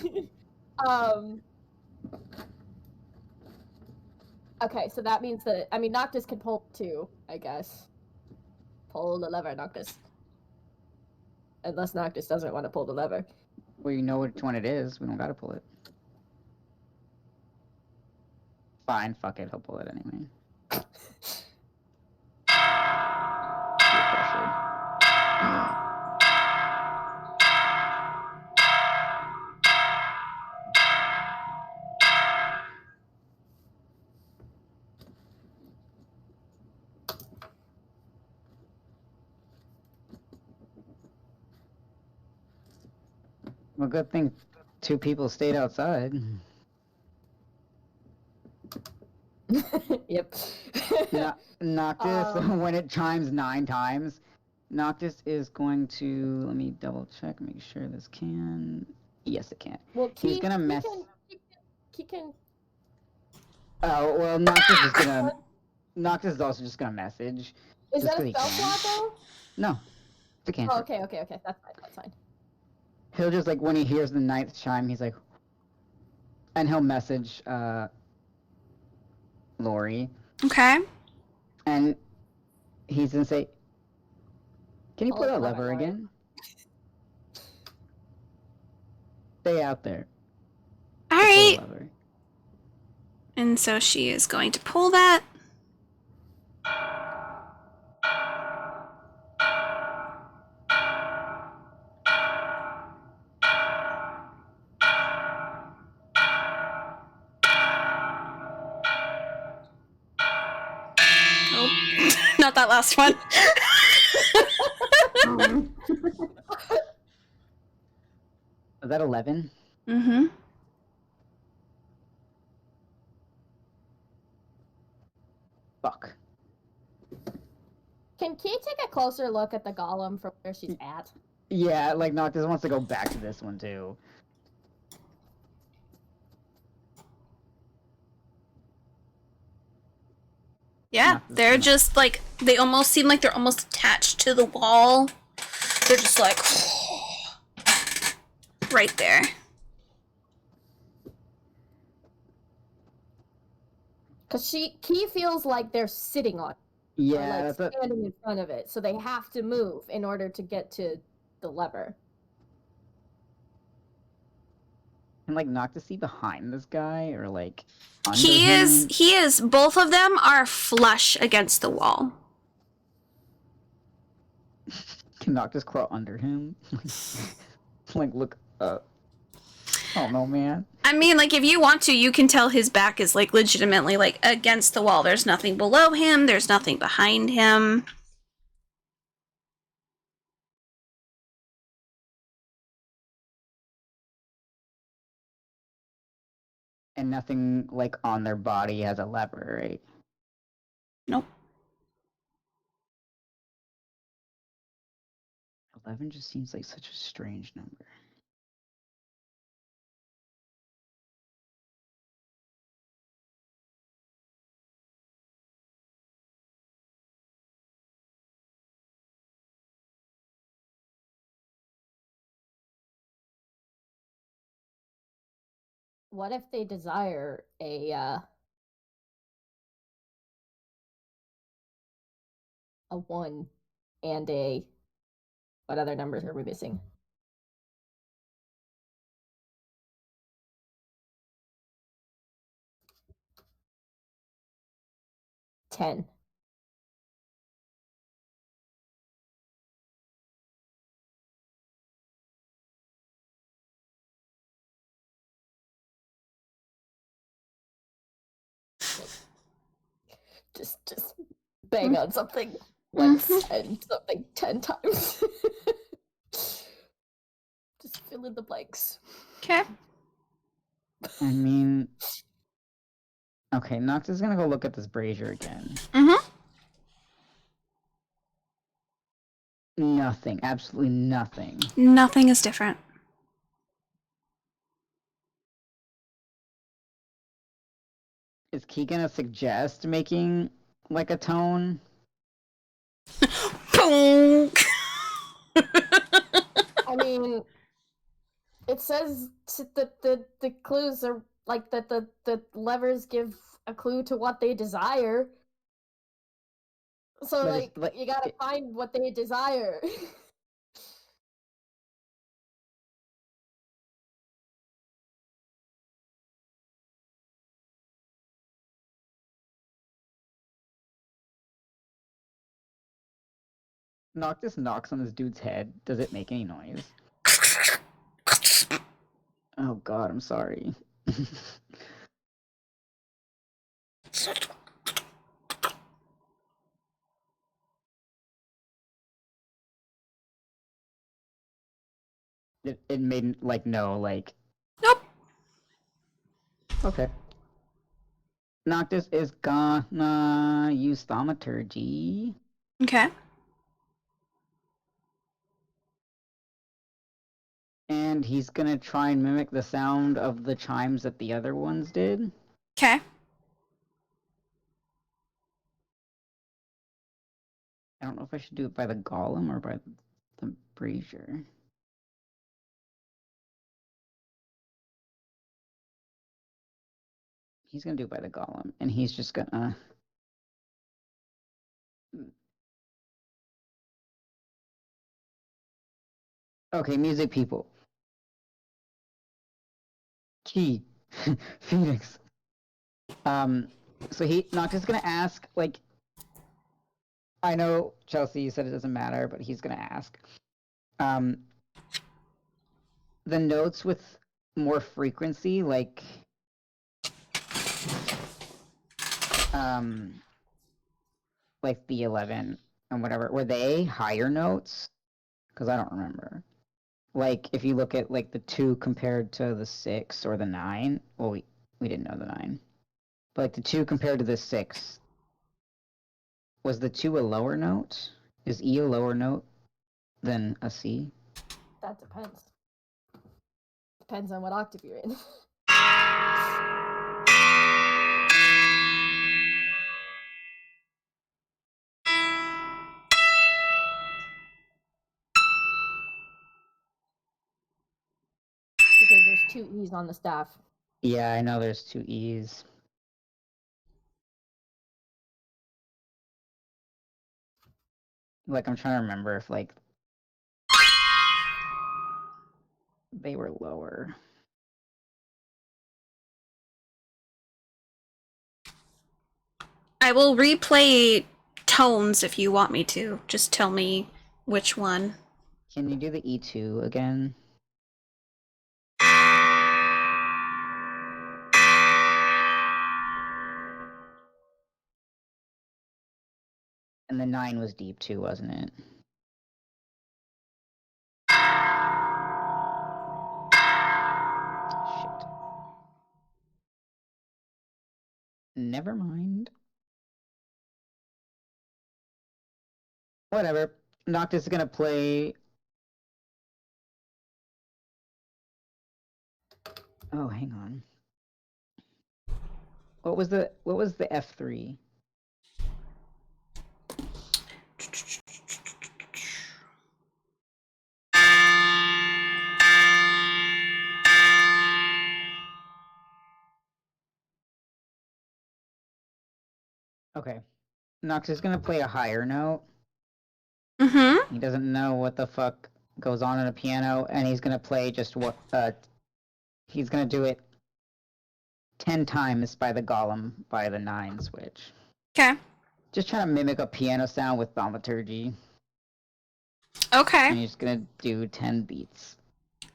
okay, so that means that Noctis can pull too, I guess. Pull the lever, Noctis. Unless Noctis doesn't want to pull the lever. Well, you know which one it is. We don't gotta pull it. Fine, fuck it. He'll pull it anyway. Peer pressure. Well, good thing 2 people stayed outside. Yep. Noctis, when it chimes 9 times, Noctis is going to. Let me double check, make sure this can. Yes, it can. Well, He's gonna mess. He can. Oh, well, Noctis is gonna. Noctis is also just gonna message. Is Just that a 'cause he spell can. slot though? No. It's a cantrip. Oh, okay. That's fine. He'll just, like, when he hears the 9th chime, he's like. And he'll message, Lori. Okay. And he's gonna say, can you Oh, put a love it, lever Lori. again? Stay out there. All Pull right. a lever. And so she is going to pull that. Oh, not that last one. Is that 11? Mm-hmm. Fuck. Can Key take a closer look at the golem from where she's at? Yeah, like, Noctis wants to go back to this one, too. Yeah, Not this they're one. just like, they almost seem like they're almost attached to the wall. They're just like, right there. Because Key feels like they're sitting on it, or Yeah, like that's a, standing in front of it, so they have to move in order to get to the lever. can, like, Noctis see behind this guy, or, like, under He him? is, both of them are flush against the wall. Can Noctis crawl under him? Like, look up. Oh, no, man. I mean, like, if you want to, you can tell his back is, like, legitimately, like, against the wall. There's nothing below him, there's nothing behind him. And nothing like on their body has a lever, right? Nope. 11 just seems like such a strange number. What if they desire a 1 and a what other numbers are we missing? Ten. Just bang on something once and something 10 times. Just fill in the blanks. Okay. I mean, okay, Nox is gonna go look at this brazier again. Mm-hmm. Nothing, absolutely nothing. Nothing is different. Is Key gonna suggest making like a tone? Boom. I mean, it says that the clues are like that the levers give a clue to what they desire. So But like, it's like you gotta find what they desire. Noctis knocks on this dude's head. Does it make any noise? Oh god, I'm sorry. It made like no like. Nope. Okay. Noctis is gonna use thaumaturgy. Okay. And he's gonna try and mimic the sound of the chimes that the other ones did. Okay. I don't know if I should do it by the golem or by the brazier. He's gonna do it by the golem, and he's just gonna. Okay, music people. Key. Phoenix. So Noctis is gonna ask, like, I know Chelsea said it doesn't matter, but he's gonna ask. The notes with more frequency, like the 11 and whatever, were they higher notes? Because I don't remember. Like, if you look at like the 2 compared to the 6 or the 9, well, we didn't know the 9, but like the 2 compared to the 6, was the 2 a lower note? Is E a lower note than a C? That depends. Depends on what octave you're in. Because there's 2 E's on the staff. Yeah, I know there's 2 E's. Like, I'm trying to remember if like they were lower. I will replay tones if you want me to. Just tell me which one. Can you do the E2 again? And the 9 was deep too, wasn't it? Never mind. Whatever. Noctis is gonna play. Oh, hang on. What was the F3? Okay. Noctis is gonna play a higher note. Mm-hmm. He doesn't know what the fuck goes on in a piano, and he's gonna play just what he's gonna do it 10 times by the Golem by the 9 switch. Okay. Just trying to mimic a piano sound with thaumaturgy. Okay. And he's gonna do 10 beats.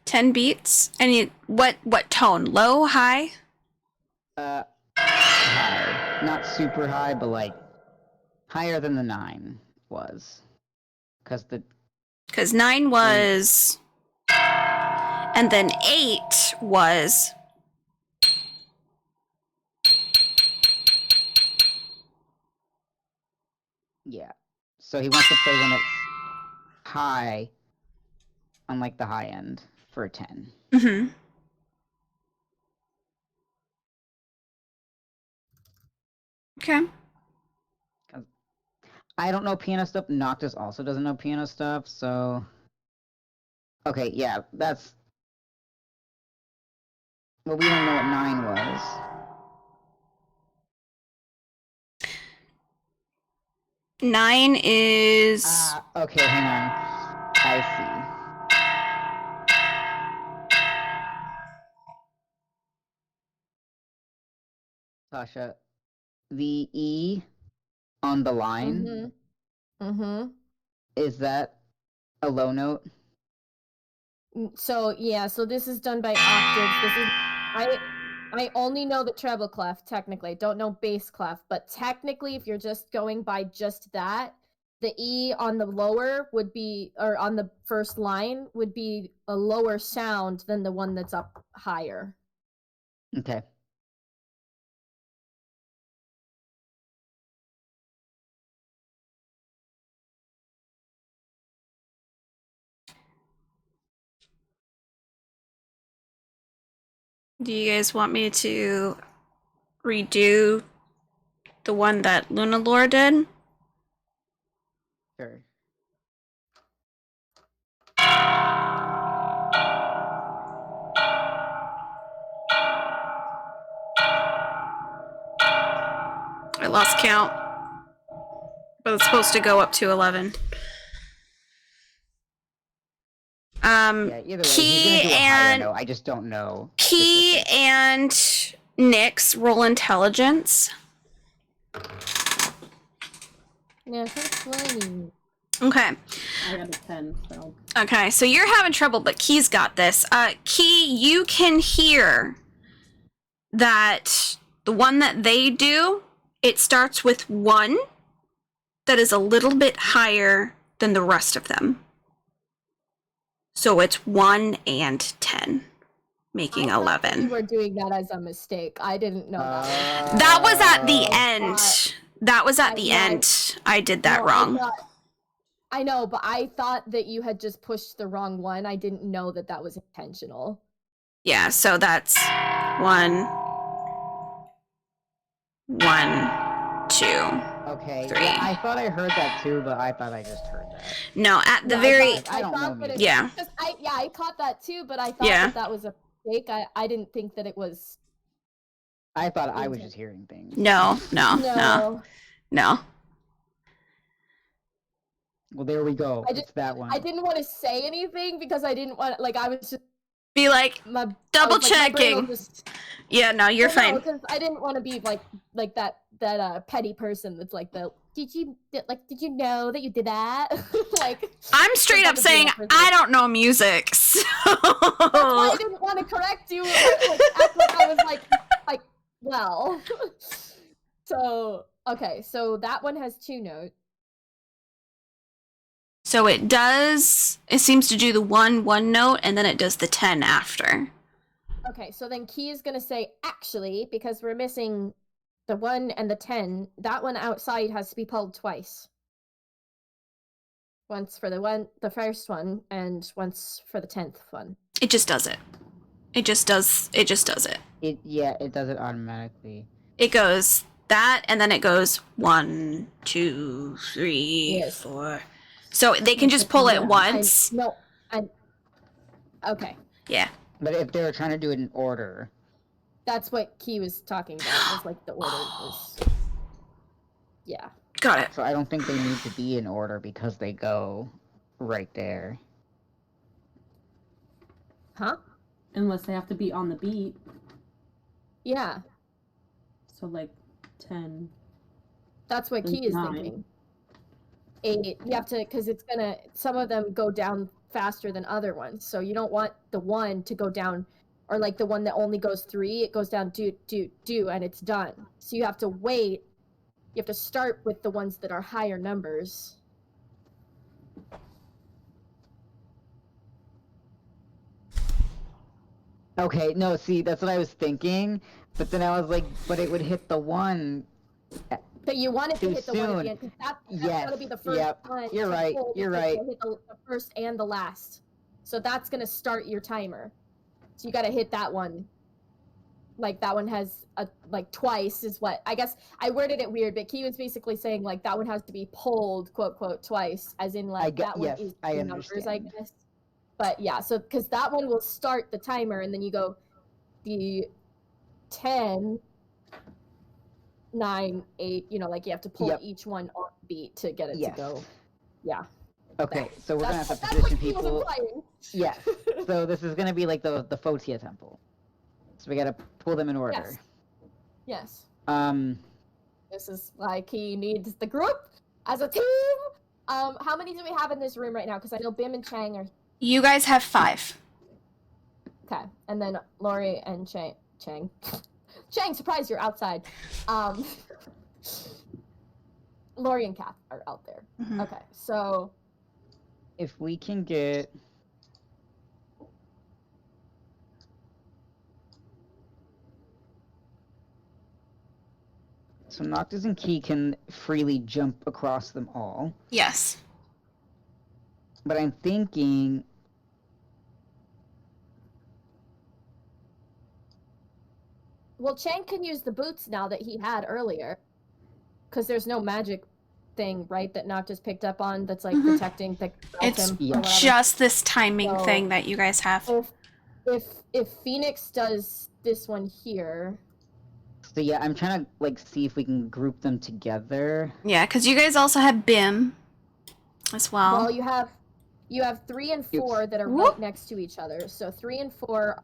10 beats. And what tone? Low, high? High. Not super high, but like higher than the 9 was. Because 9 was, and then 8 was. Yeah. So he wants to play when it's high on like the high end for a 10. Mm-hmm. Okay. I don't know piano stuff. Noctis also doesn't know piano stuff, so. Okay, yeah, that's. Well, we don't know what 9 was. Nine is. Okay, hang on. I see. Sasha, the E on the line, is that a low note? So yeah, so this is done by octaves. This is I only know the treble clef, technically. I don't know bass clef, but technically if you're just going by just that, the E on the lower would be, or on the first line would be a lower sound than the one that's up higher. Okay. Do you guys want me to redo the one that Lunalore did? Sure. I lost count. But it's supposed to go up to 11. Yeah, either way, Key he's gonna do a higher and note. I just don't know. Key specifics. and Nyx roll intelligence. Yeah, that's funny. Okay. I got a 10, so. Okay, so you're having trouble, but Key's got this. Key, you can hear that the one that they do, it starts with 1 that is a little bit higher than the rest of them. So it's 1 and 10, making I thought 11. You were doing that as a mistake. I didn't know that. That was at the Oh. end. That was at the end. I did that No, wrong. I know, but I thought that you had just pushed the wrong one. I didn't know that that was intentional. Yeah, so that's 1, 1, 2. Okay. 3. Yeah, I thought I heard that too, but I thought I just heard that. No, at the No, very I don't know thought that music. Yeah. I caught that too, but I thought Yeah. that was a mistake. I didn't think that it was. I thought I was just hearing things. no. Well, there we go. I It's that one. I didn't want to say anything because I didn't want, like, I was just Be like double my brain checking. was just- Yeah, no, you're Well, no, fine. because I didn't want to be like that petty person that's like did you know that you did that? Like, I'm straight up Sometimes I saying do that for I don't know music. So that's why I didn't want to correct you. Act like I was like, well. So okay, so that one has 2 notes. So it seems to do the 1 note and then it does the 10 after. Okay, so then Key is gonna say actually, because we're missing the 1 and the 10, that one outside has to be pulled twice. Once for the first one, and once for the 10th one. It just does it. It just does it. It does it automatically. It goes that, and then it goes 1, 2, 3, Yes. 4. So they can just pull it Yeah, once. Okay. Yeah. But if they were trying to do it in order, That's what Key was talking about. Was like the order was. Yeah. Got it. so I don't think they need to be in order because they go right there. Huh? Unless they have to be on the beat. Yeah. So like 10. That's what Key is 9. thinking. 8. You have to, because it's gonna. Some of them go down faster than other ones, so you don't want the 1 to go down, or like the one that only goes 3. It goes down do, and it's done. So you have to wait. You have to start with the ones that are higher numbers. Okay, no, see, that's what I was thinking, but then I was like, but it would hit the 1. But you want it to Too hit the 1 at soon. the end, because that's Yes, gonna be the first yep, one. you're to right, pull, you're because right. it'll hit the first and the last. So that's gonna start your timer. So you gotta hit that one. Like that one has like twice is what I guess I worded it weird, but Key was basically saying like that one has to be pulled, quote quote, twice, as in like that one yes, is I two numbers, I understand. guess. But yeah, so because that one will start the timer, and then you go the 10, 9, 8. You know, like you have to pull Yep. each one on beat to get it Yes. to go. Yeah. Okay, so we're gonna have to That's position what Key was people. implying. Yes. So this is gonna be like the Photia temple. So we gotta pull them in order. Yes. Yes. This is why Key needs the group as a team. How many do we have in this room right now? Because I know Bim and Chang are You guys have 5. okay, and then Lori and Chang. Chang, surprise, you're outside. Lori and Kath are out there. Mhm. Okay, so If we can get. So Noctis and Key can freely jump across them all. Yes. But I'm thinking. well, Chang can use the boots now that he had earlier, because there's no magic thing, right? That Noctis picked up on that's like Mhm. protecting the It's him. Yeah. Or whatever. just this timing So- thing that you guys have. If Phoenix does this one here, So yeah, I'm trying to like see if we can group them together. Yeah, because you guys also have BIM as well. well, you have 3 and 4 that are Whoop. right next to each other. So 3 and 4.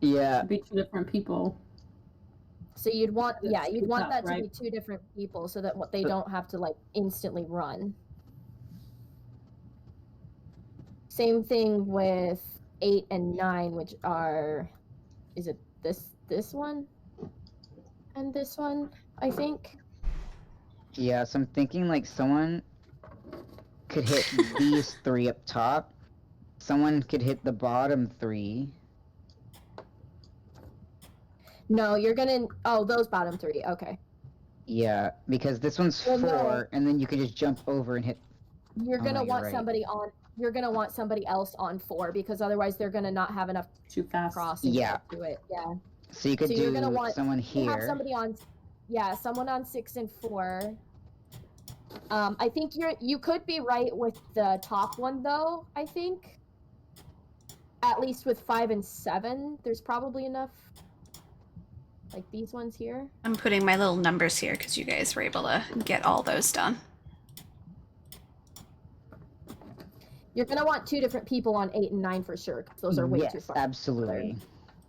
Yeah. Should be 2 different people. So you'd want Let's you'd keep want that, that to be right? 2 different people, so that they don't have to like instantly run. Same thing with 8 and 9, which are, is it this one and this one? I think. Yeah, so I'm thinking like someone could hit these 3 up top. Someone could hit the bottom 3. No, you're gonna. Oh, those bottom 3. Okay. Yeah, because this one's Well, 4, no. and then you can just jump over and hit. You're Oh, gonna no, you're want right. somebody on. You're gonna want somebody else on 4, because otherwise they're gonna not have enough Too fast. crossing Yeah. to it. Yeah. So you could So do you're gonna want someone You have here. somebody on, someone on 6 and 4. I think you could be right with the top one though. I think, at least with 5 and 7, there's probably enough. Like these ones here. I'm putting my little numbers here because you guys were able to get all those done. You're gonna want 2 different people on 8 and 9 for sure, because those are way yes, too far. absolutely.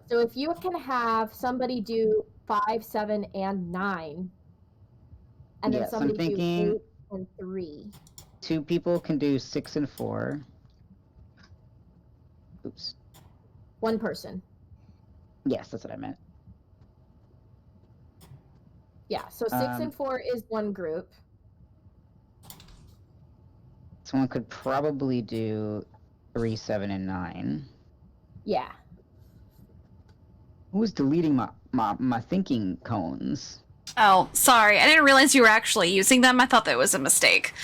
So if you can have somebody do 5, 7, and 9, and then Yes, I'm somebody thinking- do 8 and 3. 2 people can do 6 and 4. Oops. 1 person. Yes, that's what I meant. Yeah, so 6 and 4 is 1 group. Someone could probably do 3, 7, and 9. Yeah. Who's deleting my thinking cones? Oh, sorry. I didn't realize you were actually using them. I thought that was a mistake.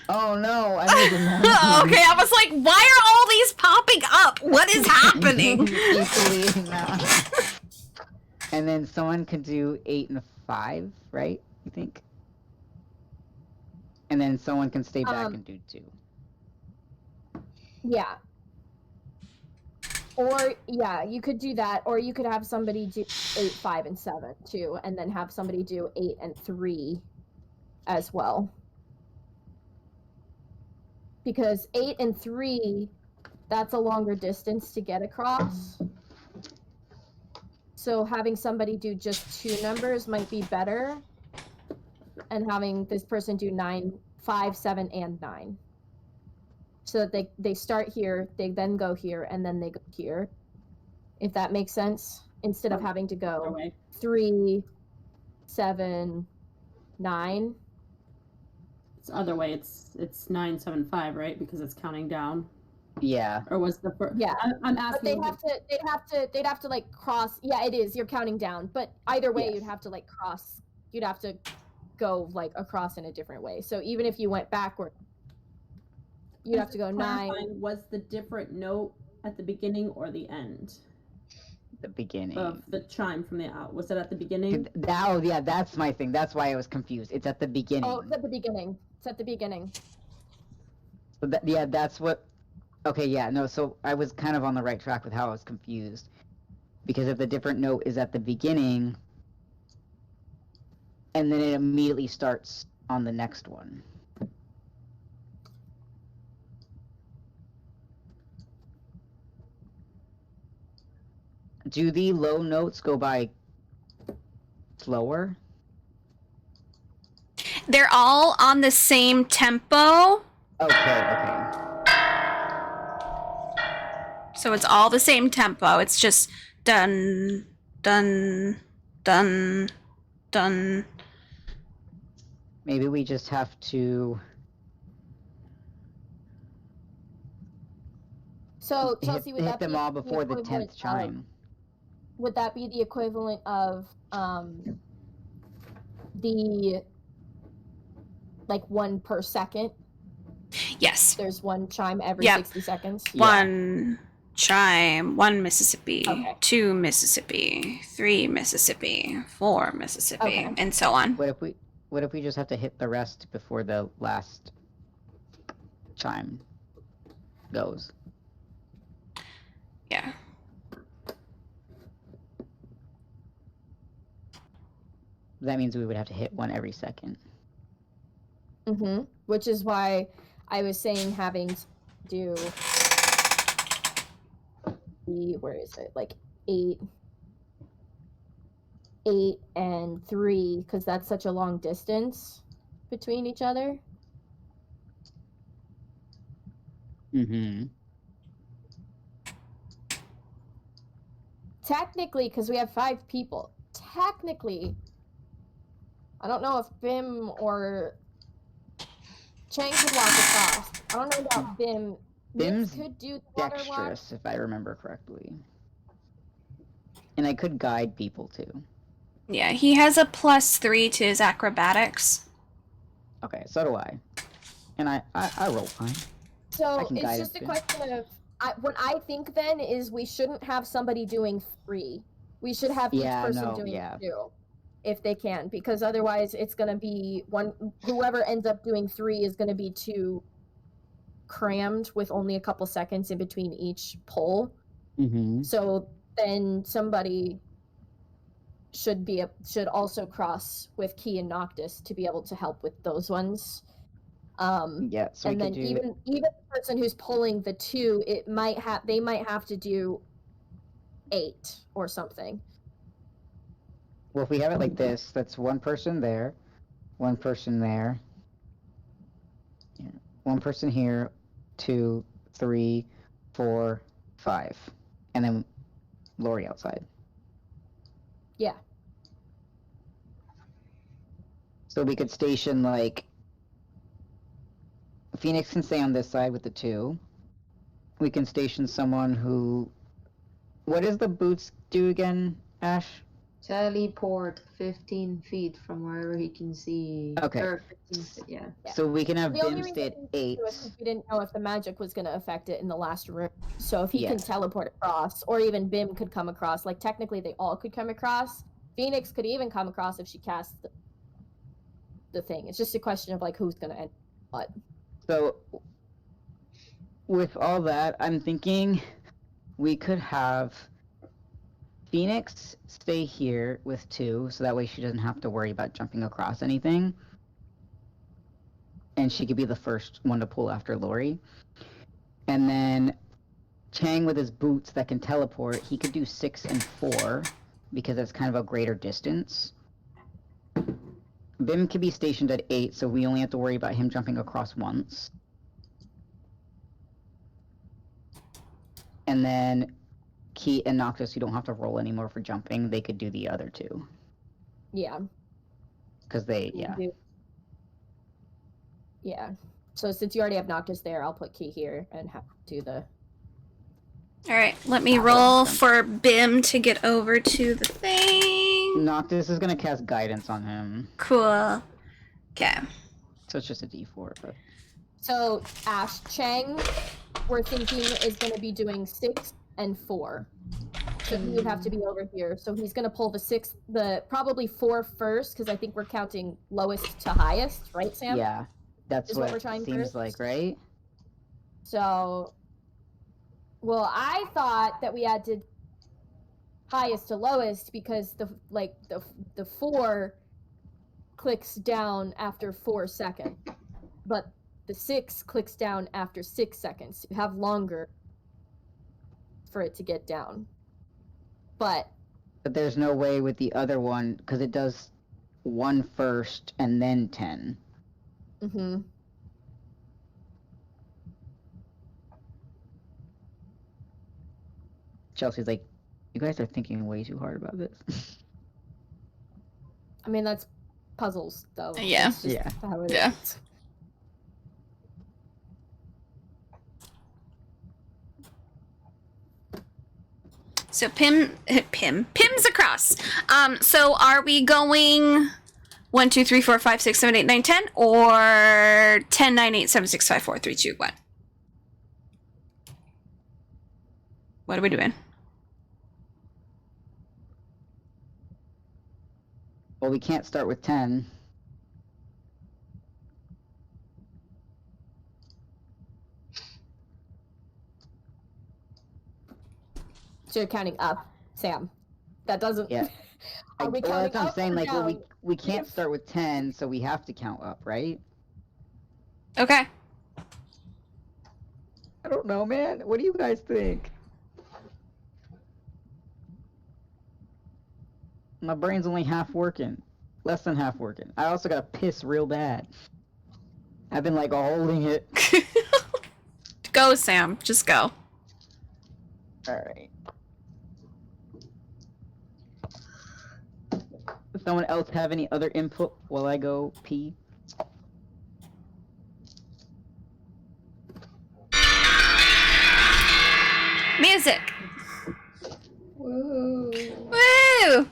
Oh no, I made them. Okay, I was like, why are all these popping up? What is happening? Keep deleting them. And then someone could do 8 and 5, right? You think? And then someone can stay back and do 2. Yeah. Or yeah, you could do that, or you could have somebody do 8, 5, and 7 too, and then have somebody do 8 and 3 as well. Because 8 and 3, that's a longer distance to get across. So having somebody do just 2 numbers might be better, and having this person do 9, 5, 7, and 9. So that they start here, they then go here, and then they go here. If that makes sense, instead of having to go Other way. 3, 7, 9. It's the other way. It's 9, 7, 5, right? Because it's counting down. Yeah. Or was the first? Yeah. I'm But asking. they'd have to like cross. Yeah, it is. You're counting down, but either way, Yes. you'd have to like cross. You'd have to go like across in a different way. So even if you went backward, you'd have to go 9. Clarifying, was the different note at the beginning or the end The beginning. of the chime from the out? Was it at the beginning? Oh yeah, that's my thing. That's why I was confused. It's at the beginning. Oh, it's at the beginning. It's at the beginning. So yeah, that's what. Okay, yeah, no. So I was kind of on the right track with how I was confused, because if the different note is at the beginning, and then it immediately starts on the next one. Do the low notes go by slower? They're all on the same tempo. Okay. So it's all the same tempo. It's just dun, dun, dun, dun. Maybe we just have to So Chelsea, would hit that them be all before the equivalent 10th chime. Would that be the equivalent of the like 1 per second? Yes. There's 1 chime every Yep. 60 seconds. Yeah. 1 chime, 1 Mississippi, Okay. 2 Mississippi, 3 Mississippi, 4 Mississippi, Okay. and so on. What if we just have to hit the rest before the last chime goes? Yeah. That means we would have to hit one every second. Mm-hmm. Which is why I was saying having to do where is it? Like 8 and 3, because that's such a long distance between each other. Mm-hmm. Technically, because we have 5 people, technically, I don't know if Bim or Chang could walk across. I don't know about Bim. Bim's Mitz could do the water walk. Dexterous, if I remember correctly. And I could guide people too. Yeah, he has a +3 to his acrobatics. Okay, so do I. And I roll fine. So I can it's guide just it a too. question of what I think then is we shouldn't have somebody doing 3. We should have each Yeah, person no, doing yeah. 2, if they can, because otherwise it's gonna be one. Whoever ends up doing 3 is gonna be too crammed with only a couple seconds in between each pull. Mm-hmm. So then somebody should also cross with Key and Noctis to be able to help with those ones. Yeah, so we And then could do even the person who's pulling the 2, they might have to do 8 or something. well, if we have it like this, that's one person there, one person there, yeah, one person here, 2, 3, 4, 5, and then Lori outside. Yeah. So we could station like Phoenix can stay on this side with the 2. We can station someone who What does the boots do again, Ash? Teleport 15 feet from wherever he can see. Okay. Or 15 feet, yeah. Yeah. So we can have The only Bim reason stay at we 8. do it is we didn't know if the magic was going to affect it in the last room. So if he Yeah. can teleport across, or even Bim could come across, like technically they all could come across. Phoenix could even come across if she casts the thing. It's just a question of like who's going to end what. So with all that, I'm thinking we could have Phoenix stay here with 2, so that way she doesn't have to worry about jumping across anything. And she could be the first one to pull after Lori. And then Chang with his boots that can teleport, he could do 6 and 4 because that's kind of a greater distance. Bim could be stationed at 8, so we only have to worry about him jumping across once. And then Keat and Noctis, you don't have to roll anymore for jumping. They could do the other 2. Yeah. Because they, yeah. Yeah. So since you already have Noctis there, I'll put Key here and do the. All right, let me roll for Bim to get over to the thing. Noctis is going to cast guidance on him. Cool. Okay. So it's just a d4, but... So Ash Chang, we're thinking is going to be doing 6 and 4. So he would have to be over here. So he's going to pull the probably 4 first, because I think we're counting lowest to highest, right, Sam? Yeah, that's Is what what we're it trying seems first? like, right? So, well, I thought that we had to highest to lowest because the 4 clicks down after 4 seconds, but the 6 clicks down after 6 seconds. You have longer for it to get down. But there's no way with the other one, because it does 1 first and then 10. mm-hmm. Chelsea's like, you guys are thinking way too hard about this. I mean, that's puzzles, though. Yeah. That's just Yeah. how it Yeah. is. So Pim's across. So are we going 1, 2, 3, 4, 5, 6, 7, 8, 9, 10, or 10, 9, 8, 7, 6, 5, 4, 3, 2, 1? What are we doing? Well, we can't start with 10. So you're counting up, Sam. That doesn't. Yeah. Are we Well, counting that's what I'm up saying. or Like, well, down? we can't start with 10, so we have to count up, right? Okay. I don't know, man. What do you guys think? My brain's only half working. Less than half working. I also gotta piss real bad. I've been, like, holding it. Go, Sam. Just go. Alright. Does someone else have any other input while I go pee? Music. Woo! Woo!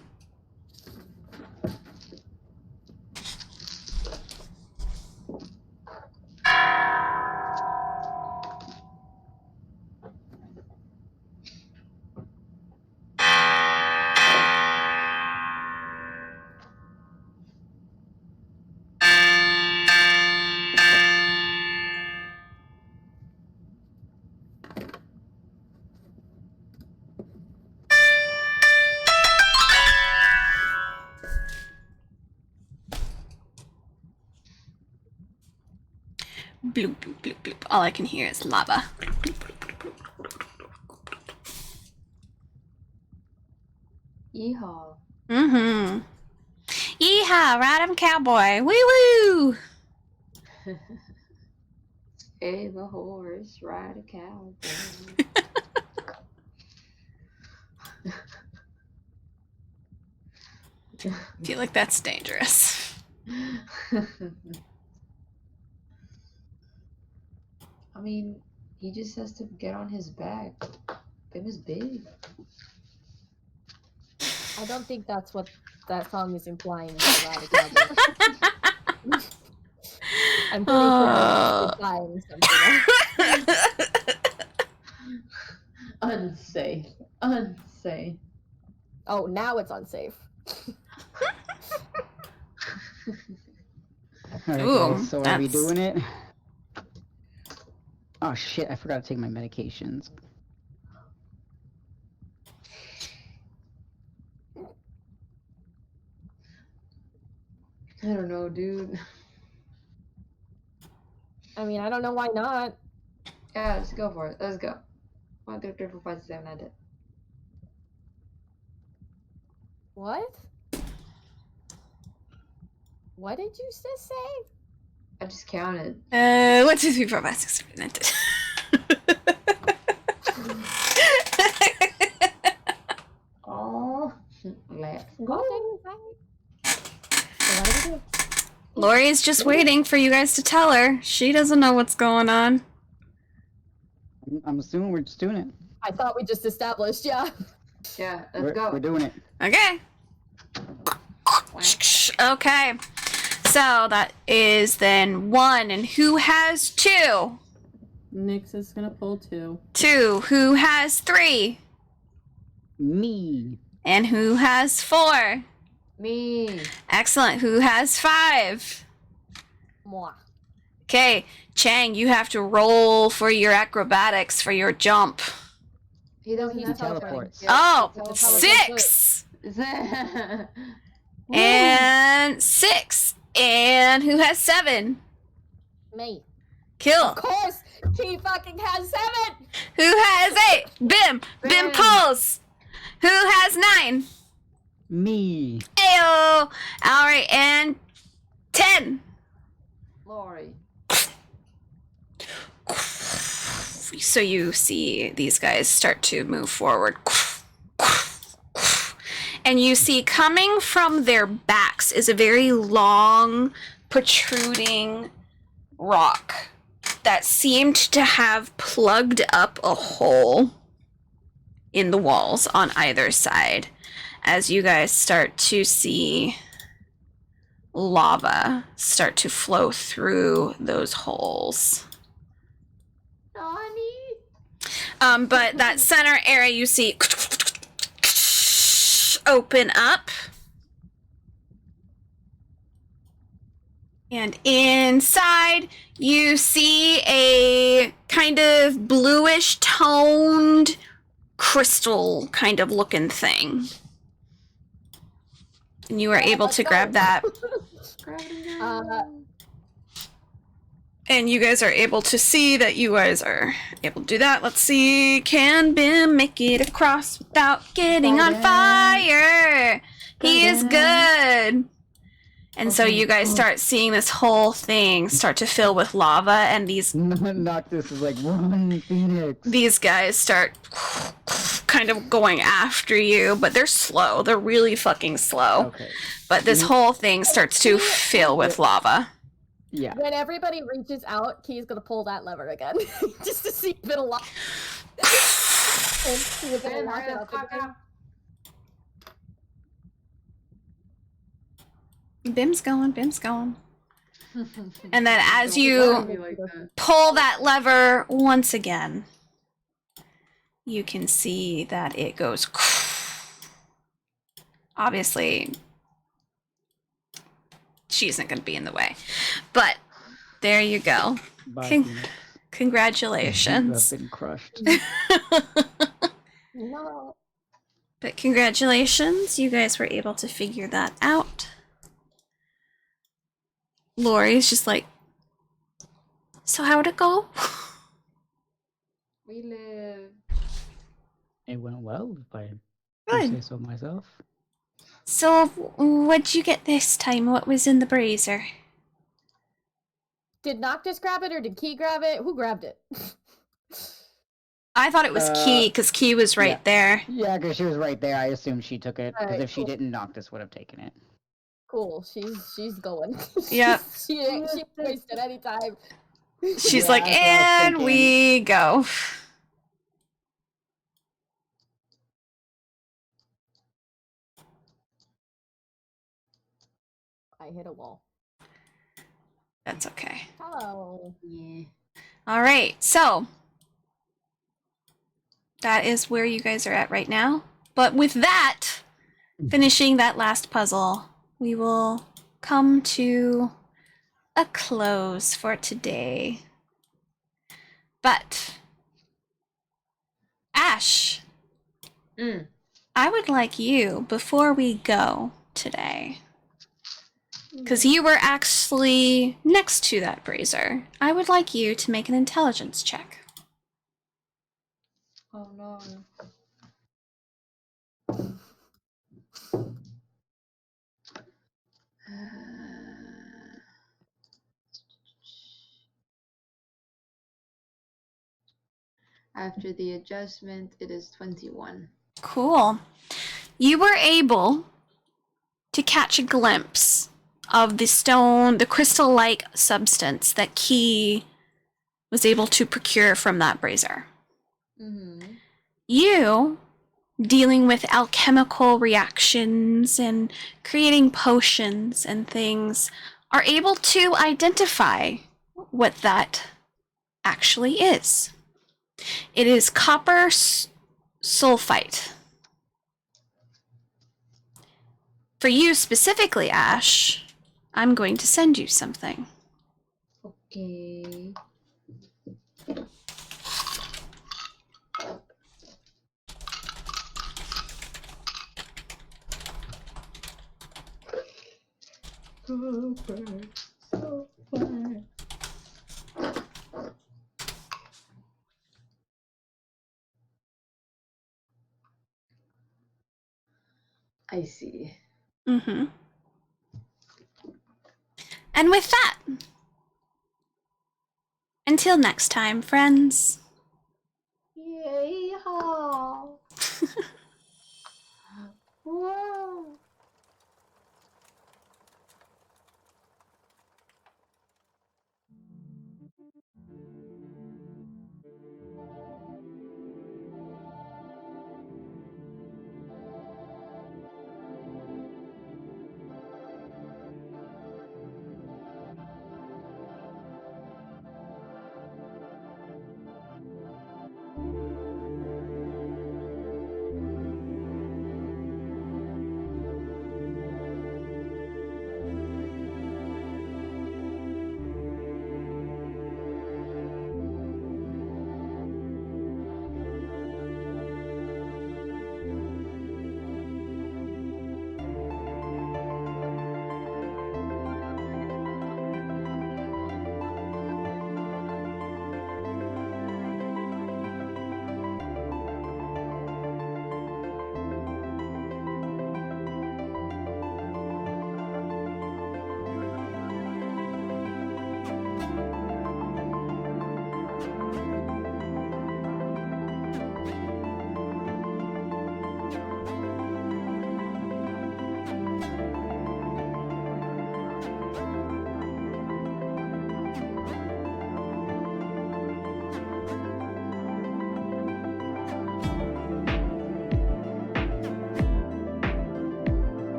Bloop, bloop, bloop, bloop. All I can hear is lava. Yeehaw. Mm-hmm. Yeehaw, ride 'em cowboy. Woo-woo! Save a horse, ride a cowboy. Feel like that's dangerous. I mean, he just has to get on his back, Bim is big. I don't think that's what that song is implying. About it, I'm pretty sure it's implying something. Unsafe. Unsafe. Oh, now it's unsafe. Alright, Ooh, guys, so are we that's- doing it? Oh shit, I forgot to take my medications. I don't know, dude. I mean, I don't know why not. Yeah, let's go for it. Let's go. 1, 2, 3, 4, 5, 6, 7, 8, 10. What? What did you just say? I just counted. 1, 2, 3, 4, 5, 6, 7, 8, 10. Oh, let's What go. did you say? So what do we do? Lori's just waiting for you guys to tell her. She doesn't know what's going on. I'm assuming we're just doing it. I thought we just established, yeah. Yeah, let's go. We're doing it. Okay. Okay. So that is then 1. And who has 2? Nyx is gonna pull 2. 2. Who has 3? Me. And who has 4? Me. Excellent. Who has 5? Moi. Okay, Chang, you have to roll for your acrobatics for your jump. He doesn't He's have teleports. Yeah, Oh, he teleports. 6! And And 6. And who has 7? Me. Kill. Of course! He fucking has 7! Who has 8? Bim. Bim Bim. pulls. Who has 9? Me. Ayo. Alright, and 10. Lori. So you see these guys start to move forward. And you see coming from their backs is a very long, protruding rock that seemed to have plugged up a hole in the walls on either side. As you guys start to see lava start to flow through those holes. Nani? But that center area you see open up. And inside you see a kind of bluish toned crystal kind of looking thing. And you are able let's to go. grab that. Uh, And you guys are able to see that you guys are able to do that. Let's see. Can Bim make it across without getting on fire? He is good. And so you guys start seeing this whole thing start to fill with lava, and Noctis is like, run, Phoenix. these guys start kind of going after you, but they're slow. They're really fucking slow. Okay. But this whole thing starts to fill with lava. Yeah. when everybody reaches out, Key's gonna pull that lever again. Just to see if it'll lock. And see if it'll Ben, lock hurry it the up fuck again. up. Bim's going, Bim's going. And then as Don't you look at me like that. pull that lever once again, you can see that it goes. Obviously, she isn't going to be in the way. But there you go. Bye, King- Phoenix. Congratulations. You have been crushed. No. But congratulations, you guys were able to figure that out. Lori's just like, so how'd it go? We live. It went well, if I do Good. say so myself. So what'd you get this time? What was in the brazier? Did Noctis grab it or did Key grab it? Who grabbed it? I thought it was Key, because Key was right yeah. there. Yeah, because she was right there. I assumed she took it. Because Alright, if she cool. didn't, Noctis would have taken it. Cool. She's going. Yep. she ain't wasted any time. She's Yeah, like, that's what I was and thinking. we go. I hit a wall. That's okay. Hello. Yeah. All right, so that is where you guys are at right now. But with that, finishing that last puzzle, we will come to a close for today. But Ash, I would like you, before we go today, because you were actually next to that brazier, I would like you to make an intelligence check. Oh no. After the adjustment, it is 21. Cool. You were able to catch a glimpse of the stone, the crystal-like substance that Key was able to procure from that brazier. Mm-hmm. You, dealing with alchemical reactions and creating potions and things, are able to identify what that actually is. It is copper sulfite. For you specifically, Ash, I'm going to send you something. Okay. I see. Mm-hmm. And with that, until next time, friends. Yay!